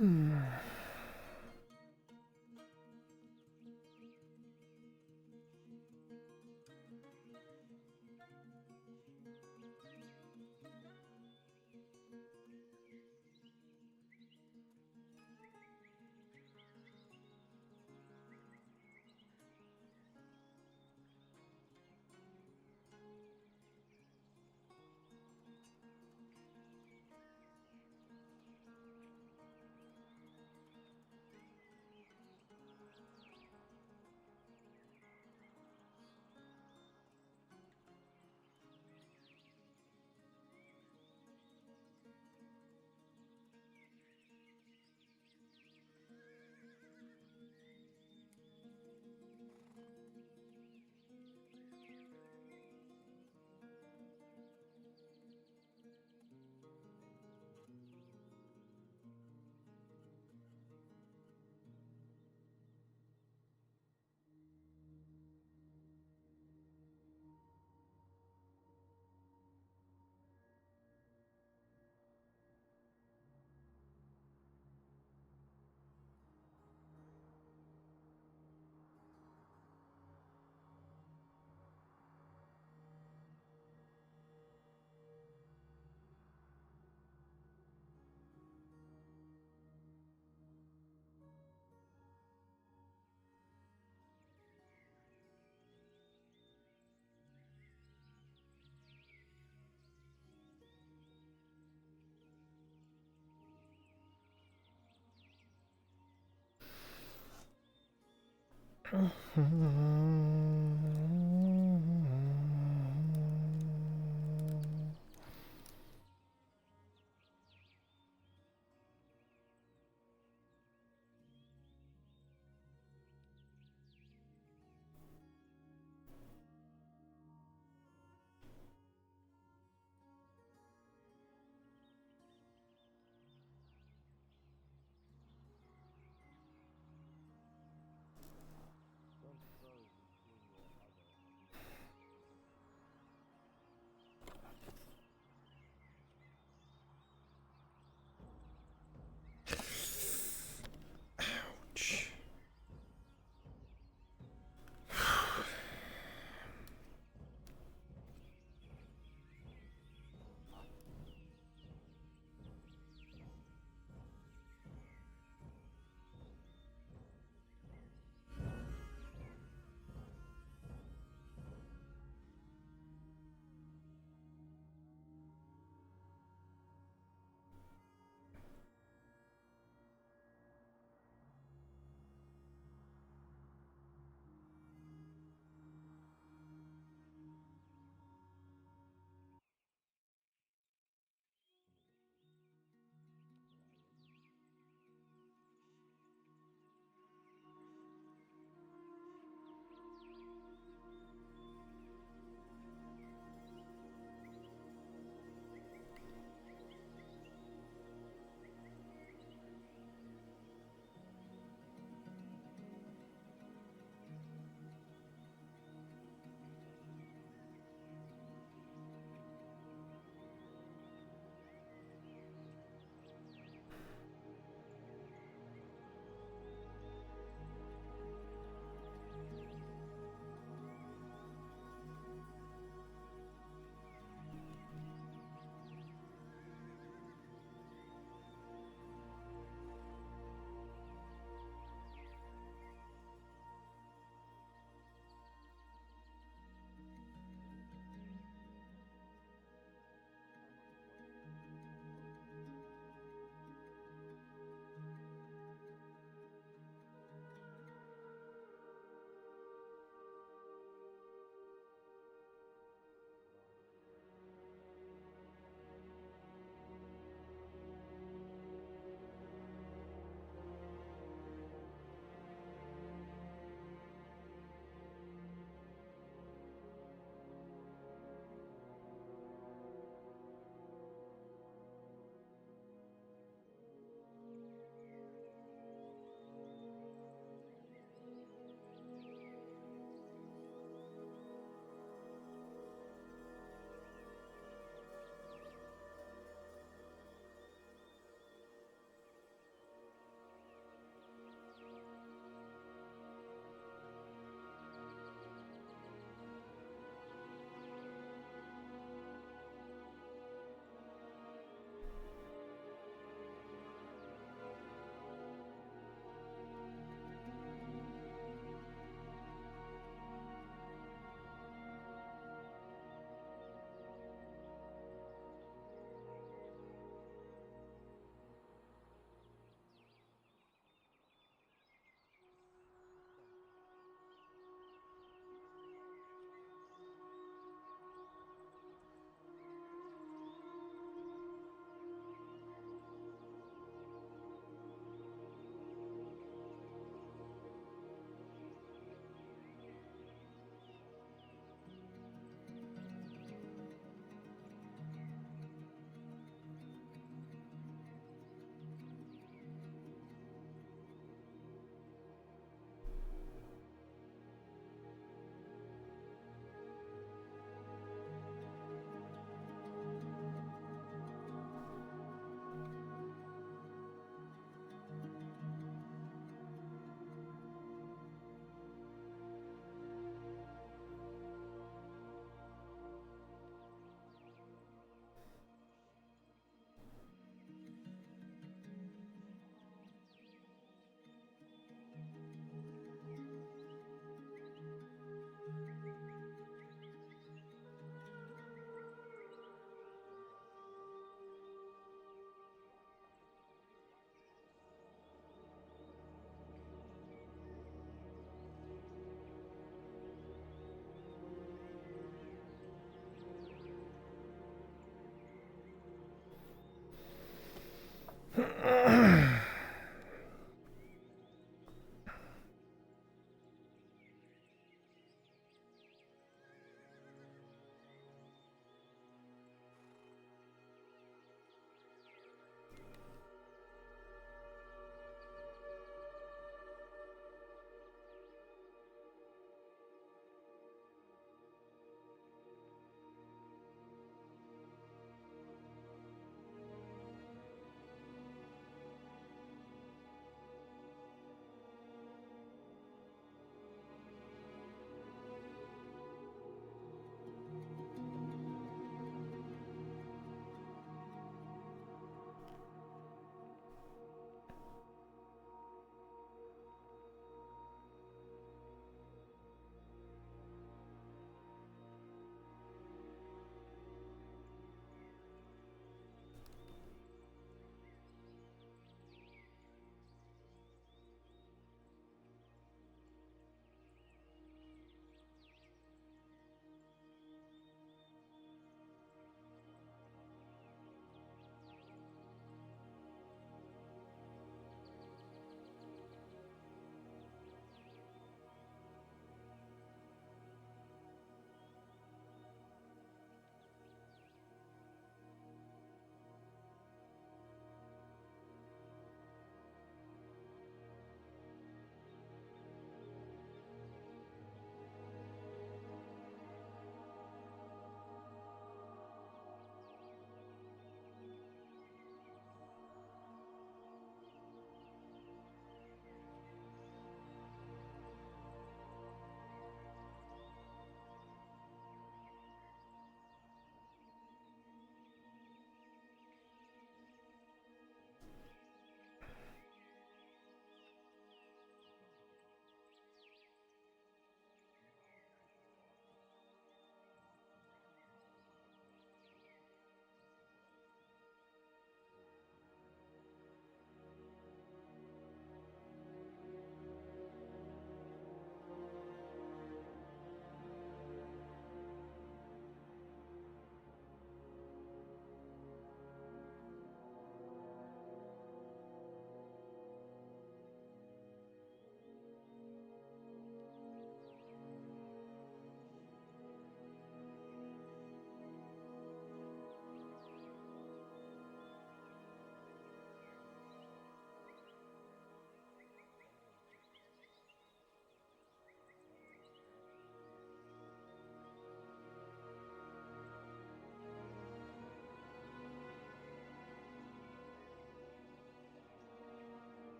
Speaker 2: Ouch.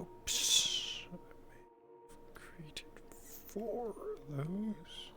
Speaker 2: Oops. I may have created 4 of those.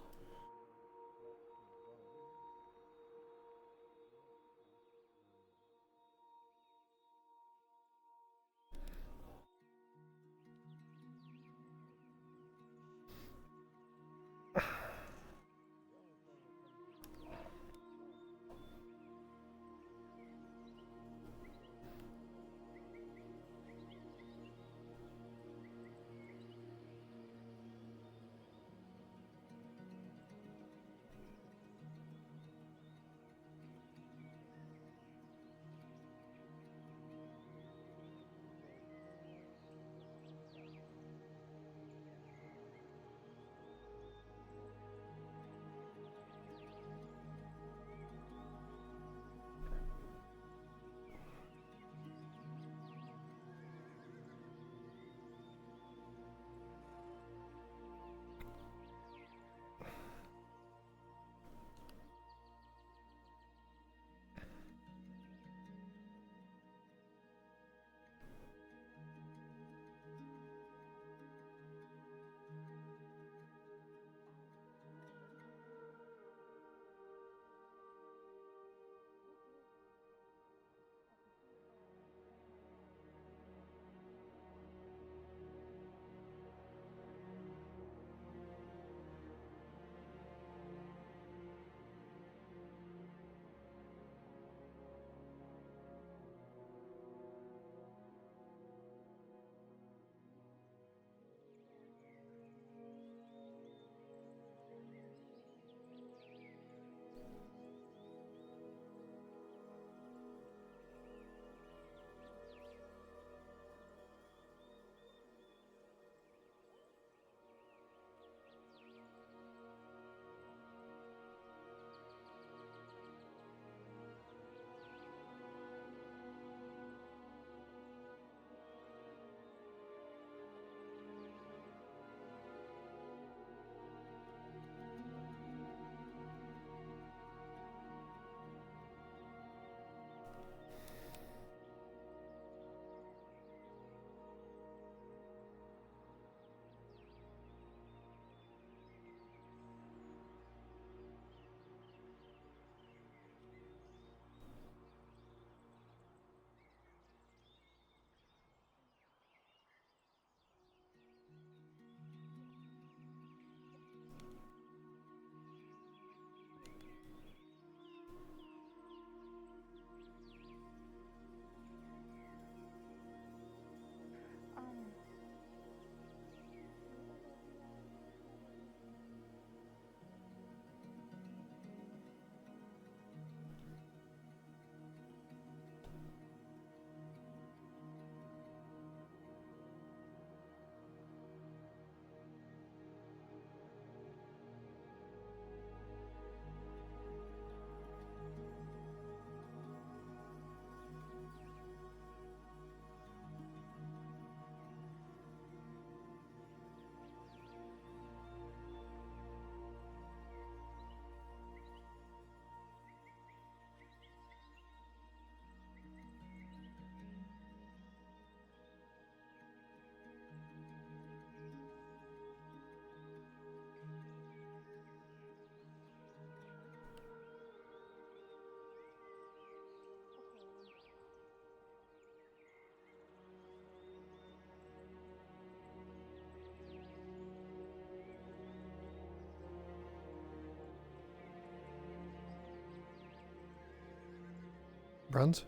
Speaker 2: Bruns?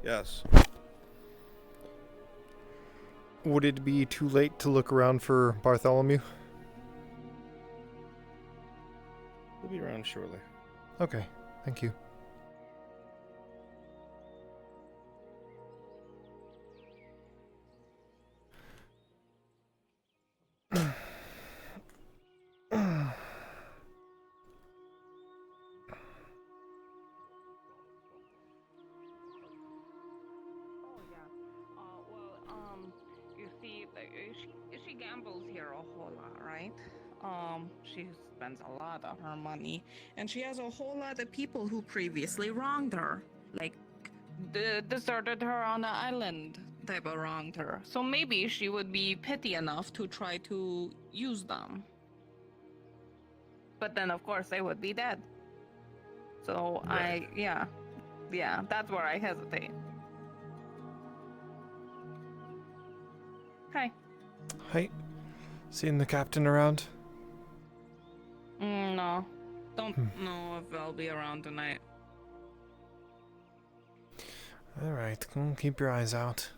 Speaker 18: Yes.
Speaker 2: Would it be too late to look around for Bartholomew?
Speaker 18: We'll be around shortly.
Speaker 2: Okay, thank you.
Speaker 14: You see, she gambles here a whole lot, right? She spends a lot of her money, and she has a whole lot of people who previously wronged her, like deserted her on an island, type of wronged her. So maybe she would be petty enough to try to use them. But then, of course, they would be dead. So
Speaker 9: Right.
Speaker 14: yeah, that's where I hesitate. Hi.
Speaker 2: Hey, seen the captain around?
Speaker 14: No. Don't know if I'll be around tonight.
Speaker 2: Alright, keep your eyes out.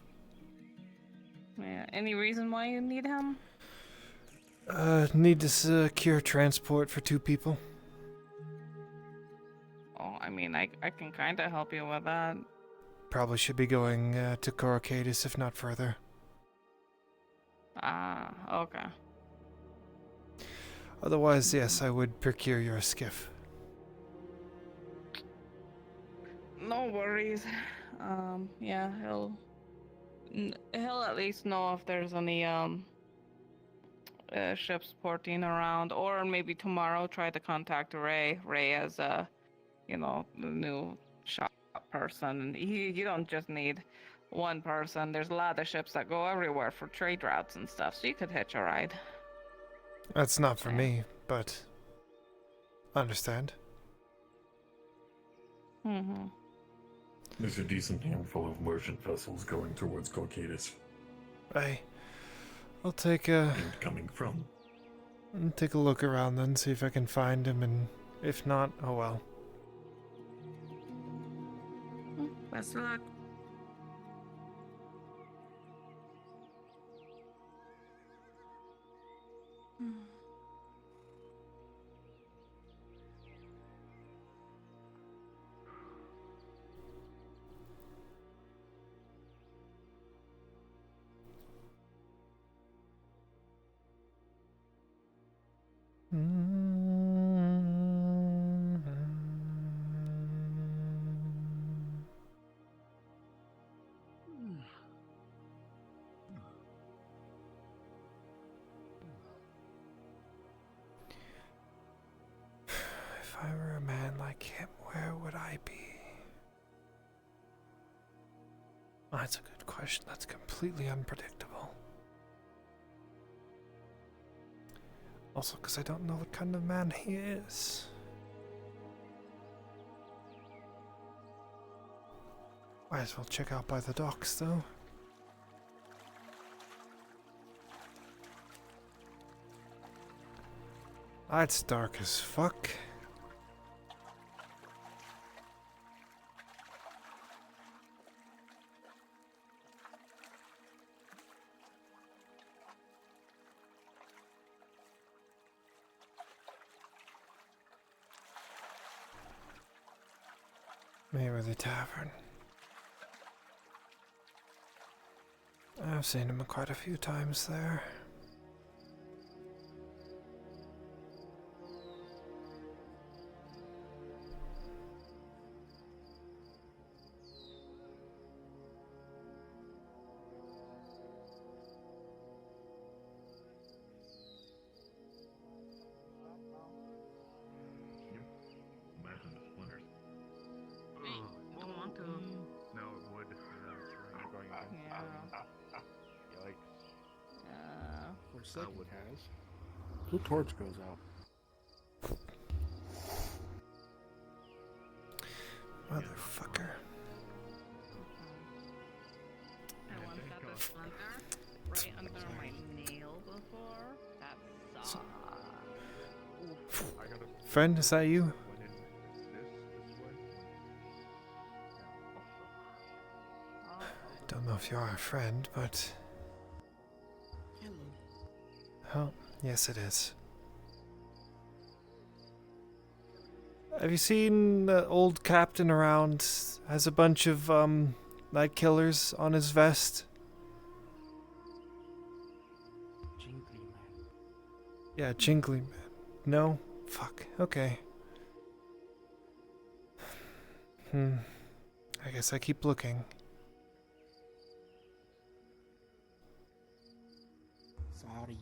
Speaker 14: Yeah. Any reason why you need him?
Speaker 2: Need to secure transport for 2 people.
Speaker 14: Oh, I mean, I can kind of help you with that.
Speaker 2: Probably should be going to Coracadis, if not further.
Speaker 14: Ah, okay.
Speaker 2: Otherwise, yes, I would procure your skiff.
Speaker 14: No worries. Yeah, he'll at least know if there's any ships porting around, or maybe tomorrow try to contact Ray. Ray as the new shop person. You don't just need one person. There's a lot of ships that go everywhere for trade routes and stuff, so you could hitch a ride.
Speaker 2: That's not for me, but understand.
Speaker 14: Mm-hmm.
Speaker 9: There's a decent handful of merchant vessels going towards Corcadis.
Speaker 2: I'll take a...
Speaker 9: And coming from.
Speaker 2: Take a look around then, see if I can find him, and if not, oh well.
Speaker 14: Best of luck.
Speaker 2: If I were a man like him, where would I be? Oh, that's a good question. That's completely unpredictable. Also, because I don't know what kind of man he is. Might as well check out by the docks, though. It's dark as fuck. Mayworthy Tavern. I've seen him quite a few times there.
Speaker 6: Forsaken has. The torch goes out.
Speaker 2: Motherfucker.
Speaker 14: I once got this splinter right under my nail before. That sucked.
Speaker 2: Friend, is that you? Don't know if you are a friend, but... Oh, yes it is. Have you seen the old captain around? Has a bunch of, night killers on his vest? Yeah, Jingly Man. No? Fuck. Okay. I guess I keep looking.
Speaker 8: Sorry.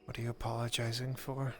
Speaker 2: What are you apologizing for?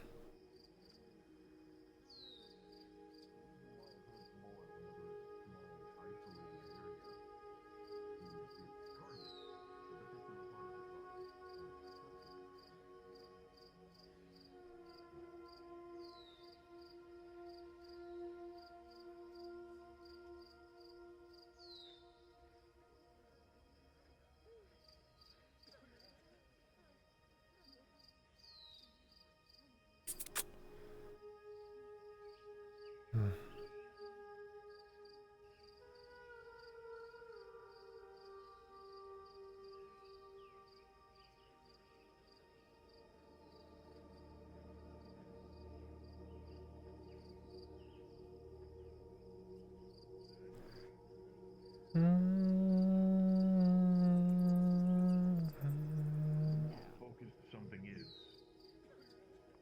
Speaker 9: Focused something is,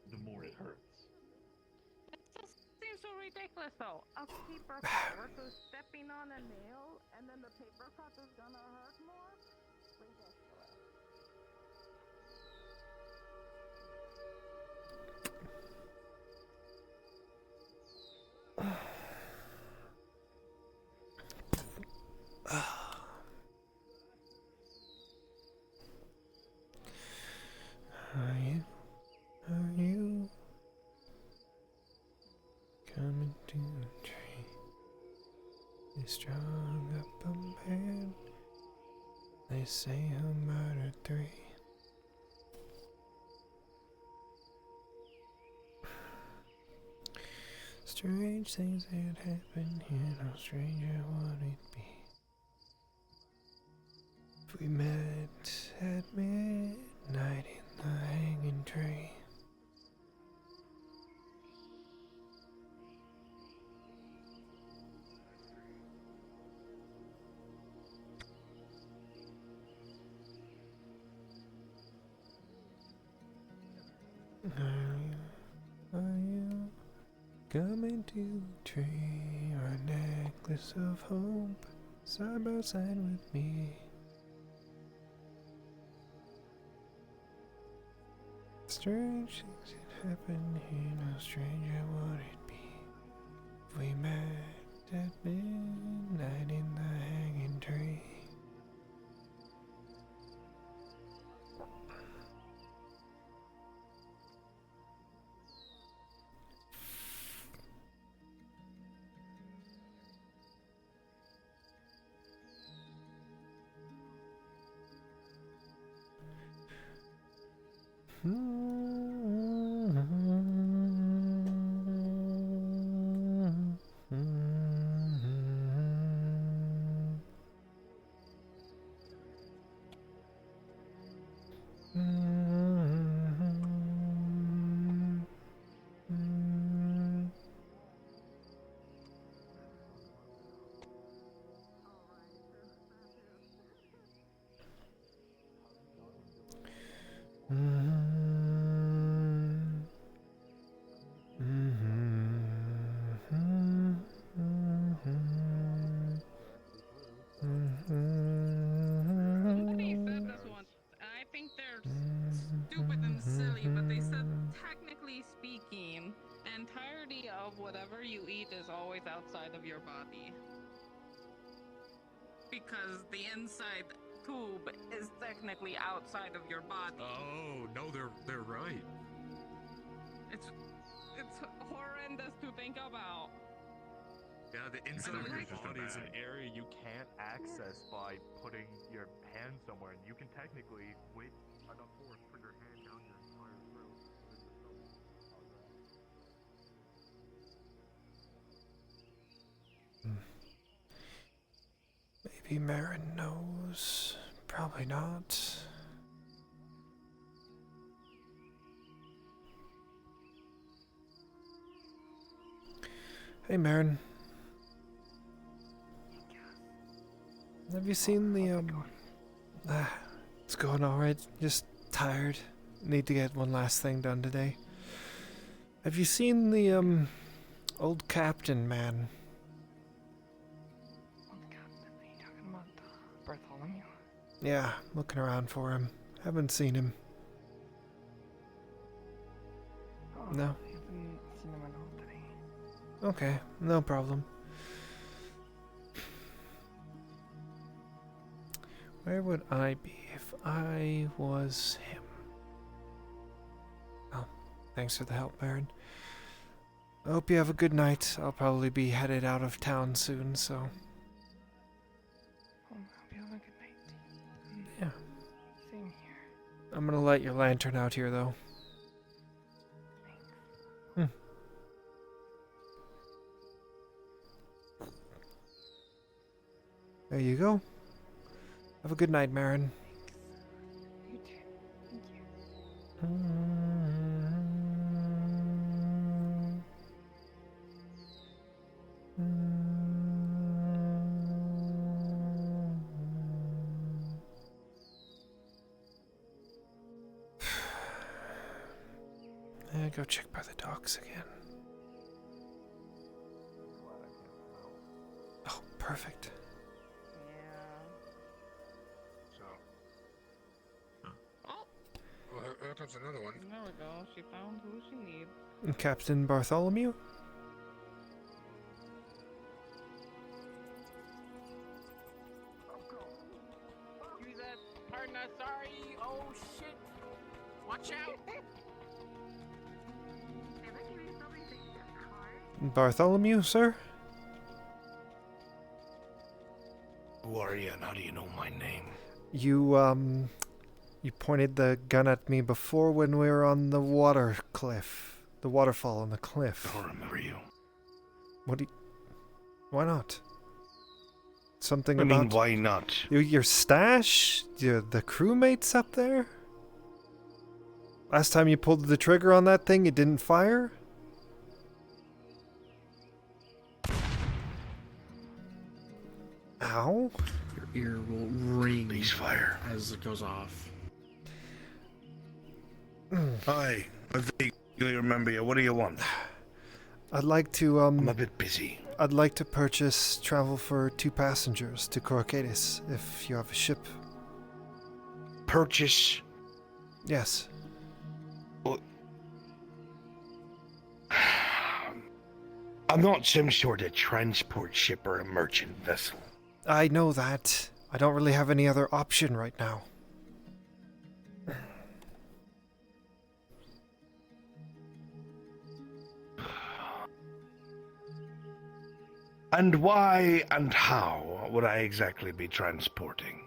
Speaker 9: the more it hurts.
Speaker 14: It just seems so ridiculous though. A paper cut versus stepping on a nail, and then the paper cut is gonna hurt more? Ridiculous.
Speaker 2: Are you coming to the tree? You strung up a man. They say he'll murder 3. Strange things had happened here, no stranger would it be if we met at midnight in the hanging tree. Are you coming to the tree, or a necklace of hope, side by side with me? Strange things had happened here, no stranger would it be if we met at midnight in the hanging tree.
Speaker 14: Somebody said this once, and I think they're stupid and silly, but they said, technically speaking, the entirety of whatever you eat is always outside of your body. Because the inside tube is technically outside of your body.
Speaker 6: Oh no, they're right.
Speaker 14: It's horrendous to think about.
Speaker 6: Yeah, the inside of your body is an
Speaker 3: area you can't access by putting your hand somewhere, and you can technically wait enough force put your hand down your entire throat.
Speaker 2: Maybe Marin knows. Probably not. Hey, Marin. Have you seen the, it's going alright. Just tired. Need to get one last thing done today. Have you seen the, old captain man?
Speaker 4: Old captain? Are you talking about Bartholomew?
Speaker 2: Yeah, looking around for him. Haven't seen him.
Speaker 4: Oh,
Speaker 2: No?
Speaker 4: I haven't seen him at all today.
Speaker 2: Okay, no problem. Where would I be if I was him? Oh, thanks for the help, Baron. I hope you have a good night. I'll probably be headed out of town soon, so...
Speaker 4: Oh, I hope you have a good night.
Speaker 2: Yeah.
Speaker 4: Same here.
Speaker 2: I'm gonna light your lantern out here, though. There you go. Have a good night, Marin.
Speaker 4: You too. Thank you.
Speaker 2: Go check by the docks again. Oh, perfect.
Speaker 18: So.
Speaker 14: Oh.
Speaker 18: Well, here comes another one.
Speaker 14: There we go. She found who she needs.
Speaker 2: Captain Bartholomew?
Speaker 14: Use that partner, sorry. Oh shit. Watch out.
Speaker 2: Bartholomew, sir?
Speaker 18: Who are you and how do you know my name?
Speaker 2: You pointed the gun at me before when we were on the water cliff. The waterfall on the cliff.
Speaker 18: I don't remember you.
Speaker 2: What do you... Why not? Something
Speaker 18: I
Speaker 2: about...
Speaker 18: mean, why not?
Speaker 2: Your stash? The crewmates up there? Last time you pulled the trigger on that thing, it didn't fire? Ow.
Speaker 6: Your ear will ring
Speaker 18: Please fire
Speaker 6: as it goes off.
Speaker 18: Hi, I vaguely remember you. What do you want?
Speaker 2: I'd like to,
Speaker 18: I'm a bit busy.
Speaker 2: I'd like to purchase travel for 2 passengers to Corcadis, if you have a ship.
Speaker 18: Purchase?
Speaker 2: Yes.
Speaker 18: Well, I'm not some sort of transport ship or a merchant vessel.
Speaker 2: I know that. I don't really have any other option right now.
Speaker 18: And why and how would I exactly be transporting?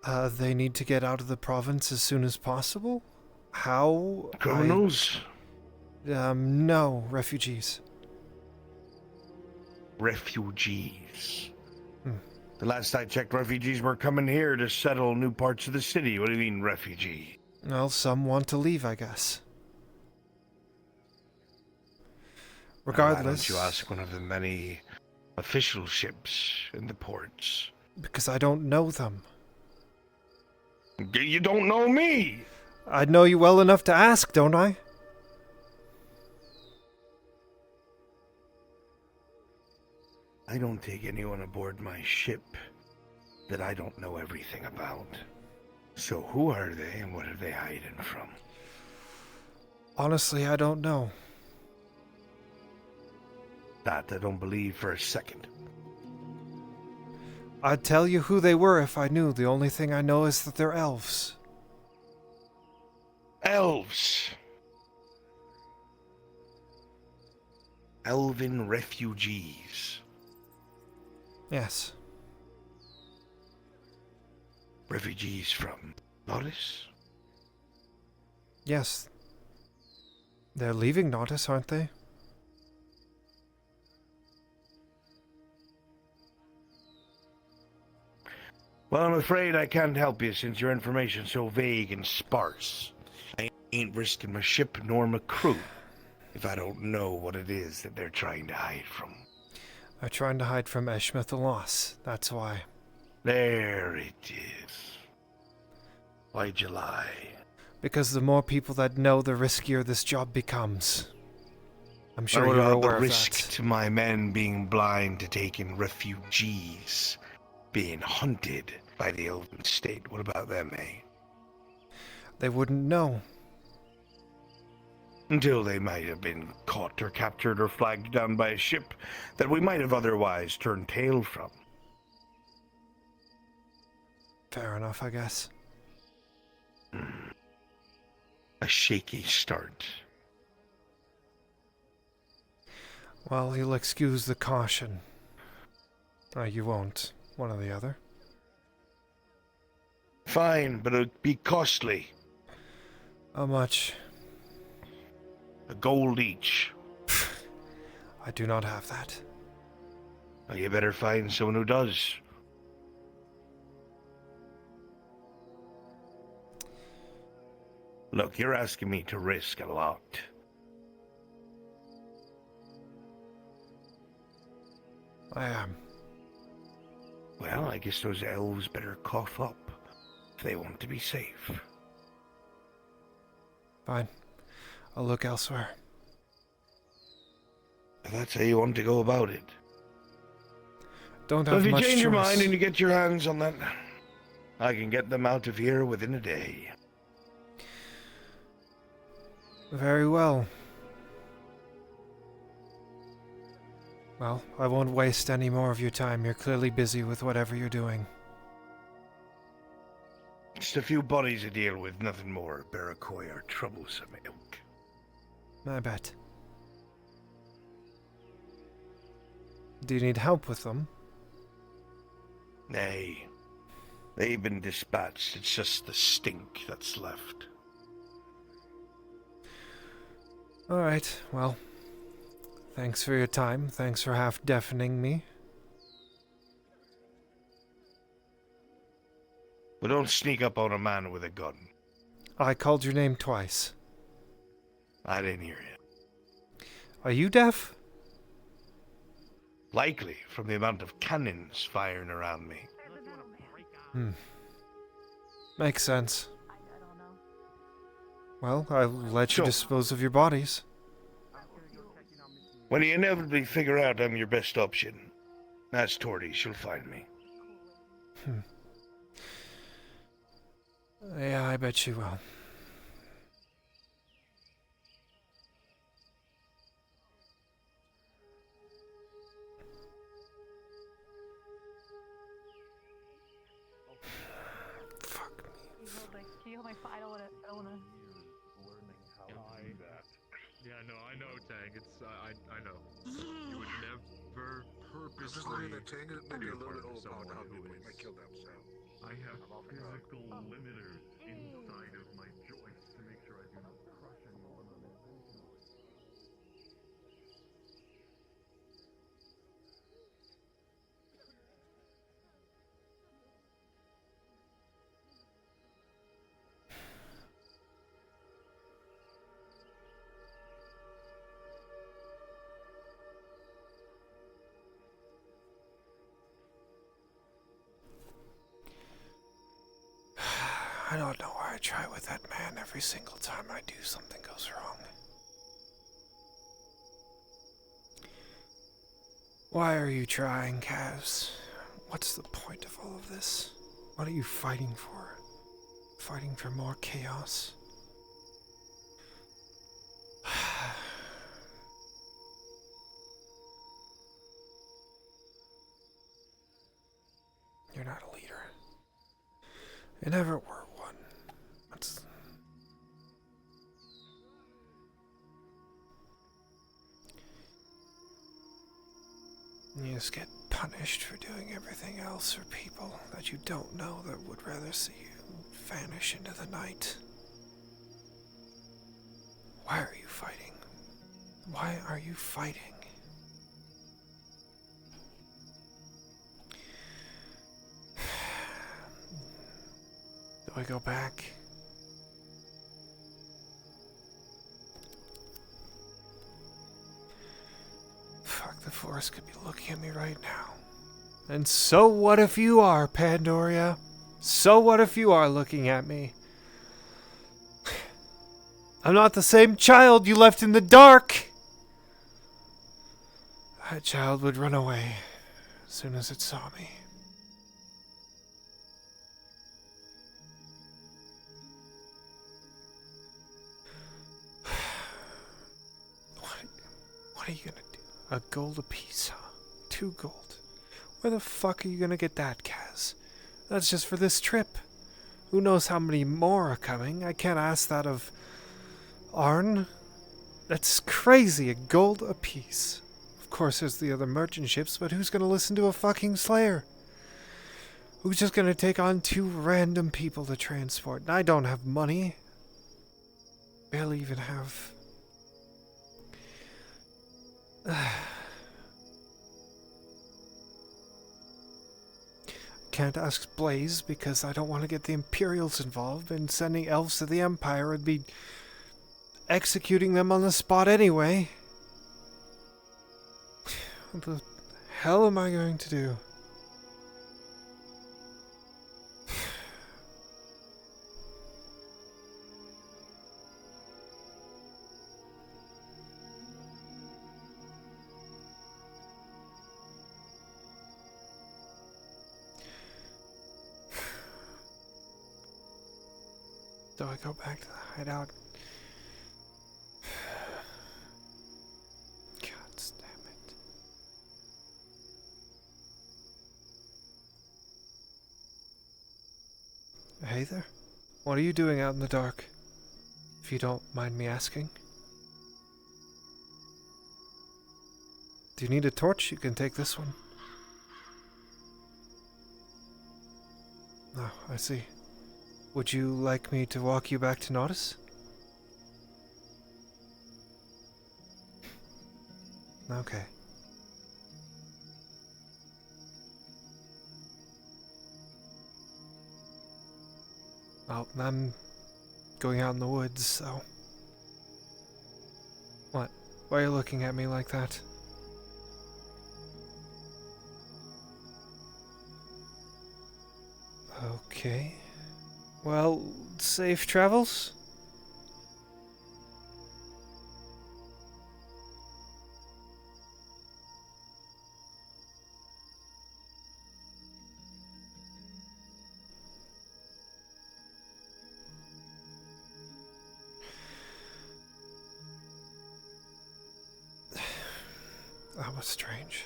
Speaker 2: They need to get out of the province as soon as possible? How?
Speaker 18: Criminals?
Speaker 2: No, refugees.
Speaker 18: Refugees. The last I checked, refugees were coming here to settle new parts of the city. What do you mean, refugee?
Speaker 2: Well, some want to leave, I guess. Regardless...
Speaker 18: Why don't you ask one of the many official ships in the ports?
Speaker 2: Because I don't know them.
Speaker 18: You don't know me!
Speaker 2: I know you well enough to ask, don't I?
Speaker 18: I don't take anyone aboard my ship that I don't know everything about. So who are they and what are they hiding from?
Speaker 2: Honestly, I don't know.
Speaker 18: That I don't believe for a second.
Speaker 2: I'd tell you who they were if I knew. The only thing I know is that they're elves.
Speaker 18: Elves. Elven refugees.
Speaker 2: Yes.
Speaker 18: Refugees from Lotus?
Speaker 2: Yes. They're leaving Nautis, aren't they?
Speaker 18: Well, I'm afraid I can't help you since your information's so vague and sparse. I ain't risking my ship nor my crew if I don't know what it is that they're trying to hide from.
Speaker 2: They're trying to hide from Eshmith the Loss. That's why.
Speaker 18: There it is. Why'd you lie?
Speaker 2: Because the more people that know, the riskier this job becomes. I'm sure
Speaker 18: What
Speaker 2: you're
Speaker 18: about
Speaker 2: aware
Speaker 18: the
Speaker 2: of
Speaker 18: risk
Speaker 2: that.
Speaker 18: to my men being blind to taking refugees, being hunted by the Elven State? What about them, eh?
Speaker 2: They wouldn't know.
Speaker 18: Until they might have been caught or captured or flagged down by a ship that we might have otherwise turned tail from.
Speaker 2: Fair enough, I guess.
Speaker 18: A shaky start.
Speaker 2: Well, you'll excuse the caution. You won't. One or the other.
Speaker 18: Fine, but it'd be costly.
Speaker 2: How much?
Speaker 18: A gold each.
Speaker 2: I do not have that.
Speaker 18: Well, you better find someone who does. Look, you're asking me to risk a lot.
Speaker 2: I am.
Speaker 18: Well, I guess those elves better cough up if they want to be safe.
Speaker 2: Fine. I'll look elsewhere.
Speaker 18: If that's how you want to go about it.
Speaker 2: Don't
Speaker 18: So
Speaker 2: have
Speaker 18: if you
Speaker 2: much
Speaker 18: change your
Speaker 2: choice.
Speaker 18: mind and you get your hands on that, I can get them out of here within a day.
Speaker 2: Very well. Well, I won't waste any more of your time. You're clearly busy with whatever you're doing.
Speaker 18: Just a few bodies to deal with, nothing more. Barakoi are troublesome ilk.
Speaker 2: I bet. Do you need help with them?
Speaker 18: Nay. They've been dispatched. It's just the stink that's left.
Speaker 2: Alright, well. Thanks for your time. Thanks for half-deafening me.
Speaker 18: But don't sneak up on a man with a gun.
Speaker 2: I called your name twice.
Speaker 18: I didn't hear you.
Speaker 2: Are you deaf?
Speaker 18: Likely, from the amount of cannons firing around me.
Speaker 2: Makes sense. Well, I'll let you
Speaker 18: So-
Speaker 2: dispose of your bodies.
Speaker 18: When you inevitably figure out I'm your best option, ask Torty, she'll find me.
Speaker 2: Yeah, I bet you will.
Speaker 19: Can you hold my phone? I don't wanna.
Speaker 21: Yeah, no, I know, Tang. It's, I know. You would never purposely
Speaker 18: that Tang is maybe a little bit old
Speaker 21: someone
Speaker 18: how
Speaker 21: who
Speaker 18: I
Speaker 21: is...
Speaker 18: killed themselves.
Speaker 21: I have physical limiters inside of my joints to make sure I do not crush anyone unintentionally.
Speaker 2: I don't know where I try with that man. Every single time I do, something goes wrong. Why are you trying, Kaz? What's the point of all of this? What are you fighting for? Fighting for more chaos? You're not a leader. You never were one. That's... You just get punished for doing everything else for people that you don't know that would rather see you vanish into the night. Why are you fighting? Why are you fighting? Do I go back? Fuck, the forest could be looking at me right now. And so what if you are, Pandoria? So what if you are looking at me? I'm not the same child you left in the dark! That child would run away as soon as it saw me. What are you gonna do? A gold apiece, huh? 2 gold. Where the fuck are you gonna get that, Kaz? That's just for this trip. Who knows how many more are coming? I can't ask that of Arn. That's crazy, a gold apiece. Of course there's the other merchant ships, but who's gonna listen to a fucking slayer? Who's just gonna take on 2 random people to transport? And I don't have money. Barely even have... Can't ask Blaze because I don't want to get the Imperials involved, and sending elves to the Empire would be executing them on the spot anyway. What the hell am I going to do? Do I go back to the hideout? God damn it. Hey there. What are you doing out in the dark? If you don't mind me asking. Do you need a torch? You can take this one. Oh, I see. Would you like me to walk you back to Nautis? Okay. Well, I'm going out in the woods, so... What? Why are you looking at me like that? Okay. Well, safe travels? That was strange.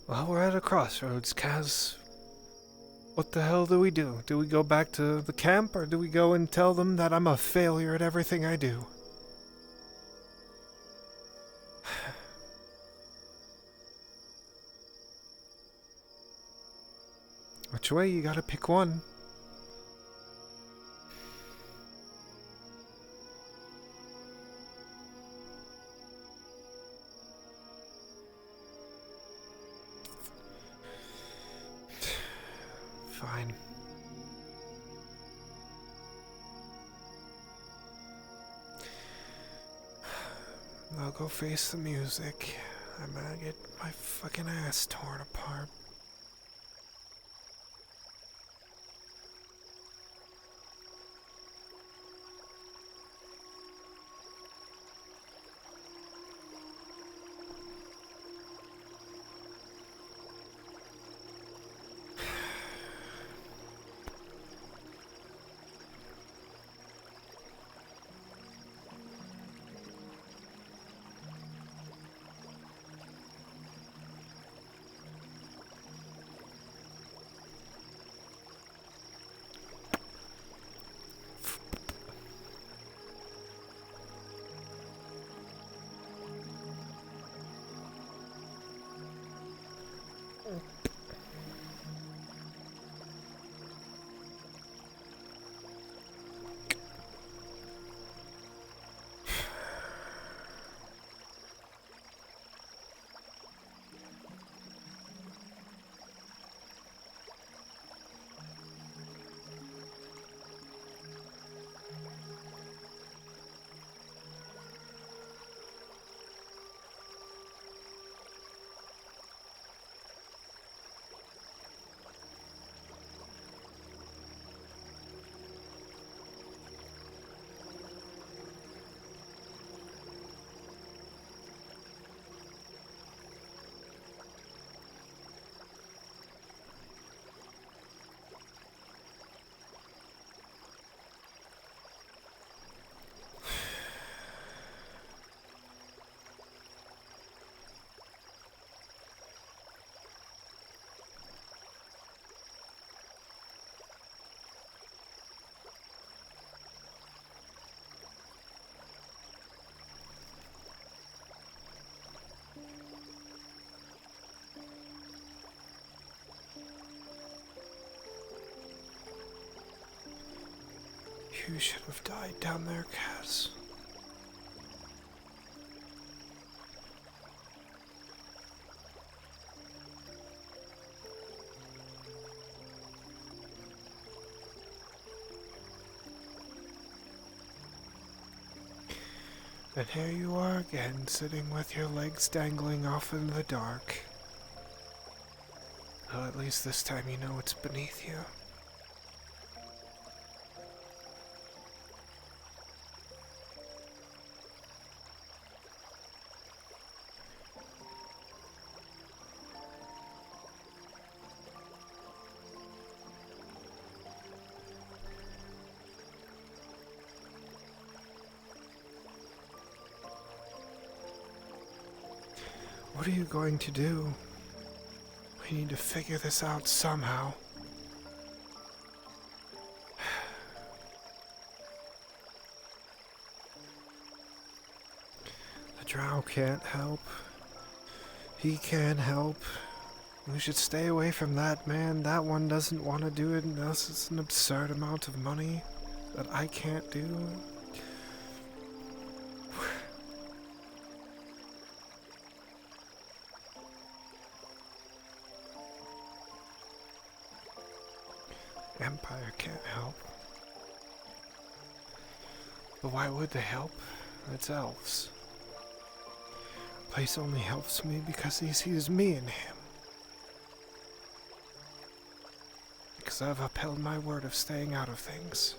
Speaker 2: Well, we're at a crossroads, Kaz. What the hell do we do? Do we go back to the camp, or do we go and tell them that I'm a failure at everything I do? Which way? You gotta pick one. Fine. I'll go face the music. I'm gonna get my fucking ass torn apart. too should have died down there, Kaz. And here you are again, sitting with your legs dangling off in the dark. Well, at least this time you know it's beneath you. What are you going to do? We need to figure this out somehow. The drow can't help. He can't help. We should stay away from that man. That one doesn't want to do it, and thus it's an absurd amount of money that I can't do. Empire can't help. But why would they help? It's elves. Place only helps me because he sees me in him. Because I've upheld my word of staying out of things.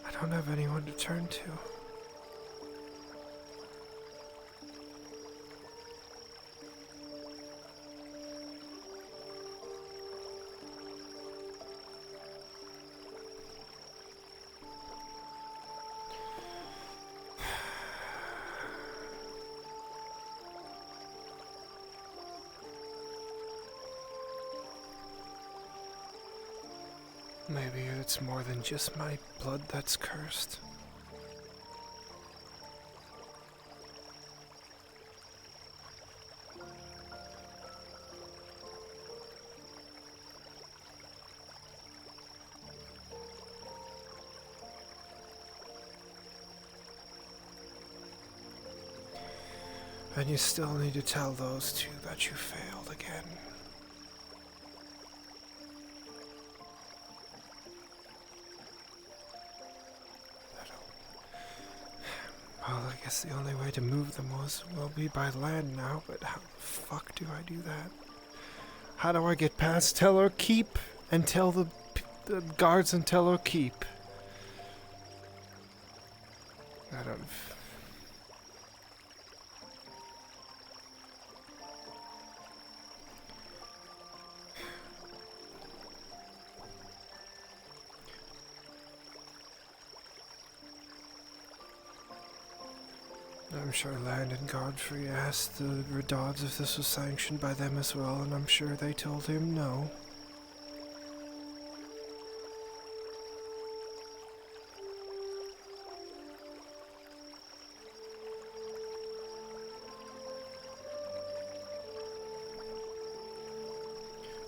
Speaker 2: I don't have anyone to turn to. Maybe it's more than just my blood that's cursed. And you still need to tell those two that you failed again. Well, I guess the only way to move them will be by land now, but how the fuck do I do that? How do I get past Teller Keep and tell the guards in Teller Keep? I don't... I'm sure Land and Godfrey asked the Redodds if this was sanctioned by them as well, and I'm sure they told him no.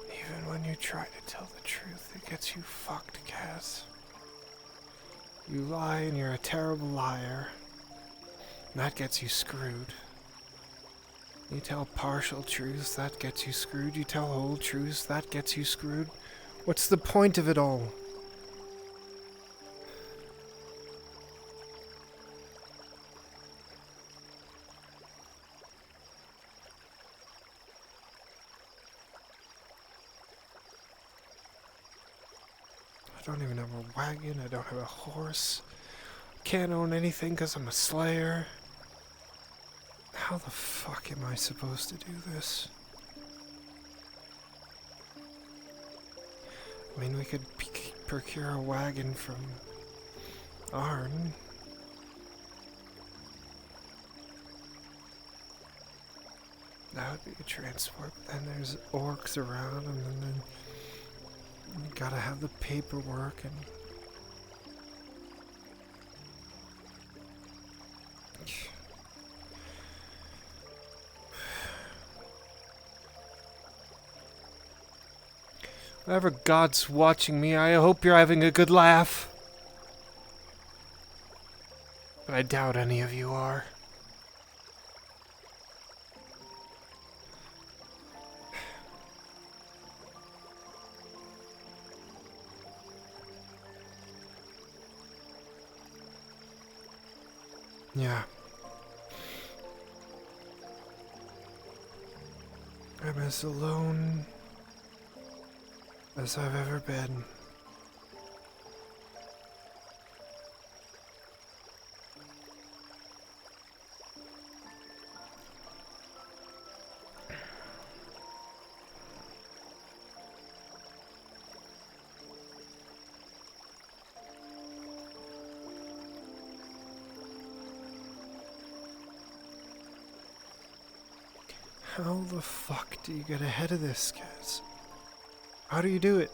Speaker 2: Even when you try to tell the truth, it gets you fucked, Kaz. You lie and you're a terrible liar. That gets you screwed. You tell partial truths, that gets you screwed. You tell whole truths, that gets you screwed. What's the point of it all? I don't even have a wagon, I don't have a horse. Can't own anything because I'm a slayer. How the fuck am I supposed to do this? I mean, we could procure a wagon from Arn. That would be a transport, but then there's orcs around, and then you gotta have the paperwork, and Whatever God's watching me, I hope you're having a good laugh. But I doubt any of you are. Yeah. I'm as alone as I've ever been. How the fuck do you get ahead of this, guys? How do you do it?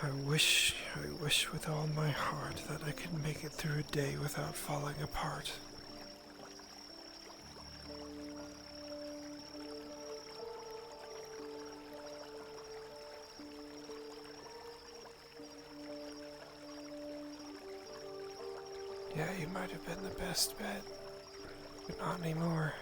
Speaker 2: I wish with all my heart that I could make it through a day without falling apart. Yeah, you might have been the best bet, but not anymore.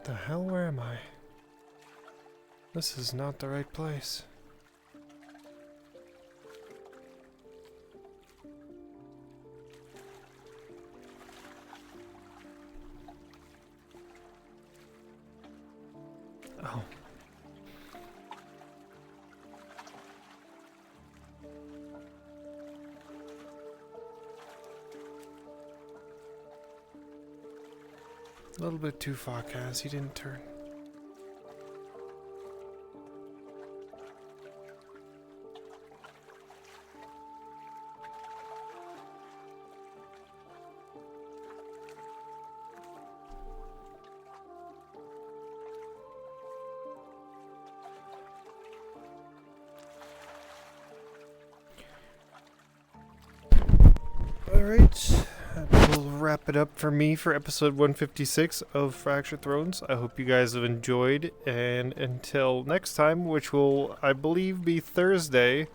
Speaker 2: What the hell? Where am I? This is not the right place. Oh. A little bit too far, Kaz. He didn't turn. Alright, that will wrap it up for me for episode 156 of Fractured Thrones. I hope you guys have enjoyed, and until next time, which will, I believe, be Thursday,